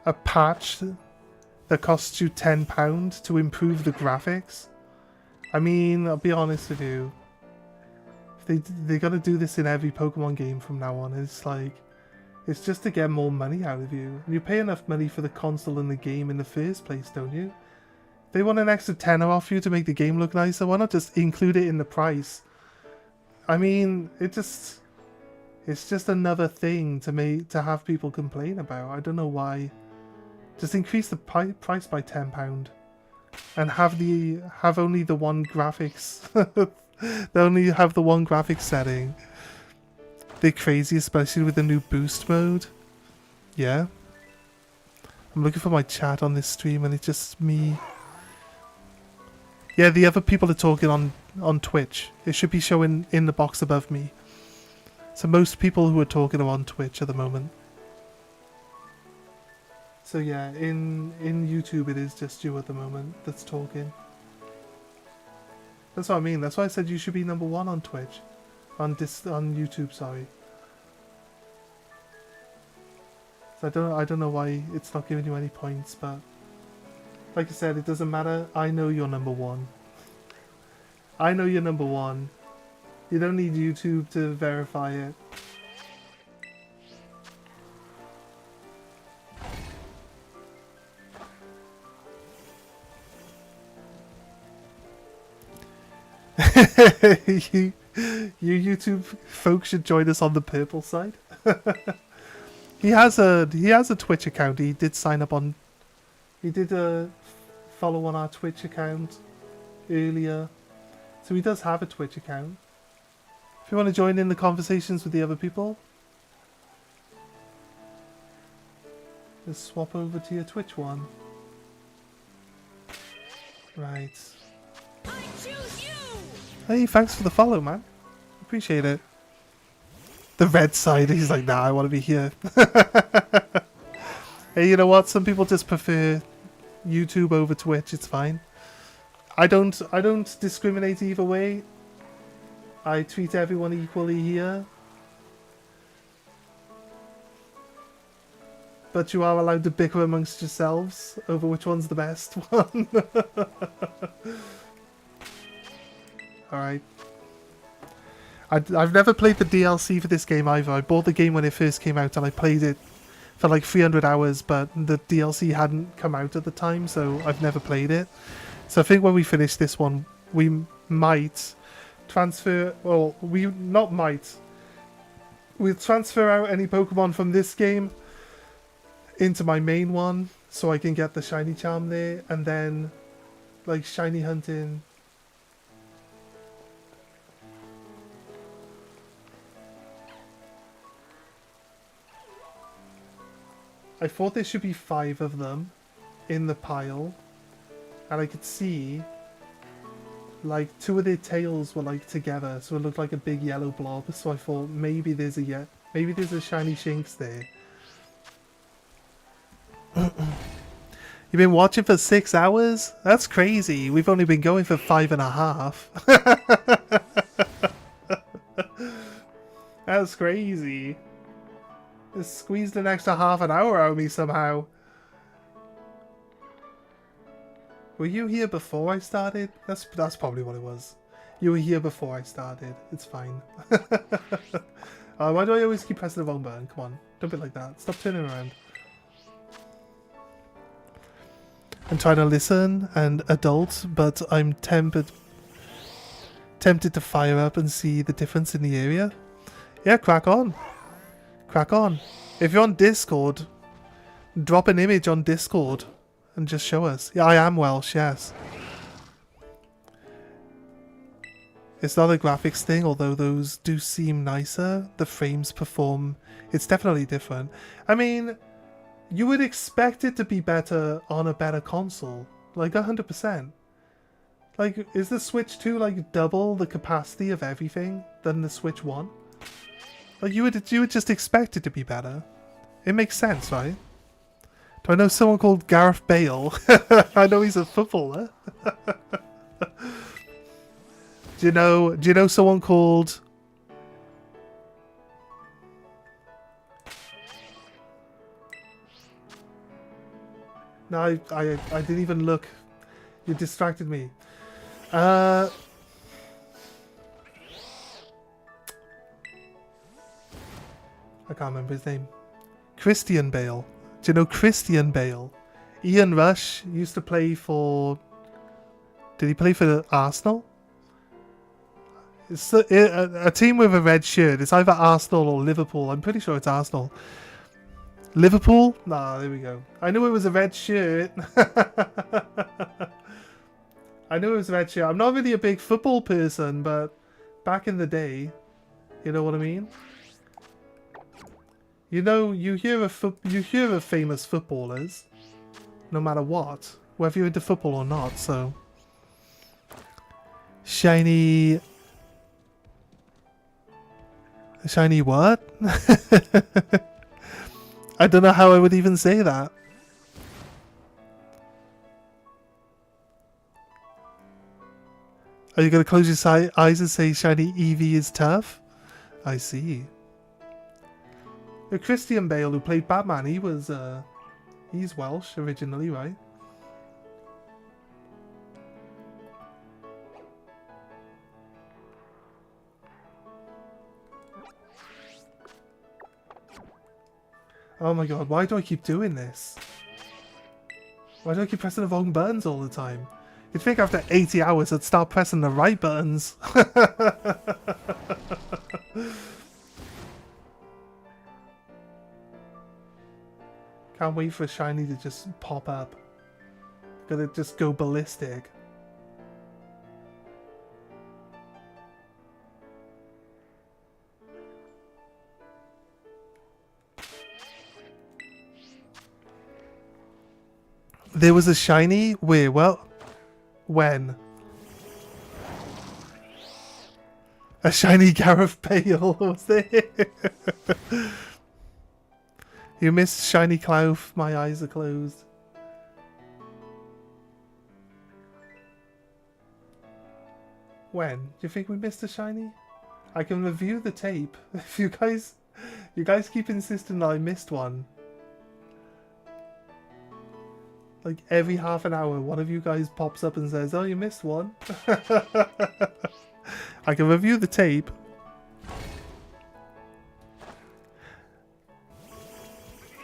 a patch that costs you £10 to improve the graphics. I mean, I'll be honest with you. They're gonna do this in every Pokemon game from now on. It's like, it's just to get more money out of you. And you pay enough money for the console and the game in the first place, don't you? If they want an extra tenner off you to make the game look nicer, why not just include it in the price? I mean, it's just another thing to have people complain about. I don't know why. Just increase the price by £10 and have only the one graphics. They only have the one graphics setting. They're crazy, especially with the new boost mode. Yeah. I'm looking for my chat on this stream and it's just me. Yeah, the other people are talking on Twitch. It should be showing in the box above me. So most people who are talking are on Twitch at the moment. So yeah, in YouTube it is just you at the moment that's talking. That's what I mean. That's why I said you should be number 1 on Twitch. On YouTube, sorry. So I don't know why it's not giving you any points, but like I said, it doesn't matter. I know you're number 1. I know you're number 1. You don't need YouTube to verify it. you YouTube folks should join us on the purple side. He has a Twitch account. He did sign up on. He did follow on our Twitch account earlier, so he does have a Twitch account. If you want to join in the conversations with the other people, just swap over to your Twitch one. Right. I choose you. Hey, thanks for the follow, man. Appreciate it. The red side, he's like, nah, I want to be here. Hey, you know what? Some people just prefer YouTube over Twitch. It's fine. I don't discriminate either way. I treat everyone equally here. but you are allowed to bicker amongst yourselves over which one's the best one. Alright. I've never played the DLC for this game either. I bought the game when it first came out and I played it for like 300 hours, but the DLC hadn't come out at the time, so I've never played it. So I think when we finish this one, we might transfer... Well, we'll transfer out any Pokemon from this game into my main one, so I can get the shiny charm there, and then like shiny hunting. I thought there should be 5 of them in the pile, and I could see like 2 of their tails were like together, so it looked like a big yellow blob. So I thought maybe there's a shiny Shinx there. You've been watching for 6 hours? That's crazy. We've only been going for 5.5. That's crazy. Just squeezed an extra half an hour out of me somehow. Were you here before I started? That's probably what it was. You were here before I started. It's fine. Why do I always keep pressing the wrong button? Come on. Don't be like that. Stop turning around. I'm trying to listen and adult, but I'm tempted to fire up and see the difference in the area. Yeah, crack on. Crack on. If you're on Discord, drop an image on Discord and just show us. Yeah, I am Welsh, yes. It's not a graphics thing, although those do seem nicer. The frames perform... It's definitely different. I mean, you would expect it to be better on a better console. Like, 100%. Like, is the Switch 2 like double the capacity of everything than the Switch 1? Like, you would just expect it to be better. It makes sense, right? Do I know someone called Gareth Bale? I know he's a footballer. Do you know someone called... No, I didn't even look. You distracted me. I can't remember his name. Christian Bale. Do you know Christian Bale? Ian Rush used to play for... Did he play for Arsenal? It's a team with a red shirt. It's either Arsenal or Liverpool. I'm pretty sure it's Arsenal. Liverpool? Nah, there we go. I knew it was a red shirt. I knew it was a red shirt. I'm not really a big football person, but back in the day, you know what I mean? You know, you hear of famous footballers, no matter what, whether you're into football or not. So, shiny what? I don't know how I would even say that. Are you going to close your eyes and say shiny Eevee is tough? I see. Christian Bale, who played Batman, he's Welsh originally, right? Oh my god, why do I keep doing this? Why do I keep pressing the wrong buttons all the time? You'd think after 80 hours I'd start pressing the right buttons. Can't wait for shiny to just pop up. Gonna just go ballistic. There was a shiny? Where? Well, when? A shiny Gareth Bale was there. You missed shiny Clough. My eyes are closed. When? Do you think we missed a shiny? I can review the tape. If you guys keep insisting that I missed one. Like every half an hour, one of you guys pops up and says, "Oh, you missed one." I can review the tape.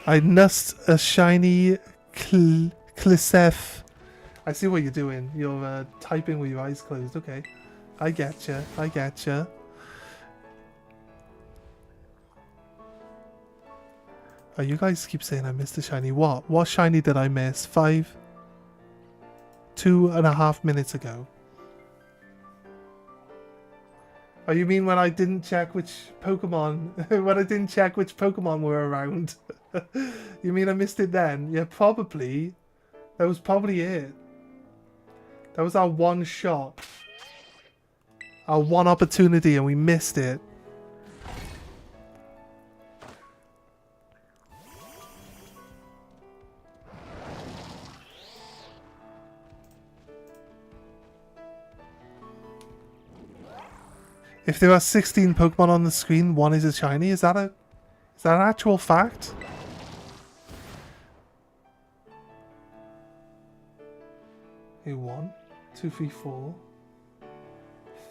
I nussed a shiny Clisef. I see what you're doing. You're typing with your eyes closed. Okay. I getcha. I getcha. Oh, you guys keep saying I missed a shiny. What? What shiny did I miss? 2.5 minutes ago. Oh, you mean when I didn't check which Pokemon... when I didn't check which Pokemon were around? You mean I missed it then? Yeah, probably. That was probably it. That was our one shot. Our one opportunity and we missed it. If there are 16 Pokemon on the screen, one is a shiny. Is that an actual fact? Okay, 1, 2, 3, 4,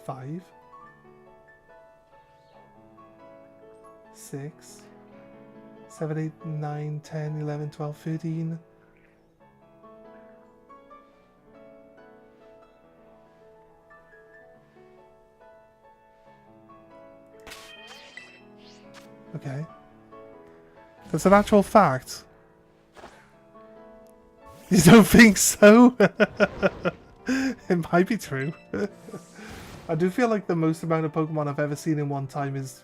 5, 6, 7, 8, 9, 10, 11, 12, 13. Okay. That's an actual fact. You don't think so? It might be true. I do feel like the most amount of Pokemon I've ever seen in one time is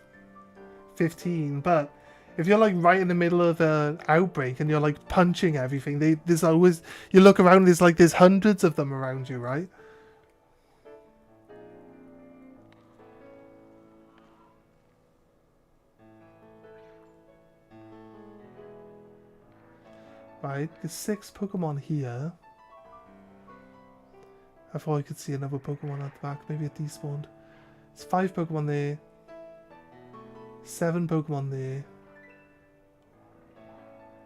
15, but if you're like right in the middle of an outbreak and you're like punching everything, there's always, you look around, there's hundreds of them around you, right? Right, there's 6 Pokemon here. I thought I could see another Pokemon at the back. Maybe it despawned. There's 5 Pokemon there. 7 Pokemon there.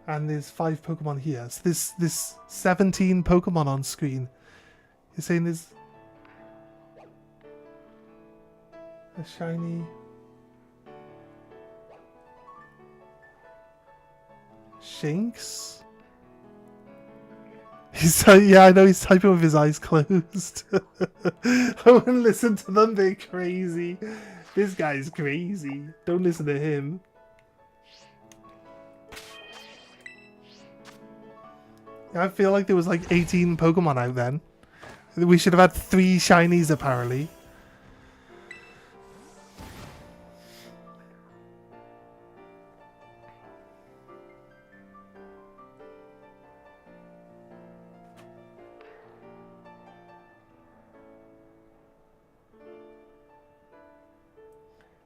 And there's 5 Pokemon here. So there's 17 Pokemon on screen. You're saying there's a shiny... Shinx? Yeah, I know he's typing with his eyes closed. I wouldn't listen to them, they're crazy. This guy's crazy. Don't listen to him. I feel like there was like 18 Pokemon out then. We should have had 3 shinies apparently.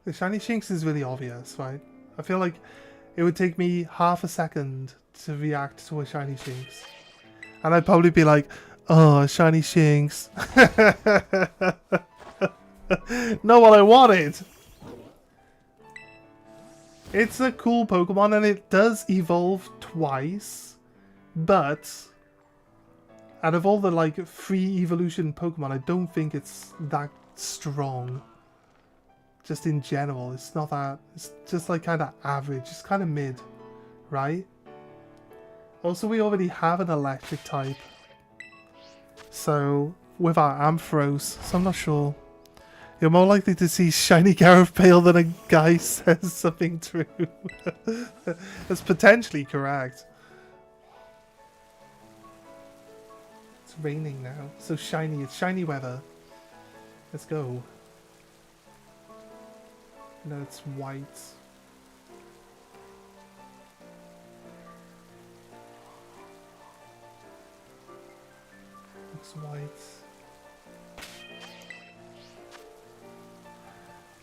The shiny Shinx is really obvious, right? I feel like it would take me half a second to react to a shiny Shinx. And I'd probably be like, oh, a shiny Shinx. Not what I wanted. It's a cool Pokemon and it does evolve twice. But out of all the like free evolution Pokemon, I don't think it's that strong. Just in general, it's not that, it's just like kind of average, it's kind of mid, right? Also, we already have an electric type, so with our Ampharos, so I'm not sure. You're more likely to see shiny Garafale than a guy says something true. That's potentially correct. It's raining now, so shiny, it's shiny weather. Let's go. No, it's white. Looks white.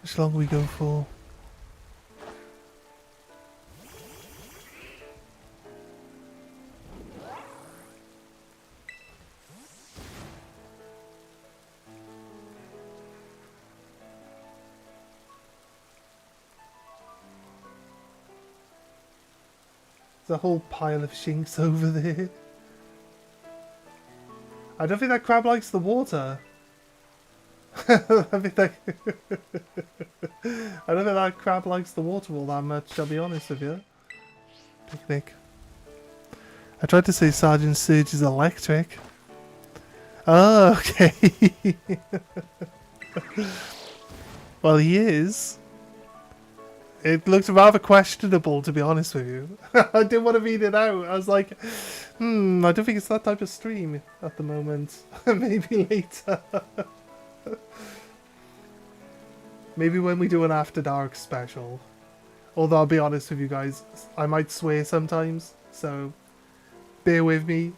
How long we go for? There's a whole pile of Shinx over there. I don't think that crab likes the water. I don't think that crab likes the water all that much, I'll be honest with you. Picnic. I tried to say Sergeant Surge is electric. Oh, okay. Well, he is. It looked rather questionable, to be honest with you. I didn't want to read it out. I was like, I don't think it's that type of stream at the moment. Maybe later. Maybe when we do an After Dark special. Although I'll be honest with you guys, I might swear sometimes, so bear with me.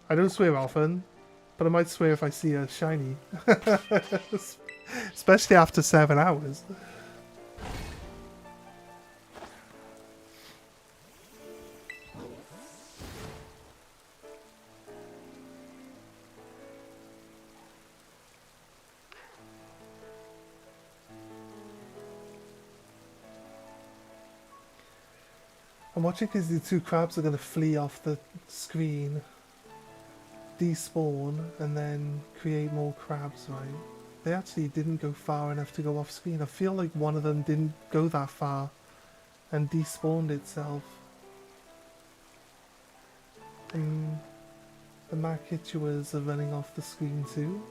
I don't swear often, but I might swear if I see a shiny. Especially after 7 hours. I'm watching because the 2 crabs are going to flee off the screen, despawn, and then create more crabs, right? They actually didn't go far enough to go off screen. I feel like one of them didn't go that far and despawned itself. And the Makituas are running off the screen too.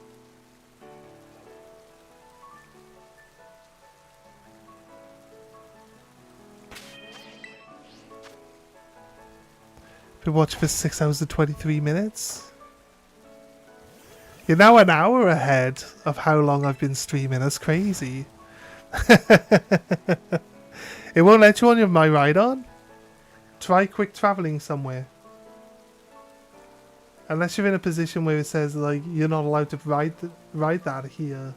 Been watching for 6 hours and 23 minutes. You're now an hour ahead of how long I've been streaming. That's crazy. It won't let you on your My Ride On. Try quick traveling somewhere. Unless you're in a position where it says like you're not allowed to ride that here.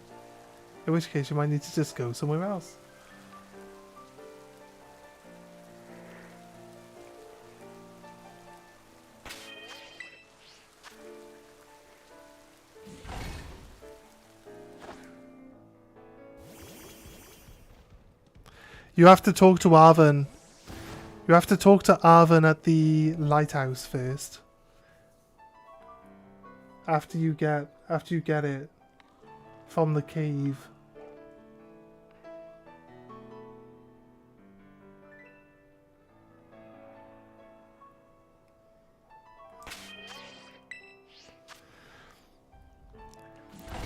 In which case you might need to just go somewhere else. You have to talk to Arvin. You have to talk to Arvin at the lighthouse first. After you get it from the cave.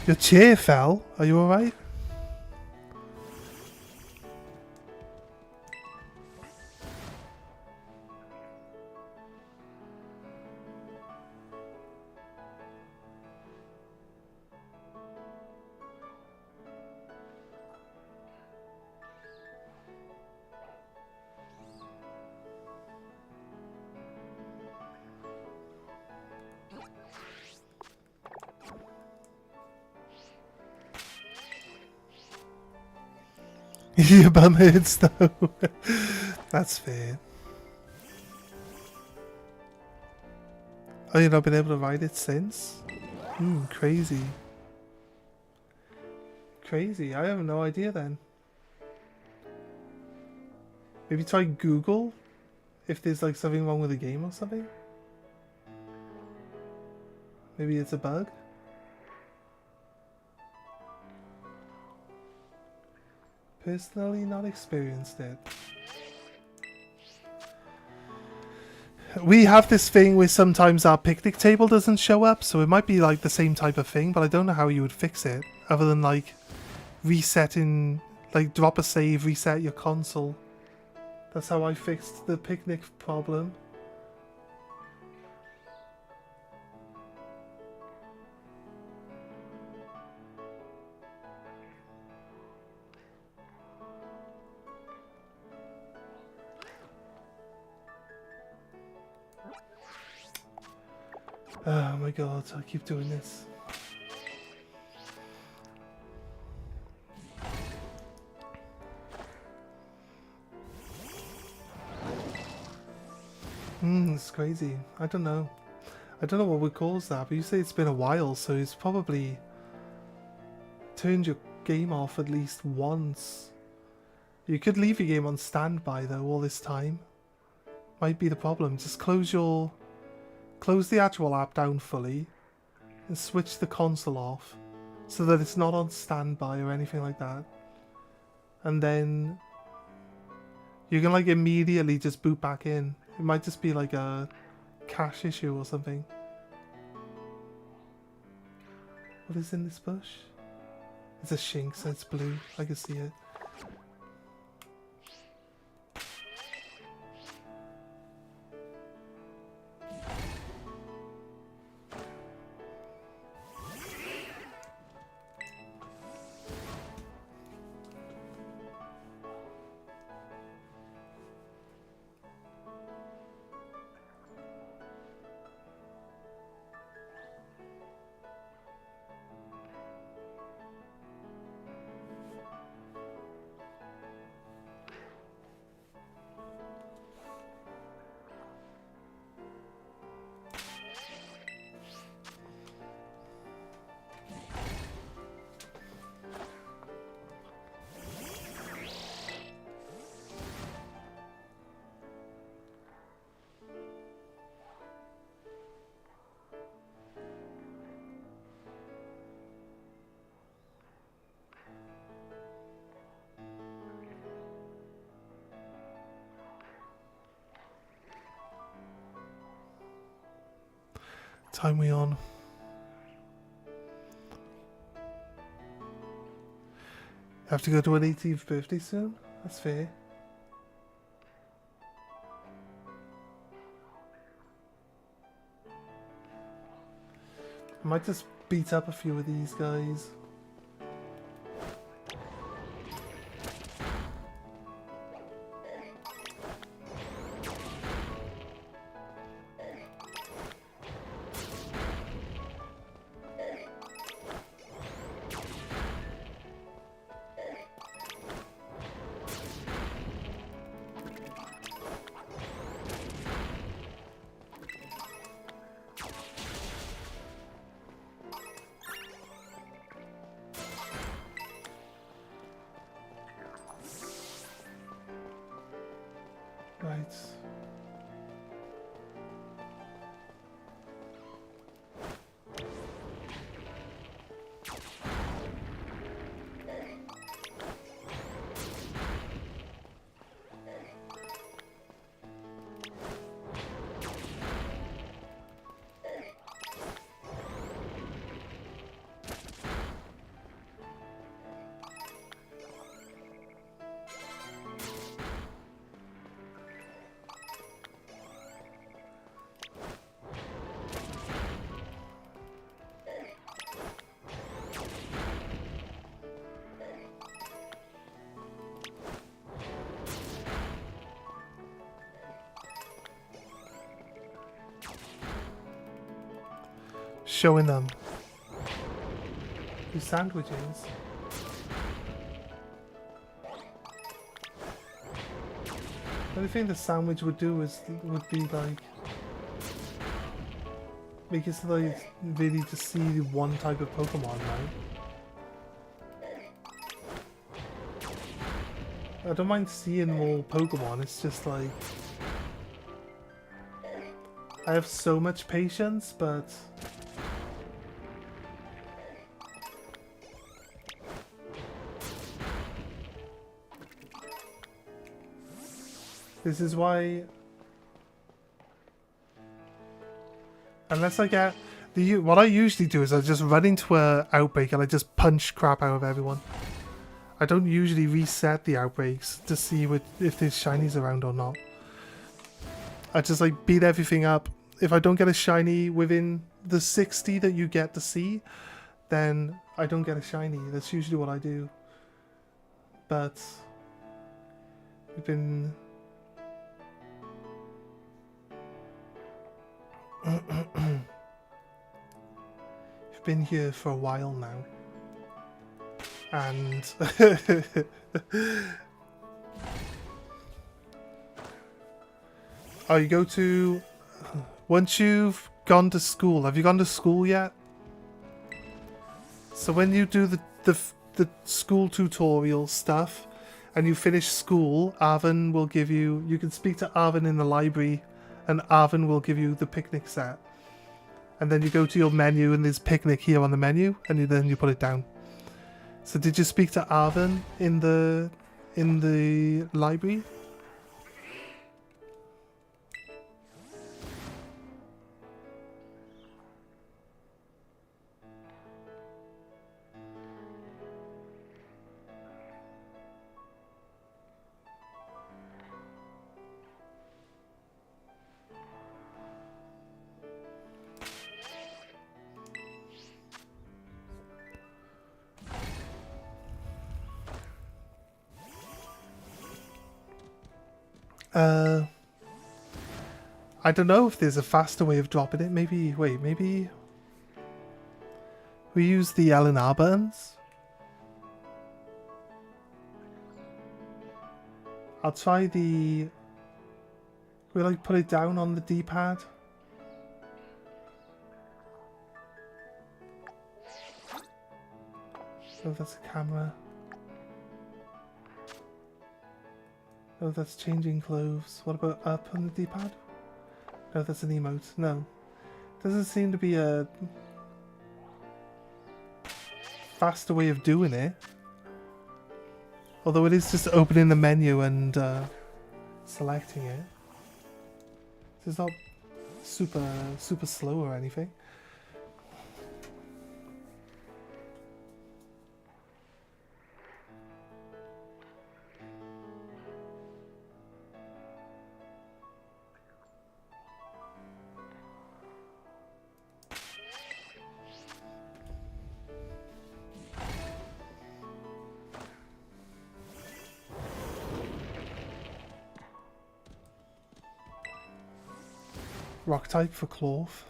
Your chair fell. Are you alright? Your bum hurts though. That's fair. Oh, you've not been able to ride it since? Crazy. Crazy. I have no idea then. Maybe try Google if there's like something wrong with the game or something. Maybe it's a bug. Personally, not experienced it. We have this thing where sometimes our picnic table doesn't show up, so it might be like the same type of thing, but I don't know how you would fix it, other than like resetting, like drop a save, reset your console. That's how I fixed the picnic problem. Oh my god, I keep doing this. It's crazy. I don't know. I don't know what would cause that, but you say it's been a while, so it's probably turned your game off at least once. You could leave your game on standby though all this time. Might be the problem. Just close your close the actual app down fully and switch the console off so that it's not on standby or anything like that. And then you can like immediately just boot back in. It might just be like a cache issue or something. What is in this bush? It's a shinx, it's blue. I can see it. Time we on. Have to go to an 18th birthday soon? That's fair. I might just beat up a few of these guys. Right. Showing them the sandwiches. The only thing the sandwich would do would be like make it so that you really just see one type of Pokemon, right? I don't mind seeing more Pokemon, it's just like I have so much patience, but this is why, unless I get what I usually do is I just run into a outbreak and I just punch crap out of everyone. I don't usually reset the outbreaks to see if there's shinies around or not. I just like beat everything up. If I don't get a shiny within the 60 that you get to see, then I don't get a shiny. That's usually what I do. But we've been we've been here for a while now, and oh, you go to once you've gone to school. Have you gone to school yet? So when you do the school tutorial stuff and you finish school, Arvin will give you can speak to Arvin in the library and Arvin will give you the picnic set. and then you go to your menu and there's picnic here on the menu, and then you put it down. So did you speak to Arvin in the library? I don't know if there's a faster way of dropping it. Maybe, wait, maybe we use the LNR buttons? I'll try the... We like put it down on the D-pad? Oh, that's a camera. Oh, that's changing clothes. What about up on the D-pad? No, that's an emote. No. Doesn't seem to be a faster way of doing it. Although it is just opening the menu and selecting it. It's not super slow or anything. Rock type for cloth.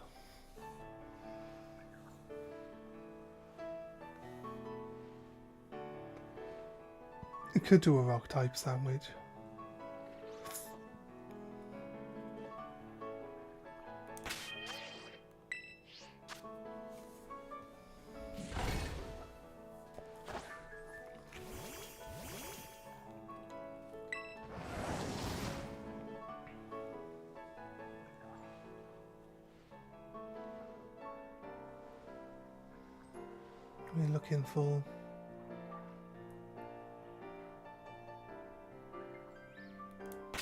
It could do a rock type sandwich. We're looking for... I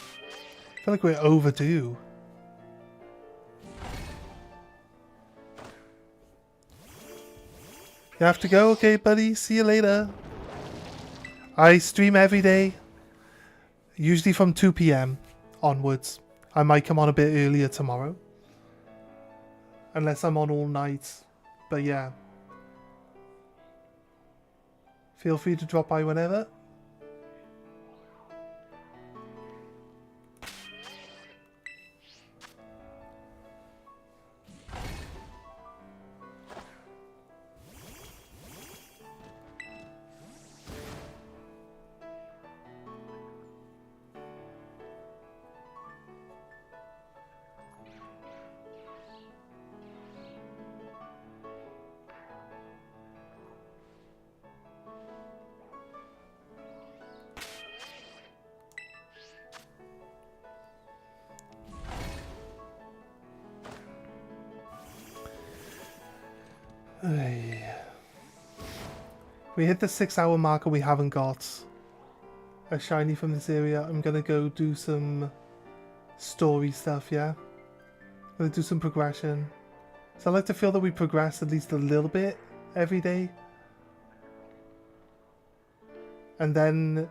feel like we're overdue. You have to go? Okay, buddy. See you later. I stream every day. Usually from 2 PM onwards. I might come on a bit earlier tomorrow. Unless I'm on all night. But yeah. Feel free to drop by whenever. We hit the 6-hour marker. We haven't got a shiny from this area. I'm gonna go do some story stuff, yeah? I'm gonna do some progression. So I like to feel that we progress at least a little bit every day. And then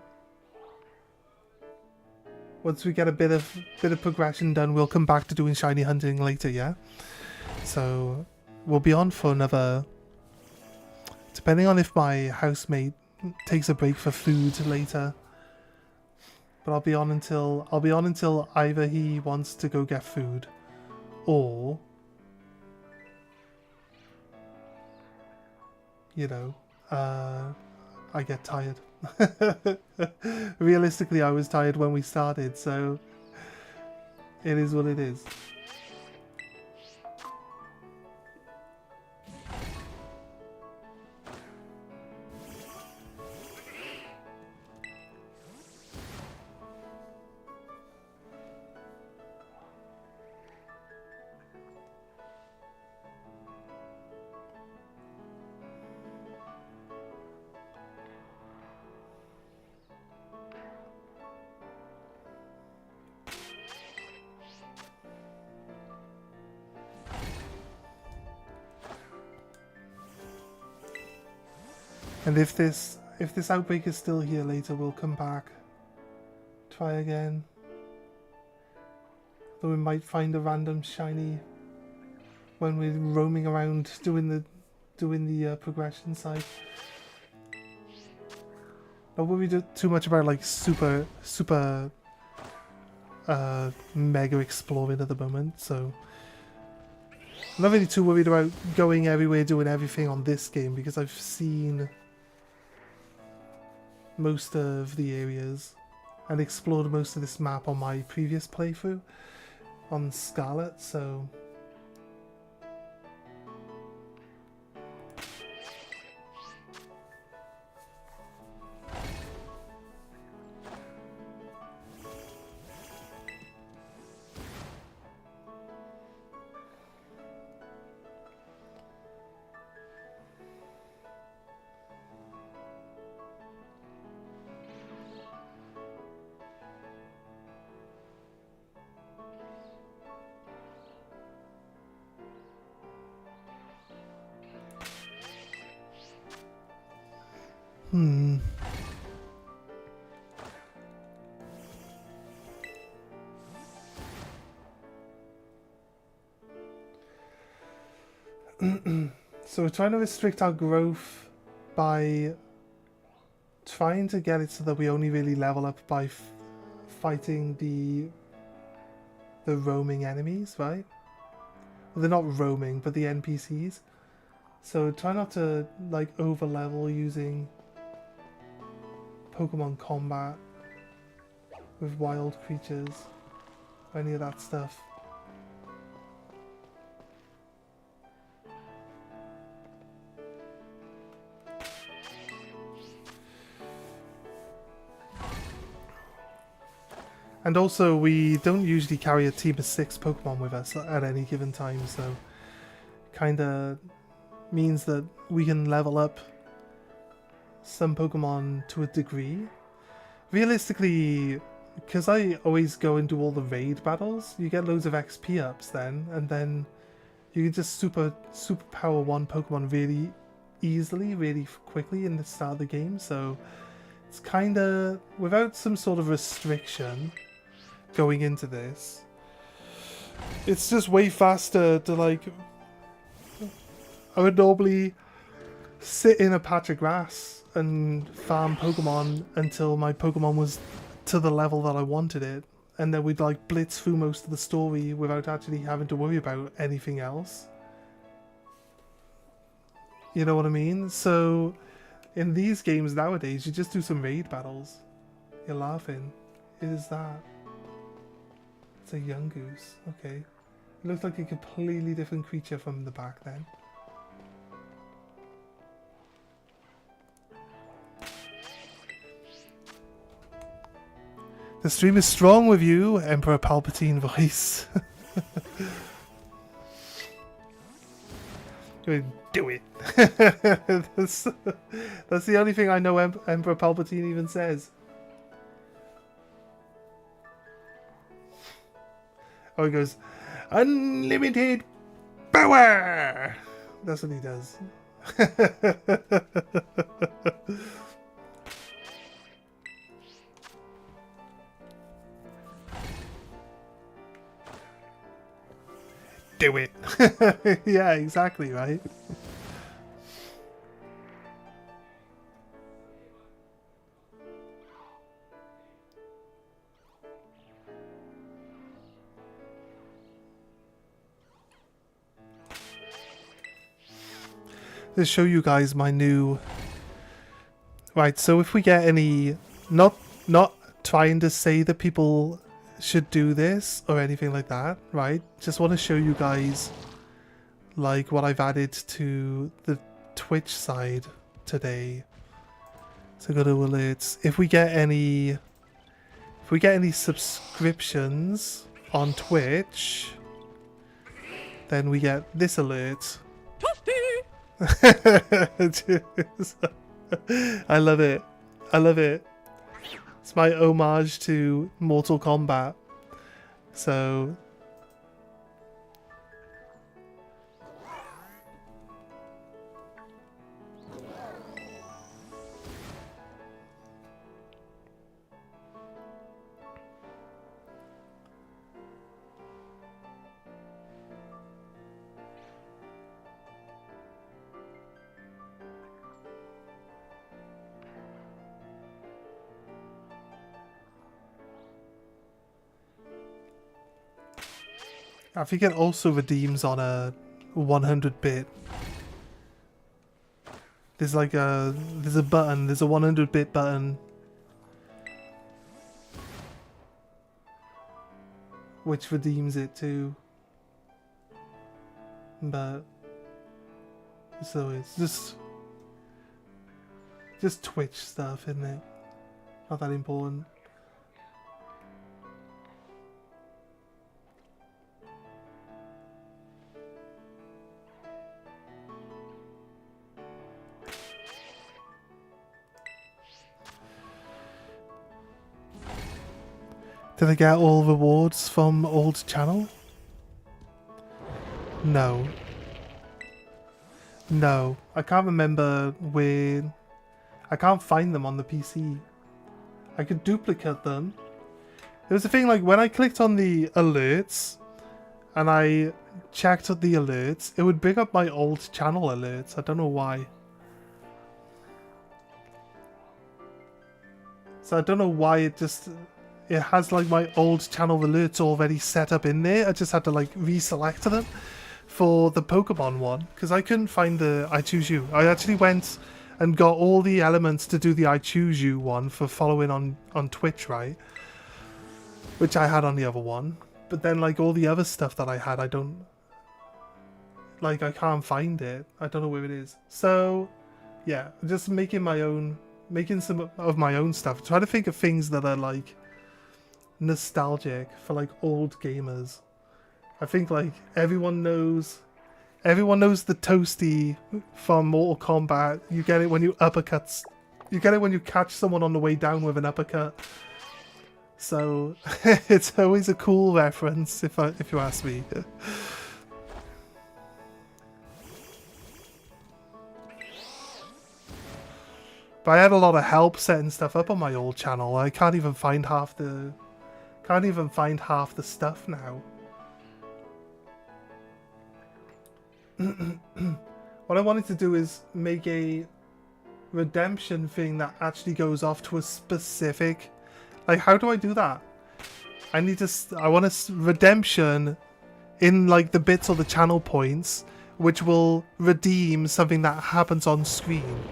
once we get a bit of progression done, we'll come back to doing shiny hunting later, yeah? So we'll be on for another... Depending on if my housemate takes a break for food later. But I'll be on until either he wants to go get food or, you know, I get tired. Realistically, I was tired when we started, so it is what it is. And if this outbreak is still here later, we'll come back. Try again. Though we might find a random shiny when we're roaming around doing the progression side. Don't worry too much about like super mega exploring at the moment, so I'm not really too worried about going everywhere doing everything on this game because I've seen most of the areas and explored most of this map on my previous playthrough on Scarlet, so So we're trying to restrict our growth by trying to get it so that we only really level up by fighting the roaming enemies, right? Well, they're not roaming, but the NPCs. So try not to like over level using Pokemon combat with wild creatures or any of that stuff. And also, we don't usually carry a team of 6 Pokemon with us at any given time, so kinda means that we can level up some Pokemon to a degree. Realistically, because I always go and do all the raid battles, you get loads of XP ups then, and then you can just super power one Pokemon really easily, really quickly in the start of the game, so it's kinda, without some sort of restriction going into this, it's just way faster to like, I would normally sit in a patch of grass and farm Pokemon until my Pokemon was to the level that I wanted it, and then we'd like blitz through most of the story without actually having to worry about anything else. You know what I mean? So in these games nowadays, you just do some raid battles. You're laughing. It is that. It's a young goose. Okay. It looks like a completely different creature from the back then. The stream is strong with you, Emperor Palpatine voice. Do it. That's the only thing I know Emperor Palpatine even says. Oh, he goes, unlimited power! That's what he does. Do it. Yeah, exactly, right? To show you guys my new... Right, so if we get any... Not trying to say that people should do this or anything like that, right? Just want to show you guys like what I've added to the Twitch side today. So go to alerts. If we get any subscriptions on Twitch, then we get this alert. I love it. I love it. It's my homage to Mortal Kombat. So I think it also redeems on a 100-bit. There's like there's a button, there's a 100-bit button. Which redeems it too. But so it's just Twitch stuff, isn't it? Not that important. Did I get all rewards from old channel? No. No. I can't remember where... I can't find them on the PC. I could duplicate them. There was a thing like when I clicked on the alerts and I checked the alerts, it would bring up my old channel alerts. I don't know why. So I don't know why it just... It has like my old channel alerts already set up in there. I just had to like reselect them for the Pokemon one because I couldn't find the I Choose You. I actually went and got all the elements to do the I Choose You one for following on Twitch, right? Which I had on the other one. But then like all the other stuff that I had, I don't... Like I can't find it. I don't know where it is. So yeah, just making my own... Making some of my own stuff. Trying to think of things that are like... nostalgic for like old gamers. I think like everyone knows the Toasty from Mortal Kombat. You get it when you uppercuts. You get it when you catch someone on the way down with an uppercut. So it's always a cool reference if you ask me. But I had a lot of help setting stuff up on my old channel. I can't even find half the stuff now. What I wanted to do is make a redemption thing that actually goes off to a specific... Like, how do I do that? I want a redemption in, like, the bits or the channel points, which will redeem something that happens on screen.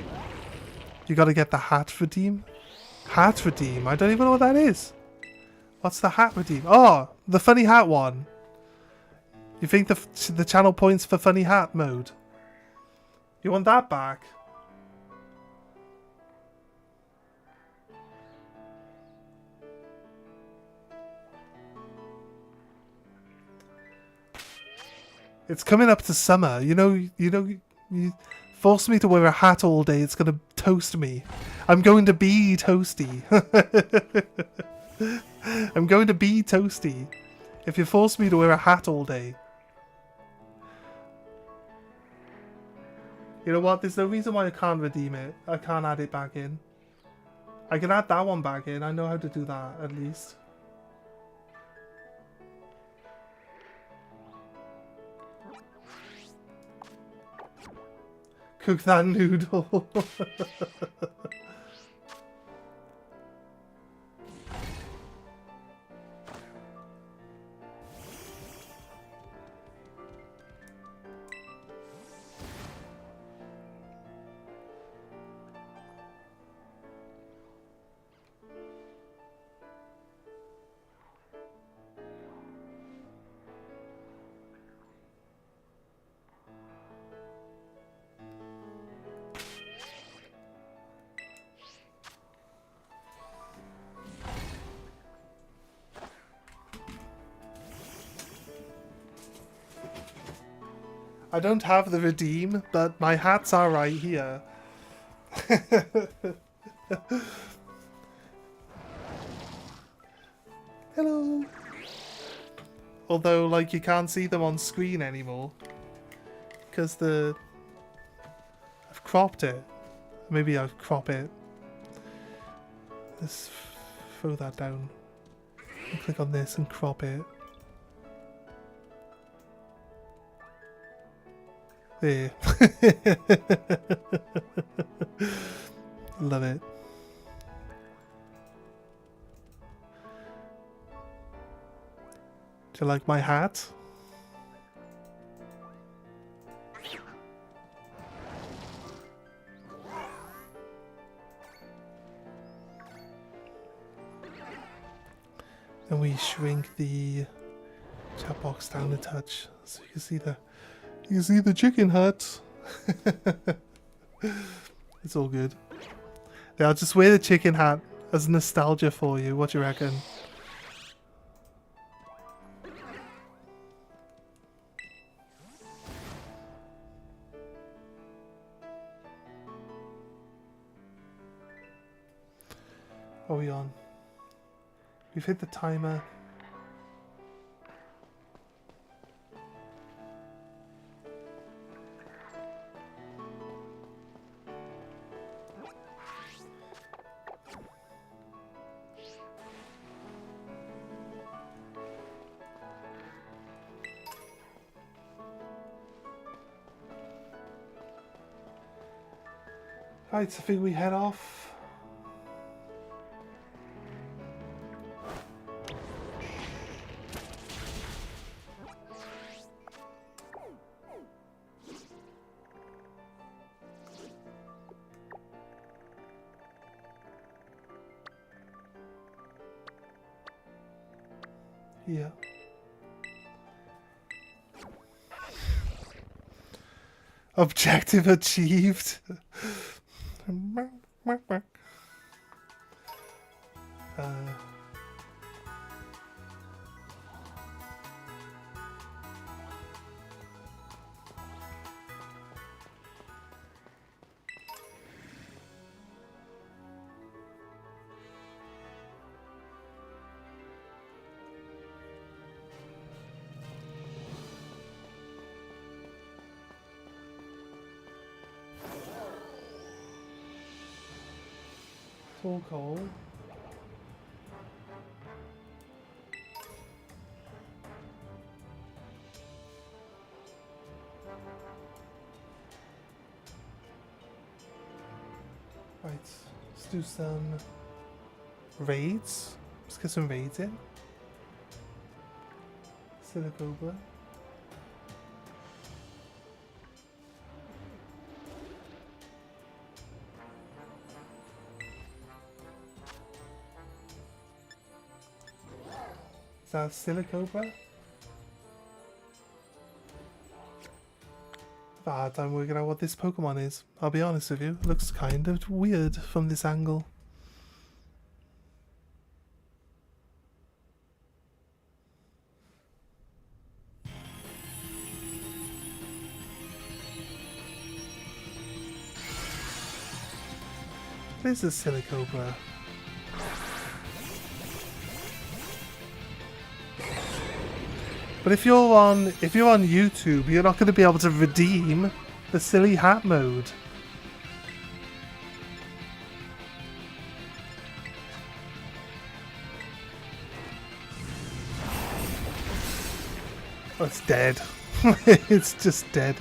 You gotta get the hat redeem? Hat redeem? I don't even know what that is. What's the hat redeem? Oh, the funny hat one. You think the channel points for funny hat mode? You want that back? It's coming up to summer. You force me to wear a hat all day. It's gonna toast me. I'm going to be toasty. I'm going to be toasty if you force me to wear a hat all day. You know what? There's no reason why I can't redeem it. I can't add it back in. I can add that one back in. I know how to do that, at least. Cook that noodle. I don't have the redeem, but my hats are right here. Hello. Although, like, you can't see them on screen anymore. Because I've cropped it. Maybe I'll crop it. Let's throw that down. Click on this and crop it. There. Love it. Do you like my hat? And we shrink the chat box down a touch so you can see the chicken hut. It's all good. Yeah, I'll just wear the chicken hat as nostalgia for you. What do you reckon? Are we on? We've hit the timer. Right, so I think we head off. Yeah. Objective achieved. Full coal. Right, let's do some raids. Let's get some raids in. Silicobra. Is that Silicobra? I've a hard time working out what this Pokemon is. I'll be honest with you. It looks kind of weird from this angle. This is Silicobra. But if you're on YouTube, you're not going to be able to redeem the silly hat mode. Oh, it's dead. It's just dead.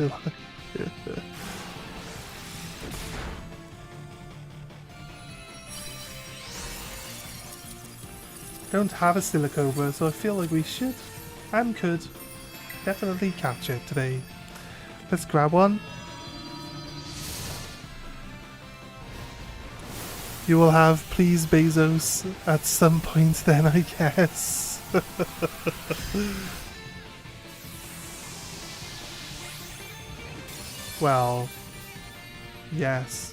Don't have a Silicobra, so I feel like we should and could definitely catch it today. Let's grab one. You will have Please Bezos at some point then, I guess. Well, yes.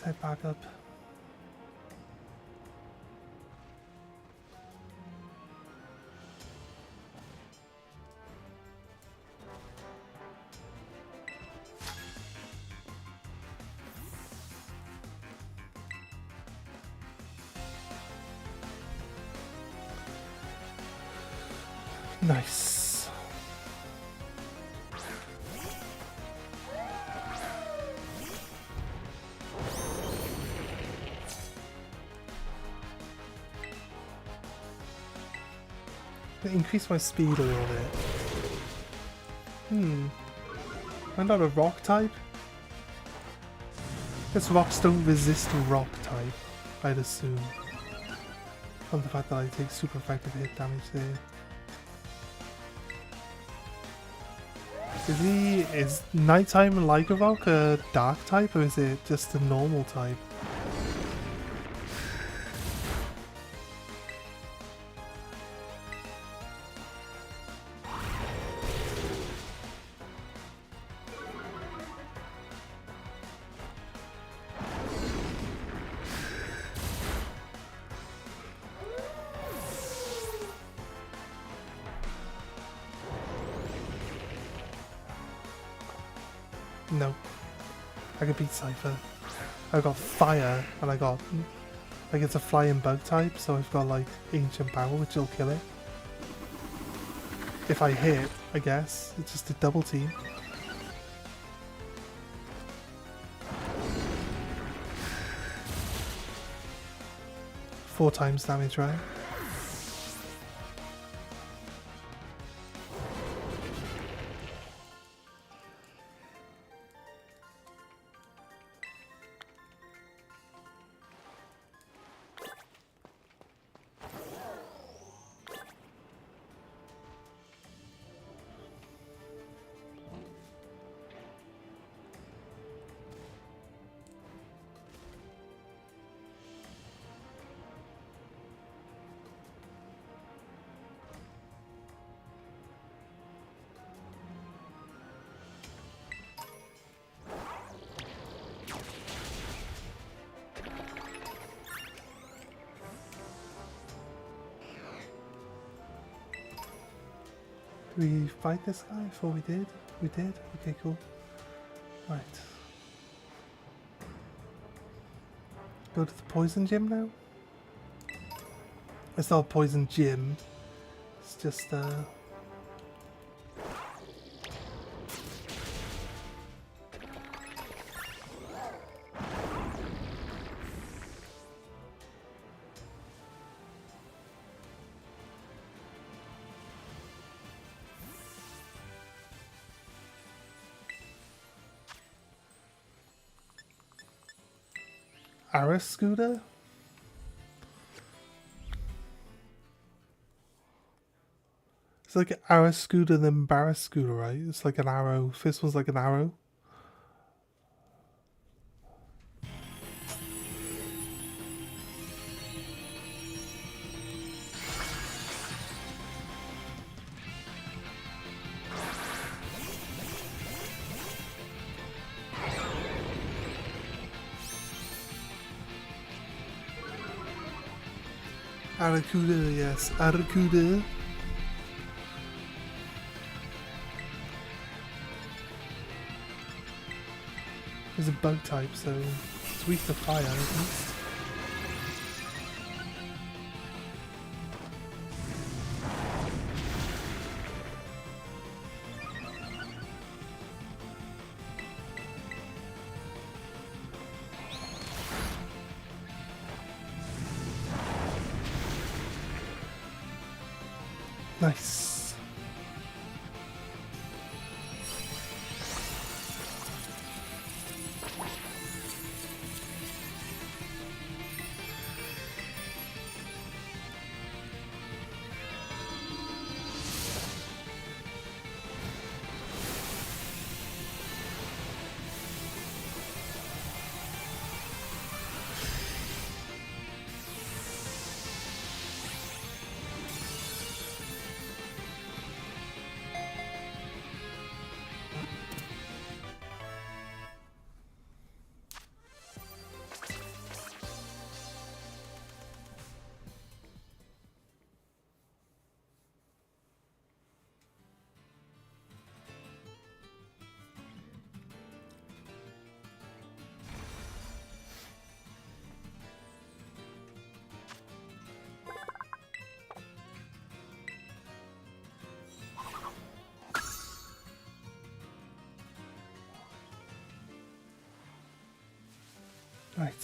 Let's head back up. Nice. Increase my speed a little bit. Why not a rock type? Guess rocks don't resist rock type, I'd assume. From the fact that I take super effective hit damage there. Is nighttime like a rock a dark type, or is it just a normal type? No. I could beat Cypher. I got fire, and I got... like, it's a flying bug type, so I've got, like, ancient power, which will kill it. If I hit, I guess. It's just a double team. Four times damage, right? Did we fight this guy before we did? We did? Okay, cool. Right. Go to the poison gym now? It's not a poison gym. It's just Aris Scooter? It's like Aris Scooter then Barris Scooter, right? It's like an arrow. First one's like an arrow. Aracuda, yes. Aracuda. It's a bug type, so it's weak to fire, isn't it? Nice. Right.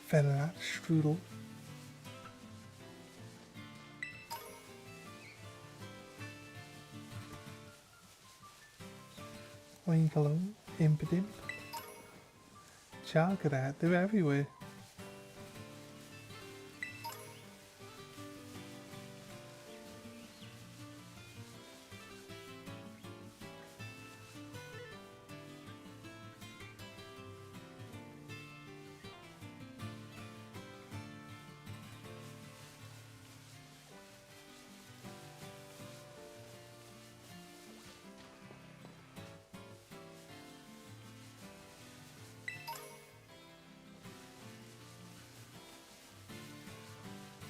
Vanilla strudel. Oinkalo, Impidimp, Chargarat, they're everywhere.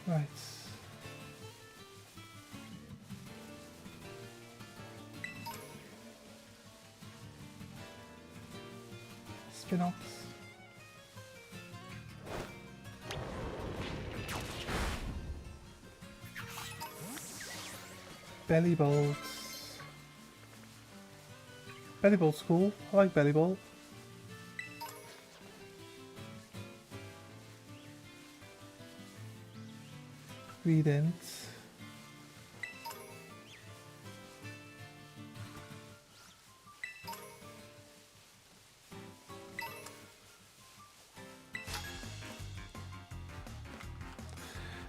Right. Spinox. Belly bolts. Belly bolt's cool. I like belly bolt. Redent.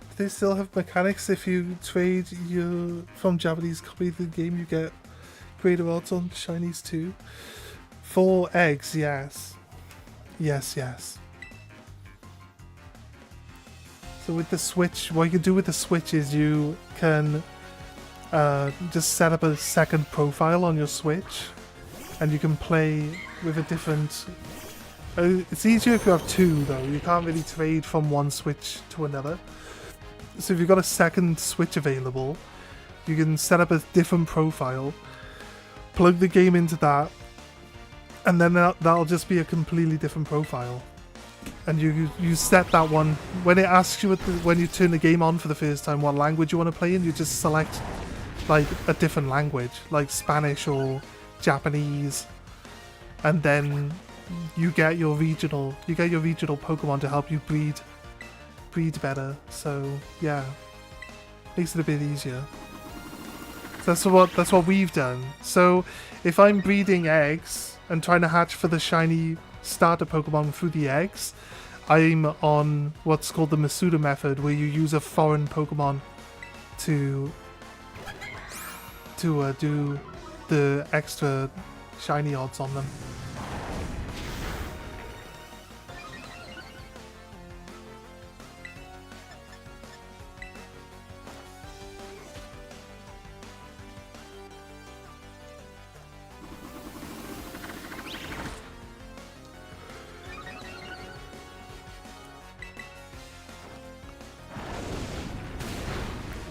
Do they still have mechanics if you trade your from Japanese copy of the game? You get greater odds on shinies too. 4 eggs, yes. Yes. So with the Switch, what you can do with the Switch is you can just set up a second profile on your Switch, and you can play with a different... it's easier if you have 2 though. You can't really trade from one Switch to another. So if you've got a second Switch available, you can set up a different profile, plug the game into that, and then that'll just be a completely different profile. And you set that one when it asks you when you turn the game on for the first time what language you want to play in. You just select like a different language, like Spanish or Japanese, and then you get your regional Pokemon to help you breed better. So yeah, makes it a bit easier. So that's what we've done. So if I'm breeding eggs and trying to hatch for the shiny starter Pokemon through the eggs, I'm on what's called the Masuda method, where you use a foreign Pokemon to do the extra shiny odds on them.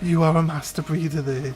You are a master breeder there.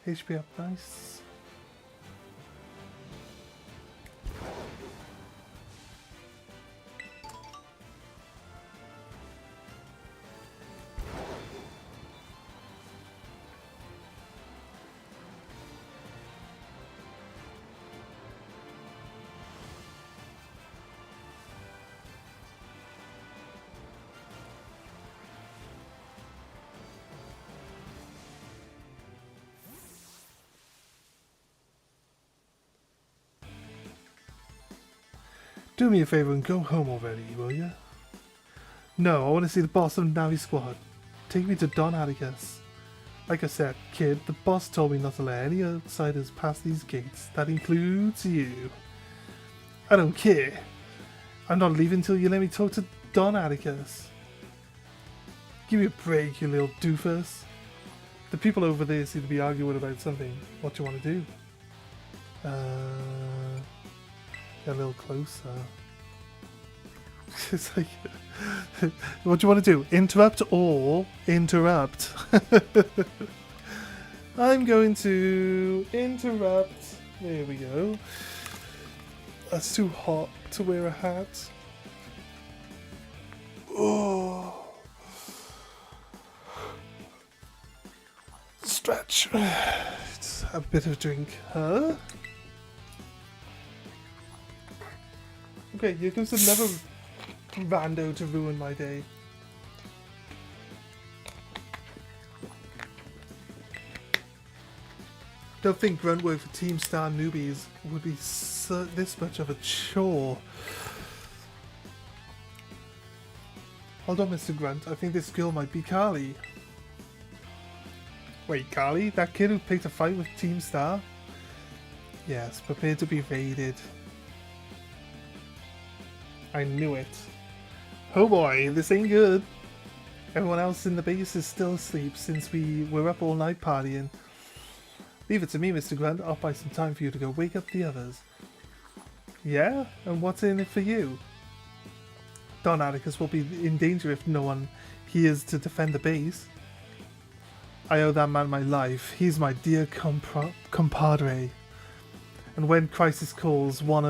HP up, nice. Do me a favor and go home already, will you? No, I want to see the boss of the Navi squad. Take me to Don Atticus. Like I said, kid, the boss told me not to let any outsiders pass these gates. That includes you. I don't care. I'm not leaving until you let me talk to Don Atticus. Give me a break, you little doofus. The people over there seem to be arguing about something. What do you want to do? Get a little closer. It's like, what do you want to do? Interrupt or interrupt? I'm going to interrupt. There we go. That's too hot to wear a hat. Oh. Stretch. Just have a bit of a drink, huh? Okay, here comes another rando to ruin my day. Don't think grunt work for Team Star newbies would be this much of a chore. Hold on, Mr. Grunt. I think this girl might be Carly. Wait, Carly? That kid who picked a fight with Team Star? Yes, prepare to be raided. I knew it. Oh boy, this ain't good. Everyone else in the base is still asleep since we were up all night partying. Leave it to me, Mr. Grunt. I'll buy some time for you to go wake up the others. Yeah? And what's in it for you? Don Atticus will be in danger if no one hears to defend the base. I owe that man my life. He's my dear compadre. And when crisis calls, one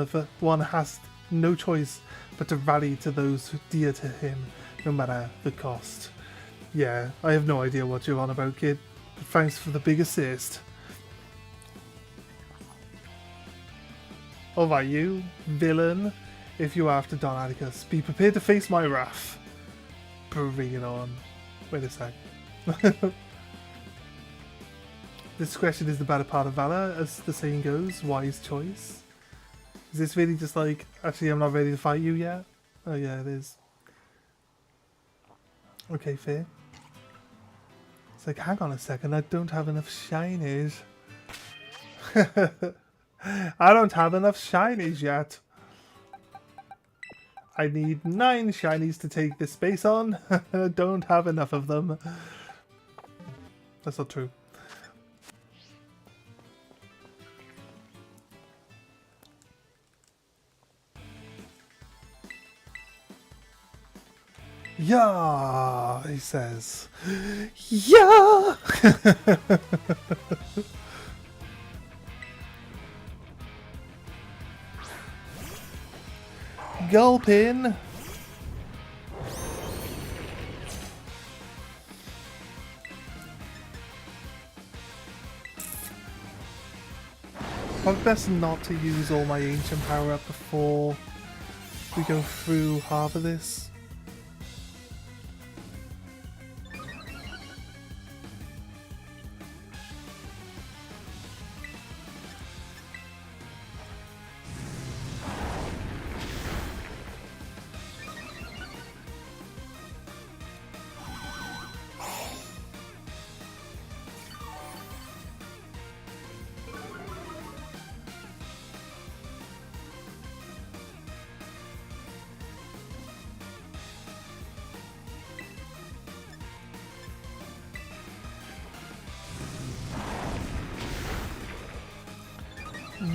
has no choice but to rally to those dear to him, no matter the cost. Yeah, I have no idea what you're on about, kid, but thanks for the big assist. Alright, you, villain, if you're after Don Atticus, be prepared to face my wrath. Bring it on. Wait a sec. Discretion is the better part of valor, as the saying goes. Wise choice. Is this really just like, actually I'm not ready to fight you yet? Oh yeah, it is. Okay, fair. It's like, hang on a second, I don't have enough shinies. I don't have enough shinies yet. I need 9 shinies to take this space on. I don't have enough of them. That's not true. Yeah, he says. Yeah. Gulpin. Probably best not to use all my ancient power up before we go through half of this.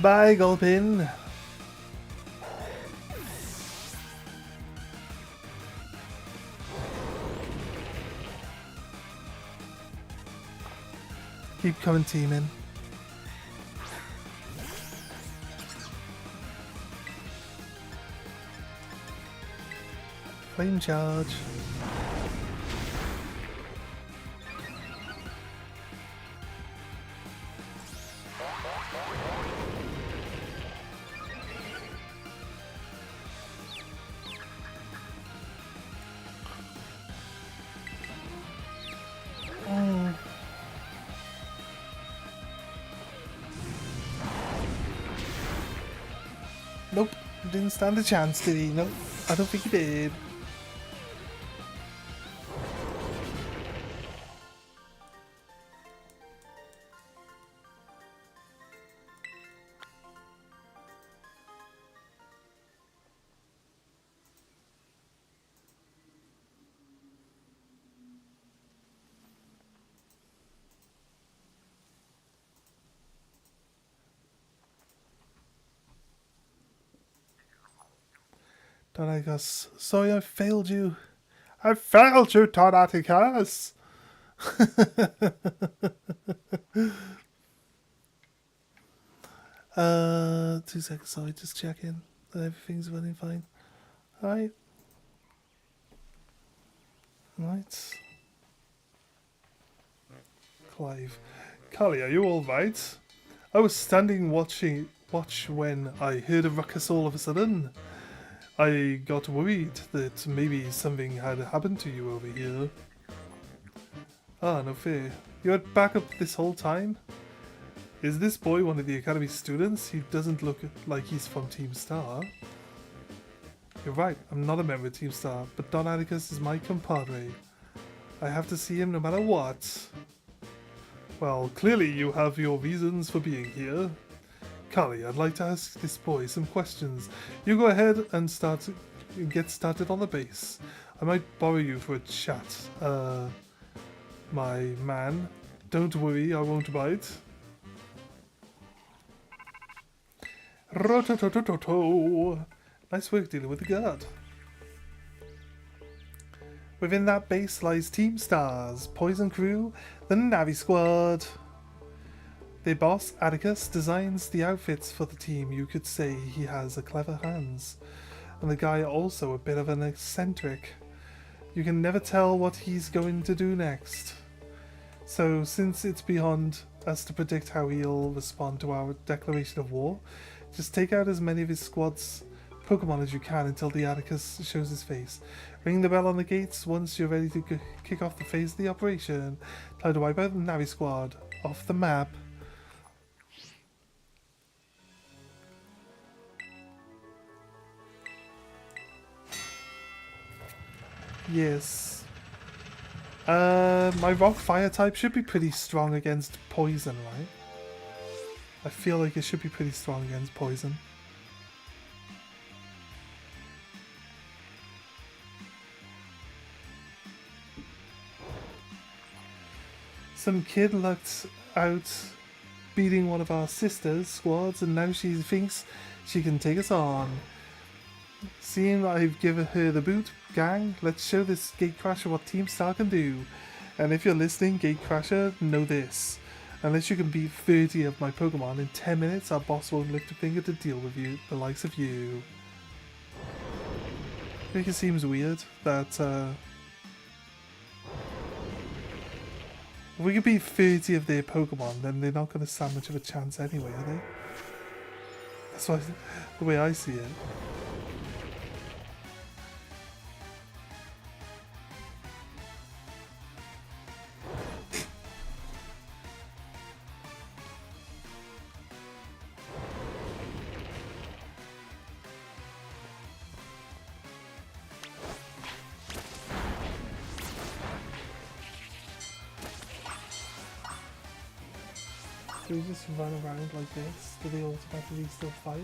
Bye, Gulpin. Keep coming, teaming. Flame charge. Nope, didn't stand a chance, did he? Nope, I don't think he did. Donaticus, sorry I failed you. I failed you, Donaticus! 2 seconds, sorry, just checking that everything's running fine. Right. Right. Clive. Carly, are you alright? I was standing watch when I heard a ruckus all of a sudden. I got worried that maybe something had happened to you over here. Ah, no fear. You had backup this whole time? Is this boy one of the Academy students? He doesn't look like he's from Team Star. You're right, I'm not a member of Team Star, but Don Atticus is my compadre. I have to see him no matter what. Well, clearly you have your reasons for being here. Carly, I'd like to ask this boy some questions. You go ahead and get started on the base. I might borrow you for a chat. My man. Don't worry, I won't bite. Rototototo. Nice work dealing with the guard. Within that base lies Team Stars, Poison Crew, the Navi Squad. Their boss, Atticus, designs the outfits for the team. You could say he has a clever hands. And the guy also a bit of an eccentric. You can never tell what he's going to do next. So since it's beyond us to predict how he'll respond to our declaration of war, just take out as many of his squad's Pokemon as you can until the Atticus shows his face. Ring the bell on the gates once you're ready to kick off the phase of the operation. Time to wipe out the Navi Squad off the map. Yes. My rock fire type should be pretty strong against poison, right? I feel like it should be pretty strong against poison. Some kid lucked out beating one of our sisters' squads and now she thinks she can take us on. Seeing that I've given her the boot, gang, let's show this Gatecrasher what Team Star can do. And if you're listening, Gatecrasher, know this. Unless you can beat 30 of my Pokemon in 10 minutes, our boss won't lift a finger to deal with you, the likes of you. I think it seems weird that if we can beat 30 of their Pokemon, then they're not going to stand much of a chance anyway, are they? That's why, the way I see it. Do we just run around like this? Do they automatically still fight?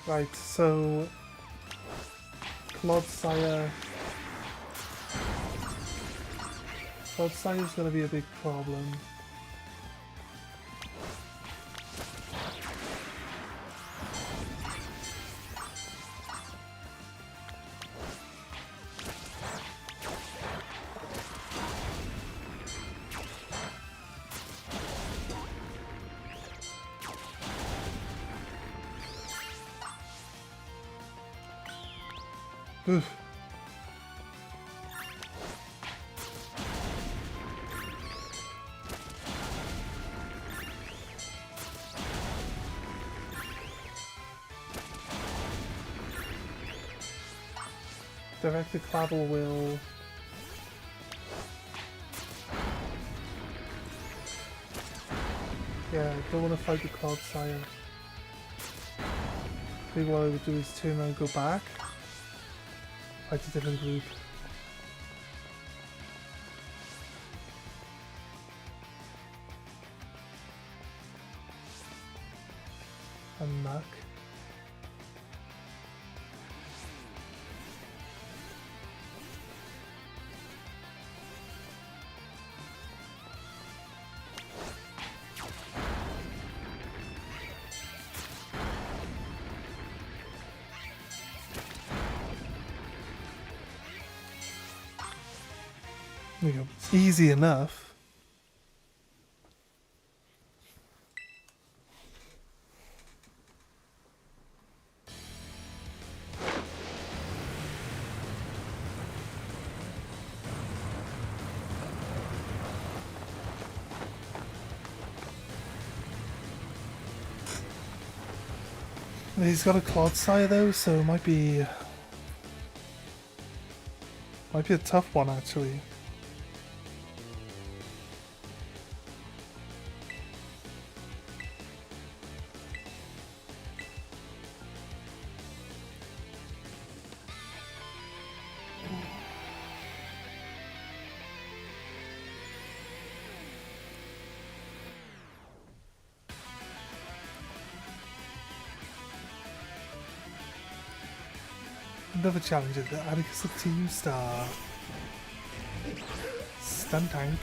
Right, so Clodsire is going to be a big problem. Oof. Director Clavel will... Yeah, I don't want to fight the Clodsire. Maybe what I would do is turn around and go back. Fight a different group. And Mac. There we go. Easy enough. He's got a Clodsire though, so it might be a tough one actually. Another challenger, the Atticus of Team Star. Stun Tank.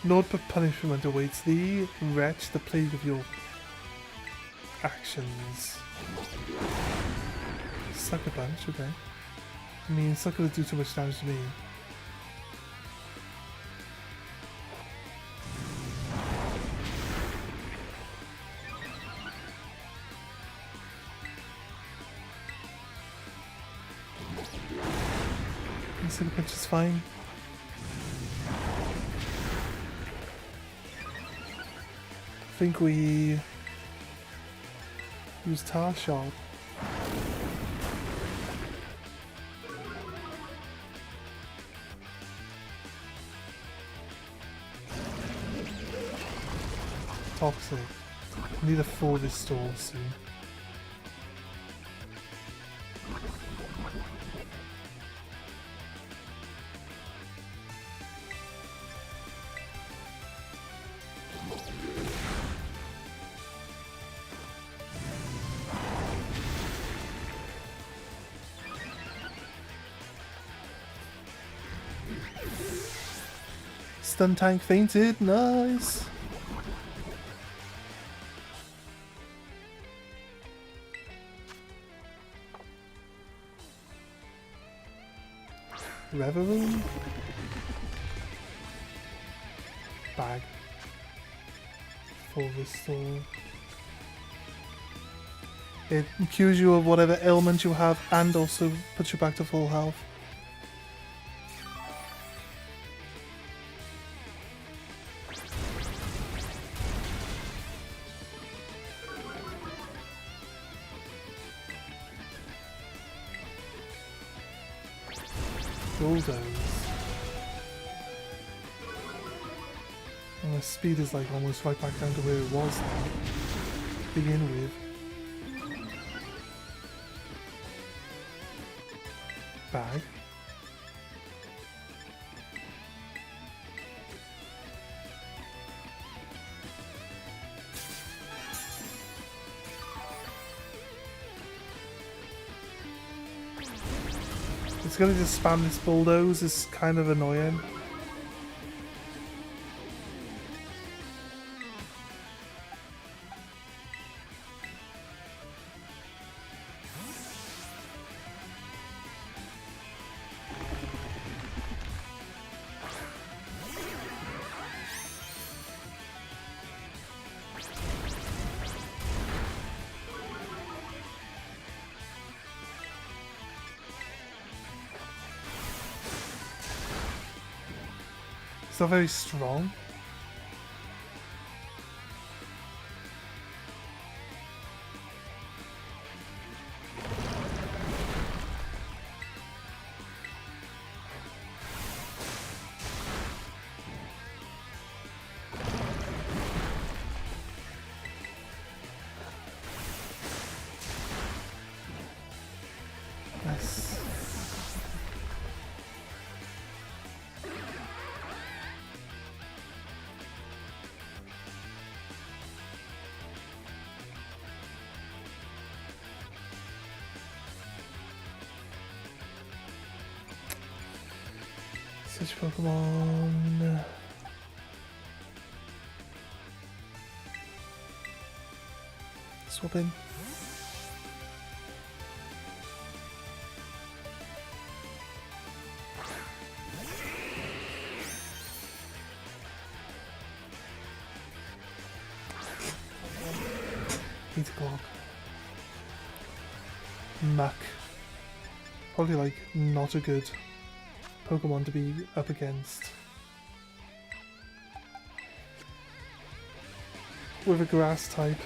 Lord, but punishment awaits thee, wretch, the plague of your actions. Sucker Punch, okay. I mean, it's not going to do too much damage to me. Sucker Punch is fine. I think we use Tar Shot. Toxic. I need a full restore soon. Stun Tank fainted, nice! Reverie? Bag. Full restore. It cures you of whatever ailment you have and also puts you back to full health. Bulldoze. And my speed is like almost right back down to where it was now, to begin with. Bag. It's gonna just spam this bulldoze, is kind of annoying. not very strong. Nice. Switch Pokemon. Swap in. Heat Clock. Mac. Probably like not a good Pokemon to be up against. With a grass type.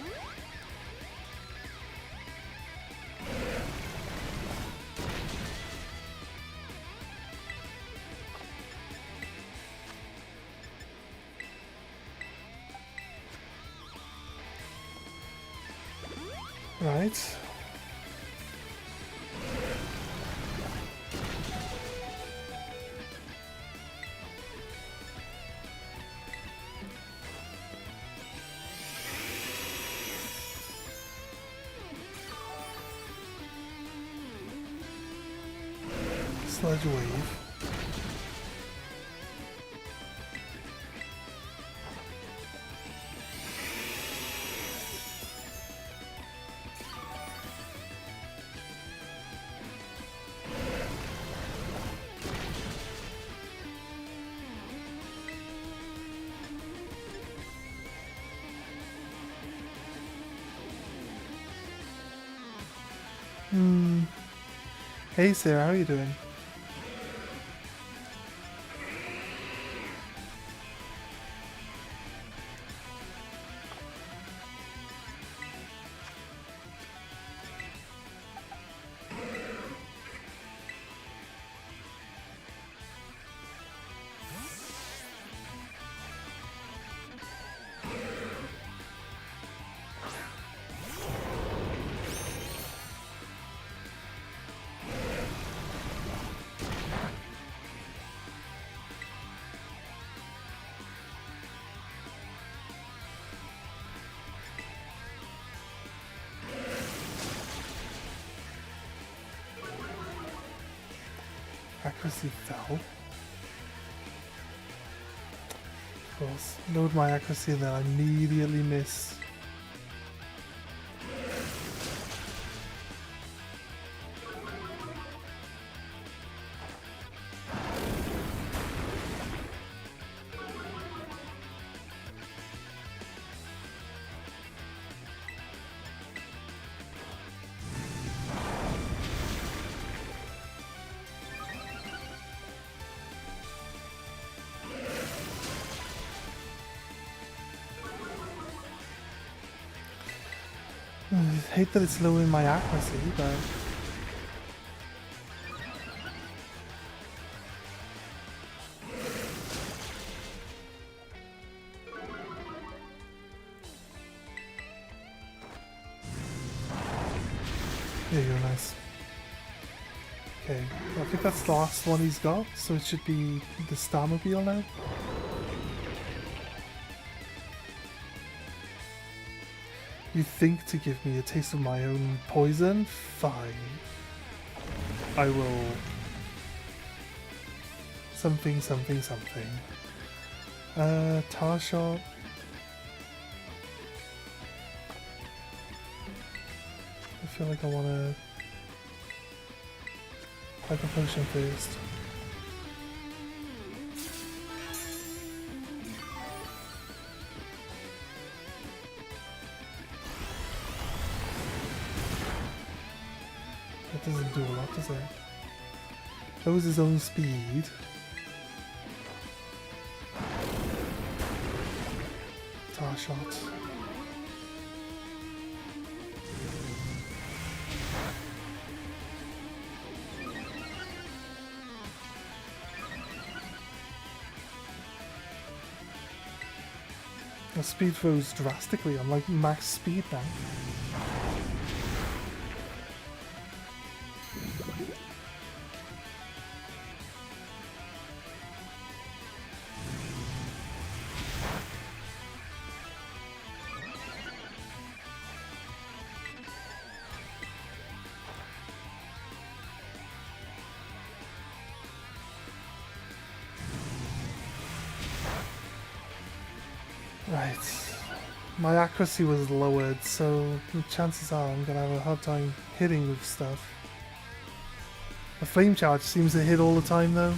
Right. Sludge Wave. Hey Sarah, how are you doing? Accuracy fell. Of course, load my accuracy and then I immediately miss. I hate that it's lowering my accuracy, but there you go, nice. Okay, I think that's the last one he's got, so it should be the Starmobile now. You think to give me a taste of my own poison? Fine. I will... Something, something, something. Tar Shot. I feel like I want to... Hyper Potion first. That doesn't do a lot, does it? That was his own speed. guitar shot. My speed rose drastically. I'm like max speed now. Right. My accuracy was lowered, so the chances are I'm gonna have a hard time hitting with stuff. The flame charge seems to hit all the time though.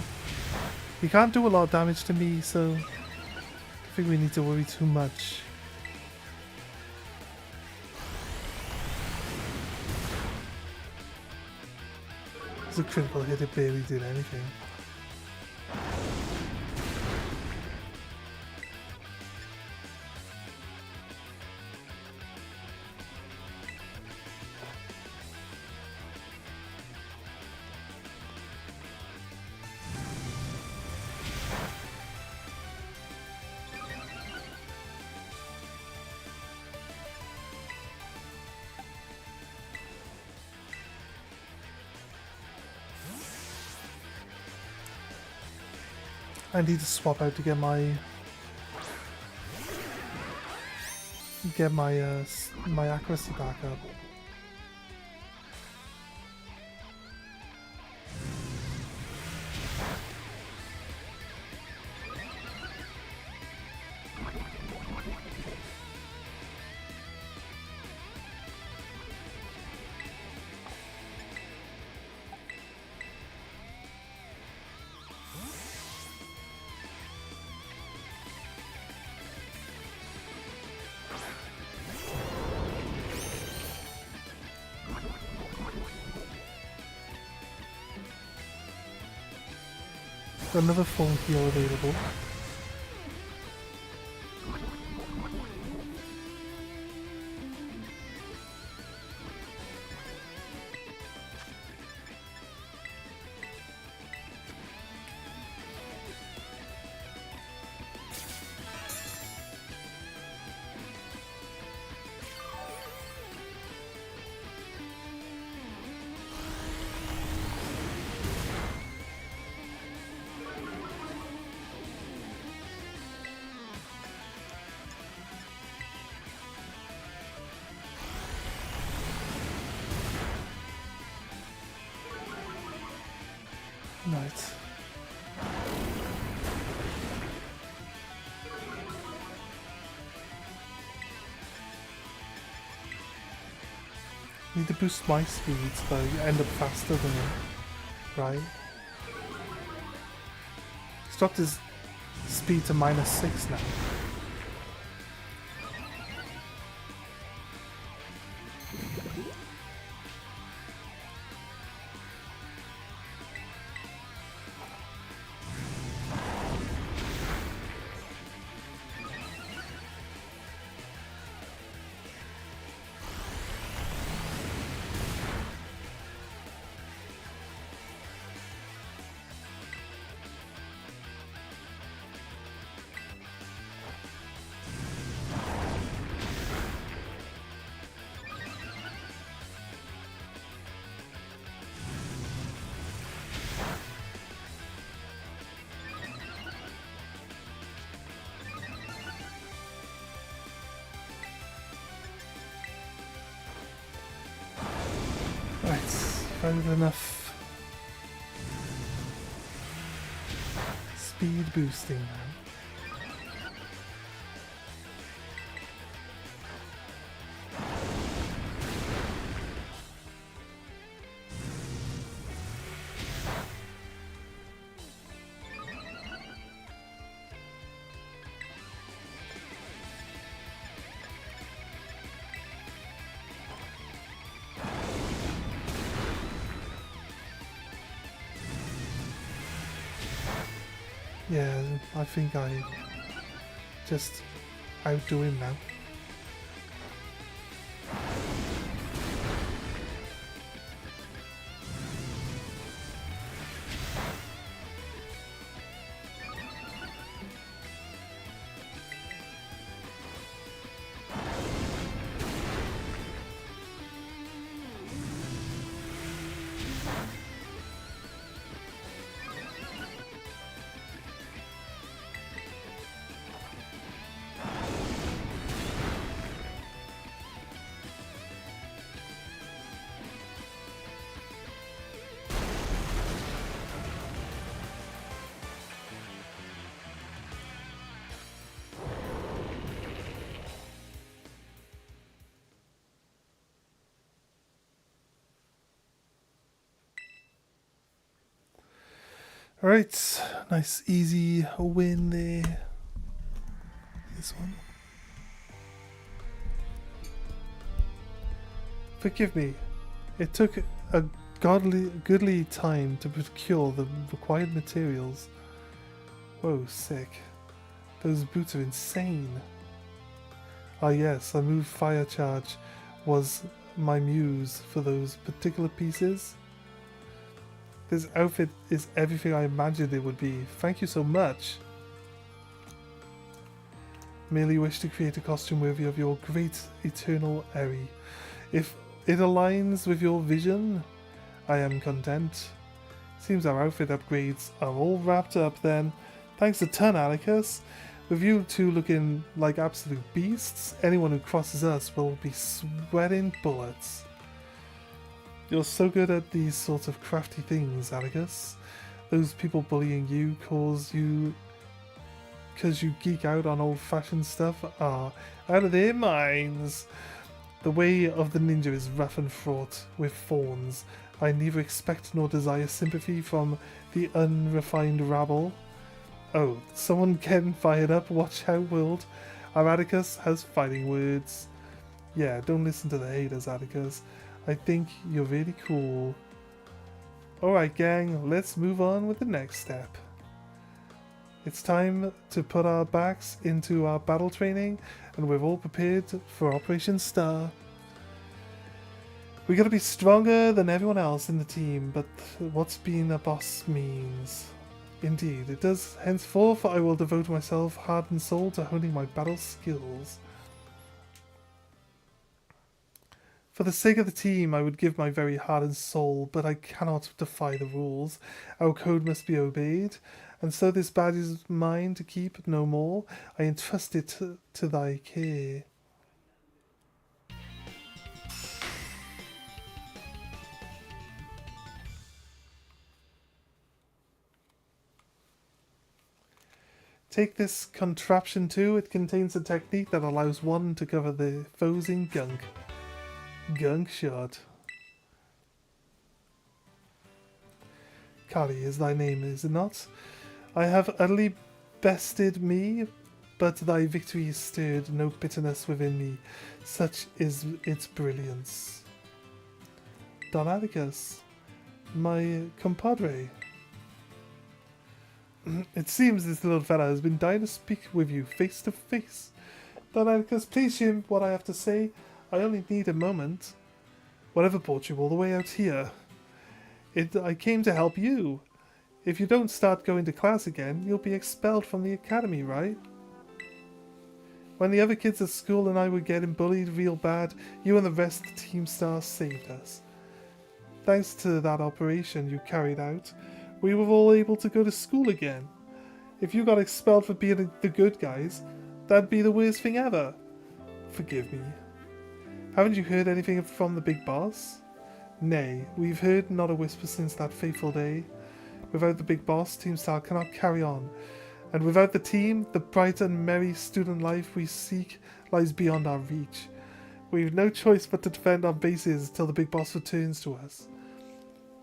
He can't do a lot of damage to me, so I don't think we need to worry too much. It's a critical hit, it barely did anything. I need to swap out to get my my accuracy back up. Got another phone heal available. Right. Need to boost my speed so I end up faster than him. Right. He's dropped his speed to -6 now. Right, found enough speed boosting now. Yeah, I think I just outdo him now. Alright, nice easy win there. This one. Forgive me, it took a goodly time to procure the required materials. Whoa, sick. Those boots are insane. Ah yes, a move fire charge was my muse for those particular pieces. This outfit is everything I imagined it would be. Thank you so much. Merely wish to create a costume worthy of your great eternal Eri. If it aligns with your vision, I am content. Seems our outfit upgrades are all wrapped up then. Thanks a ton, Atticus. With you two looking like absolute beasts, anyone who crosses us will be sweating bullets. You're so good at these sorts of crafty things, Atticus. Those people bullying you cause you... because you geek out on old-fashioned stuff are out of their minds. The way of the ninja is rough and fraught with thorns. I neither expect nor desire sympathy from the unrefined rabble. Oh, someone getting fired up, watch out world. Our Atticus has fighting words. Yeah, don't listen to the haters, Atticus. I think you're really cool. Alright gang, let's move on with the next step. It's time to put our backs into our battle training and we're all prepared for Operation Star. We gotta be stronger than everyone else in the team, but what's being a boss means. Indeed, it does. Henceforth, I will devote myself heart and soul to honing my battle skills. For the sake of the team, I would give my very heart and soul, but I cannot defy the rules. Our code must be obeyed, and so this badge is mine to keep no more. I entrust it to thy care. Take this contraption too. It contains a technique that allows one to cover the foes in gunk. Gunk shot. Kali is thy name, is it not? I have utterly bested me, but thy victory stirred no bitterness within me. Such is its brilliance. Don Atticus, my compadre. It seems this little fella has been dying to speak with you face to face. Don Atticus, please hear what I have to say. I only need a moment. Whatever brought you all the way out here? I came to help you. If you don't start going to class again, you'll be expelled from the academy, right? When the other kids at school and I were getting bullied real bad, you and the rest of the Team Star saved us. Thanks to that operation you carried out, we were all able to go to school again. If you got expelled for being the good guys, that'd be the worst thing ever. Forgive me. Haven't you heard anything from the big boss? Nay, we've heard not a whisper since that fateful day. Without the big boss, Team Star cannot carry on. And without the team, the bright and merry student life we seek lies beyond our reach. We've no choice but to defend our bases till the big boss returns to us.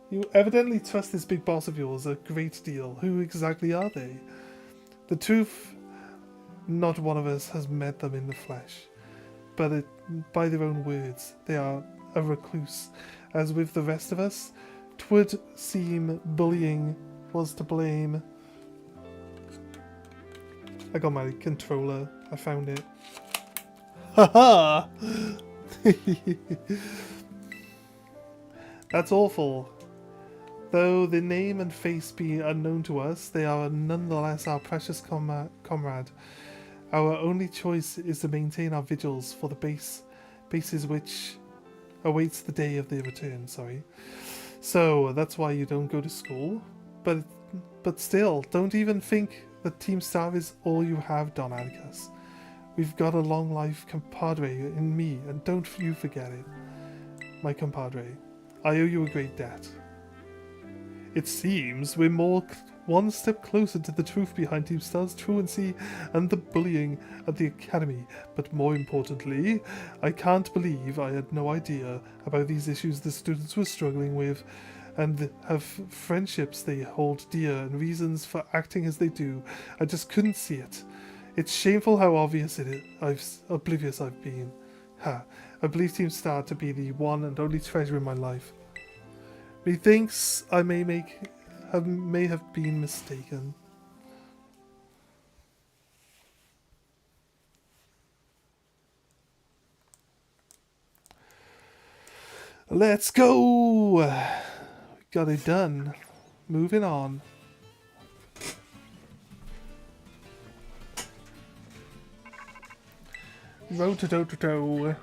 You evidently trust this big boss of yours a great deal. Who exactly are they? The truth, not one of us has met them in the flesh. But by their own words, they are a recluse. As with the rest of us, 'twould seem bullying was to blame. I got my controller I found it. Haha! That's awful. Though the name and face be unknown to us, they are nonetheless our precious comrade. Our only choice is to maintain our vigils for the bases which awaits the day of their return, So, that's why you don't go to school? But still, don't even think that Team Star is all you have, Don Atticus. We've got a long life compadre in me, and don't you forget it. My compadre, I owe you a great debt. It seems we're one step closer to the truth behind Team Star's truancy and the bullying at the academy, but more importantly, I can't believe I had no idea about these issues the students were struggling with, and have friendships they hold dear and reasons for acting as they do. I just couldn't see it. It's shameful how oblivious I've been. I believe Team Star to be the one and only treasure in my life. Methinks I may have been mistaken. Let's go! Got it done. Moving on. Row-to-dow-to-dow.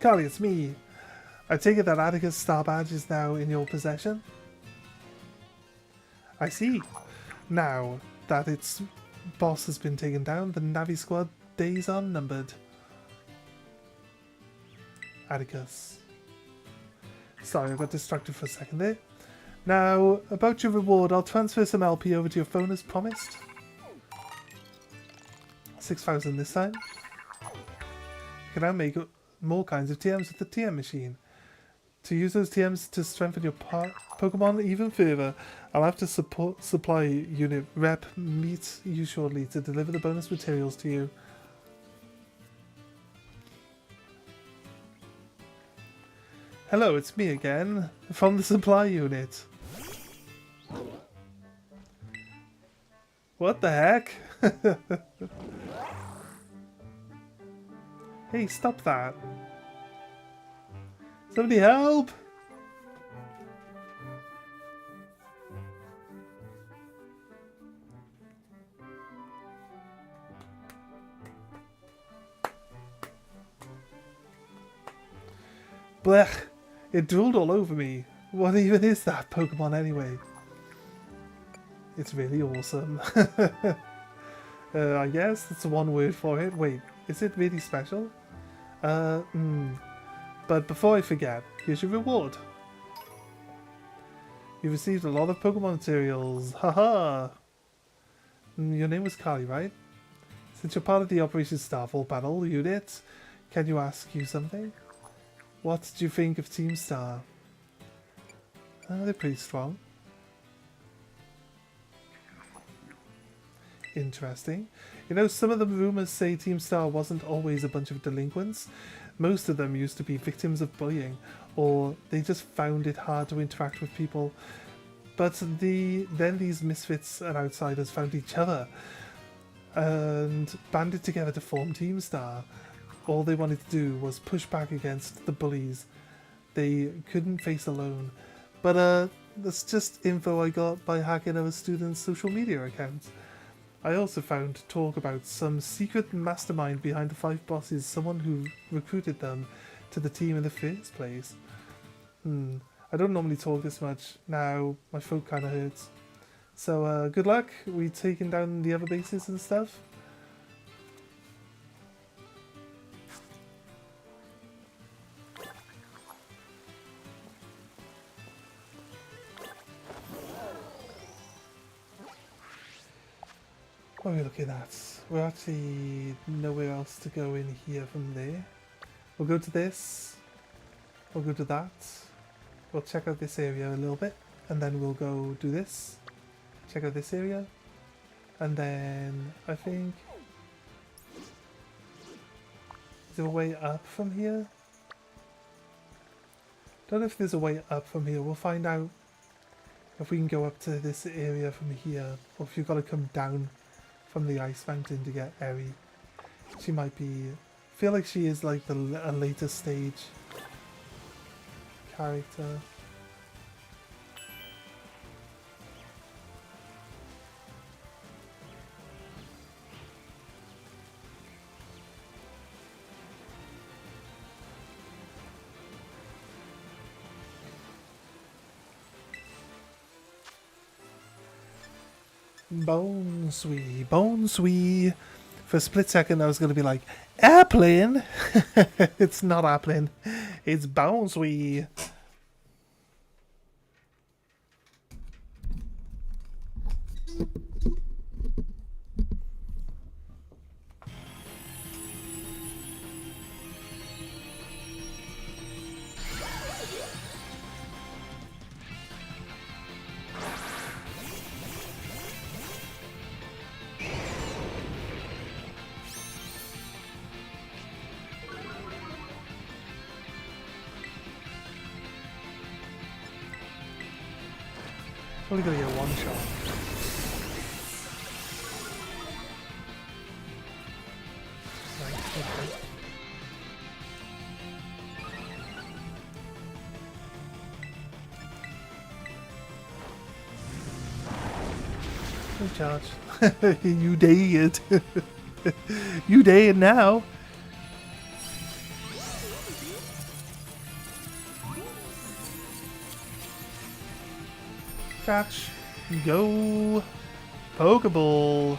Carly, it's me. I take it that Atticus' star badge is now in your possession? I see. Now that its boss has been taken down, the Navi squad days are numbered. Atticus. Sorry, I got distracted for a second there. Now, about your reward, I'll transfer some LP over to your phone as promised. 6,000 this time. You can now make more kinds of TMs with the TM machine. To use those TMs to strengthen your Pokemon even further, I'll have to supply unit rep meet you shortly to deliver the bonus materials to you. Hello, it's me again, from the supply unit. What the heck? Hey, stop that. Somebody help! Blech! It drooled all over me. What even is that Pokemon anyway? It's really awesome. I guess that's one word for it. Wait, is it really special? But before I forget, here's your reward. You received a lot of Pokemon materials. Haha! Your name was Carly, right? Since you're part of the Operation Starfall Battle unit, can you ask you something? What did you think of Team Star? They're pretty strong. Interesting. You know, some of the rumours say Team Star wasn't always a bunch of delinquents. Most of them used to be victims of bullying, or they just found it hard to interact with people. But then these misfits and outsiders found each other and banded together to form Team Star. All they wanted to do was push back against the bullies they couldn't face alone. But that's just info I got by hacking other students' social media accounts. I also found talk about some secret mastermind behind the 5 bosses, someone who recruited them to the team in the first place. I don't normally talk this much. Now my throat kind of hurts. So good luck. We taking down the other bases and stuff. What are we looking at? We're actually nowhere else to go in here from there. We'll go to this. We'll go to that. We'll check out this area a little bit. And then we'll go do this. Check out this area. And then I think... Is there a way up from here? Don't know if there's a way up from here. We'll find out if we can go up to this area from here. Or if you've got to come down from the ice mountain to get Eri. She might be... I feel like she is like a later stage character. Boneswee, Boneswee. For a split second, I was going to be like, airplane. It's not airplane. It's Boneswee. Probably gonna get one shot. Right, okay. Good charge. You dead. You dead now. Catch. Go. Pokeball.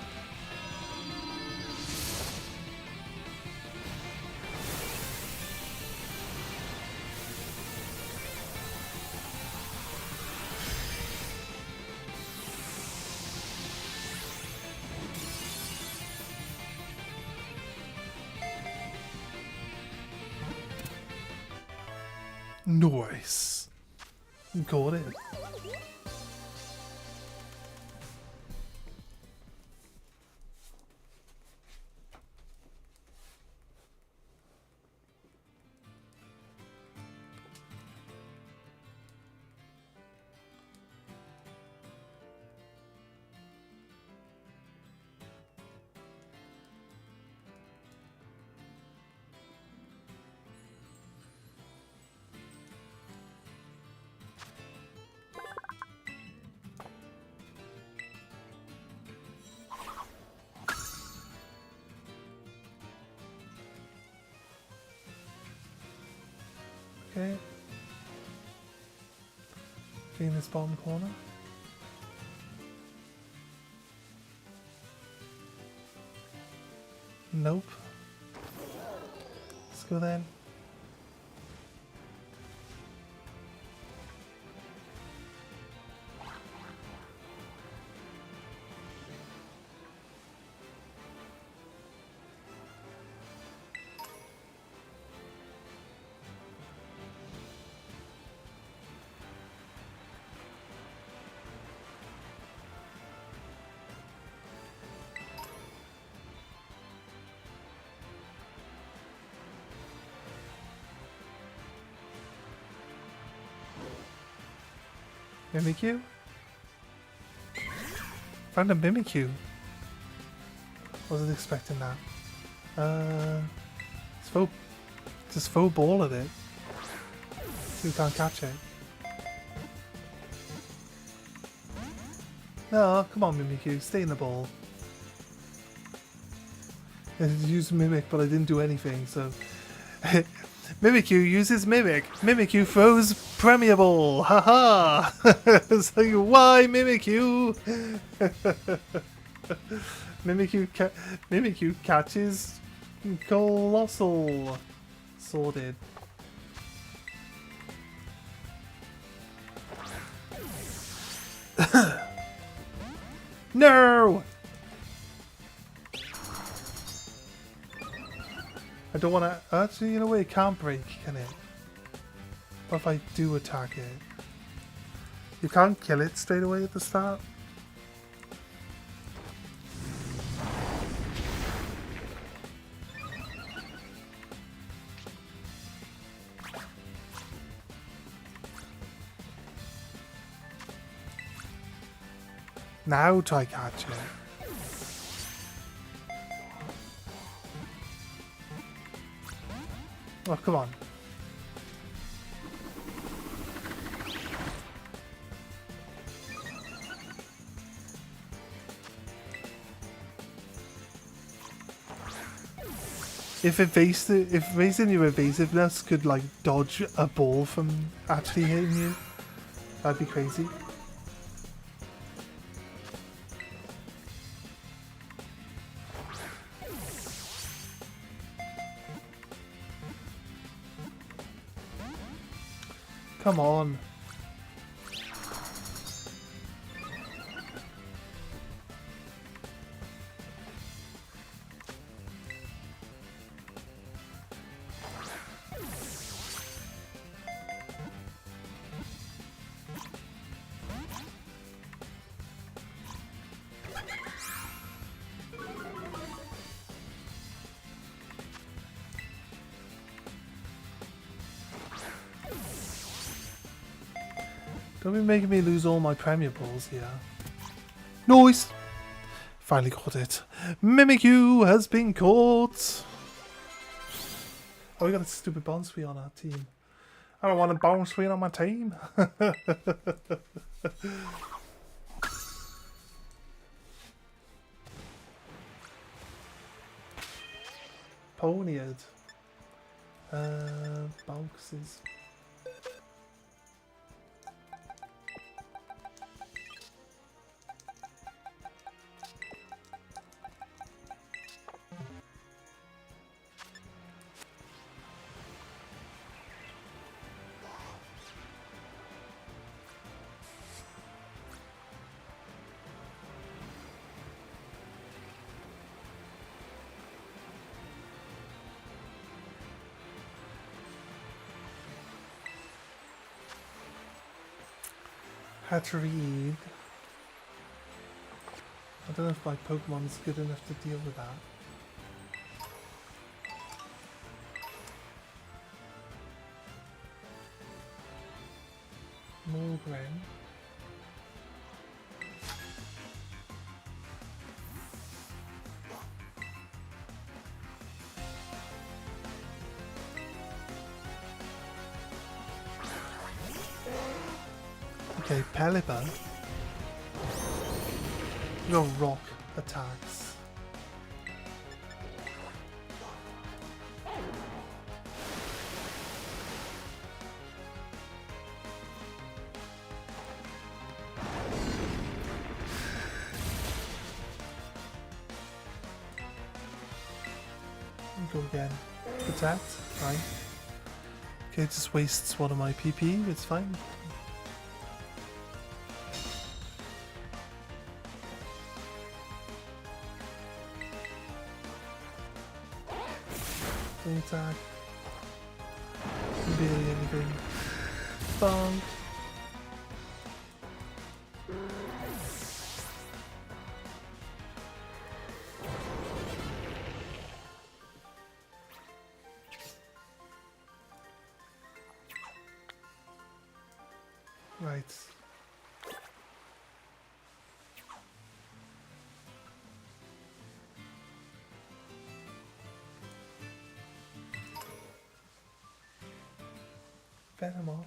Nice. Got it. Okay. In this bottom corner. Nope. Let's go then. Mimikyu? Found a Mimikyu. Wasn't expecting that. It's faux, just faux ball at it. So you can't catch it. No, come on Mimikyu, stay in the ball. I used Mimic, but I didn't do anything, so... Mimikyu uses Mimic. Mimikyu throws Premier Ball. Haha! So why Mimikyu? Mimikyu catches Colossal. Sorted. No! I don't want to... Actually, in a way, it can't break, can it? What if I do attack it? You can't kill it straight away at the start? Now try catch it. Oh, come on. If raising your evasiveness could like dodge a ball from actually hitting you, that'd be crazy. Come on. Don't be making me lose all my Premier Balls here. Noise! Finally caught it. Mimikyu has been caught! Oh, we got a stupid Bonsui on our team. I don't want a Bonsui on my team. Ponyard. Boxes. Hatchery. I don't know if my Pokemon's good enough to deal with that. Morgren. Okay, Pelipper. Your rock attacks. Go again. Protect. Fine. Okay, it just wastes one of my PP. It's fine. Attack. Barely anything. Bonk. Right. Venom off.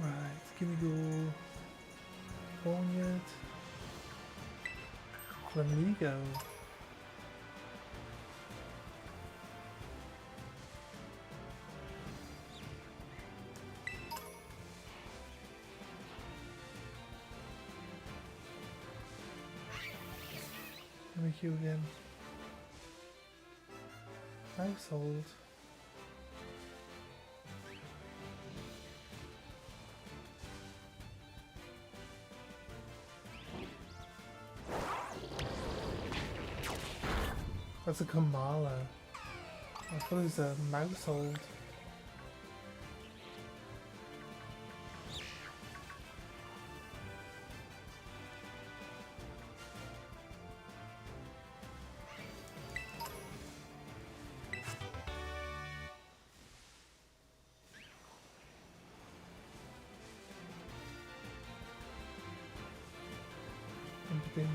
Right, give me go. Ponyard. Flamigo. make you again? Household. That's a Kamala. I thought it was a mousehold. Empathy.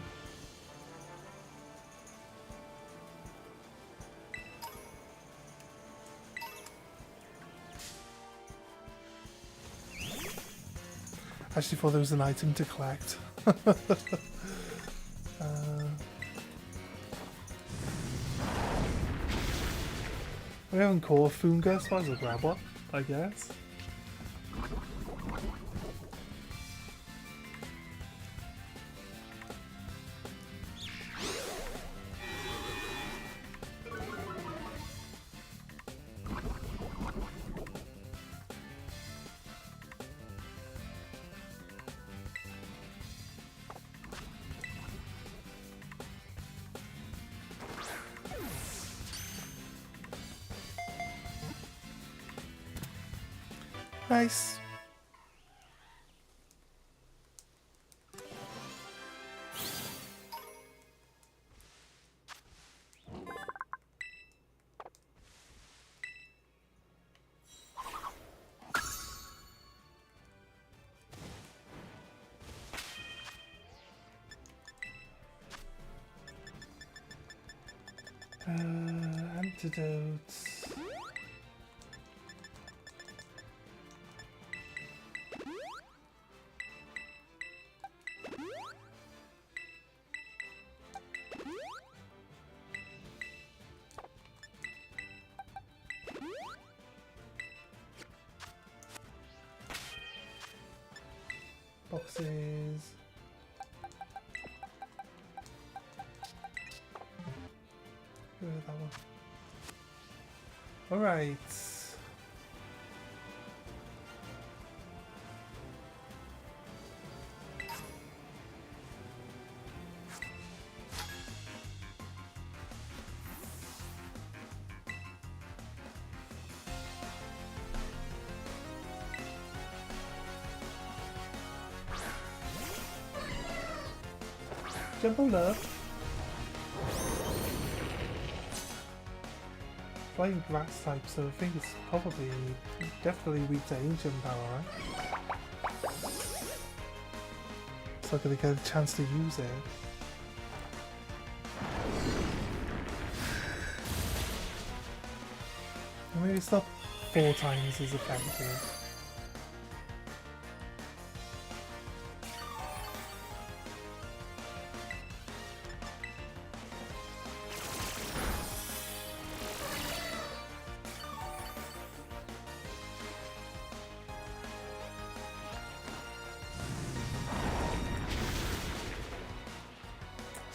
I actually thought there was an item to collect. We haven't caught Fungus, might as well grab one, I guess. Nice. Antidotes. Boxes. Get rid of that one. Alright. Jump on up. Flying grass type, so I think it's probably definitely weak to ancient power, right? So I'm gonna get a chance to use it. Maybe it's not 4 times as effective.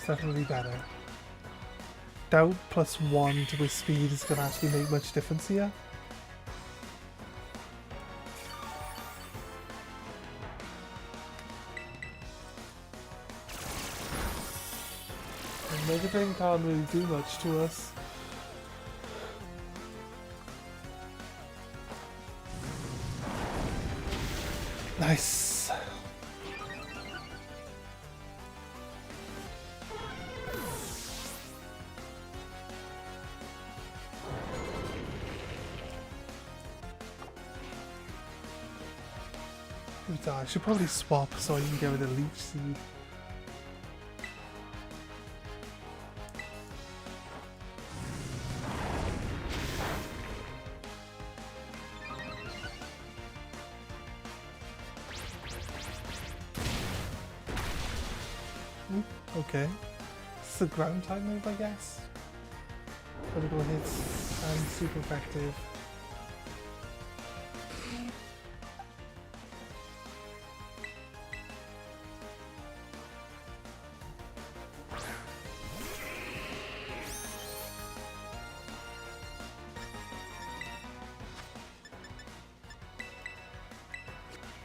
Definitely better. Doubt +1 to his speed is going to actually make much difference here. And Megadrain can't really do much to us. Nice. I should probably swap so I can get rid of Leech Seed. Okay. It's a ground type move, I guess. Critical hits and super effective.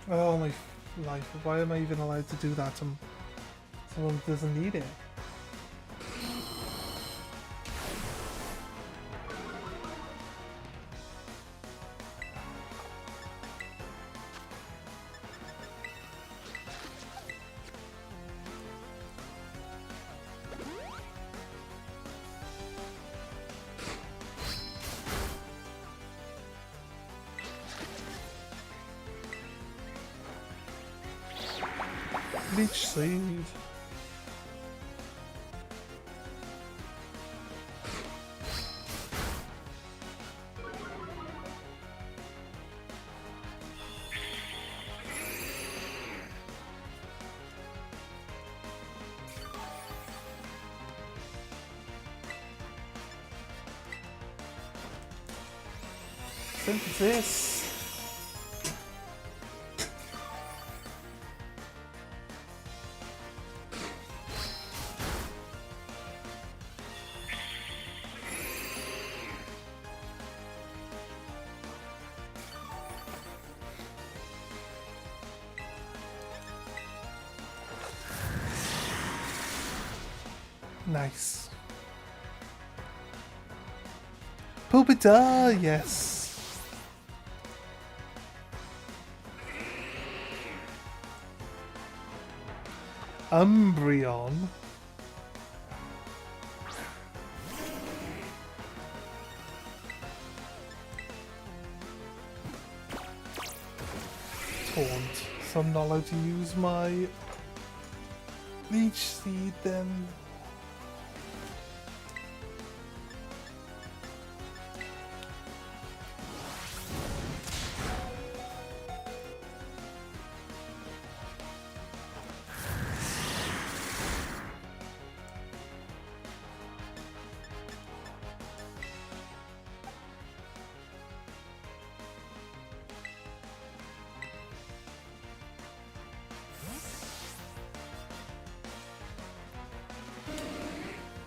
Oh my life, why am I even allowed to do that to someone who doesn't need it? Leech Seed. Synthesis. Nice. Pulpita, yes. Umbreon. Taunt. So I'm not allowed to use my Leech Seed then.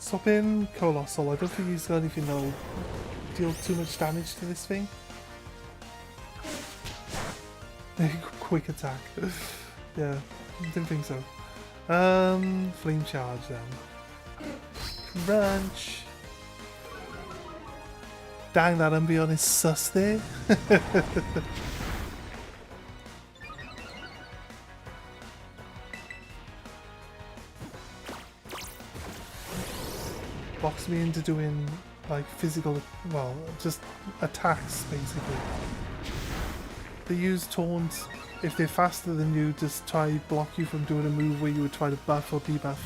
Stop in Colossal. I don't think he's got anything that'll deal too much damage to this thing. Quick attack. Yeah, didn't think so. Flame Charge then. Crunch. Dang, that Umbreon is sus there. Box me into doing like physical, well, just attacks basically. They use taunts if they're faster than you, just try block you from doing a move where you would try to buff or debuff.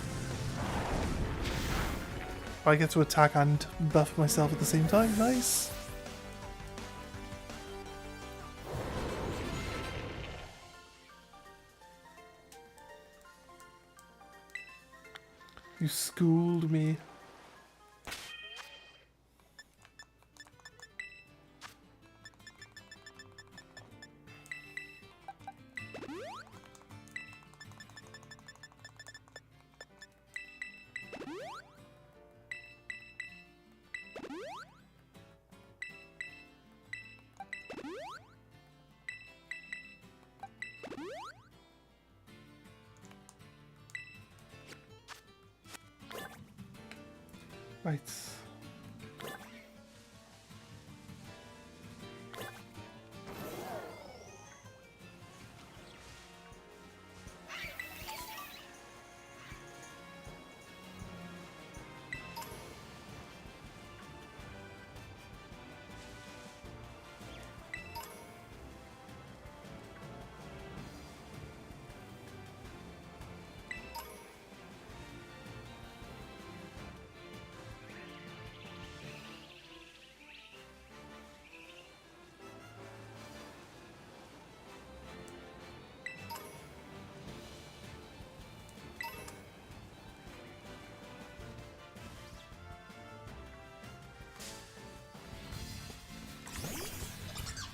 I get to attack and buff myself at the same time. Nice. You schooled me. Right.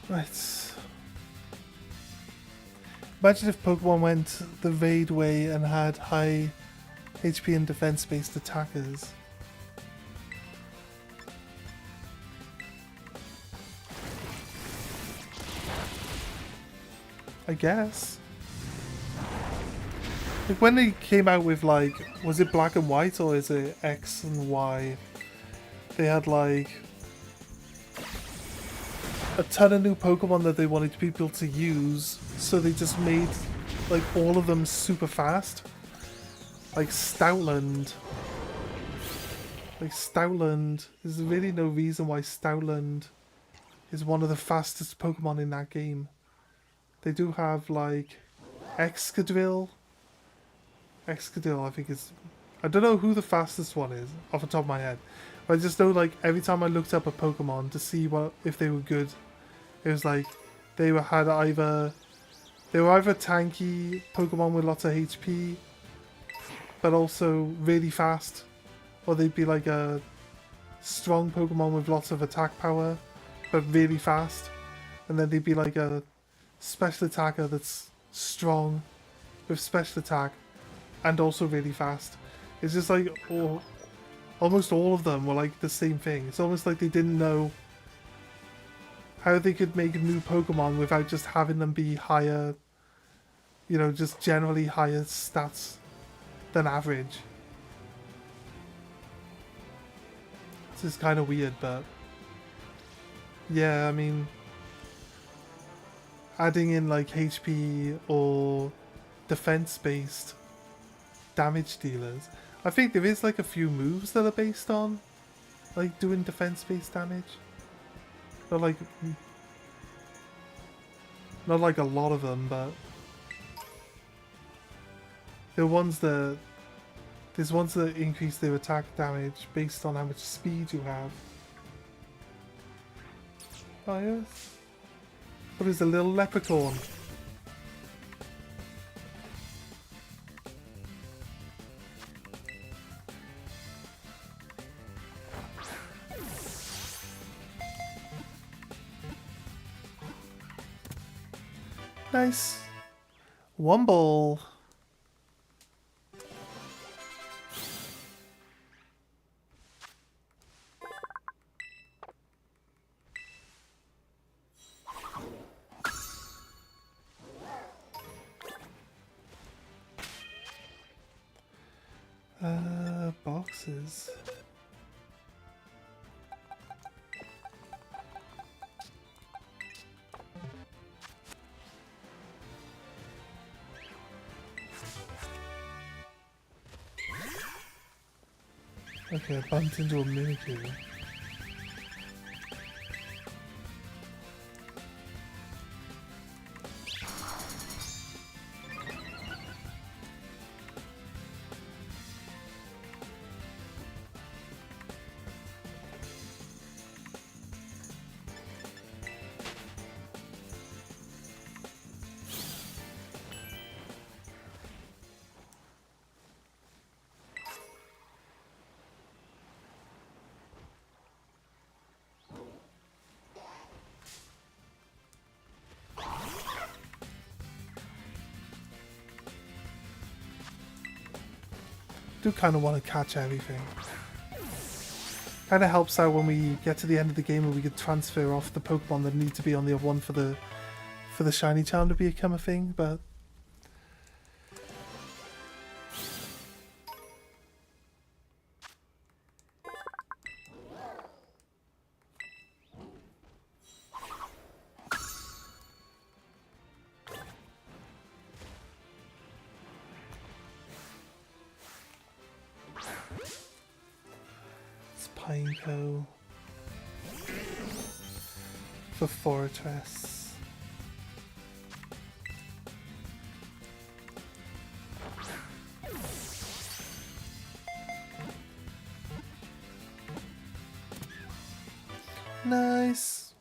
Right. Imagine if Pokemon went the Raid way and had high HP and defense based attackers. I guess. Like when they came out with like, was it black and white or is it X and Y? They had like a ton of new Pokemon that they wanted people to use, so they just made like all of them super fast. Like Stoutland. Like Stoutland, there's really no reason why Stoutland is one of the fastest Pokemon in that game. They do have like Excadrill. Excadrill, I think is... I don't know who the fastest one is off the top of my head. But I just know like every time I looked up a Pokemon to see what if they were good, it was like they were either tanky Pokemon with lots of HP, but also really fast, or they'd be like a strong Pokemon with lots of attack power, but really fast, and then they'd be like a special attacker that's strong with special attack and also really fast. It's just like almost all of them were like the same thing. It's almost like they didn't know how they could make new Pokemon without just having them be higher, you know, just generally higher stats than average. This is kind of weird, but yeah, I mean, adding in like HP or defense-based damage dealers. I think there is like a few moves that are based on like doing defense-based damage. Not like a lot of them, but there's ones that increase their attack damage based on how much speed you have. Oh yes. What is a little leprechaun? Nice. Wumble. Boxes. Okay, I bumped into a Mimikyu. Do kind of want to catch everything. Kind of helps out when we get to the end of the game and we could transfer off the Pokemon that need to be on the other one for the shiny charm to become a thing, but Pineco for Fortress. Nice.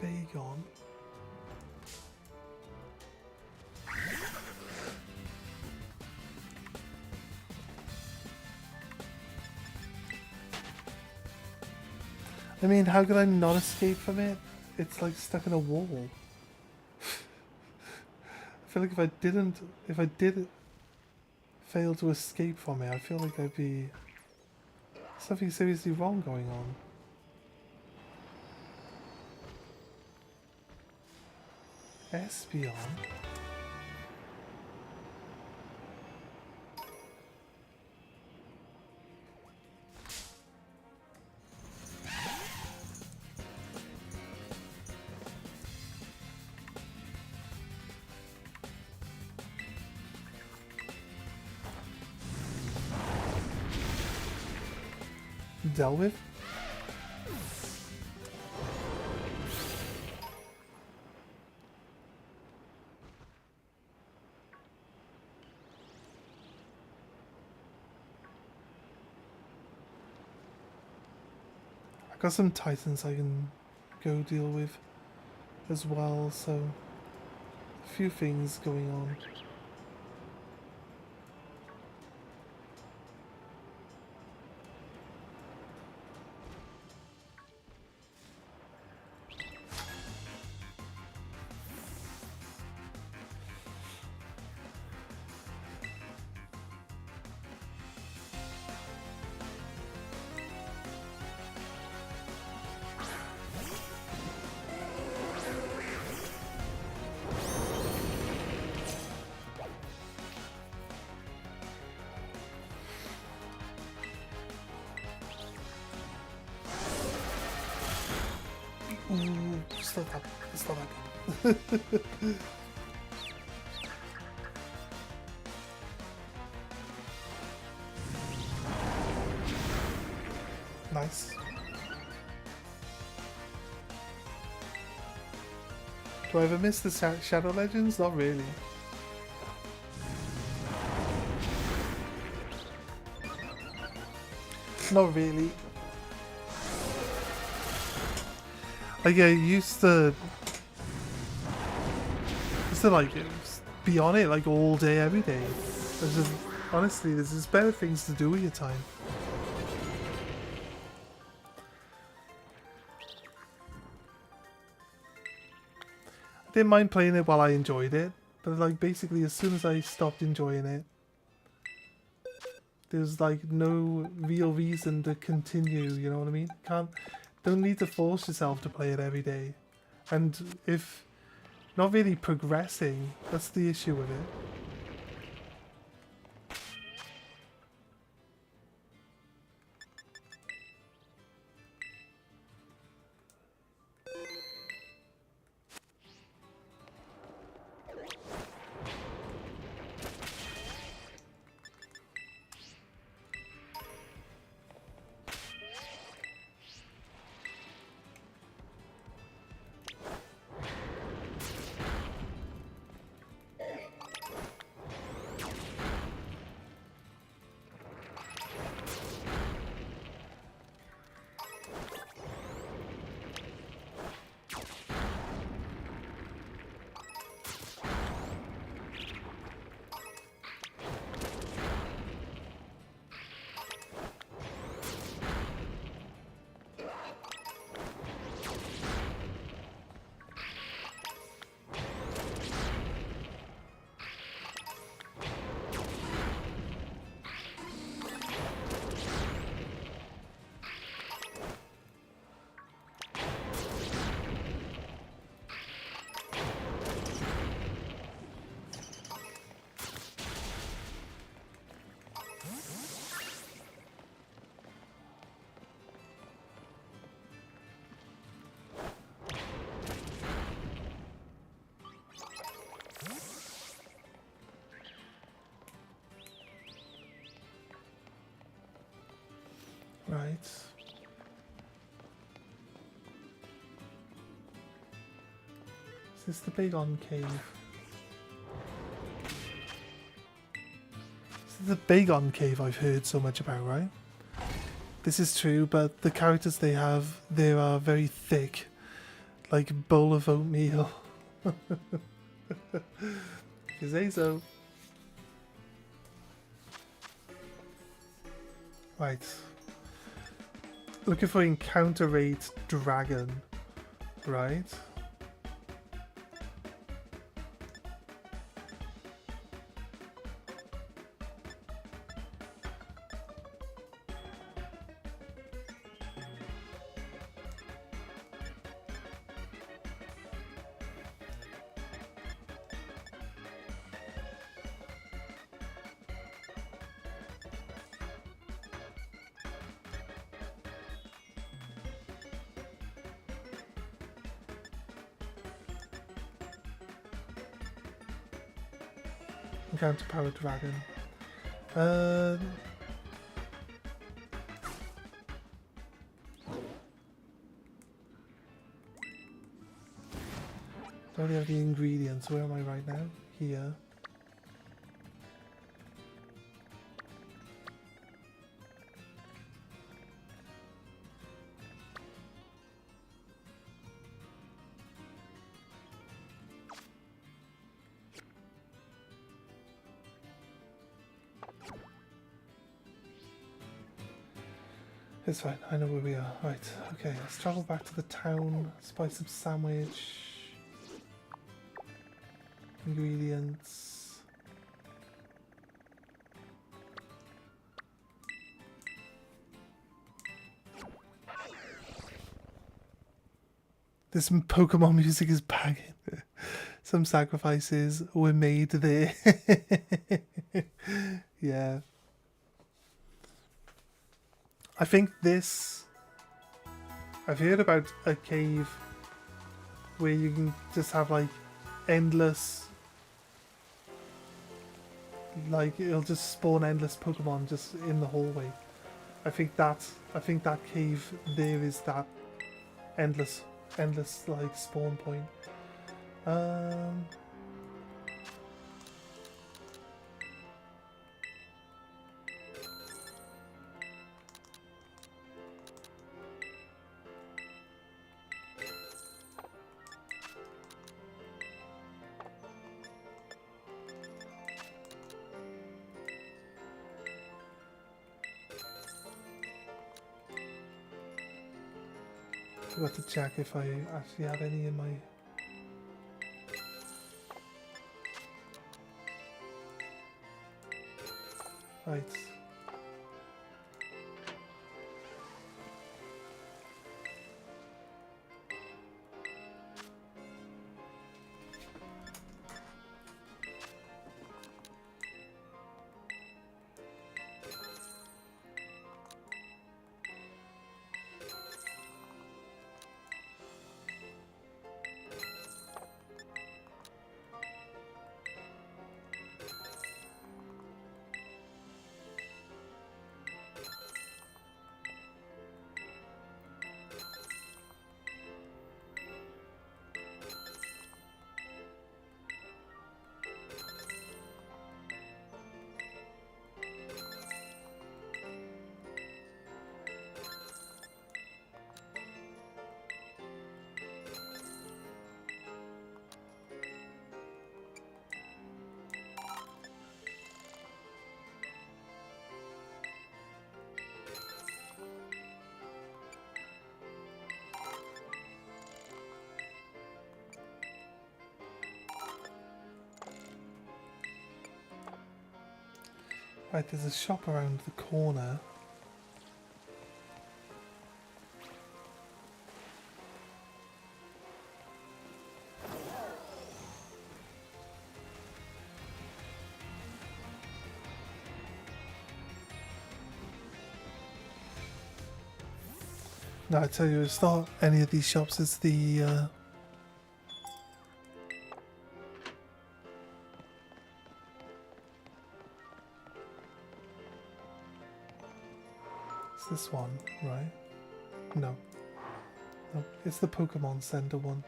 Bagon. I mean, how could I not escape from it? It's like stuck in a wall. I feel like if I did fail to escape from it, I feel like I'd be something seriously wrong going on. Espion? Dealt with? I got some titans I can go deal with as well, so a few things going on. Ooh, stop that. Stop that. Nice. Do I ever miss the Shadow Legends? Not really. Not really. Like I used to like be on it like all day, every day. There's just, honestly, there's just better things to do with your time. I didn't mind playing it while I enjoyed it, but like basically as soon as I stopped enjoying it, there's like no real reason to continue, you know what I mean? Don't need to force yourself to play it every day. And if not really progressing, that's the issue with it. Right. Is this the Bagon cave? This is the Bagon cave I've heard so much about, right? This is true, but the characters they have, they are very thick. Like a bowl of oatmeal. If you say so. Right. Looking for encounter rate dragon. Right. Encounter power dragon. Don't have the ingredients. Where am I right now? Here. It's fine, I know where we are. Right, okay, let's travel back to the town, spice some sandwich. Ingredients. This Pokemon music is banging. Some sacrifices were made there. Yeah. I think this... I've heard about a cave where you can just have like endless... Like it'll just spawn endless Pokemon just in the hallway. I think that cave there is that endless like spawn point. Forgot to check if I actually have any in my... Right. Right, there's a shop around the corner. No, I tell you, it's not any of these shops, it's the it's this one, right? No. No, it's the Pokemon Center one.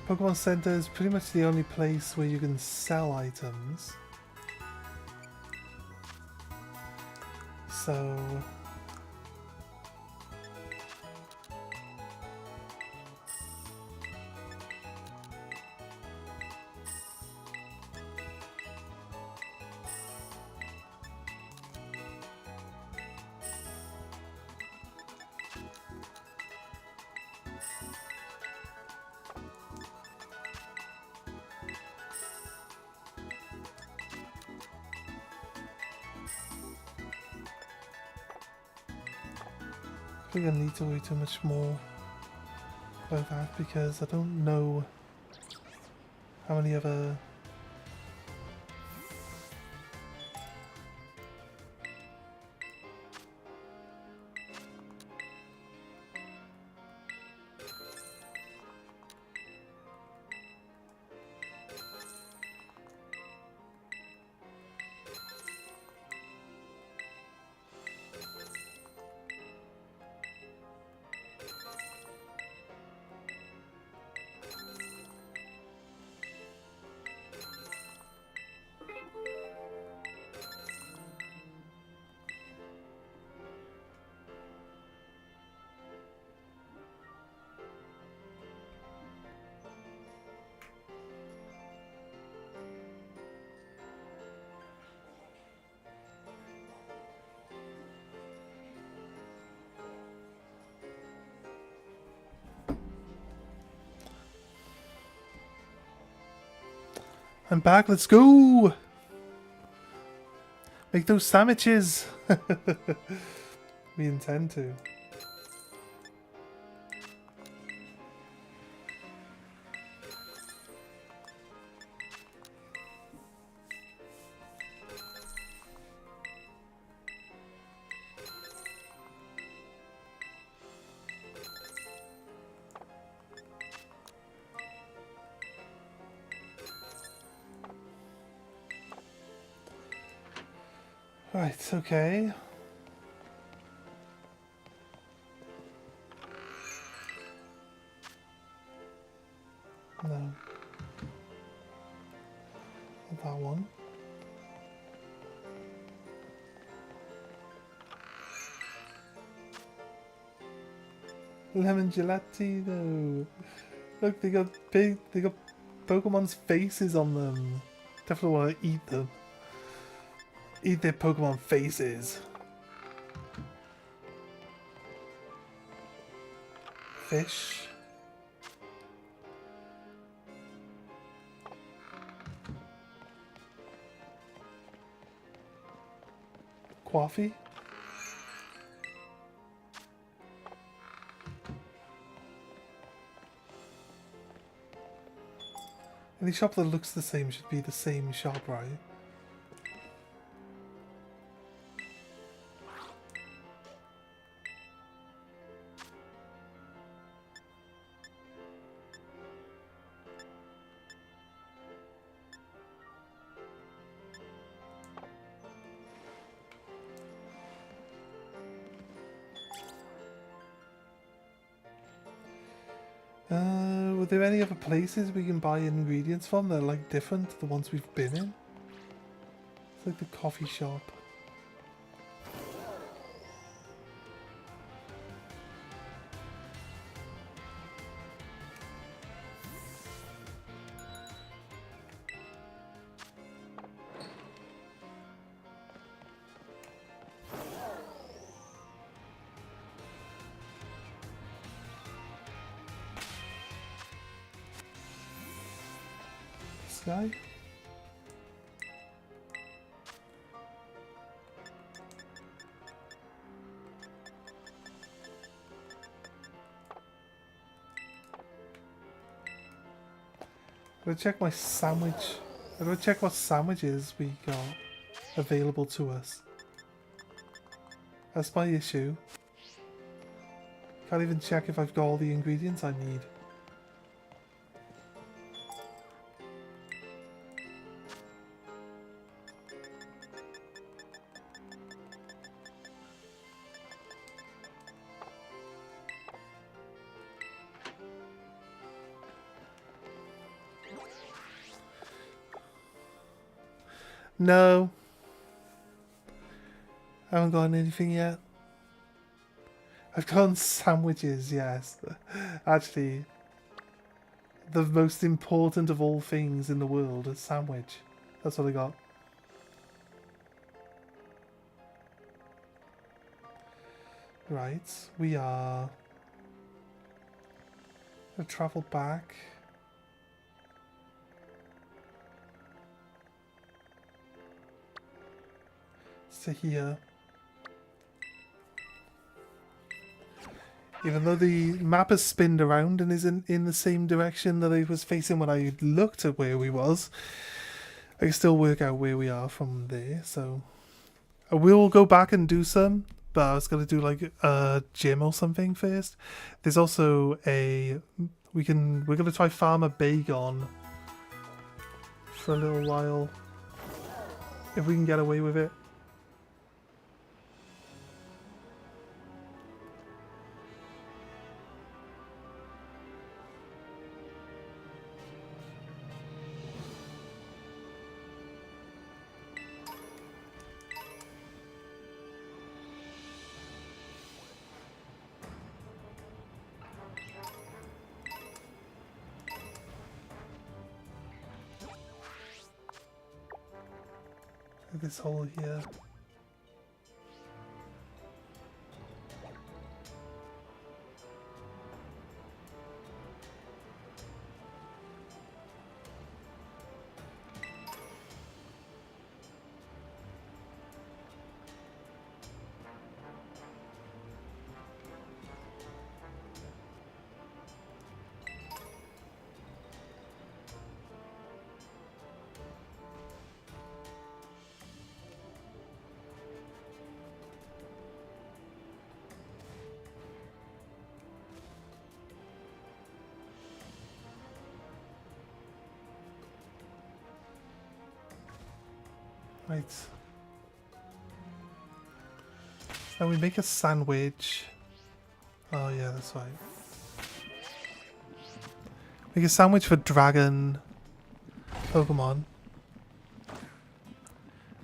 Pokemon Center is pretty much the only place where you can sell items. so... I think I need to worry too much more about that because I don't know how many other... I'm back, let's go! Make those sandwiches! We intend to. Right, okay. No. Not that one. Lemon gelatino. Look, they got Pokemon's faces on them. Definitely want to eat them. Eat their Pokemon faces. Fish. Coffee. Any shop that looks the same should be the same shop, right? Were there any other places we can buy ingredients from that are like different to the ones we've been in? It's like the coffee shop. This guy? I'm gonna check my sandwich. I'm gonna check what sandwiches we got available to us. That's my issue. Can't even check if I've got all the ingredients I need. No. I haven't gotten anything yet. I've gotten sandwiches, yes. Actually, the most important of all things in the world is sandwich. That's what I got. Right, we are gonna travel back. To here. Even though the map has spinned around and is in the same direction that I was facing when I looked at where we was, I can still work out where we are from there. So I will go back and do some, but I was gonna do like a gym or something first. There's also a we're gonna try farm a Bagon for a little while if we can get away with it. This hole here. Right. Now we make a sandwich. Oh yeah, that's right. Make a sandwich for Dragon Pokemon.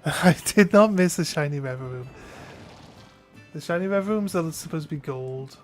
I did not miss a shiny Reverum. The shiny Reverums are supposed to be gold.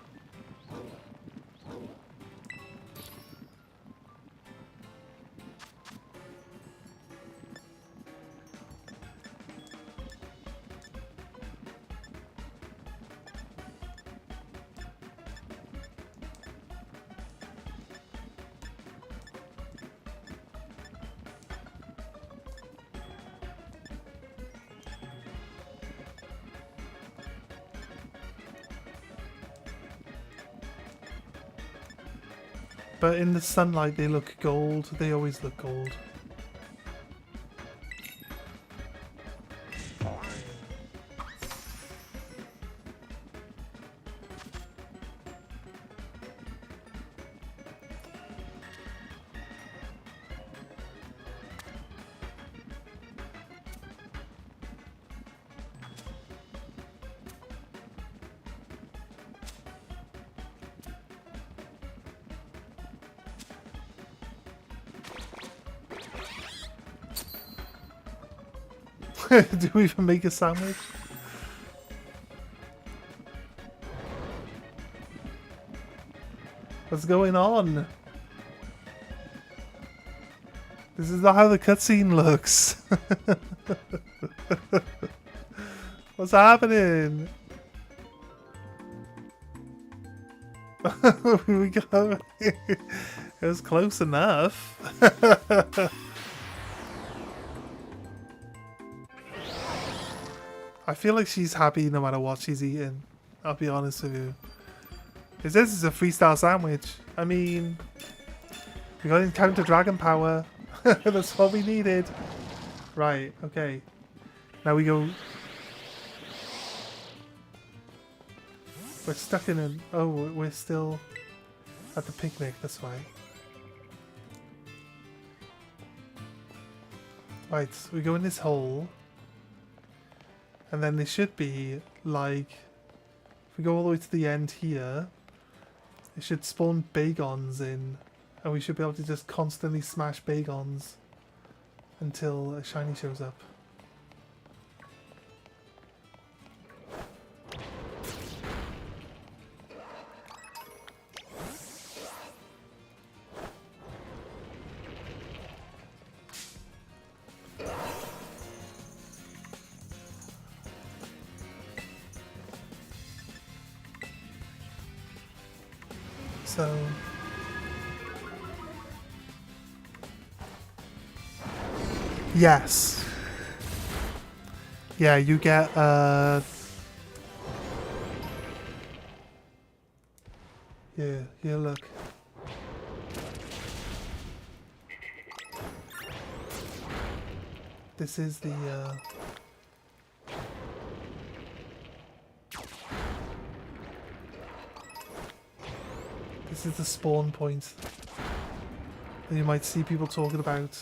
But in the sunlight they look gold. They always look gold. Do we even make a sandwich? What's going on? This is not how the cutscene looks. What's happening? We go. It was close enough. I feel like she's happy no matter what she's eating. I'll be honest with you. Because this is a 3-star sandwich. I mean, we got to encounter dragon power. That's what we needed. Right, okay. Now we go... We're stuck in an... Oh, we're still at the picnic, that's why. Right, we go in this hole. And then there should be, like, if we go all the way to the end here, it should spawn Bagons in. And we should be able to just constantly smash Bagons until a shiny shows up. So yes. Yeah, you get yeah, look. This is the this is the spawn point that you might see people talking about.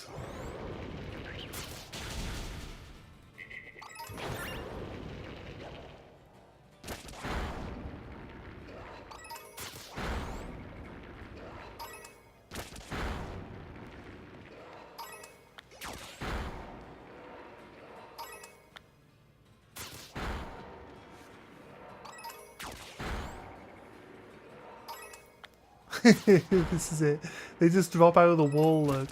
This is it. They just drop out of the wall, look.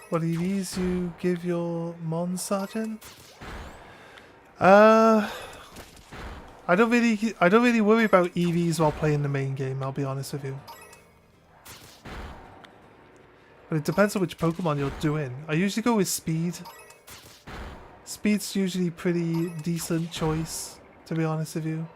What EVs you give your Mon Sergeant? I don't really worry about EVs while playing the main game, I'll be honest with you. But it depends on which Pokemon you're doing. I usually go with Speed. Speed's usually pretty decent choice, to be honest with you.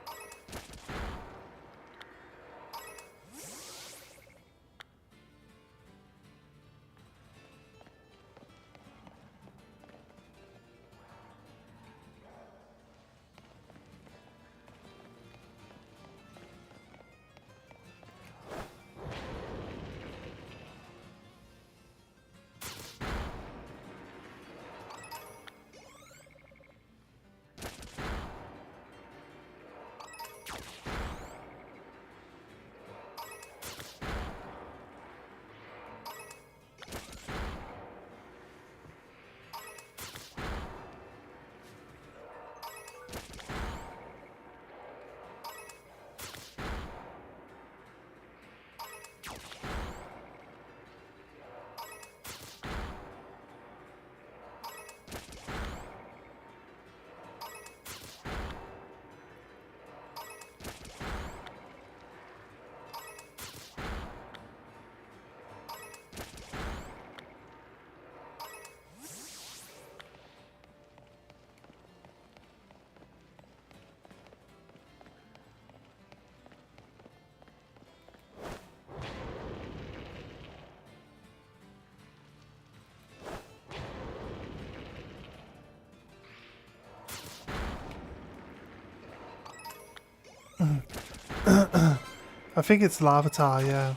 I think it's Larvitar, yeah.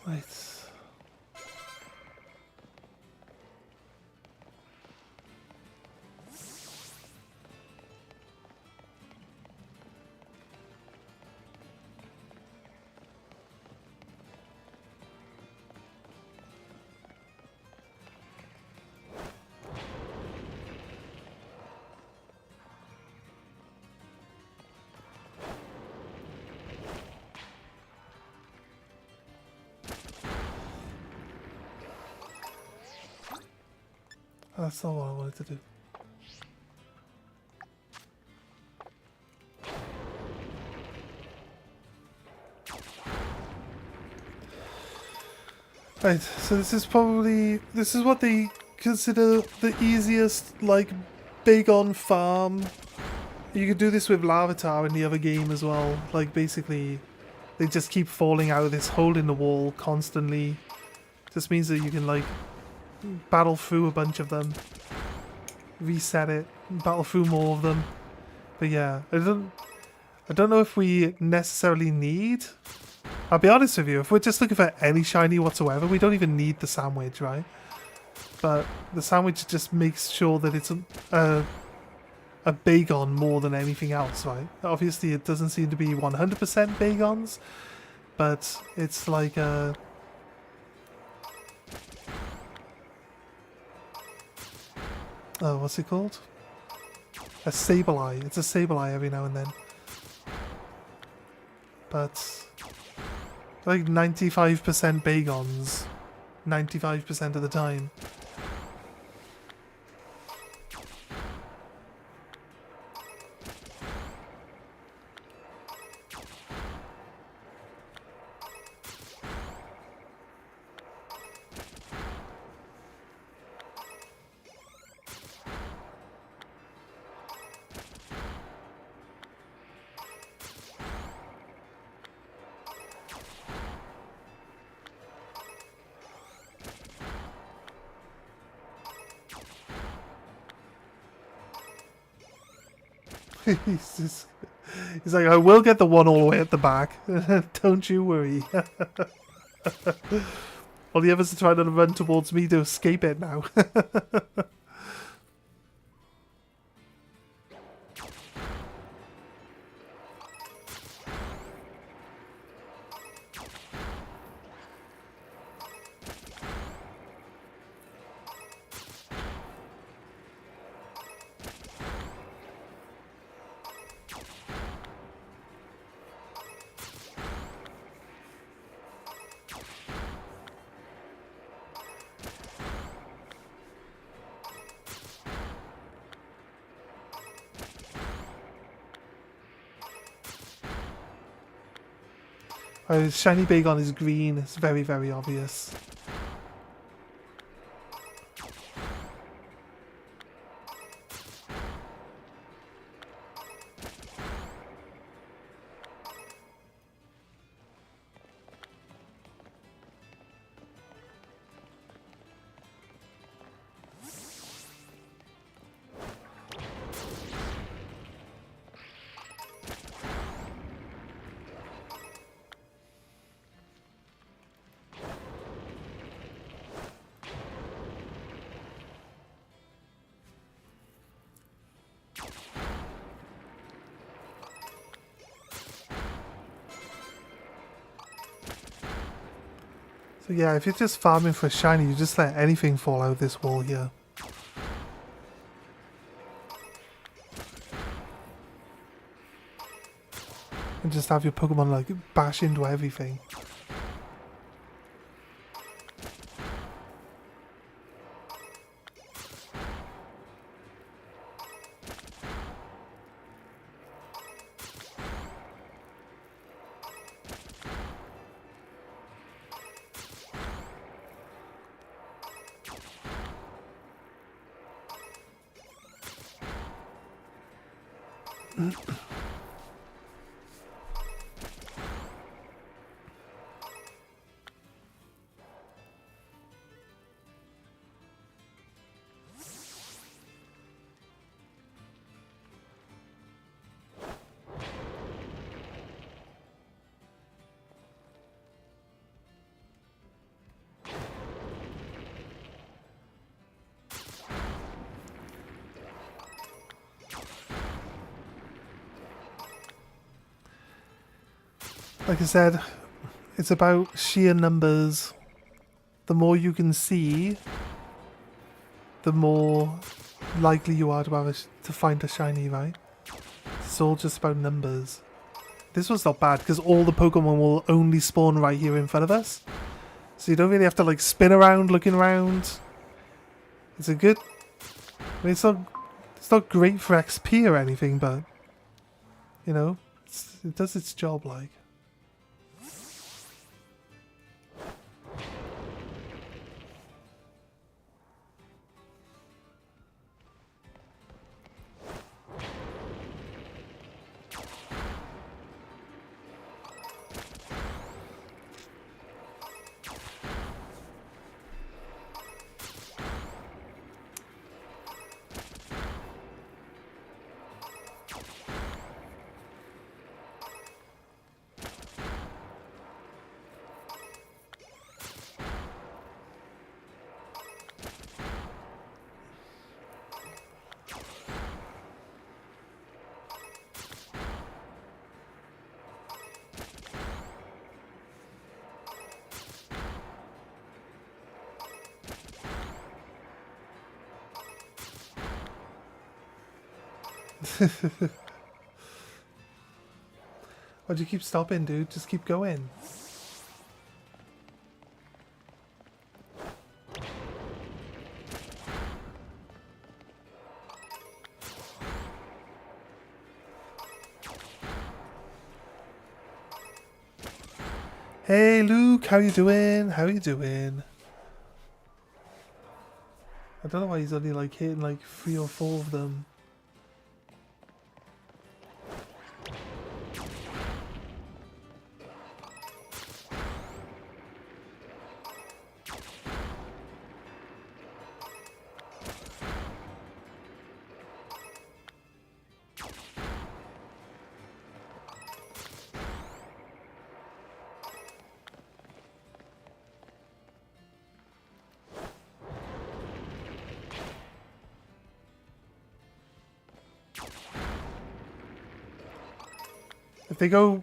Right. That's not what I wanted to do. Right, so this is what they consider the easiest, like, big on farm. You could do this with Larvitar in the other game as well. Like, basically, they just keep falling out of this hole in the wall constantly. Just means that you can, like, battle through a bunch of them, reset it, battle through more of them. But yeah, I don't know if we necessarily need. I'll be honest with you, if we're just looking for any shiny whatsoever, we don't even need the sandwich, right? But the sandwich just makes sure that it's a Bagon more than anything else, right? Obviously, it doesn't seem to be 100% Bagons, but it's like a... Oh, what's it called? A Sableye. It's a Sableye every now and then. But... like 95% Bagons. 95% of the time. He's like, I will get the one all the way at the back. Don't you worry. All the others are trying to run towards me to escape it now. Shiny Bagon is green. It's very, very obvious. So yeah, if you're just farming for shiny, you just let anything fall out of this wall here. And just have your Pokemon like bash into everything. Like I said, it's about sheer numbers. The more you can see, the more likely you are to have to find a shiny, right? It's all just about numbers. This one's not bad because all the Pokemon will only spawn right here in front of us. So you don't really have to like spin around looking around. It's a good I mean, it's not great for XP or anything, but you know, it does its job. Like. Why'd you keep stopping, dude? Just keep going. Hey Luke, how you doing? How you doing? I don't know why he's only like hitting like 3 or 4 of them.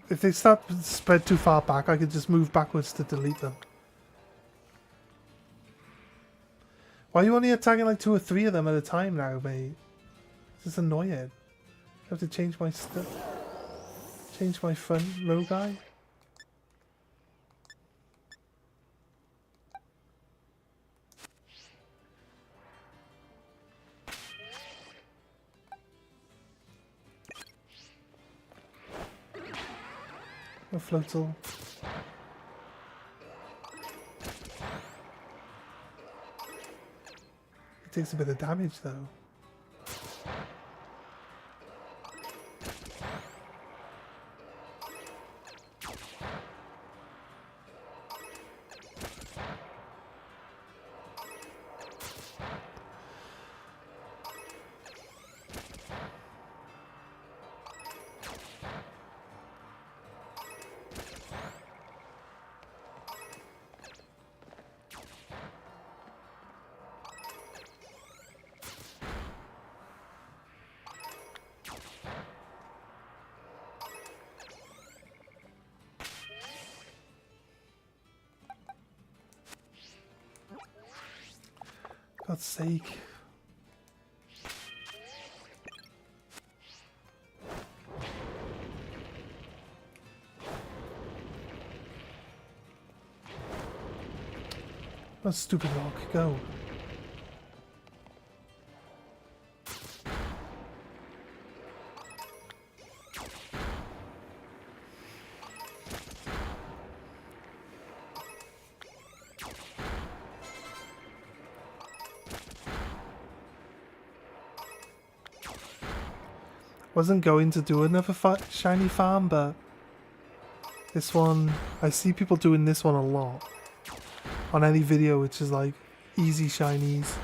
If they start to spread too far back, I could just move backwards to delete them. Why are you only attacking like 2 or 3 of them at a time now, mate? This is annoying. I have to change my stuff. Change my front row guy. A floatal. It takes a bit of damage though. God's sake. What stupid rock, go. Wasn't going to do another shiny farm, but this one, I see people doing this one a lot on any video, which is like easy shinies.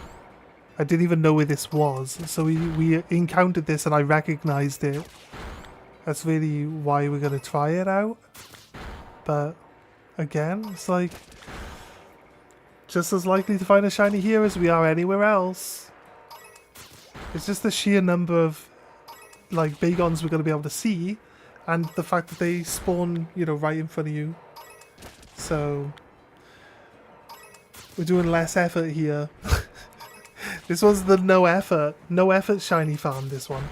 I didn't even know where this was, so we encountered this and I recognized it. That's really why we're gonna try it out. But again, it's like just as likely to find a shiny here as we are anywhere else. It's just the sheer number of like Bagons we're going to be able to see, and the fact that they spawn, you know, right in front of you. So we're doing less effort here. This was the no effort shiny farm, this one.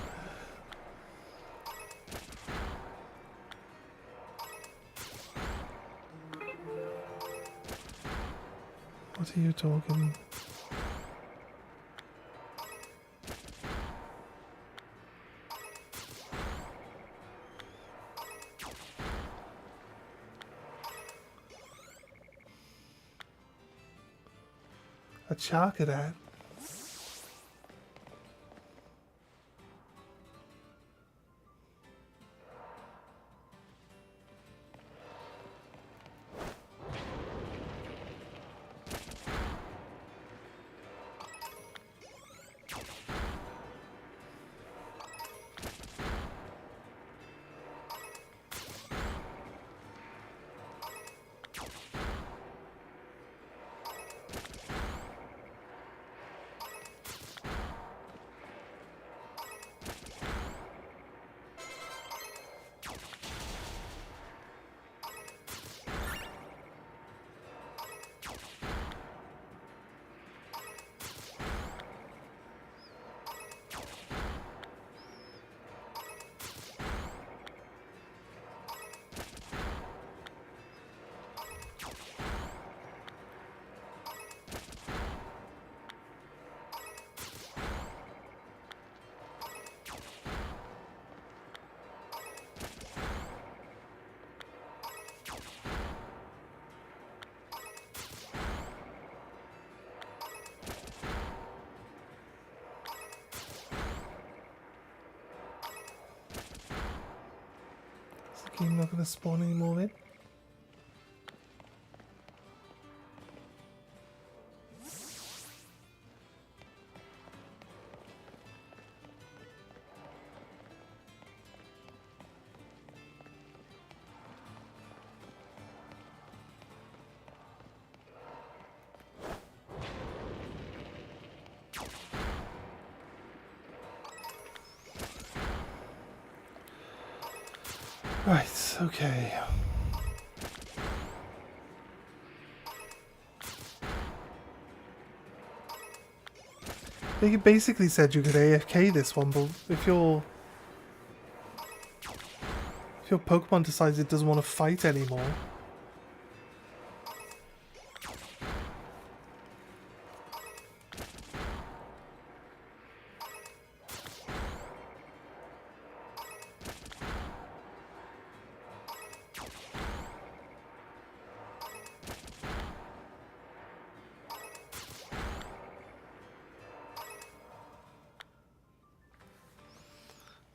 What are you talking? A Charcadet. Is the game not going to spawn anymore then? Right, okay. They basically said you could AFK this one, but if your Pokemon decides it doesn't want to fight anymore,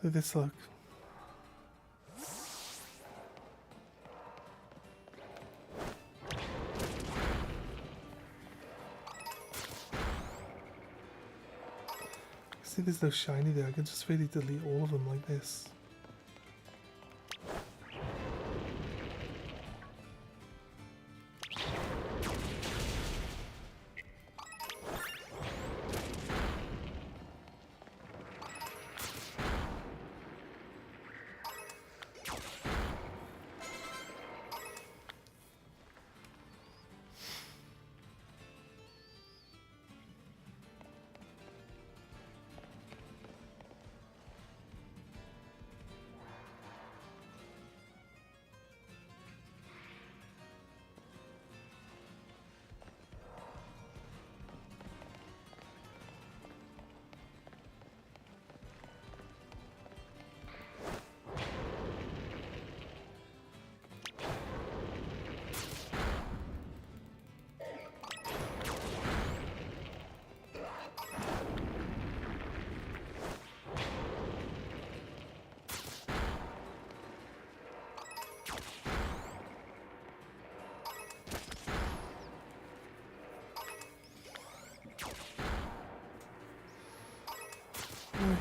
look at this look. See, there's no shiny there. I can just really delete all of them like this. Right.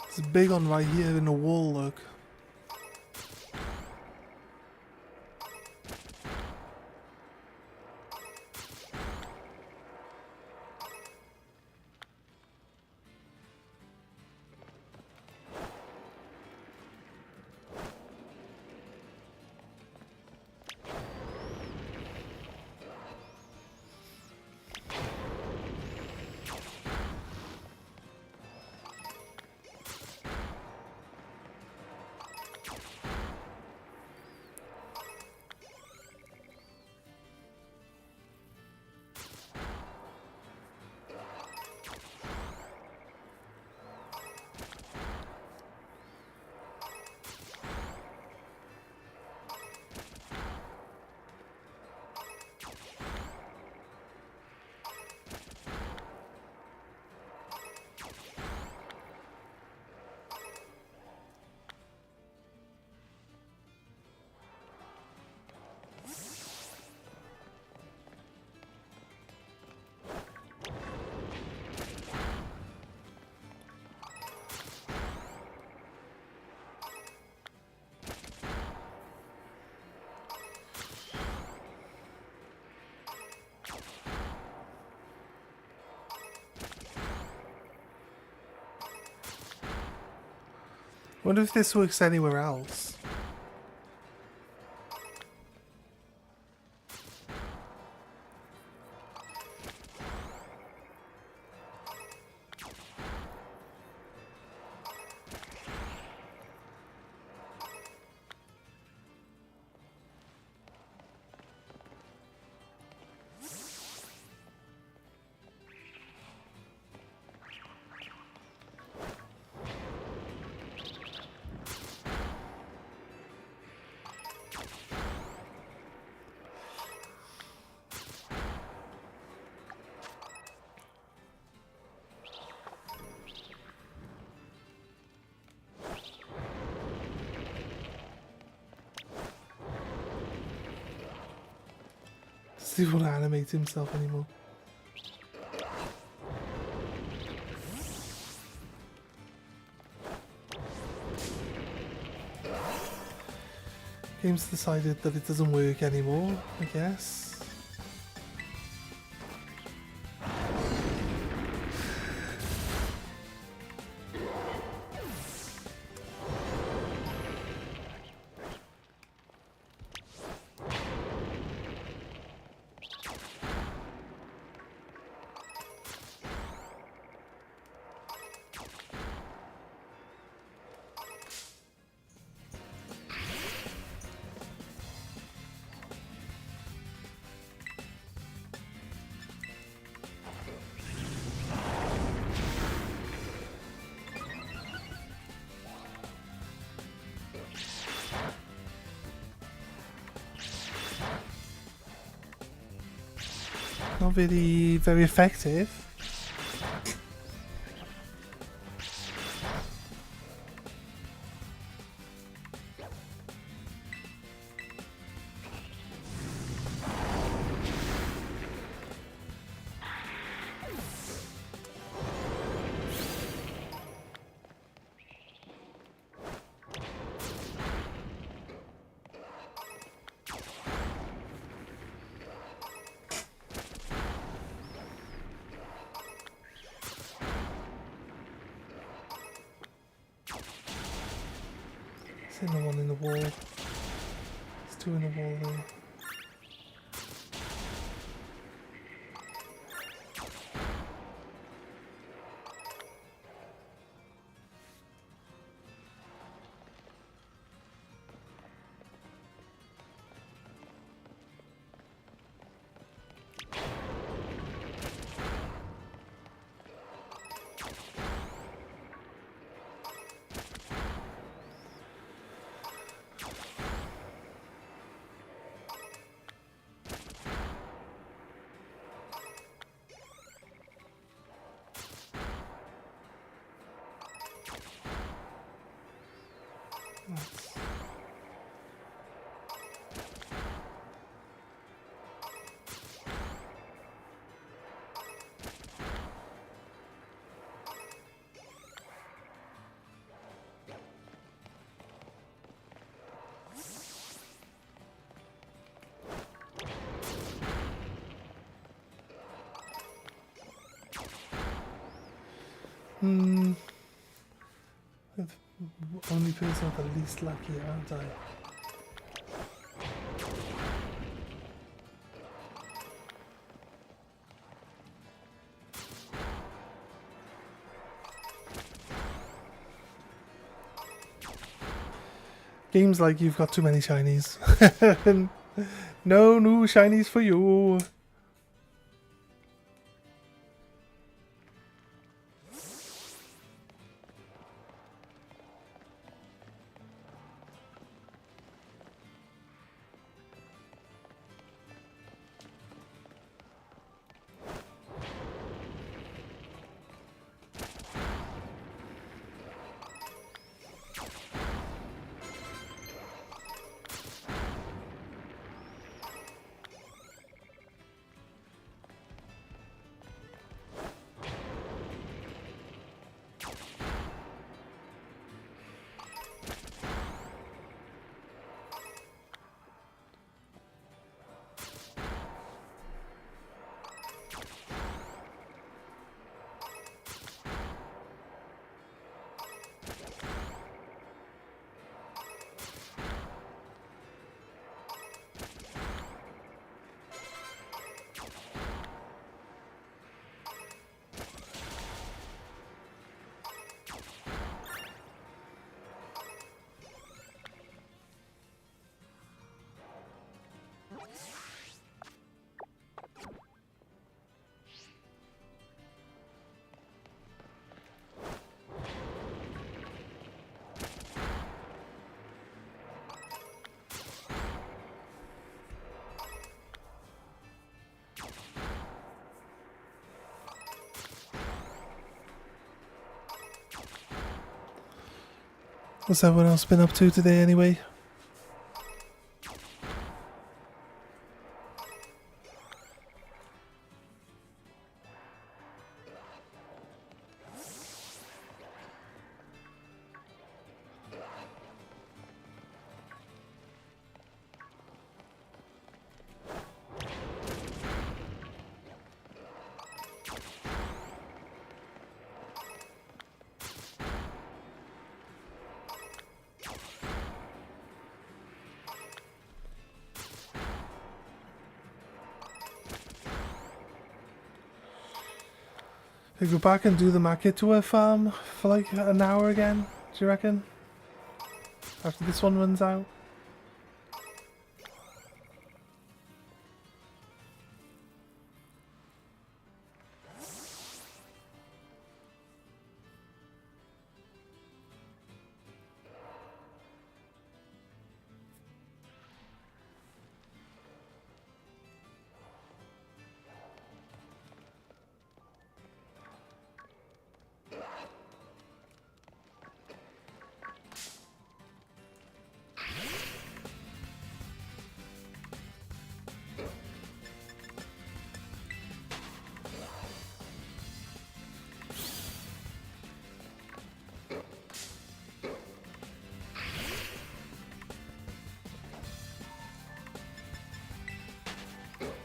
It's a big one right here in the wall, look. Wonder if this works anywhere else. Does he want to animate himself anymore? Game's decided that it doesn't work anymore, I guess. Not very effective. There's no one in the wall. There's two in the wall there. I'm the only person with the least lucky, aren't I? Games like you've got too many shinies. No new shinies for you. What's everyone else been up to today anyway? We go back and do the Makitua farm for like an hour again, do you reckon? After this one runs out?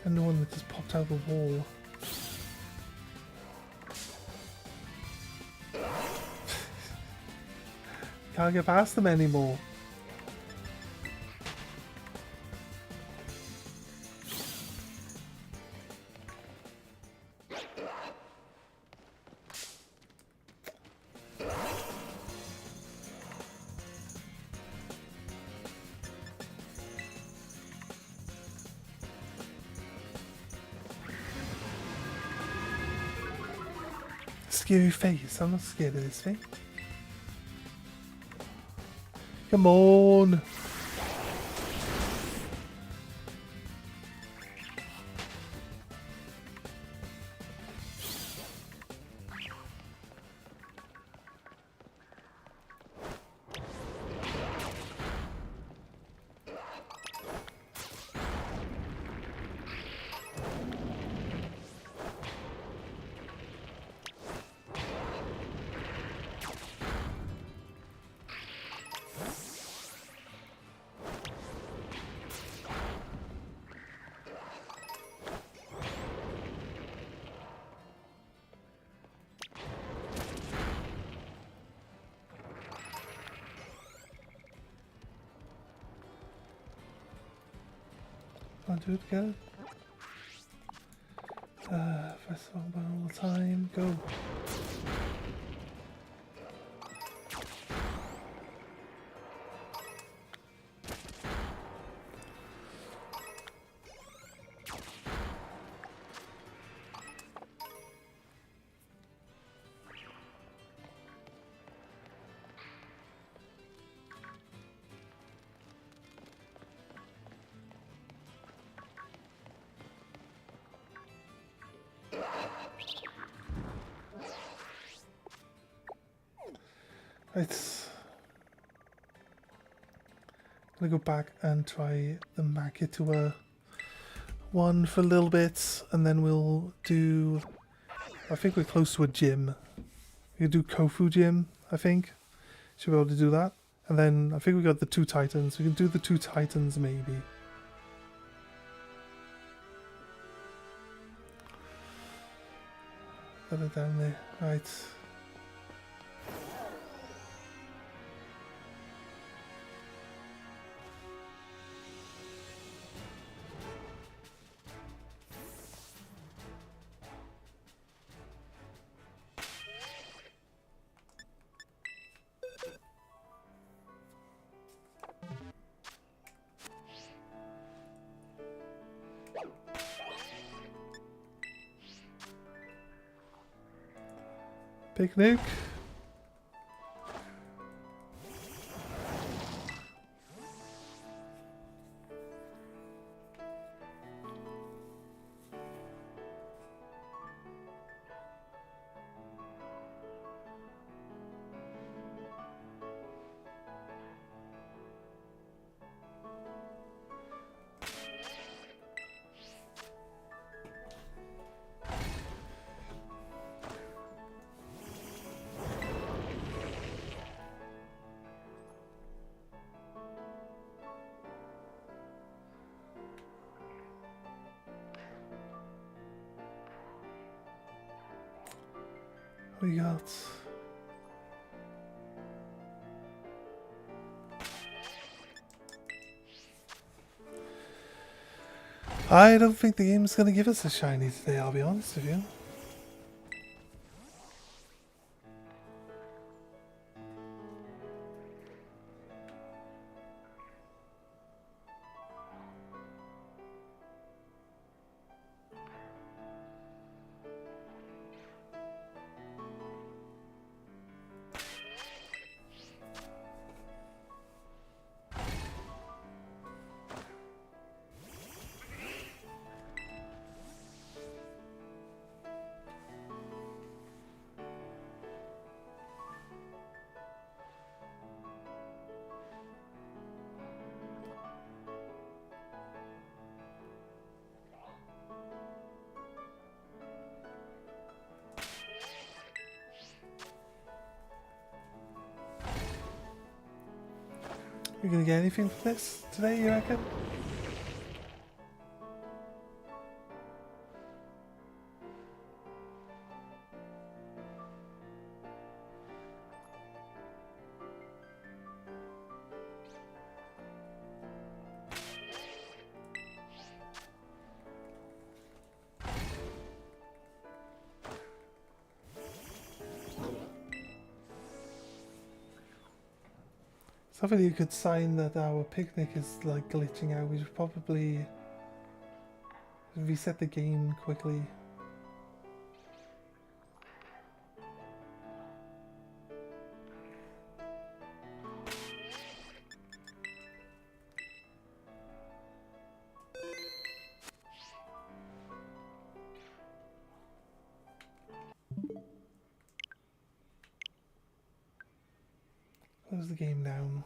And the one that just popped out of the wall. Can't get past them anymore. Scary face. I'm not scared of this thing. Come on. I'll do it again. First of all the time, go. Right. I'm gonna go back and try the Makitua one for a little bit, and then we'll do. I think we're close to a gym. We can do Kofu gym. I think should be able to do that, and then I think we got the 2 titans. We can do the 2 titans maybe. Put it down there, right? Picnic. We got... I don't think the game's going to give us a shiny today, I'll be honest with you. We're going to get anything from this today, you reckon? Somebody who could sign that our picnic is like glitching out. We should probably reset the game quickly. Close the game down.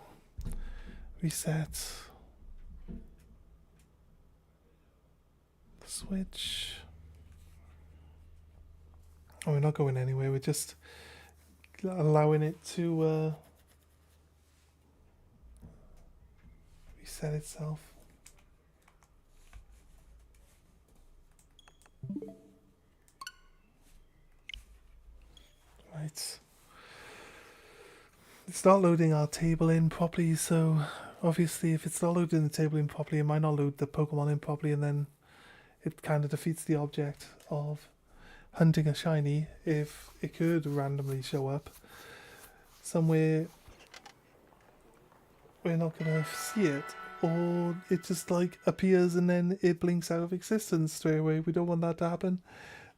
Reset. The switch. Oh, we're not going anywhere. We're just allowing it to reset itself. Right. It's not loading our table in properly, so obviously if it's not loading the table in properly, it might not load the Pokemon in properly, and then it kind of defeats the object of hunting a shiny if it could randomly show up somewhere we're not going to see it, or it just like appears and then it blinks out of existence straight away. We don't want that to happen.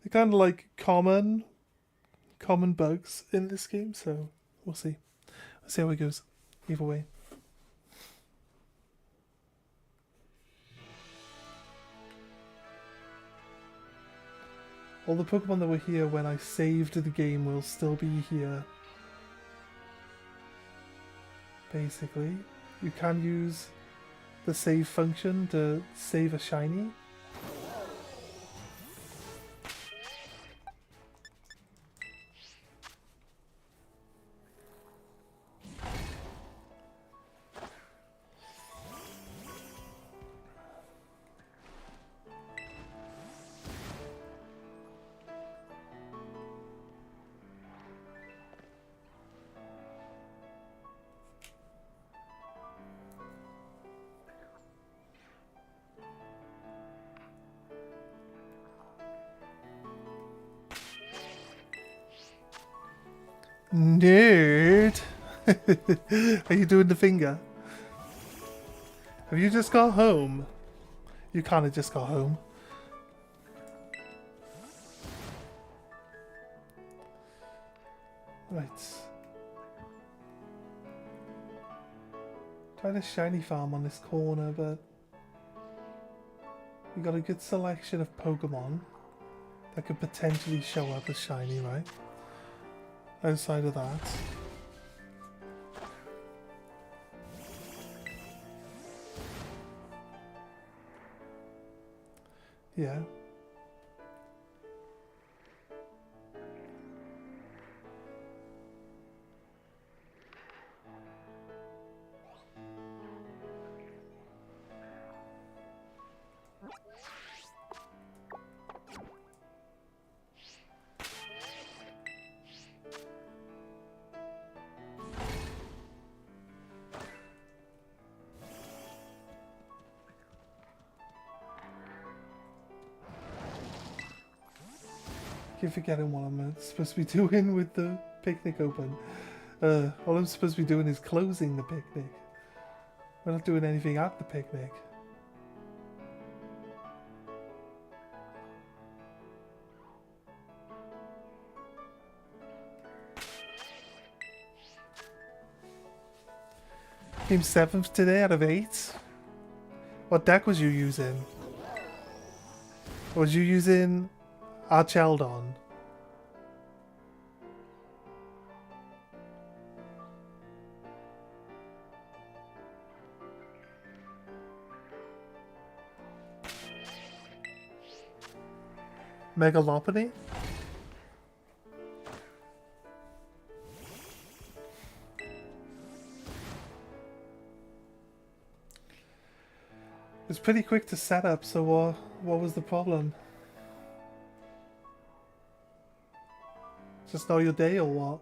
They're kind of like common bugs in this game, so we'll see. Let's see how it goes. Either way. All the Pokemon that were here when I saved the game will still be here. Basically, you can use the save function to save a shiny. Nerd! Are you doing the finger? Have you just got home? You kind of just got home. Right. Tried a shiny farm on this corner, but we got a good selection of Pokemon that could potentially show up as shiny, right? Outside of that, yeah. keep forgetting what I'm supposed to be doing with the picnic open. All I'm supposed to be doing is closing the picnic. We're not doing anything at the picnic. Came 7th today out of 8. What deck was you using? Was you using Archeldon? Megalopony? It was pretty quick to set up, so what was the problem? Just know your day or what?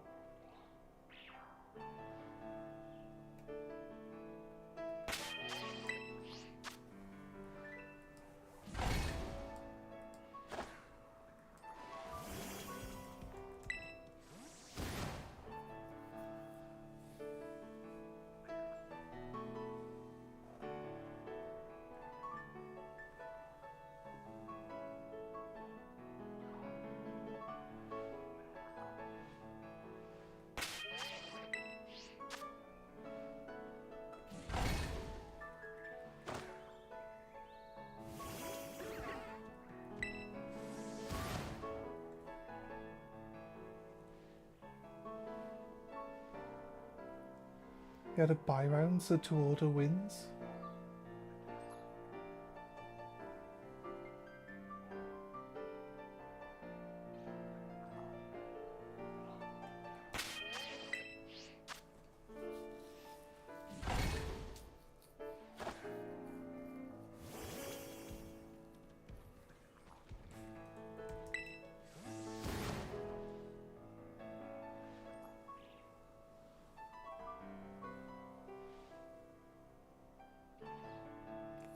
You had a buy round, so 2 order wins.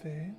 There.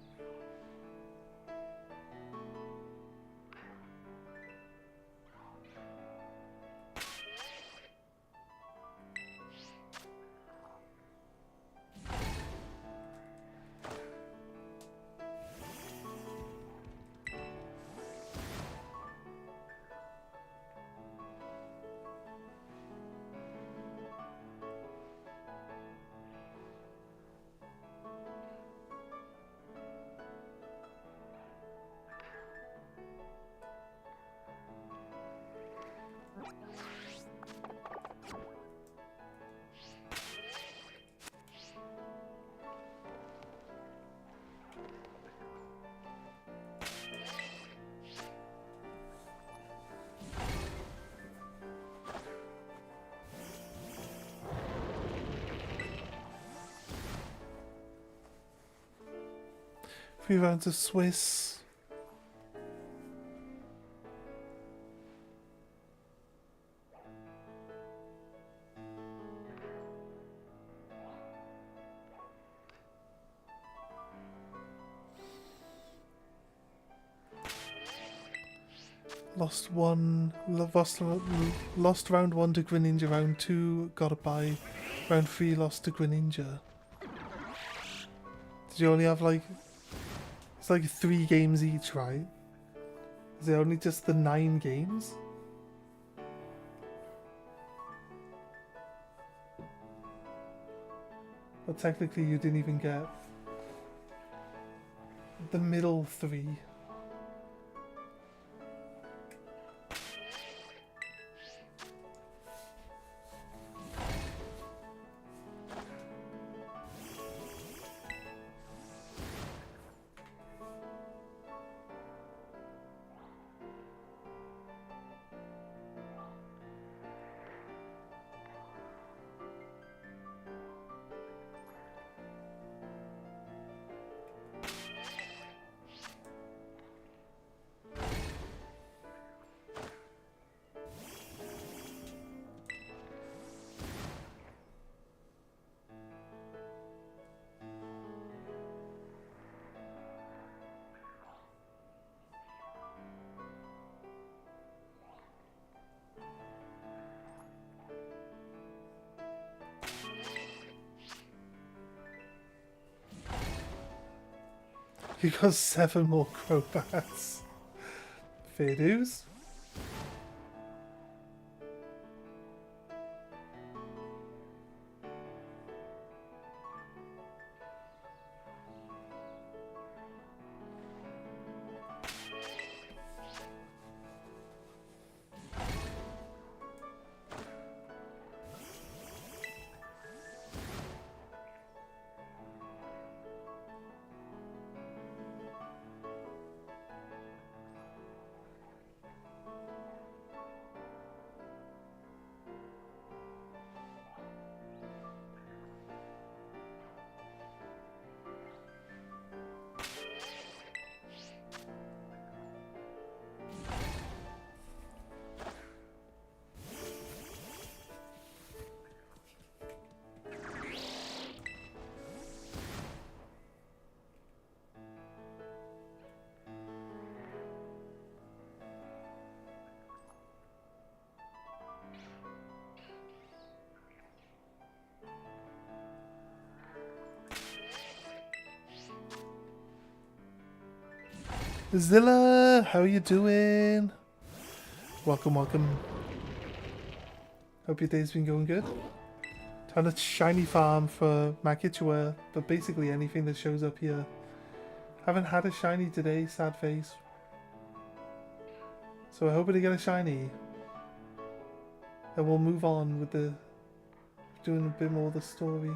Three rounds of Swiss. Lost round 1 to Greninja, round 2 got a bye, round 3 lost to Greninja. Did you only have like, it's like 3 games each, right? Is it only just the 9 games? But technically you didn't even get the middle 3. You got 7 more Crobats. Fair dues. Zilla, how are you doing? Welcome, welcome. Hope your day's been going good. Trying to shiny farm for Makitua, but basically anything that shows up here. Haven't had a shiny today, sad face. So I hope to get a shiny. And we'll move on with the doing a bit more of the story.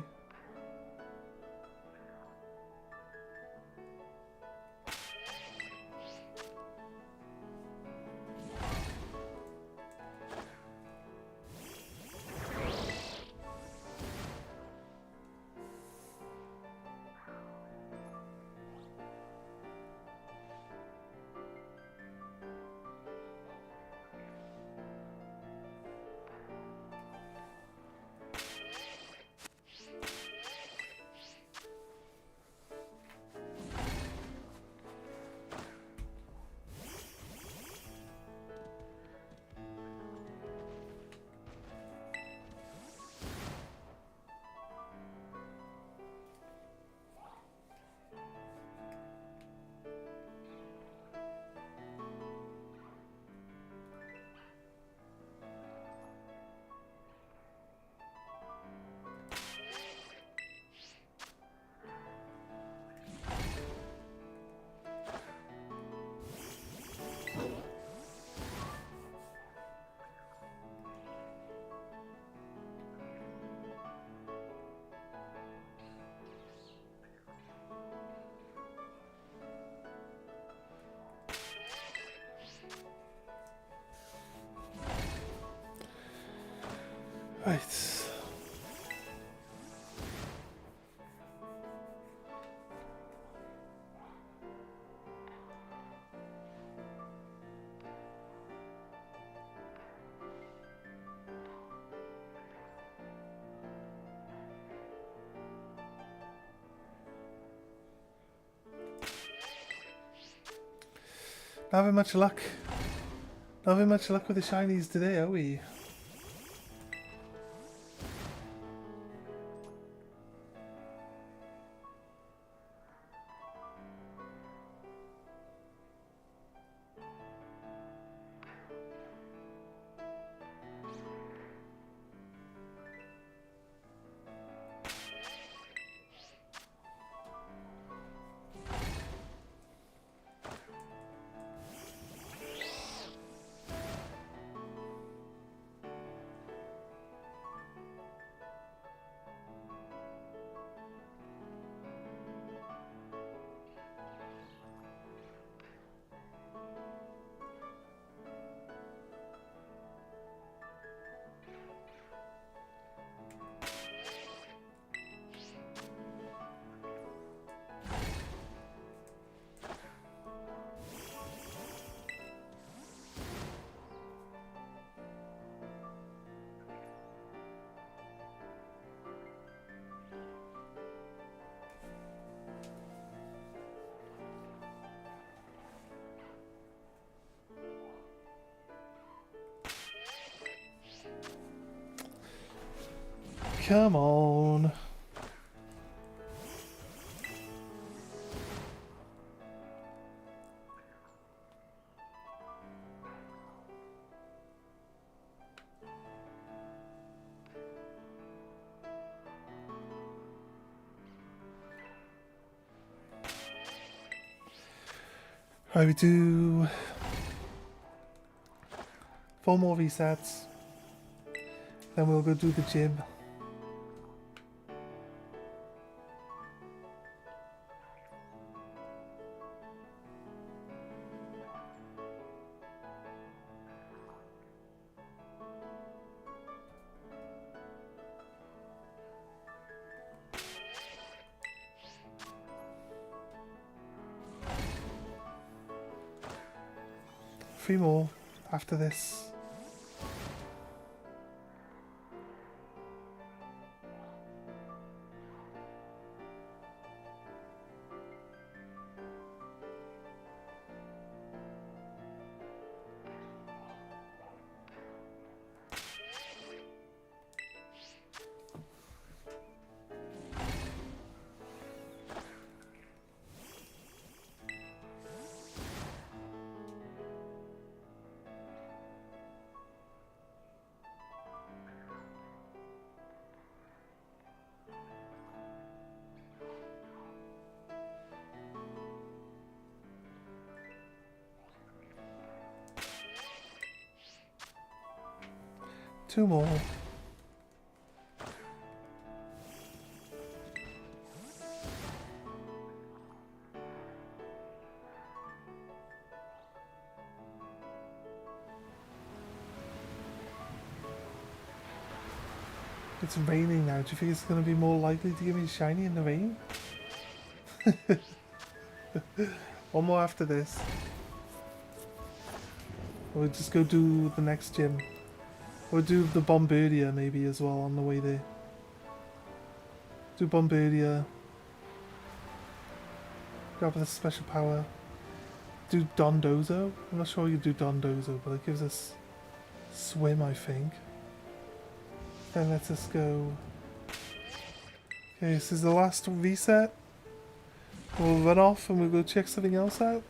Right. Not having much luck. Not having much luck with the shinies today, are we? Come on. Right, we do 4 more resets. Then we'll go do the gym. Three more after this. Two more. It's raining now. Do you think it's going to be more likely to give me shiny in the rain? One more after this. We'll just go do the next gym. Or do the Bombardier maybe as well on the way there. Do Bombardier. Grab the special power. Do Dondozo. I'm not sure you do Dondozo, but it gives us swim, I think. Then lets us go. Okay, this is the last reset. We'll run off and we'll go check something else out.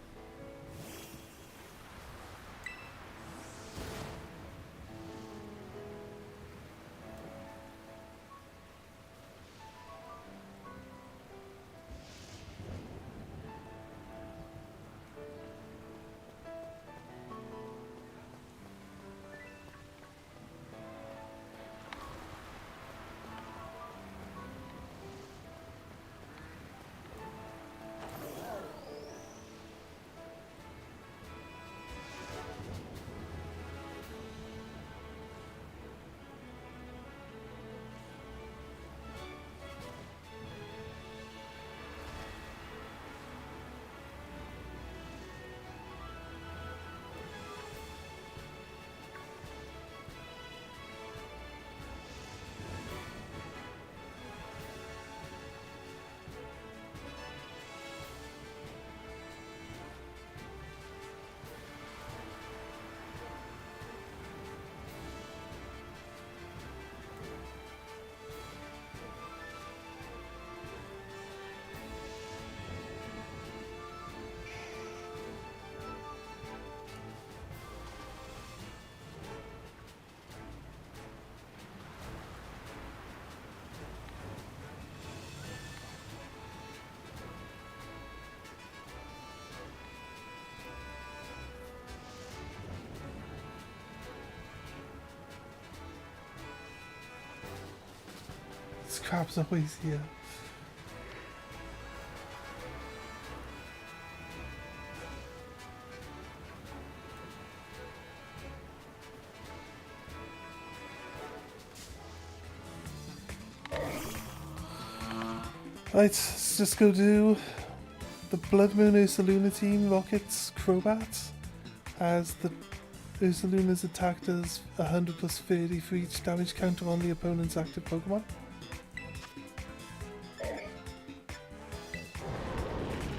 This crab's always here. Right, let's just go do the Blood Moon Ursaluna team Rockets Crobats. As the Ursaluna's attack does 100 plus 30 for each damage counter on the opponent's active Pokemon.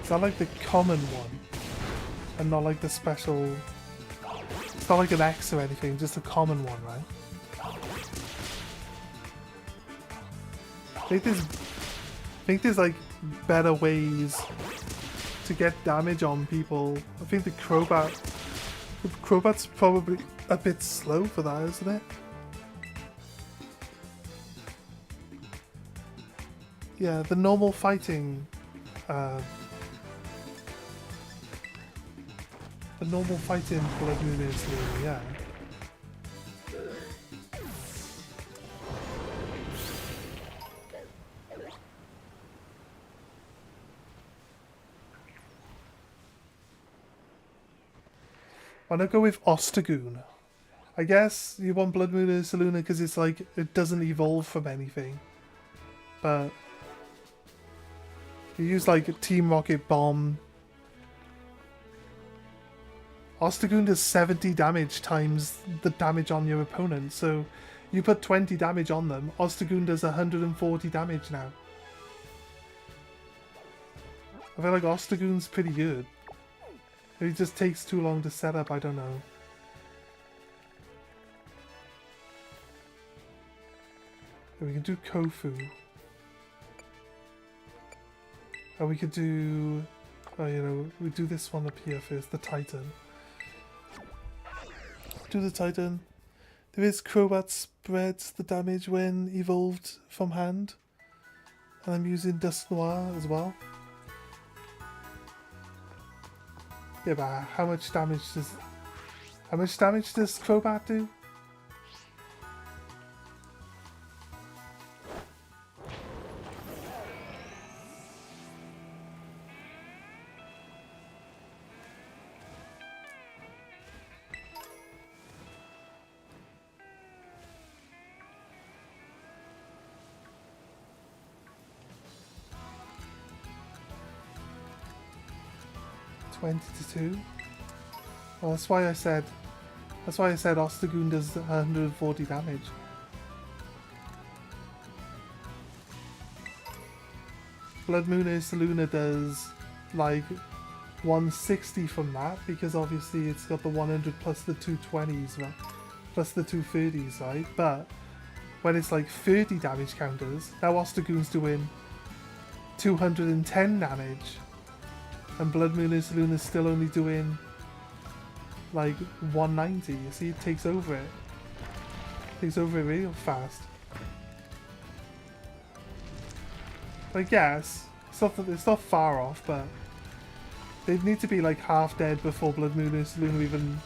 Is that like the common one? And not like the special... It's not like an X or anything, just a common one, right? I think there's like better ways to get damage on people. I think the Crobat's probably a bit slow for that, isn't it? Yeah, the normal fighting The normal fighting Blood Moon is Luna, yeah. I'm gonna go with Ostagoon. I guess you want Blood Moon is Luna because it's like, it doesn't evolve from anything. But you use like Team Rocket Bomb. Ostagoon does 70 damage times the damage on your opponent, so you put 20 damage on them, Ostagoon does 140 damage now. I feel like Ostagoon's pretty good. It just takes too long to set up, I don't know. We can do Kofu. Or we could do... Oh, you know, we do this one up here first, the Titan. Do the Titan. There is Crobat spreads the damage when evolved from hand. And I'm using Dusk Noir as well. Yeah, but how much damage does Crobat do? To 2. Well, that's why I said Ostagoon does 140 damage. Blood Moon is Luna does like 160 from that, because obviously it's got the 100 plus the 220s, right? Plus the 230s, right? But when it's like 30 damage counters, now Ostagoon's doing 210 damage. And Blood Moon is Luna's still only doing like 190. You see, it takes over it. Takes over it real fast. I guess it's not far off, but they'd need to be like half dead before Blood Moon is Luna even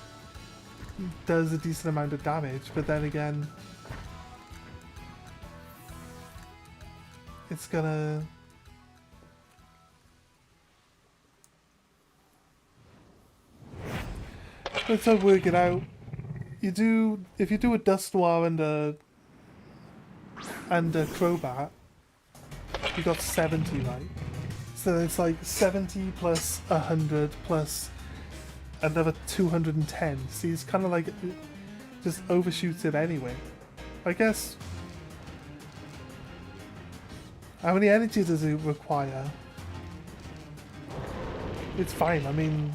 does a decent amount of damage. But then again, it's gonna... Let's work it out. If you do a Dusk Noir and a Crobat, you got 70, right? So it's like 70 plus 100 plus another 210. See, it's kind of like it just overshoots it anyway. I guess. How many energy does it require? It's fine. I mean,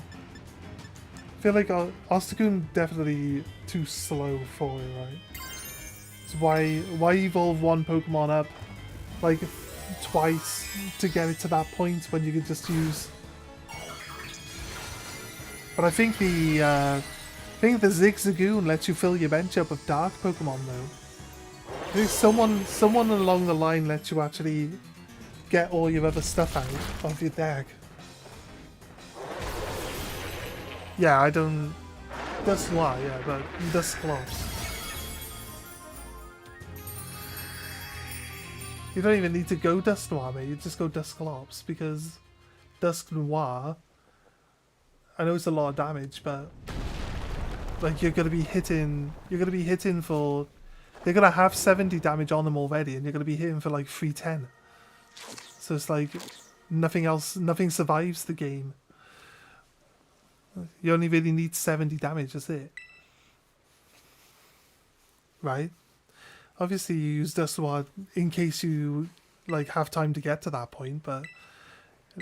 I feel like Ostagoon definitely too slow for it, right? So why evolve one Pokemon up like twice to get it to that point when you could just use? But I think the Zigzagoon lets you fill your bench up with Dark Pokemon though. I think someone along the line lets you actually get all your other stuff out of your deck. Yeah, I don't... Dusk Noir, yeah, but Dusclops. You don't even need to go Dusk Noir, mate. You just go Dusclops, because Dusk Noir... I know it's a lot of damage, but... Like, you're gonna be hitting for... They're gonna have 70 damage on them already, and you're gonna be hitting for like 310. So it's like... Nothing survives the game. You only really need 70 damage, that's it. Right? Obviously you use Dusk Noir in case you like have time to get to that point, but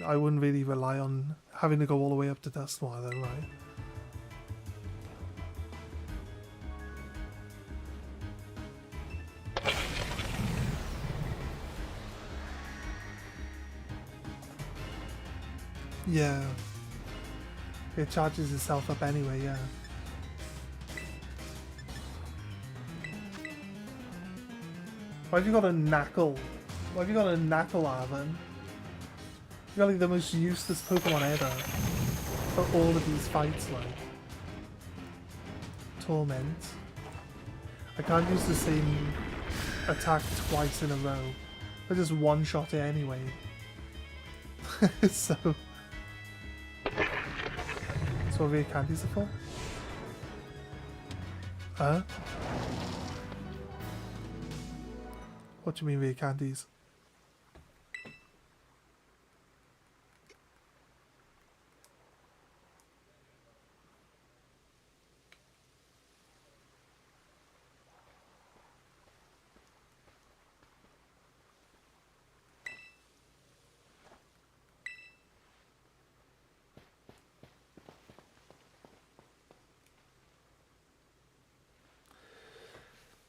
I wouldn't really rely on having to go all the way up to Dusk Noir though, right? Yeah. It charges itself up anyway, yeah. Why have you got a Knackle? Why have you got a Knackle Arven? You got like the most useless Pokemon ever for all of these fights, like. Torment. I can't use the same attack twice in a row. I just one-shot it anyway. So... That's what rare candies are for? Huh? What do you mean rare candies?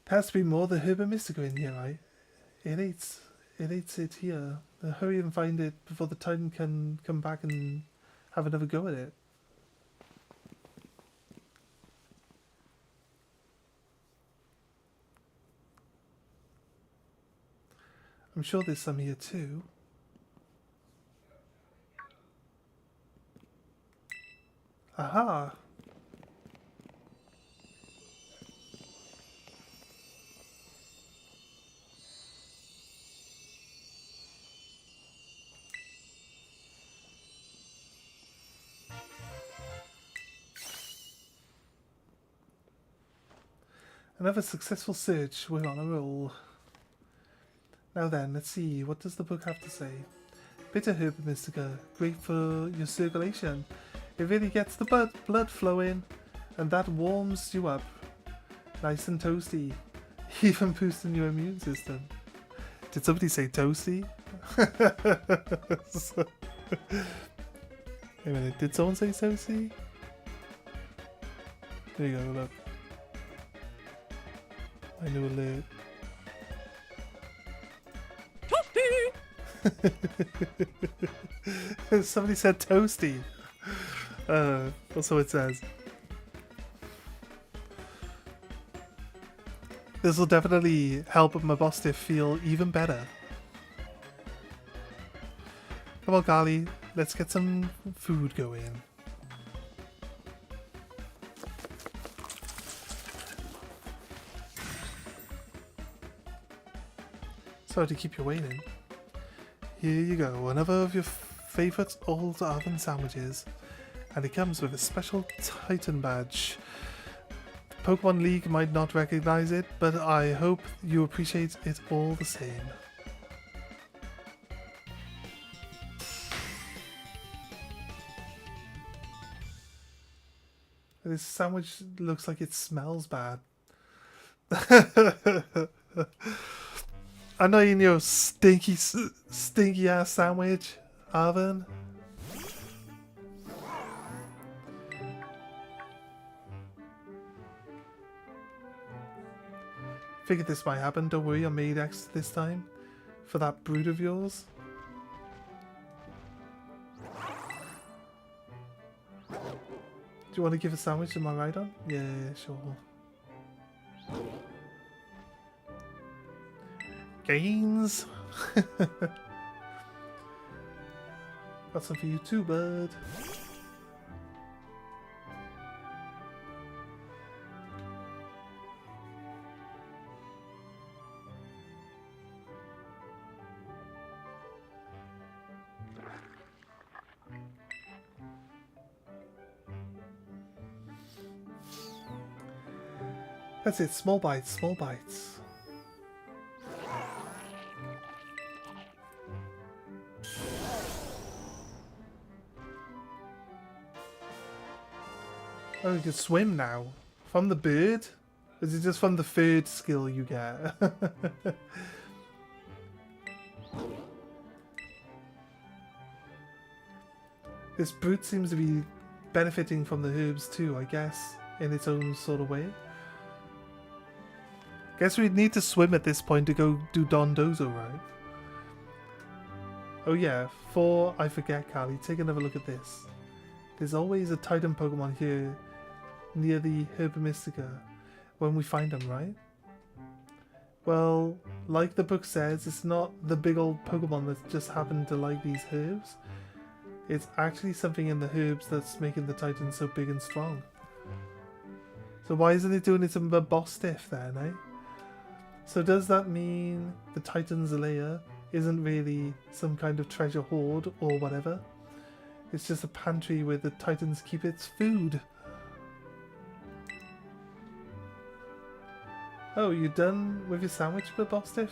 There has to be more the Herba Mystica in here, right? It eats it here. Hurry and find it before the Titan can come back and have another go at it. I'm sure there's some here too. Aha! Another successful search. We're on a roll. Now then, let's see. What does the book have to say? Bitter Herba Mystica. Great for your circulation. It really gets the blood flowing. And that warms you up. Nice and toasty. Even boosting your immune system. Did somebody say toasty? Wait a minute. Did someone say toasty? There you go, look. I knew alert. Somebody said toasty. That's what it says. This will definitely help my boss to feel even better. Come on, Carly. Let's get some food going. Sorry to keep you waiting. Here you go, another of your favourite old oven sandwiches. And it comes with a special Titan badge. The Pokemon League might not recognise it, but I hope you appreciate it all the same. This sandwich looks like it smells bad. I'm not eating your stinky ass sandwich, Arvin. Figured this might happen. Don't worry, I made X this time for that brood of yours. Do you want to give a sandwich to my Rhydon? Yeah, sure. Gains. Got some for you too, bud. That's it, small bites, small bites. Oh, you can swim now. From the bird? Or is it just from the third skill you get? This brute seems to be benefiting from the herbs too, I guess, in its own sort of way. Guess we'd need to swim at this point to go do Dondozo, right? Oh yeah, before I forget, Carly, take another look at this. There's always a Titan Pokemon here near the Herba Mystica when we find them, right? Well, like the book says, it's not the big old Pokemon that just happened to like these herbs. It's actually something in the herbs that's making the Titan so big and strong. So why isn't it doing it to Bostiff then, eh? So does that mean the Titan's lair isn't really some kind of treasure hoard or whatever? It's just a pantry where the Titans keep its food. Oh, you done with your sandwich, Bostiff?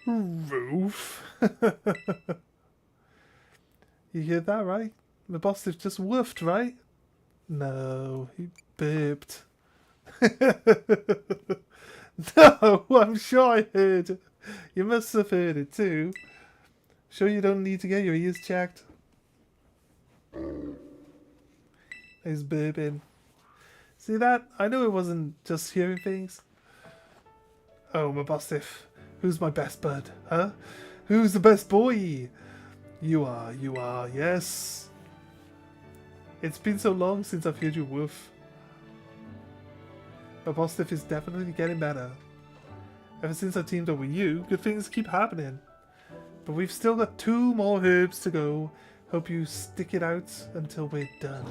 Roof. You hear that, right? The Bostiff just woofed, right? No, he burped. No, I'm sure I heard. You must have heard it too. Sure you don't need to get your ears checked? He's burping. See that? I know it wasn't just hearing things. Oh, my Bostiff. Who's my best bud, huh? Who's the best boy? You are, yes. It's been so long since I've heard you woof. My Bostiff is definitely getting better. Ever since I teamed up with you, good things keep happening. But we've still got 2 more herbs to go. Hope you stick it out until we're done.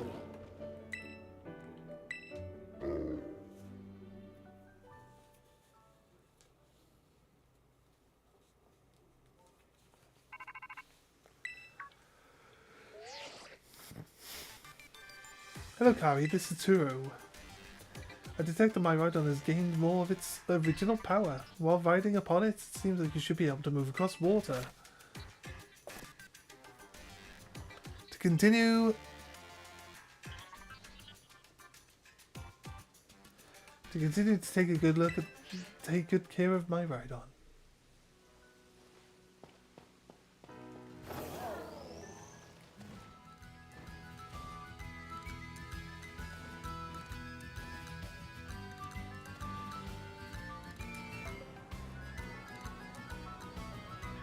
Hello, Kari, this is Turo. I detect that my Rhydon has gained more of its original power. While riding upon it, it seems like you should be able to move across water. To continue to take a good look at, take good care of my Rhydon.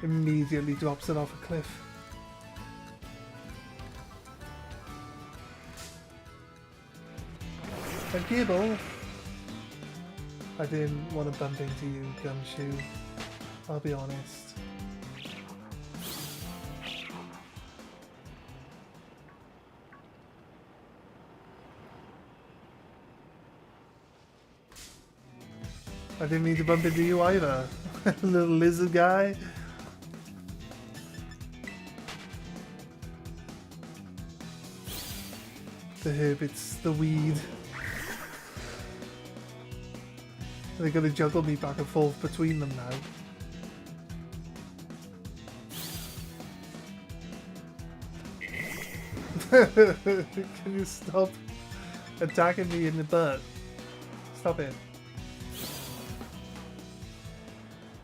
Immediately drops it off a cliff. A gibble. I didn't want to bump into you, Gumshoe. I'll be honest. I didn't mean to bump into you either. Little lizard guy. The herb, it's the weed. They're gonna juggle me back and forth between them now. Can you stop attacking me in the butt? Stop it.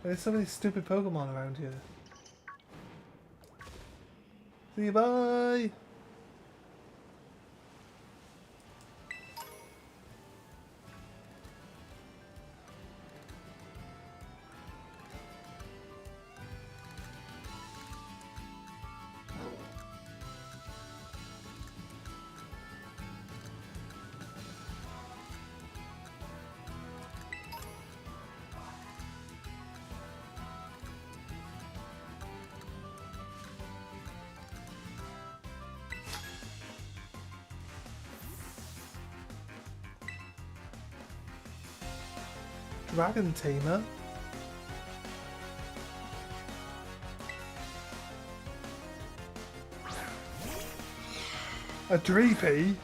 There's so many stupid Pokemon around here. See you, bye! Dragon Tamer. A Dreepy.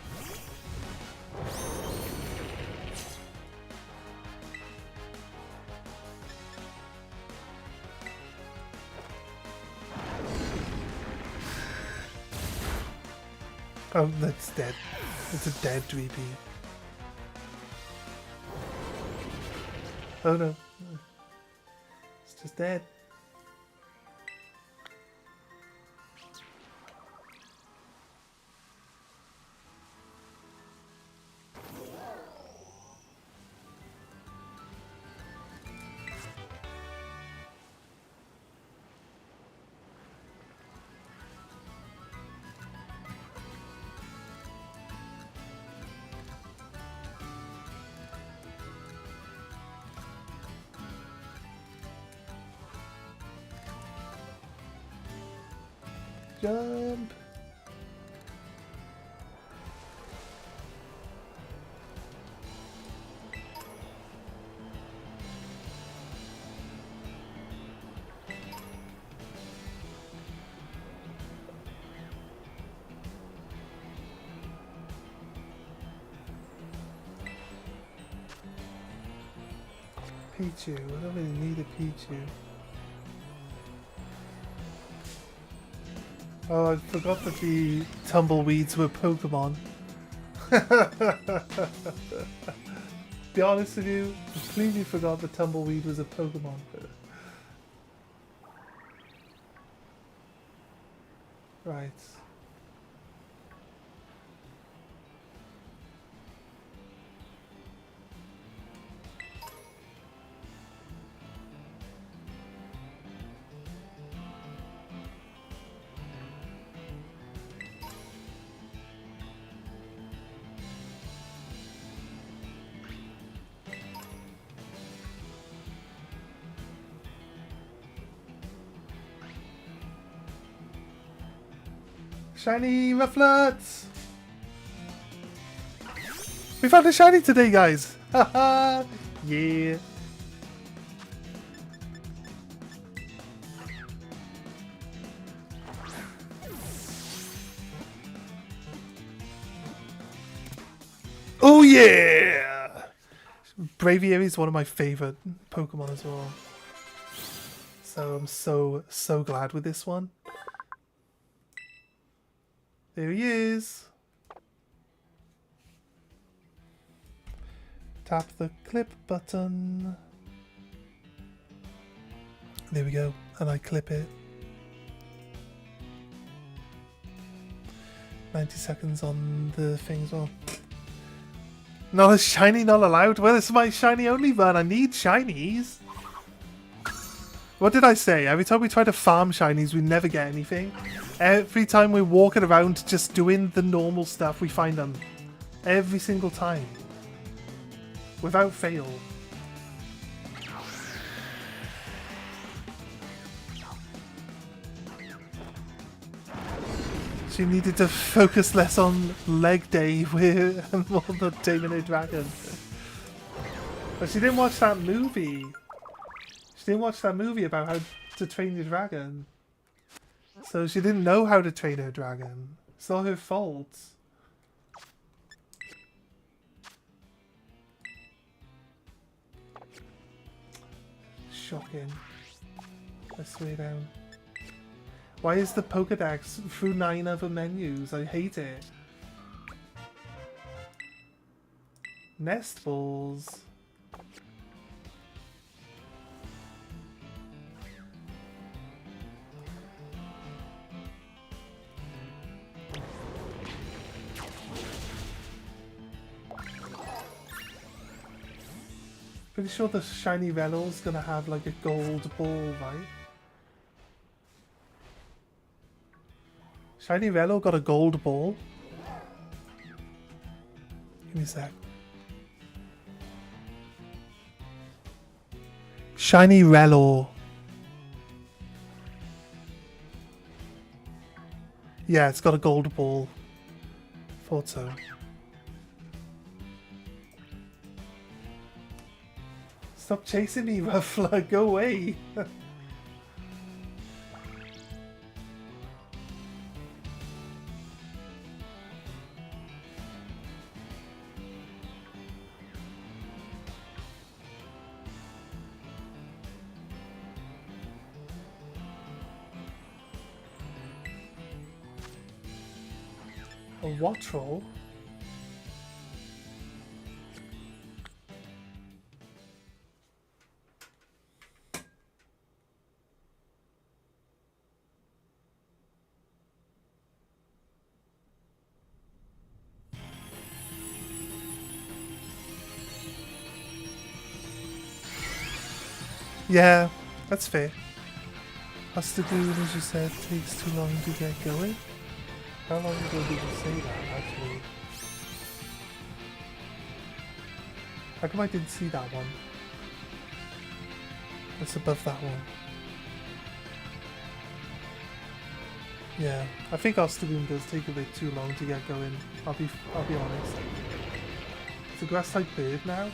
Oh, that's dead. It's a dead Dreepy. Oh no. It's just dead. Jump! Pichu. I don't really need a Pichu. Oh, I forgot that the tumbleweeds were Pokemon. Be honest with you, completely forgot the tumbleweed was a Pokemon. Right. Shiny Rufflets! We found a shiny today, guys! Haha! Yeah! Oh yeah! Braviary is one of my favorite Pokemon as well. So I'm so glad with this one. There he is. Tap the clip button. There we go. And I clip it. 90 seconds on the thing as well. Not a shiny, not allowed. Well, it's my shiny only run. I need shinies. What did I say? Every time we try to farm shinies, we never get anything. Every time we're walking around just doing the normal stuff, we find them. Every single time. Without fail. She needed to focus less on leg day with more than taming a dragon. But she didn't watch that movie. She didn't watch that movie about how to train your dragon. So she didn't know how to train her dragon. It's not her fault. Shocking. I swear down. Why is the Pokedex through 9 other menus? I hate it. Nest balls. Pretty sure the shiny Renal's gonna have like a gold ball, right? Shiny Relo got a gold ball. Give me a sec. Shiny Relo. Yeah, it's got a gold ball. Thought so. Stop chasing me, Ruffler. Go away. A what roll? Yeah, that's fair. Hostagoon, as you said, takes too long to get going. How long ago did you say that, actually? How come I didn't see that one? It's above that one. Yeah, I think Hostagoon does take a bit too long to get going. I'll be honest. It's a grass type bird now.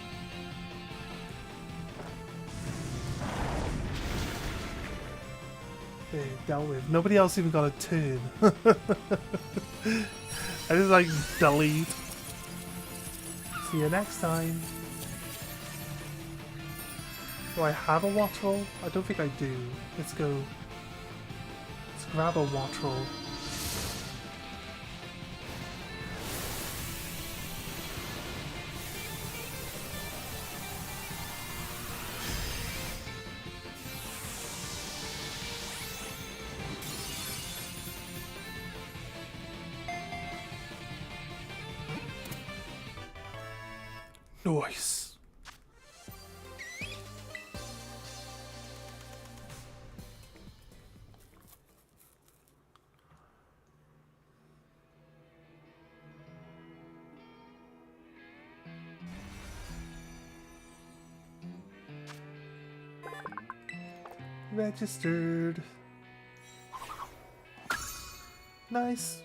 Okay, dealt with. Nobody else even got a turn. I just like delete. See you next time. Do I have a Wattrel? I don't think I do. Let's go. Let's grab a Wattrel. Nice. Registered. Nice.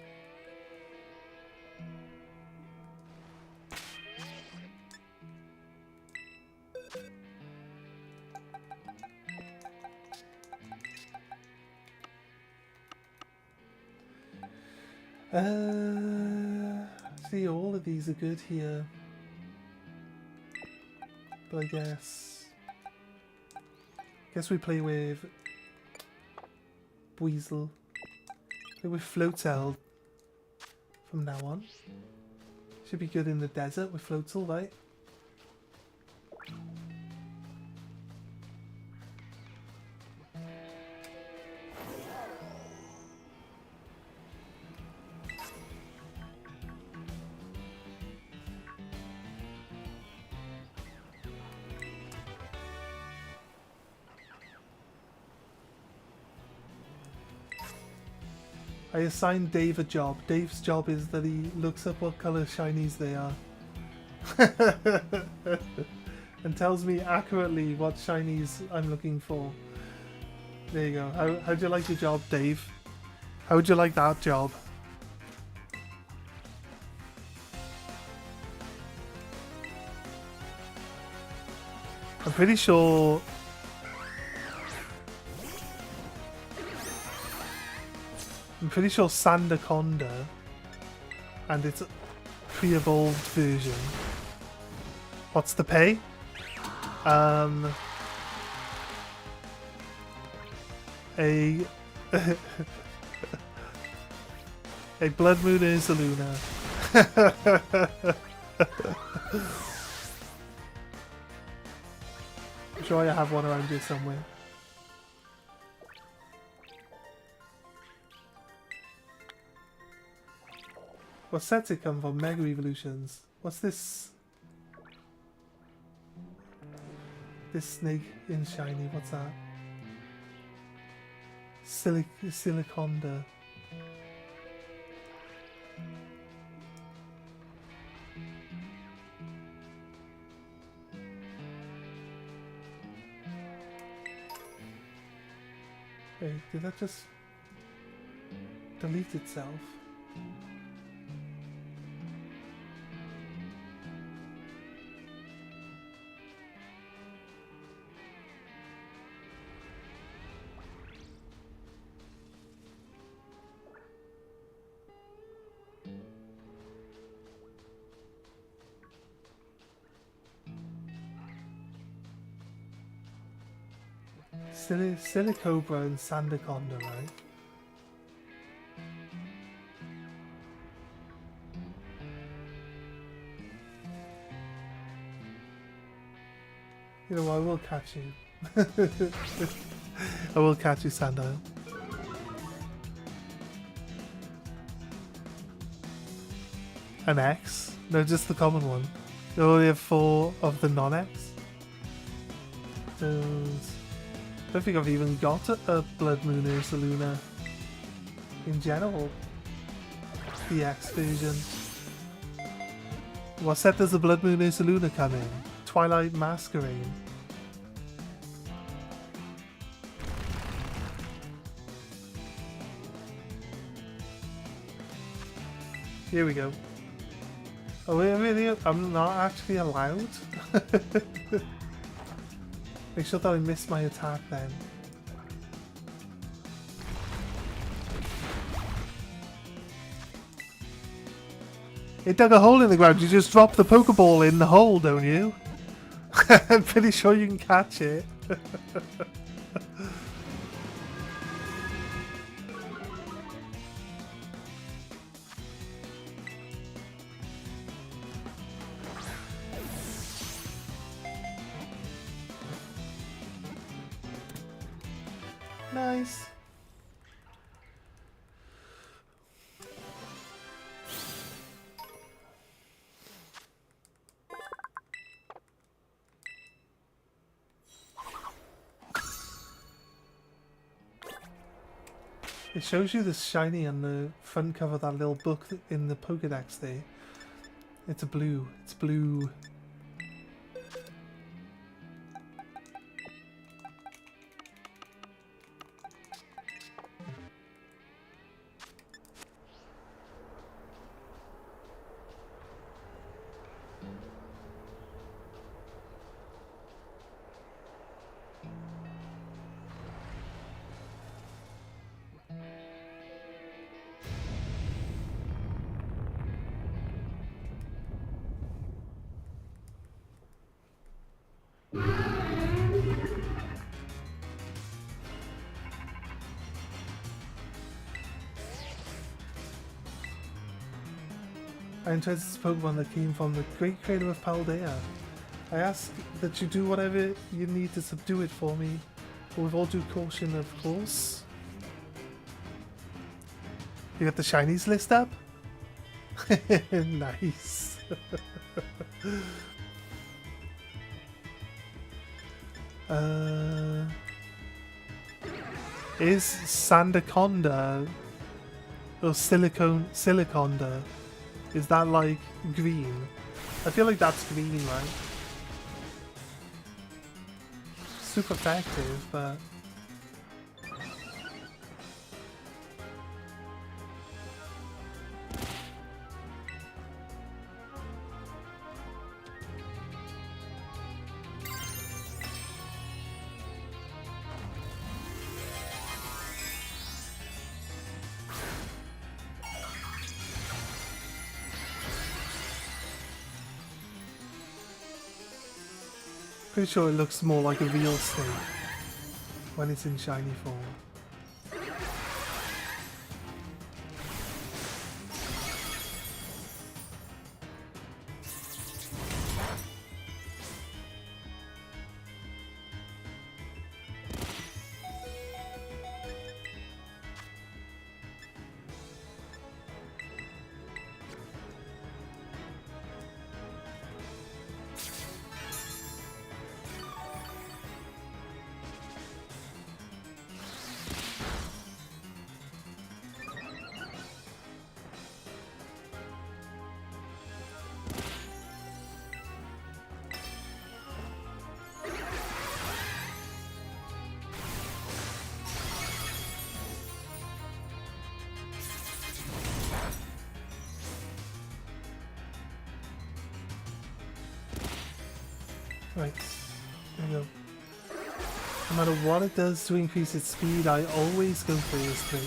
See, all of these are good here. But I guess we play with Weasel. Play with Floatel from now on. Should be good in the desert with Floatel, right? I assigned Dave a job. Dave's job is that he looks up what colour shinies they are. And tells me accurately what shinies I'm looking for. There you go. How'd you like your job, Dave? How would you like that job? I'm pretty sure... Sandaconda and its pre-evolved version. What's the pay? A Blood Moon Ursaluna. I'm sure I have one around here somewhere. What sets it come from? Mega Evolutions. What's this? This snake in shiny, what's that? Siliconda. Wait, did that just delete itself? Silicobra and Sandaconda, right? You know, I will catch you. I will catch you, Sandile. An X? No, just the common one. You only have 4 of the non-X. I don't think I've even got a Blood Moon Ursaluna in general. The X version. What set does the Blood Moon Ursaluna come in? Twilight Masquerade. Here we go. Oh, wait, really? I'm not actually allowed? Make sure that I miss my attack then. It dug a hole in the ground. You just drop the Pokeball in the hole, don't you? I'm pretty sure you can catch it. Nice. It shows you the shiny on the front cover of that little book in the Pokédex there. It's a blue. It's blue. I entered this Pokemon that came from the great creator of Paldea. I ask that you do whatever you need to subdue it for me, but with all due caution, of course. You got the shinies list up? Nice. Is Sandaconda or Siliconda? Is that like green? I feel like that's green, right? Super effective, but pretty sure it looks more like a real snake when it's in shiny form. Right, there we go. No matter what it does to increase its speed, I always go for this thing.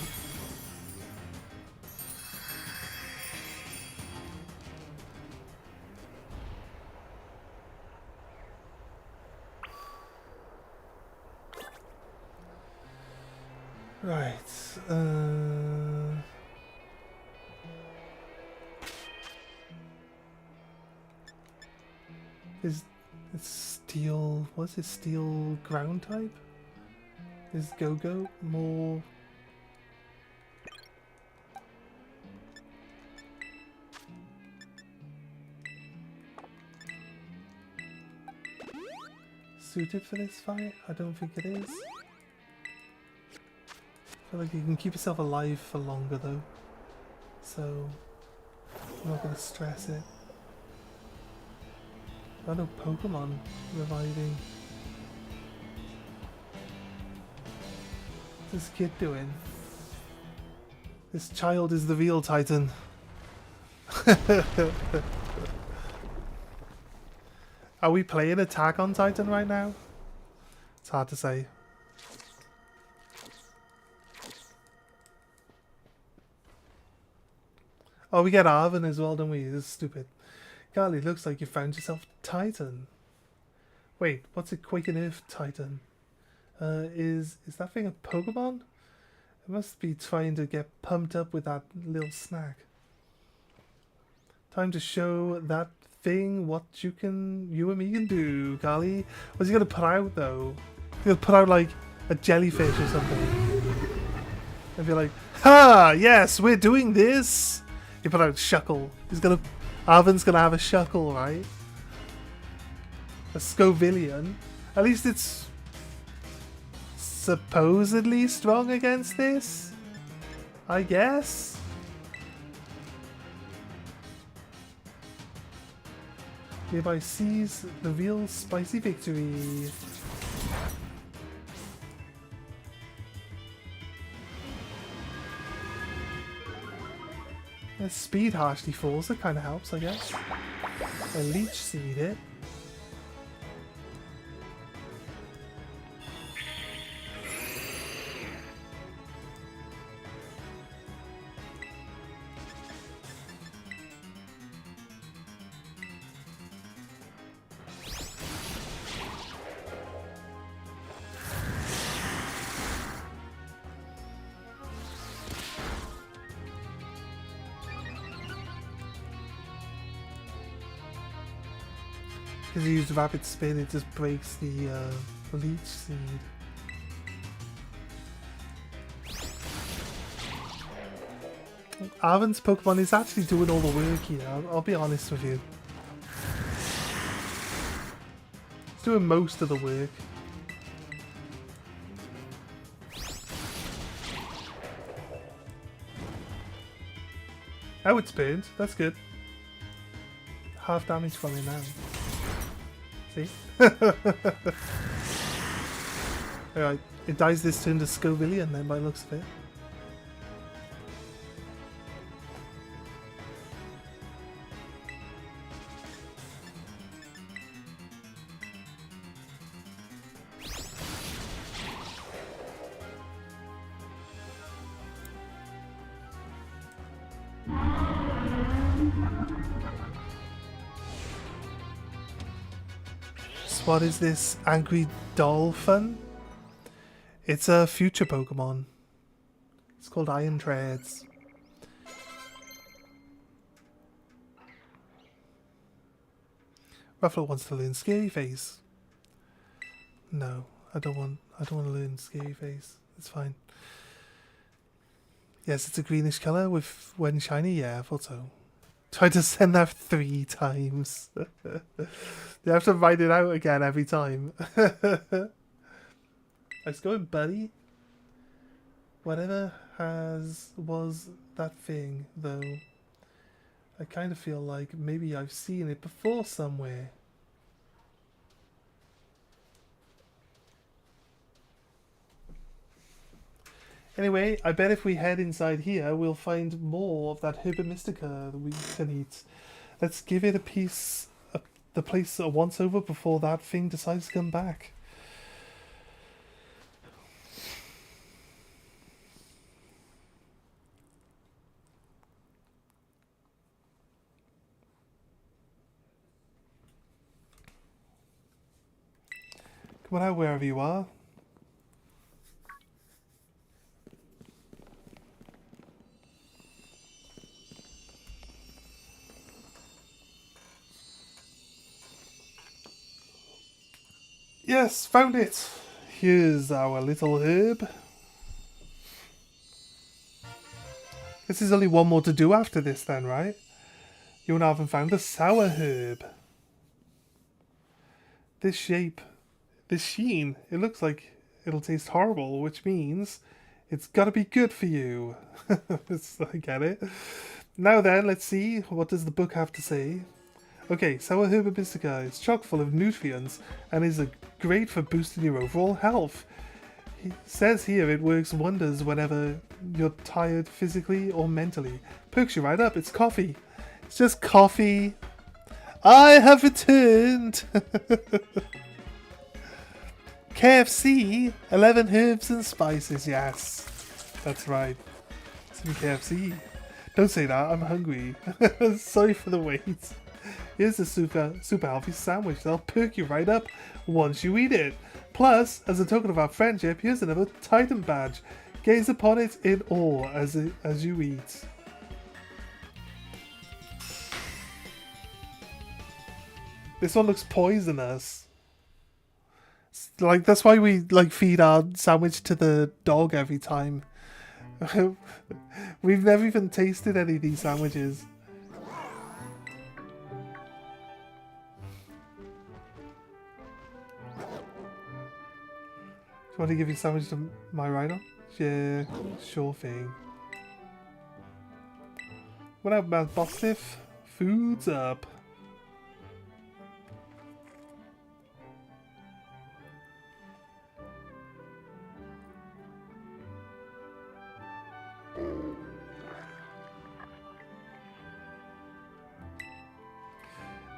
Right, it's steel, what's it, steel ground type? Is Go-Go more... suited for this fight? I don't think it is. I feel like you can keep yourself alive for longer though, so I'm not going to stress it. I know Pokemon reviving. What's this kid doing? This child is the real Titan. Are we playing Attack on Titan right now? It's hard to say. Oh, we get Arven as well, don't we? This is stupid. Golly, looks like you found yourself Titan. Wait, what's a Quake and Earth Titan? Is that thing a Pokemon? It must be trying to get pumped up with that little snack. Time to show that thing what you and me can do, Carly. What's he gonna put out though? He's gonna put out like a jellyfish or something. And be like, ha! Yes, we're doing this! He put out Shuckle. Arvin's gonna have a Shuckle, right? A Scovillian. At least it's supposedly strong against this, I guess. Hereby seize the real spicy victory. Speed harshly falls, that kind of helps, I guess. A leech seed it. Because you use rapid spin, it just breaks the leech seed. Arvin's Pokemon is actually doing all the work here, I'll be honest with you. It's doing most of the work. Oh, it's burned. That's good. Half damage from it now. See? Alright, it dies this turn to Scovillian then by the looks of it. What is this angry dolphin? It's a future Pokemon. It's called Iron Treads. Ruffalo wants to learn Scary Face. No, I don't want to learn Scary Face. It's fine. Yes, it's a greenish colour with when shiny. Yeah, I thought so. Try to send that 3 times. You have to write it out again every time. Let's go in, buddy. Whatever was that thing, though. I kind of feel like maybe I've seen it before somewhere. Anyway, I bet if we head inside here, we'll find more of that Herba Mystica that we can eat. Let's give it a piece, the place a once over before that thing decides to come back. Come on out wherever you are. Yes, found it! Here's our little herb. This is only one more to do after this then, right? You and I haven't found the sour herb. This shape, this sheen, it looks like it'll taste horrible, which means it's gotta be good for you. I get it. Now then, let's see, what does the book have to say? Okay, sour Herba Mystica is chock full of nutrients and is great for boosting your overall health. It says here it works wonders whenever you're tired physically or mentally. Perks you right up, it's coffee. It's just coffee. I have returned! KFC, 11 herbs and spices, yes. That's right. Some KFC. Don't say that, I'm hungry. Sorry for the wait. Here's a super healthy sandwich that'll perk you right up once you eat it. Plus, as a token of our friendship, here's another Titan badge. Gaze upon it in awe as you eat. This one looks poisonous. Like, that's why we like feed our sandwich to the dog every time. We've never even tasted any of these sandwiches. Do you want to give your sandwich to my rhino? Yeah, sure thing. What up, man? Bostiff? Food's up.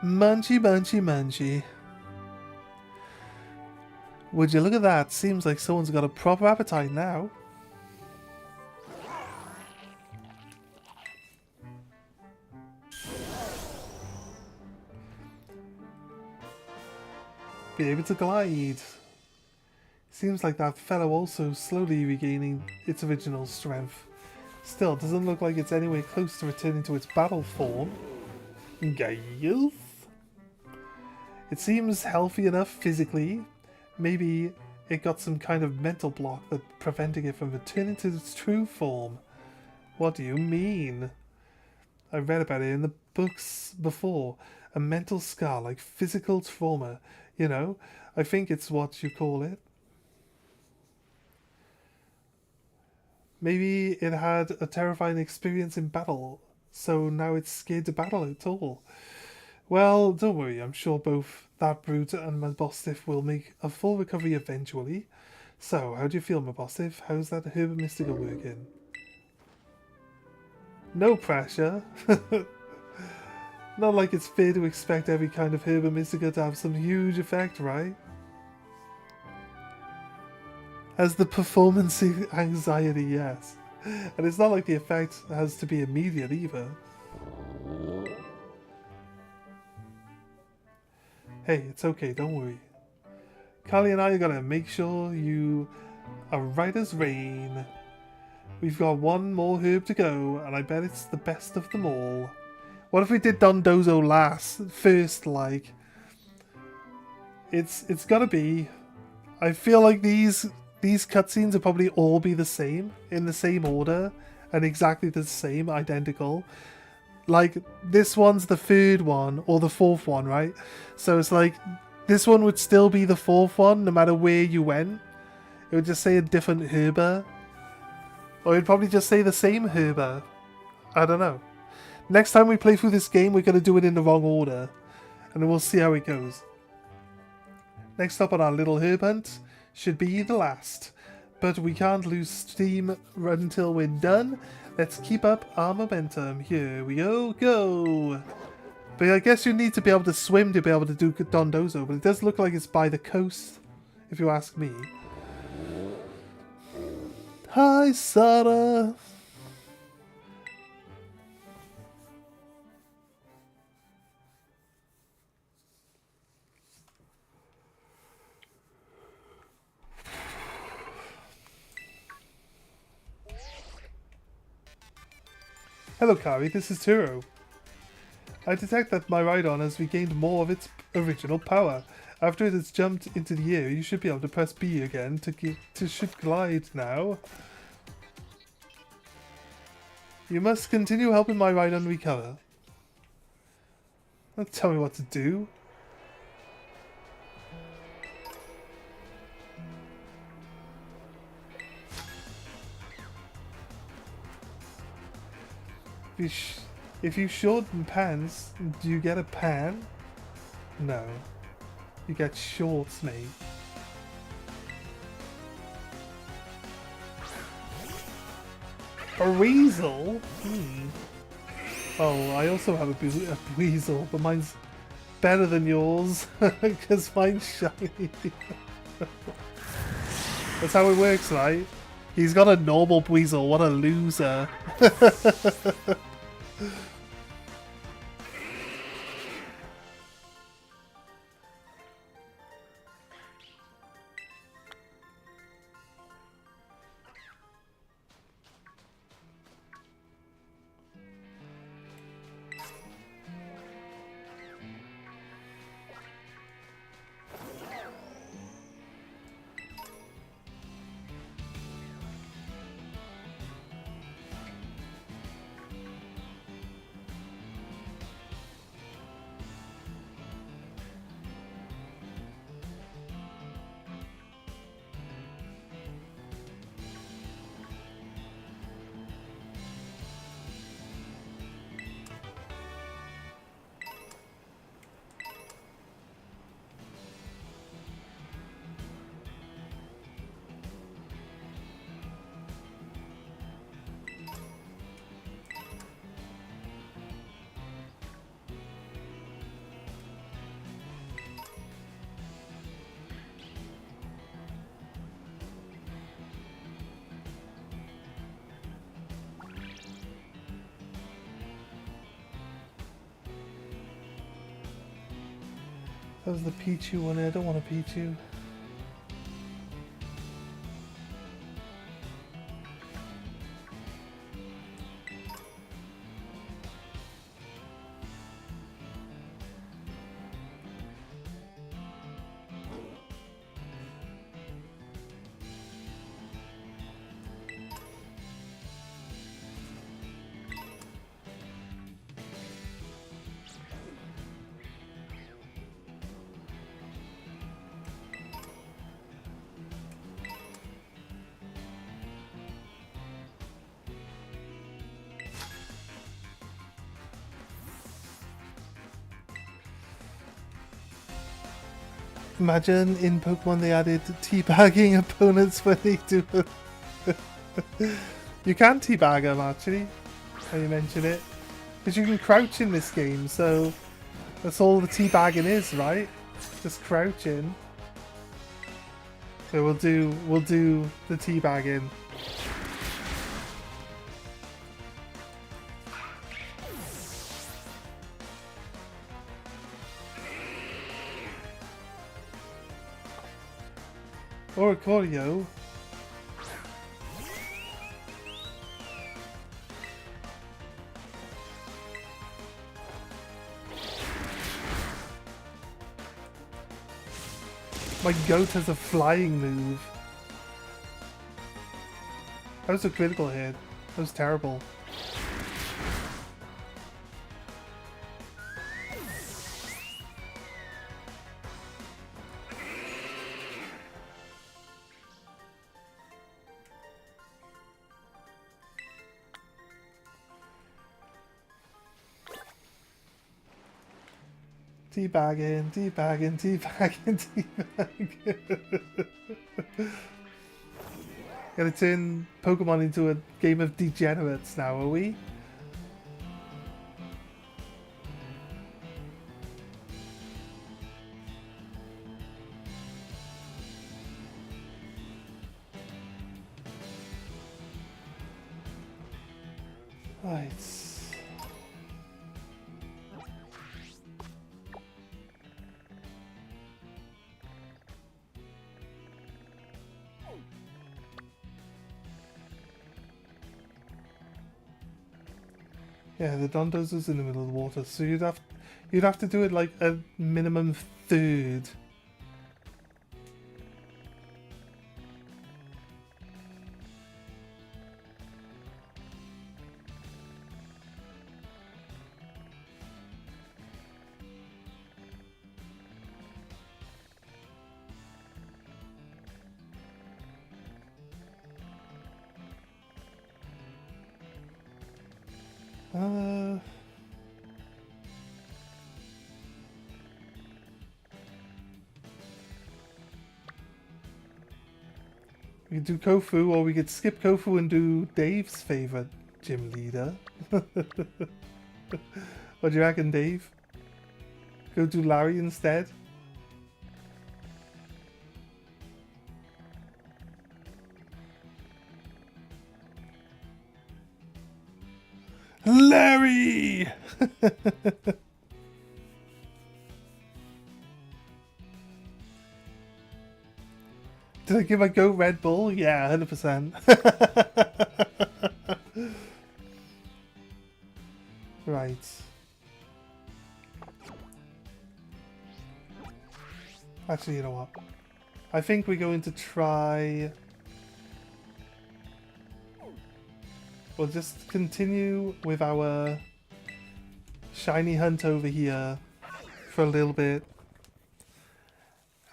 Munchy, munchy, munchy. Would you look at that? Seems like someone's got a proper appetite now. Be able to glide. Seems like that fellow also slowly regaining its original strength. Still, doesn't look like it's anywhere close to returning to its battle form. Guys. It seems healthy enough physically. Maybe it got some kind of mental block that preventing it from returning to its true form. What do you mean? I read about it in the books before. A mental scar, like physical trauma. You know, I think it's what you call it. Maybe it had a terrifying experience in battle, so now it's scared to battle at all. Well, don't worry, I'm sure both that brute and my Bostiff will make a full recovery eventually. So, how do you feel, my Bostiff? How's that Herba Mystica working? No pressure. Not like it's fair to expect every kind of Herba Mystica to have some huge effect, right? Has the performance anxiety, yes. And it's not like the effect has to be immediate either. Hey, it's okay, don't worry. Carly and I are gonna make sure you are right as rain. We've got one more herb to go, and I bet it's the best of them all. What if we did Dondozo first, like? It's gotta be. I feel like these cutscenes will probably all be the same, in the same order, and exactly the same, identical. Like, this one's the third one, or the fourth one, right? So it's like, this one would still be the fourth one, no matter where you went. It would just say a different herba. Or it'd probably just say the same herba. I don't know. Next time we play through this game, we're going to do it in the wrong order. And then we'll see how it goes. Next up on our little herb hunt should be the last. But we can't lose steam until we're done. Let's keep up our momentum. Here we go. But I guess you need to be able to swim to be able to do Dondozo. But it does look like it's by the coast, if you ask me. Hi, Sarah. Hello, Kari. This is Turo. I detect that my Rhydon has regained more of its original power. After it has jumped into the air, you should be able to press B again to should glide now. You must continue helping my Rhydon recover. Don't tell me what to do. If you shorten pants, do you get a pan? No. You get shorts, mate. A weasel? Oh, I also have a weasel, but mine's better than yours, because mine's shiny. That's how it works, right? He's got a normal weasel, what a loser. That was the Pichu one. I don't want a Pichu. Imagine in Pokemon they added teabagging opponents when they do it. You can teabag them actually, when you mention it. Because you can crouch in this game, so that's all the teabagging is, right? Just crouching. So we'll do the teabagging. Or a choreo. My goat has a flying move. That was a critical hit. That was terrible. Teabagging, teabagging, teabagging, teabagging. Gonna turn Pokemon into a game of degenerates now, are we? Right. Yeah, the Dondozo's in the middle of the water, so you'd have to do it like a minimum third. We could do Kofu, or we could skip Kofu and do Dave's favorite gym leader. What do you reckon, Dave? Go do Larry instead? Larry! Did I give my goat Red Bull? Yeah, 100%. Right. Actually, you know what? I think we're going to try... We'll just continue with our shiny hunt over here for a little bit.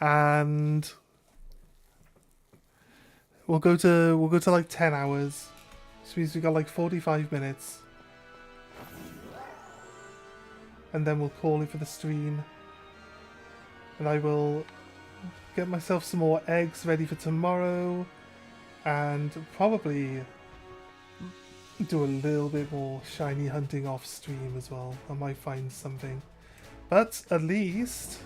And we'll go to like 10 hours. Which means we've got like 45 minutes. And then we'll call it for the stream. And I will get myself some more eggs ready for tomorrow. And probably do a little bit more shiny hunting off stream as well. I might find something. But at least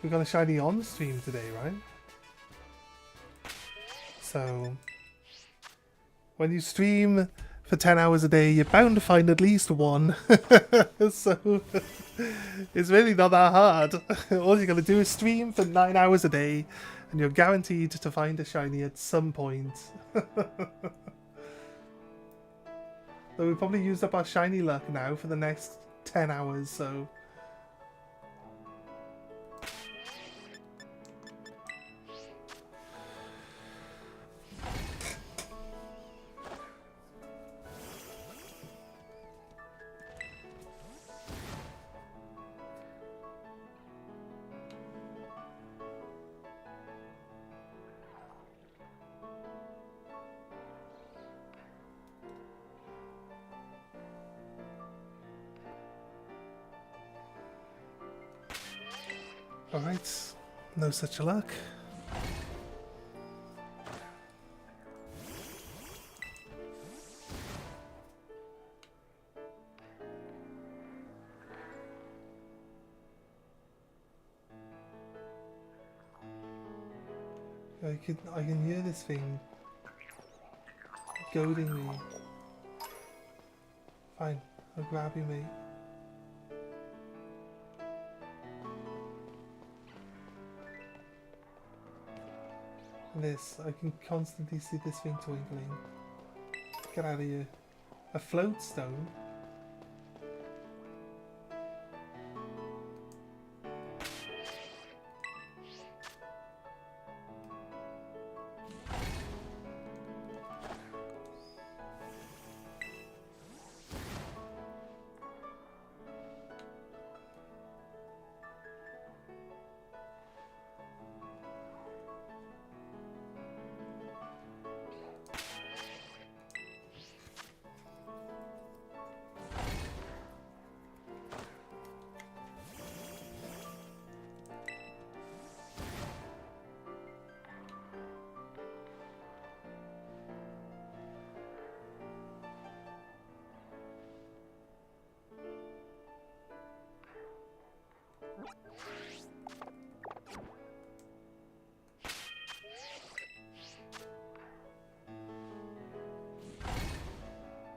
we got a shiny on stream today, right? So when you stream for 10 hours a day, you're bound to find at least one. So it's really not that hard. All you gotta do is stream for 9 hours a day, and you're guaranteed to find a shiny at some point. So we probably used up our shiny luck now for the next 10 hours, so... Alright, no such luck. I can hear this thing goading me. Fine, I'll grab you, mate. This, I can constantly see this thing twinkling. Get out of here. A float stone?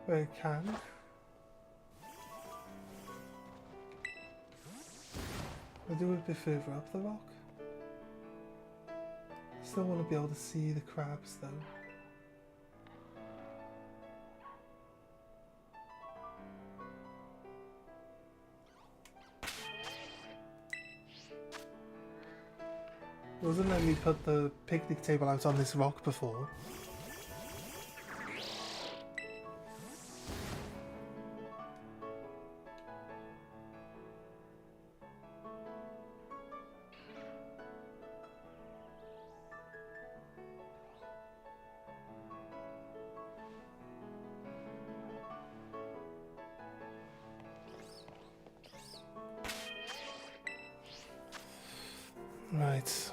Where it can. I'll do it a bit further up the rock. Still want to be able to see the crabs though. Wasn't letting me put the picnic table out on this rock before. Right.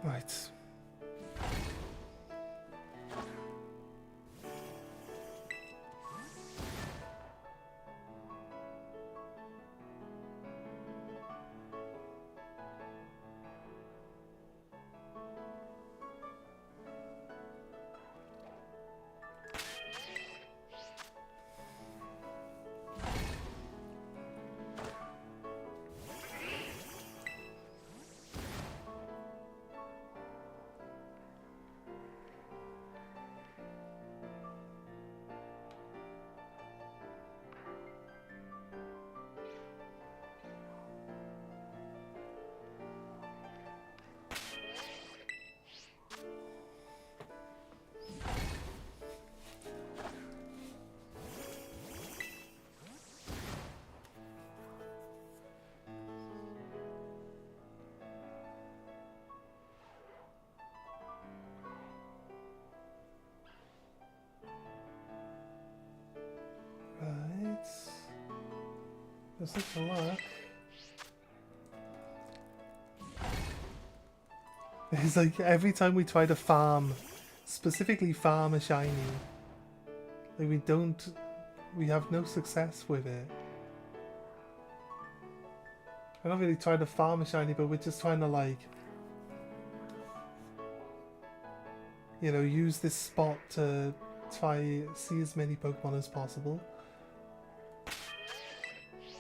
Right. Let's take a look. It's like every time we try to farm, specifically farm a shiny, like we have no success with it. We're not really trying to farm a shiny, but we're just trying to, like, you know, use this spot to try see as many Pokemon as possible.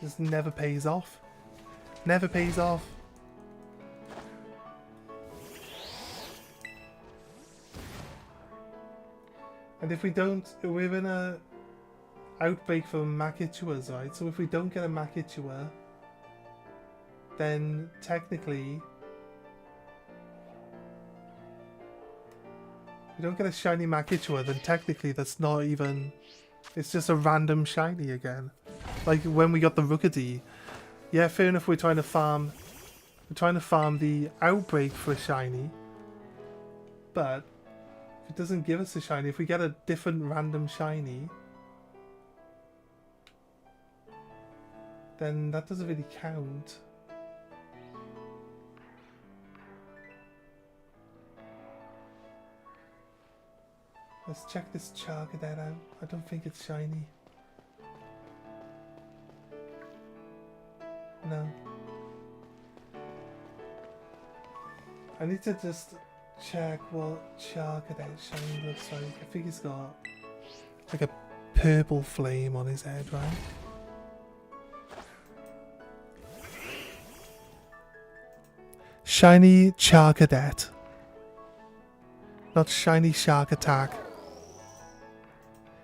Just never pays off. Never pays off. And if we don't, we're in a outbreak from Makituas, right? So if we don't get a Makitua, then technically we don't get a shiny Makitua, then technically that's not even, it's just a random shiny again. Like when we got the Rookidee. Yeah, fair enough, we're trying to farm the outbreak for a shiny. But if it doesn't give us a shiny, if we get a different random shiny, then that doesn't really count. Let's check this Charcadet out. I don't think it's shiny. No. I need to just check what Charcadet shiny looks like. I think he's got like a purple flame on his head, right? Shiny Charcadet. Not shiny Shark Attack.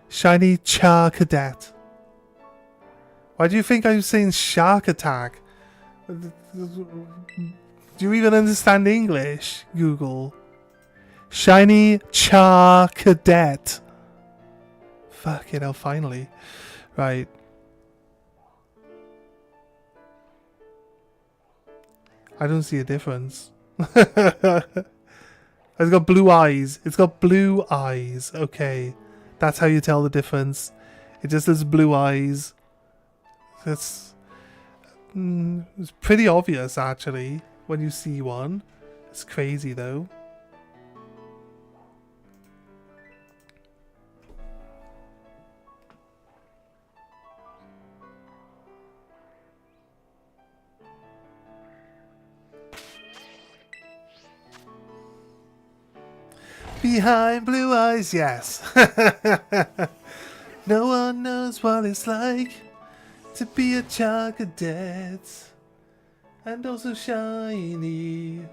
Shiny Charcadet. Why do you think I'm saying Shark Attack? Do you even understand English, Google? Shiny Charcadet. Fuck it hell, finally. Right. I don't see a difference. It's got blue eyes. It's got blue eyes. Okay. That's how you tell the difference. It just has blue eyes. It's pretty obvious, actually, when you see one. It's crazy, though. Behind blue eyes, yes. No one knows what it's like to be a Charcadet, and also shiny.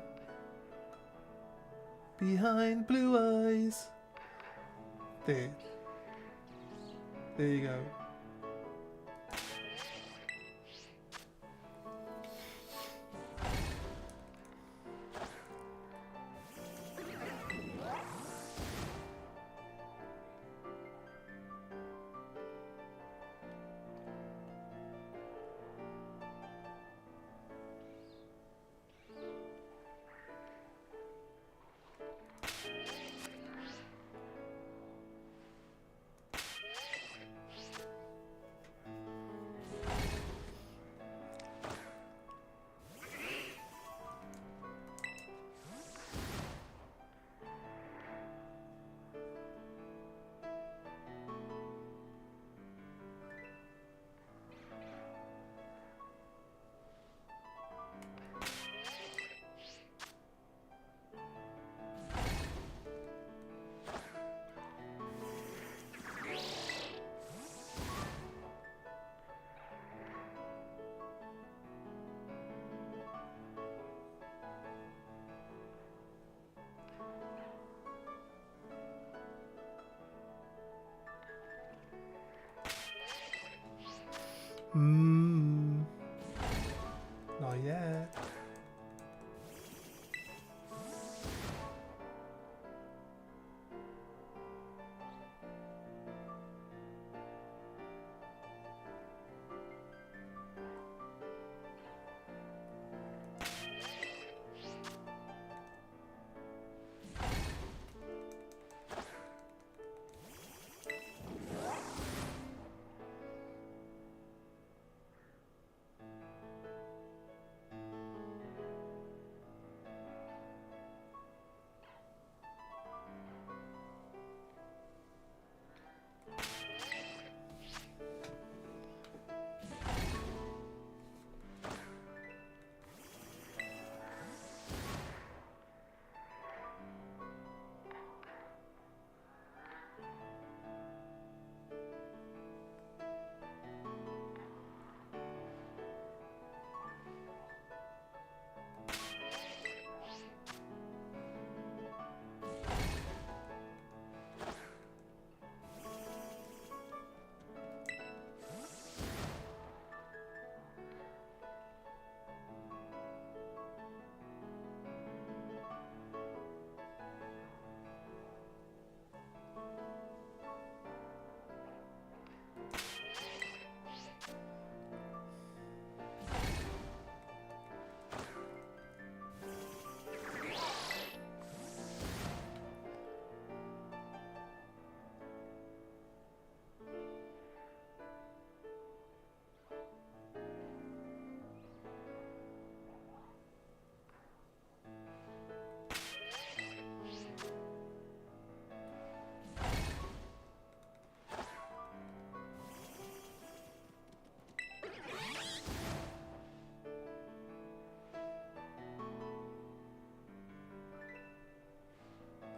Behind blue eyes. There. There you go. Not yet.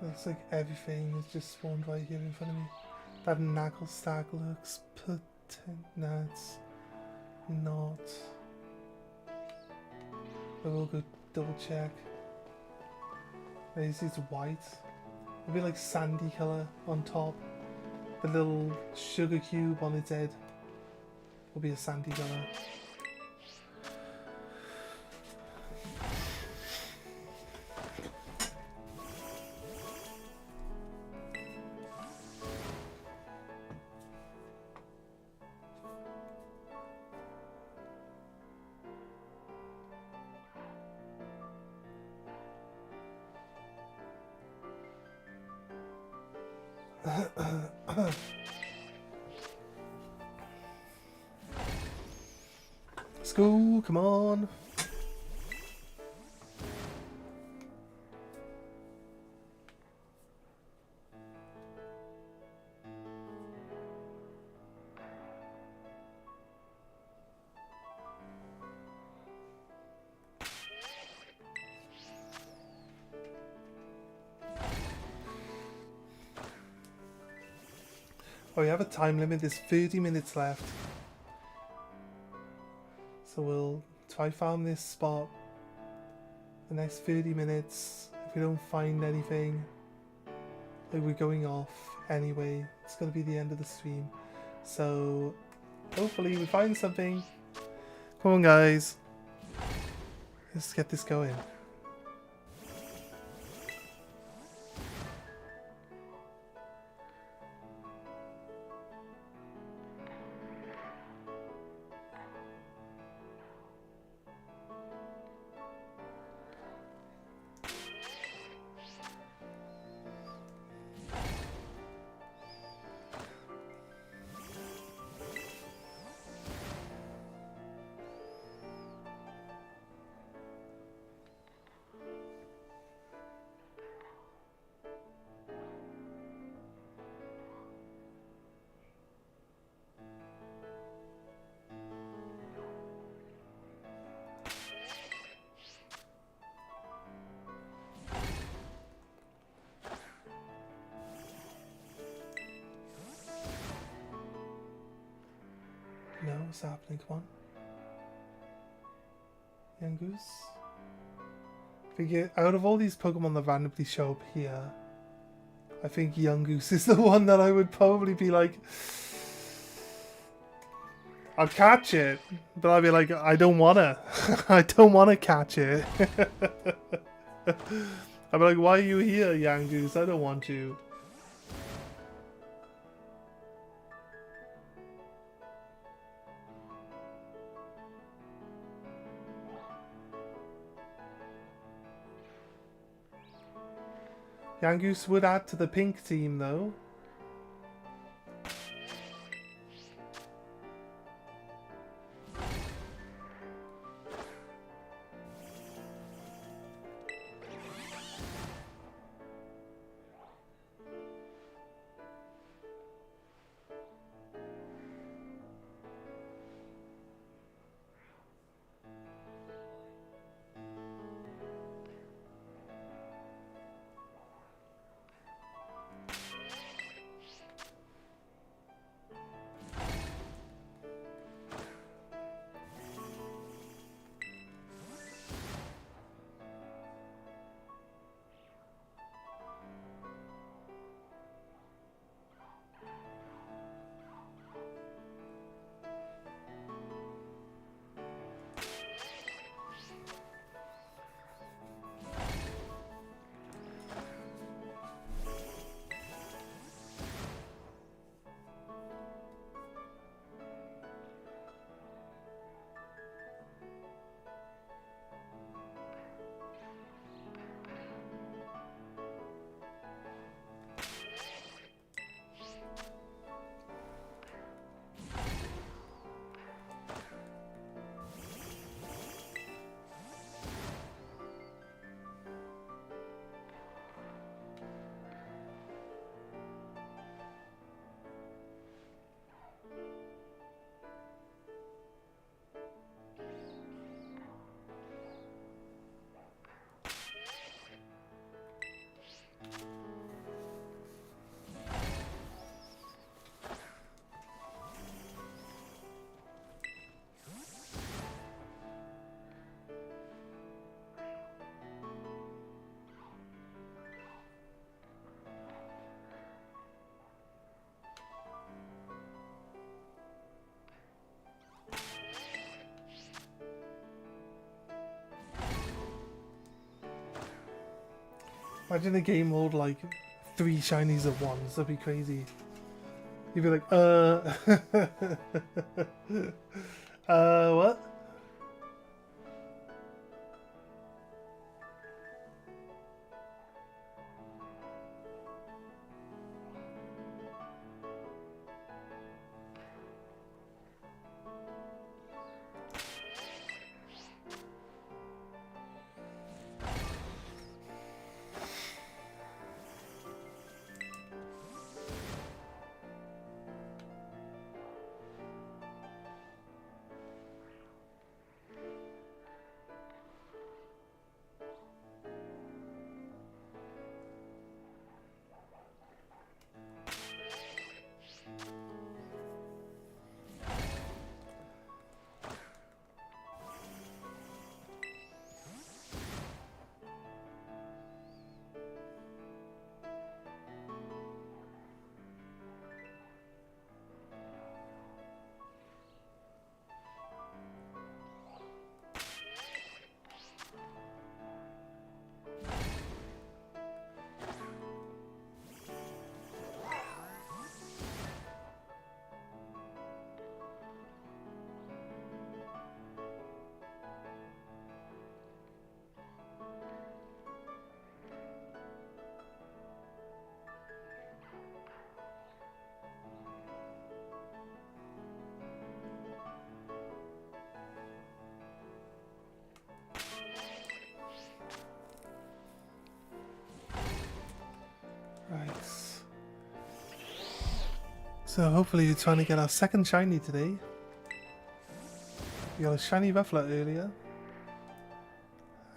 Looks like everything is just spawned right here in front of me. That knuckle stack looks potent. No, it's not. But we'll go double check. This is white. A bit like sandy colour on top. The little sugar cube on its head will be a sandy colour. Let's go, come on. Oh, we have a time limit. There's 30 minutes left. So we'll try farm this spot the next 30 minutes. If we don't find anything, like we're going off anyway. It's going to be the end of the stream. So hopefully we find something. Come on, guys. Let's get this going. No, what's happening? Come on. Young Goose. Figure out of all these Pokemon that randomly show up here, I think Young Goose is the one that I would probably be like, I'll catch it, but I'd be like, I don't wanna. I don't wanna catch it. I'd be like, why are you here, Young Goose? I don't want you. Yangoose would add to the pink team, though. Imagine a game mode like 3 shinies at once. That'd be crazy. You'd be like, what? Right. So hopefully we're trying to get our second shiny today. We got a shiny Ruffler earlier.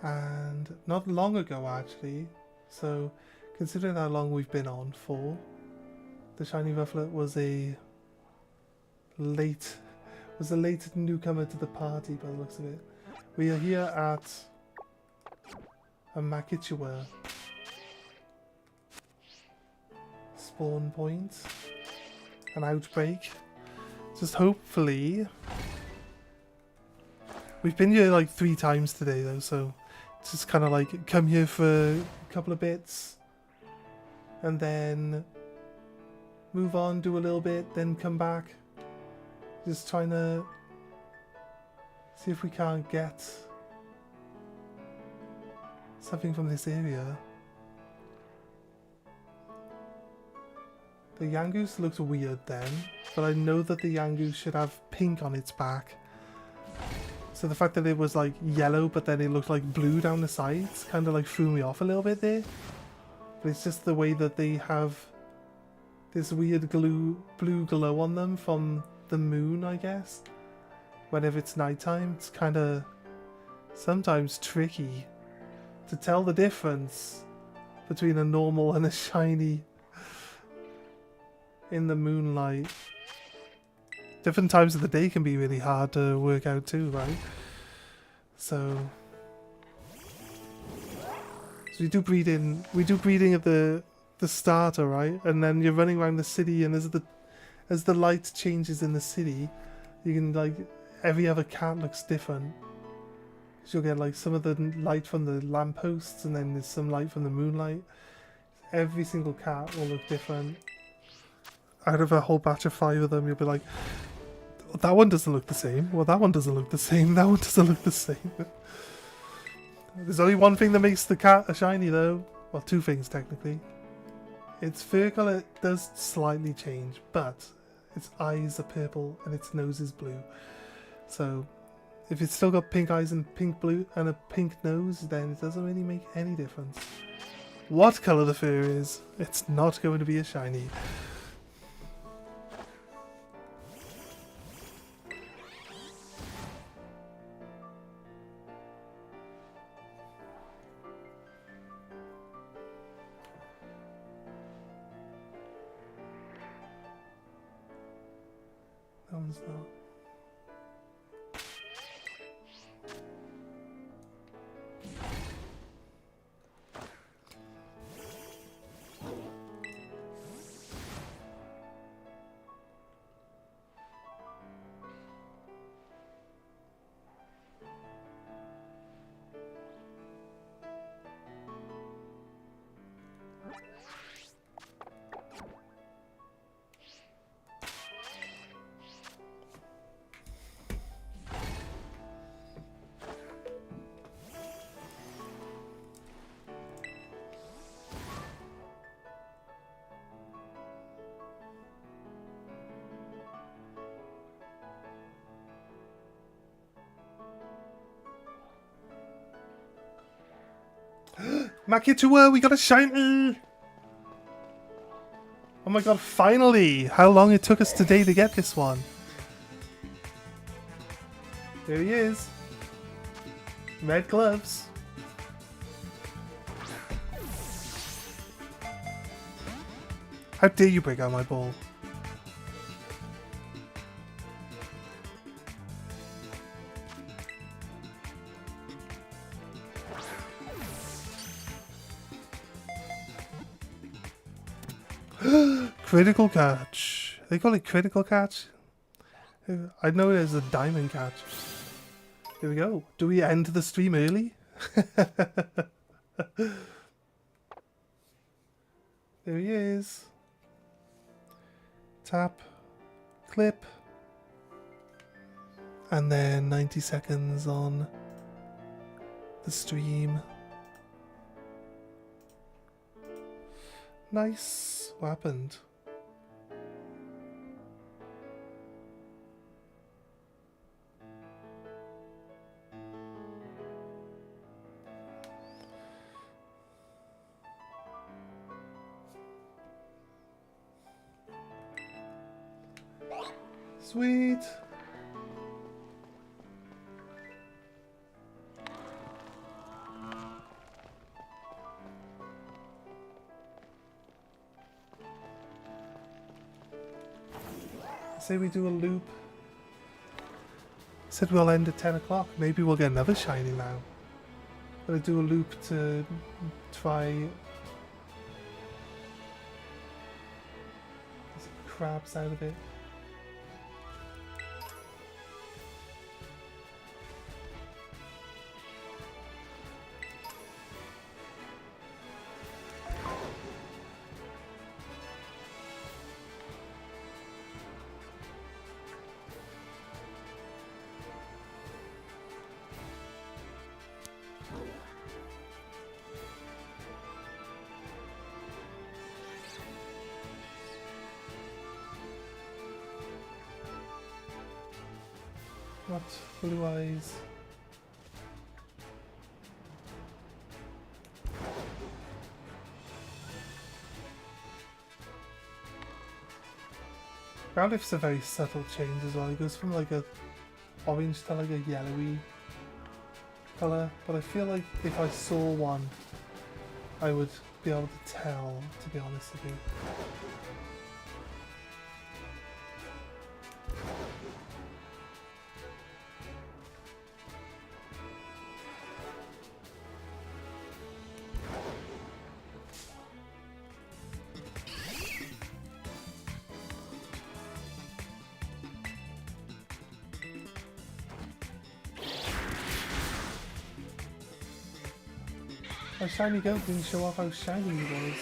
And not long ago actually. So considering how long we've been on for, the shiny Ruffler was a late newcomer to the party by the looks of it. We are here at a Makichua spawn point, an outbreak. Just hopefully, we've been here like 3 times today though, so just kind of like come here for a couple of bits and then move on, do a little bit, then come back. Just trying to see if we can't get something from this area. The Yangoose looks weird then, but I know that the Yangoose should have pink on its back. So the fact that it was like yellow but then it looked like blue down the sides kind of like threw me off a little bit there. But it's just the way that they have this weird blue glow on them from the moon, I guess. Whenever it's nighttime, it's kind of sometimes tricky to tell the difference between a normal and a shiny in the moonlight. Different times of the day can be really hard to work out too, right? So we do breeding at the starter, right? And then you're running around the city, and as the light changes in the city, you can like every other cat looks different. So you'll get like some of the light from the lampposts, and then there's some light from the moonlight. Every single cat will look different. Out of a whole batch of 5 of them, you'll be like, that one doesn't look the same. Well, that one doesn't look the same. That one doesn't look the same. There's only one thing that makes the cat a shiny though. Well, 2 things technically. Its fur colour does slightly change, but its eyes are purple and its nose is blue. So if it's still got pink eyes and pink blue and a pink nose, then it doesn't really make any difference. What colour the fur is, it's not going to be a shiny. That one's not. Makitua, we got a shiny! Oh my god, finally! How long it took us today to get this one. There he is. Red gloves. How dare you break out my ball? Critical catch. They call it critical catch? I know there's a diamond catch. Here we go. Do we end the stream early? There he is. Tap. Clip. And then 90 seconds on the stream. Nice. What happened? Sweet. Say we do a loop. Said we'll end at 10 o'clock. Maybe we'll get another shiny now. Gonna do a loop to try. Get some crabs out of it. What? Blue eyes. Groundlift's a very subtle change as well. It goes from like a orange to like a yellowy colour. But I feel like if I saw one, I would be able to tell, to be honest with you. My shiny goat didn't show off how shiny he was.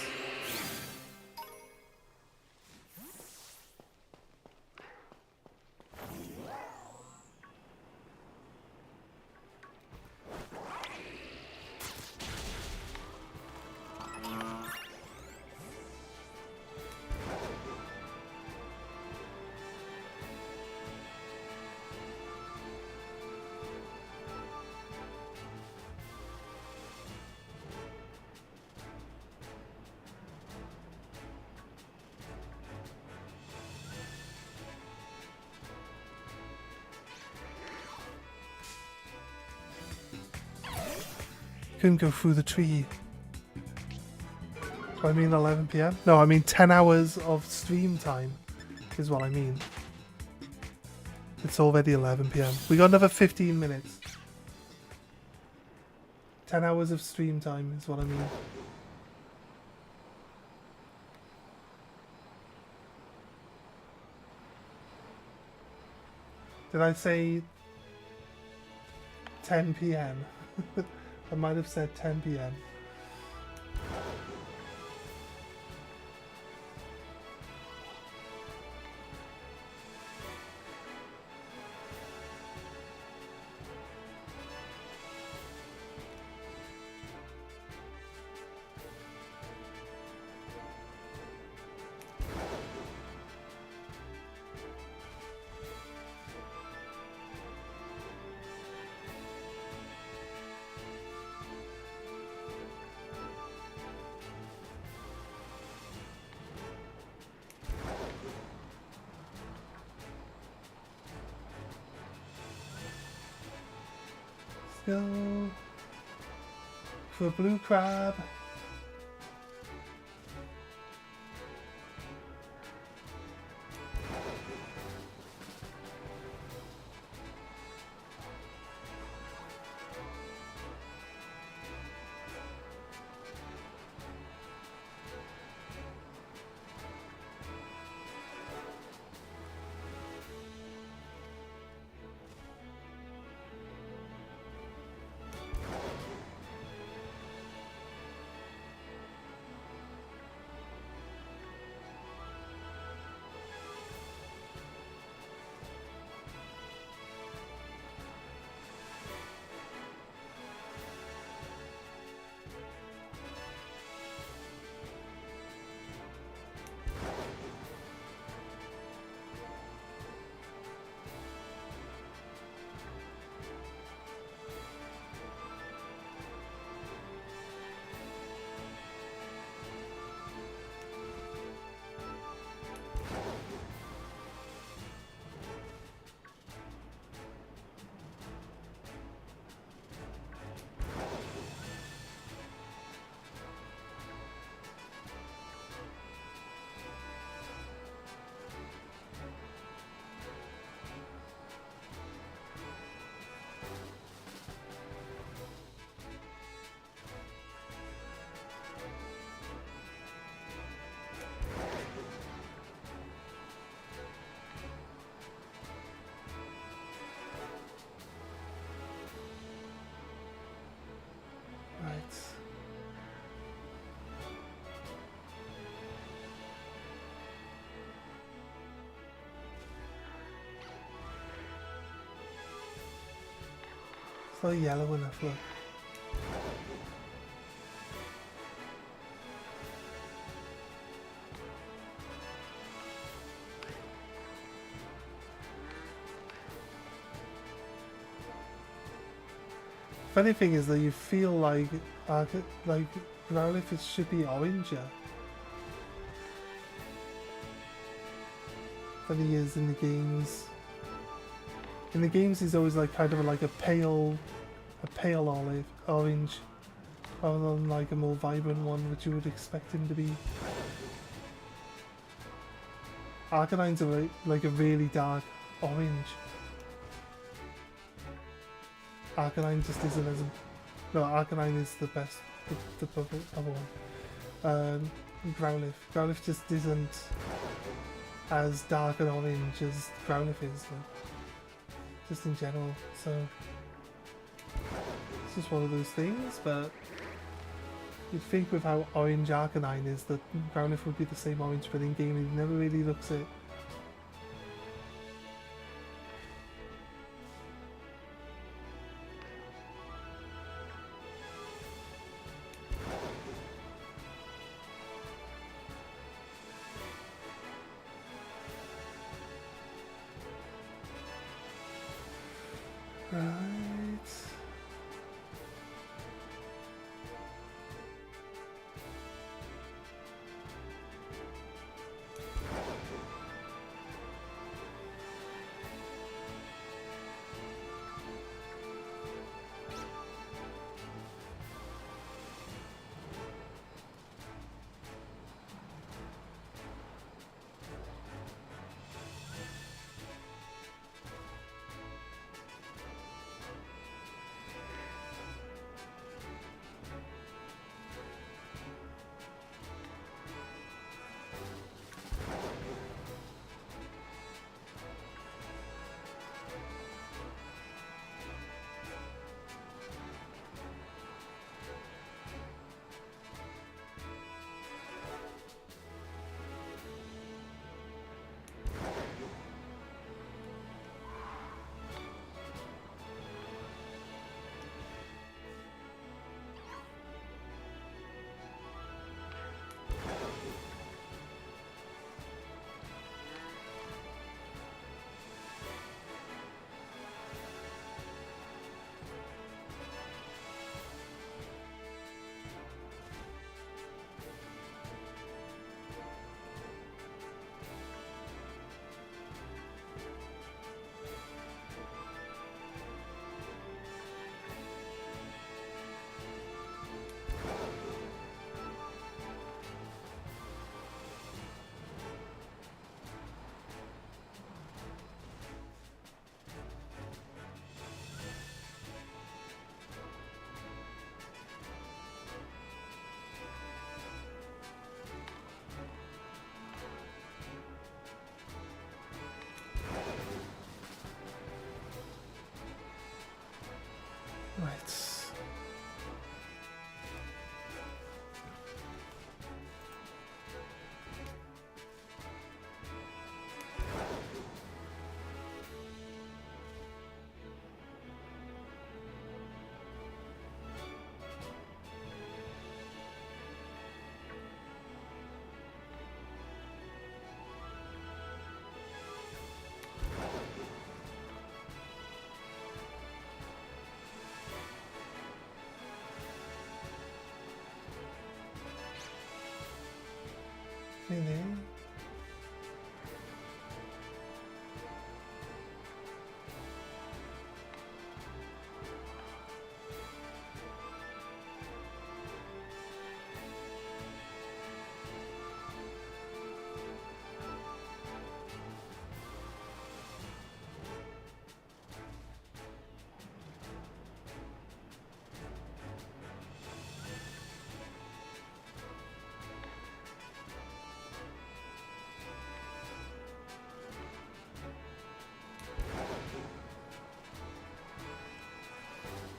Couldn't go through the tree. Do I mean 11 PM? No, I mean 10 hours of stream time is what I mean. It's already 11 PM. We got another 15 minutes. 10 hours of stream time is what I mean. Did I say 10 PM? I might have said 10 PM. go for blue crab. Right. It's not yellow enough, look. Funny thing is that you feel like Growlithe should be orange. But he is in the games. In the games, he's always like kind of like a pale olive, orange, rather than like a more vibrant one, which you would expect him to be. Arcanine's like a really dark orange. Arcanine just isn't as... No, Arcanine is the best, the other one. Growlithe. Growlithe just isn't as dark and orange as Growlithe is, like, just in general, so... It's just one of those things, but... You'd think with how orange Arcanine is that Growlithe would be the same orange, but in game it never really looks it. Right. Right. Really?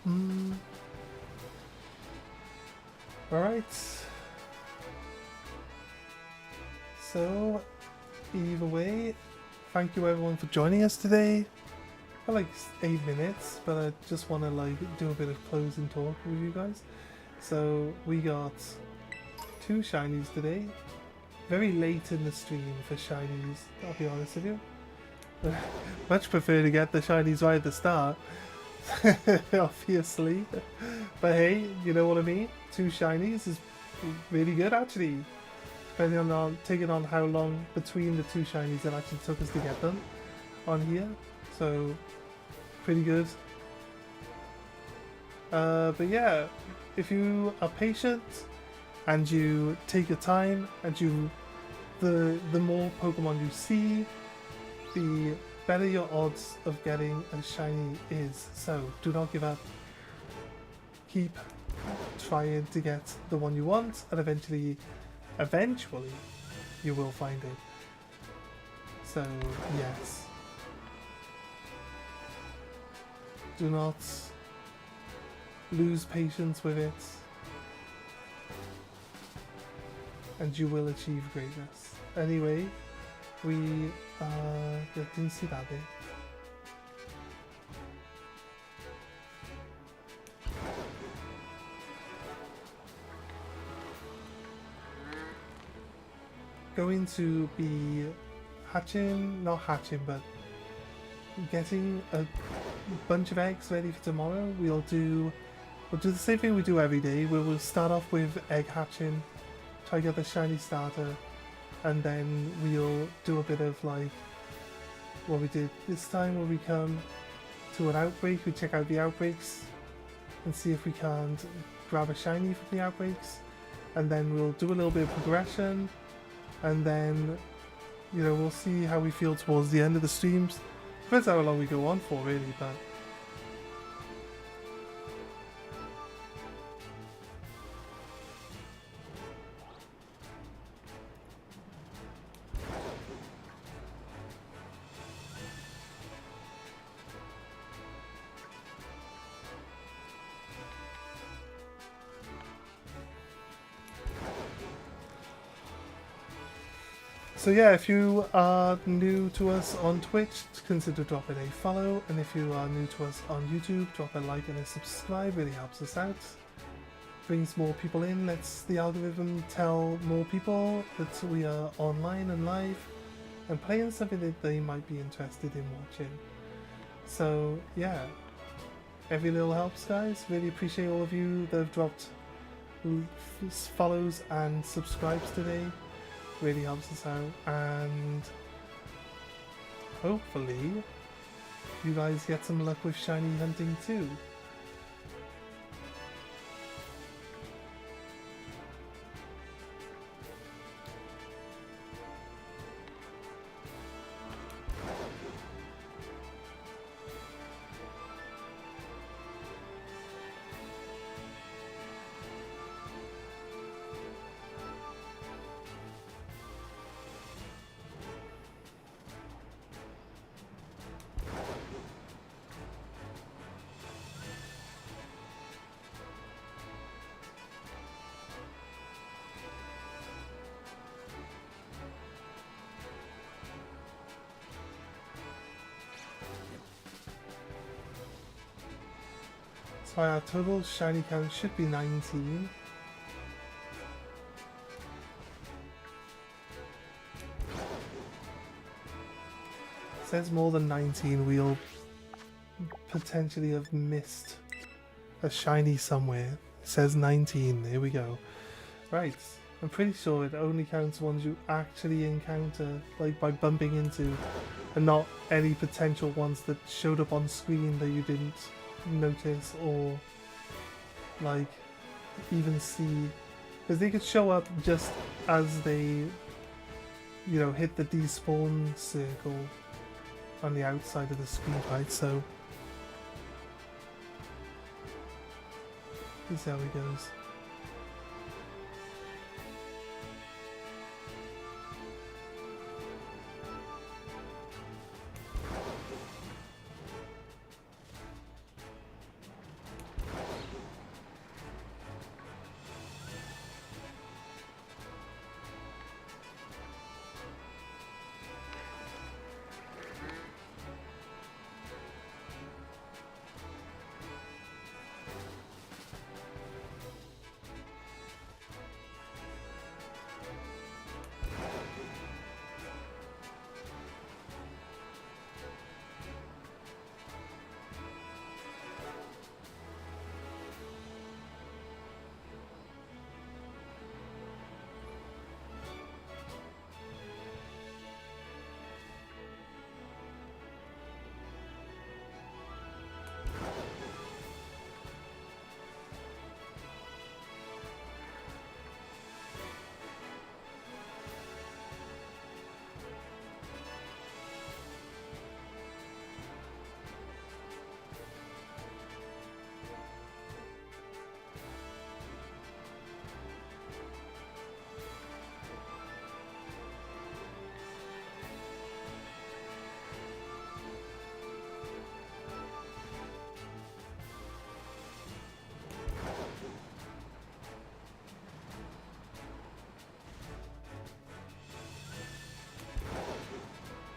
Hmm. Alright. So, either way, thank you everyone for joining us today. For like 8 minutes, but I just want to like do a bit of closing talk with you guys. So we got 2 shinies today. Very late in the stream for shinies, I'll be honest with you. Much prefer to get the shinies right at the start, obviously. But hey, you know what I mean? 2 shinies is really good actually. Depending on taking on how long between the 2 shinies it actually took us to get them on here. So pretty good. But yeah, if you are patient and you take your time and the more Pokemon you see, the better your odds of getting a shiny is. So do not give up. Keep trying to get the one you want, and eventually you will find it. So yes, do not lose patience with it, and you will achieve greatness. Anyway, we didn't see that bit. Going to be not hatching, but getting a bunch of eggs ready for tomorrow. We'll do the same thing we do every day. We'll start off with egg hatching, try to get the shiny starter, and then we'll do a bit of like what we did this time where we come to an outbreak, we check out the outbreaks and see if we can't grab a shiny from the outbreaks, and then we'll do a little bit of progression, and then we'll see how we feel towards the end of the streams. Depends how long we go on for really, but so yeah, if you are new to us on Twitch, consider dropping a follow, and if you are new to us on YouTube, drop a like and a subscribe, really helps us out. Brings more people in, lets the algorithm tell more people that we are online and live and playing something that they might be interested in watching. So yeah, every little helps guys. Really appreciate all of you that have dropped follows and subscribes today. Really helps us out, and hopefully you guys get some luck with shiny hunting too. So our total shiny count should be 19. Says more than 19, we'll potentially have missed a shiny somewhere. It says 19, there we go. Right, I'm pretty sure it only counts ones you actually encounter, like by bumping into, and not any potential ones that showed up on screen that you didn't notice or like even see. Because they could show up just as they, you know, hit the despawn circle on the outside of the screen, right? So this is how it goes.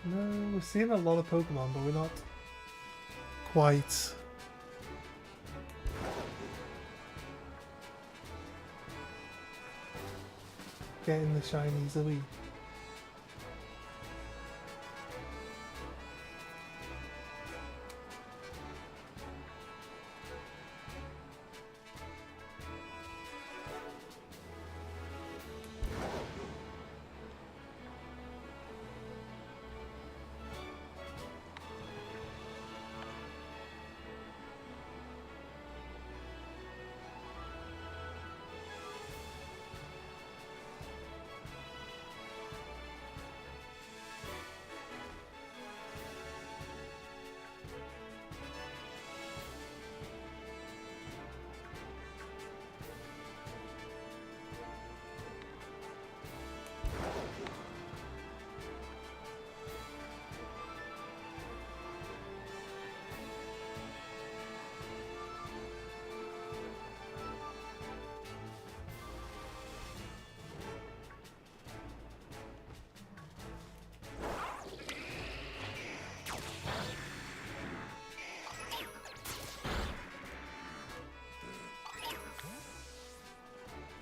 No, we're seeing a lot of Pokemon, but we're not quite getting the shinies, are we?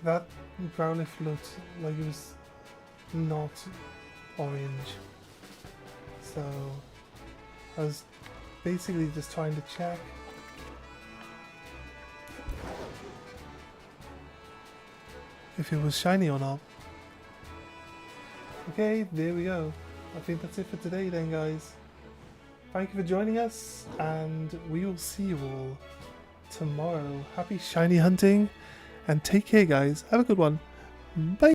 That Growlithe looked like it was not orange, so I was basically just trying to check. If it was shiny or not. Okay, there we go. I think that's it for today then, guys. Thank you for joining us, and we will see you all tomorrow. Happy shiny hunting, and take care, guys. Have a good one. Bye.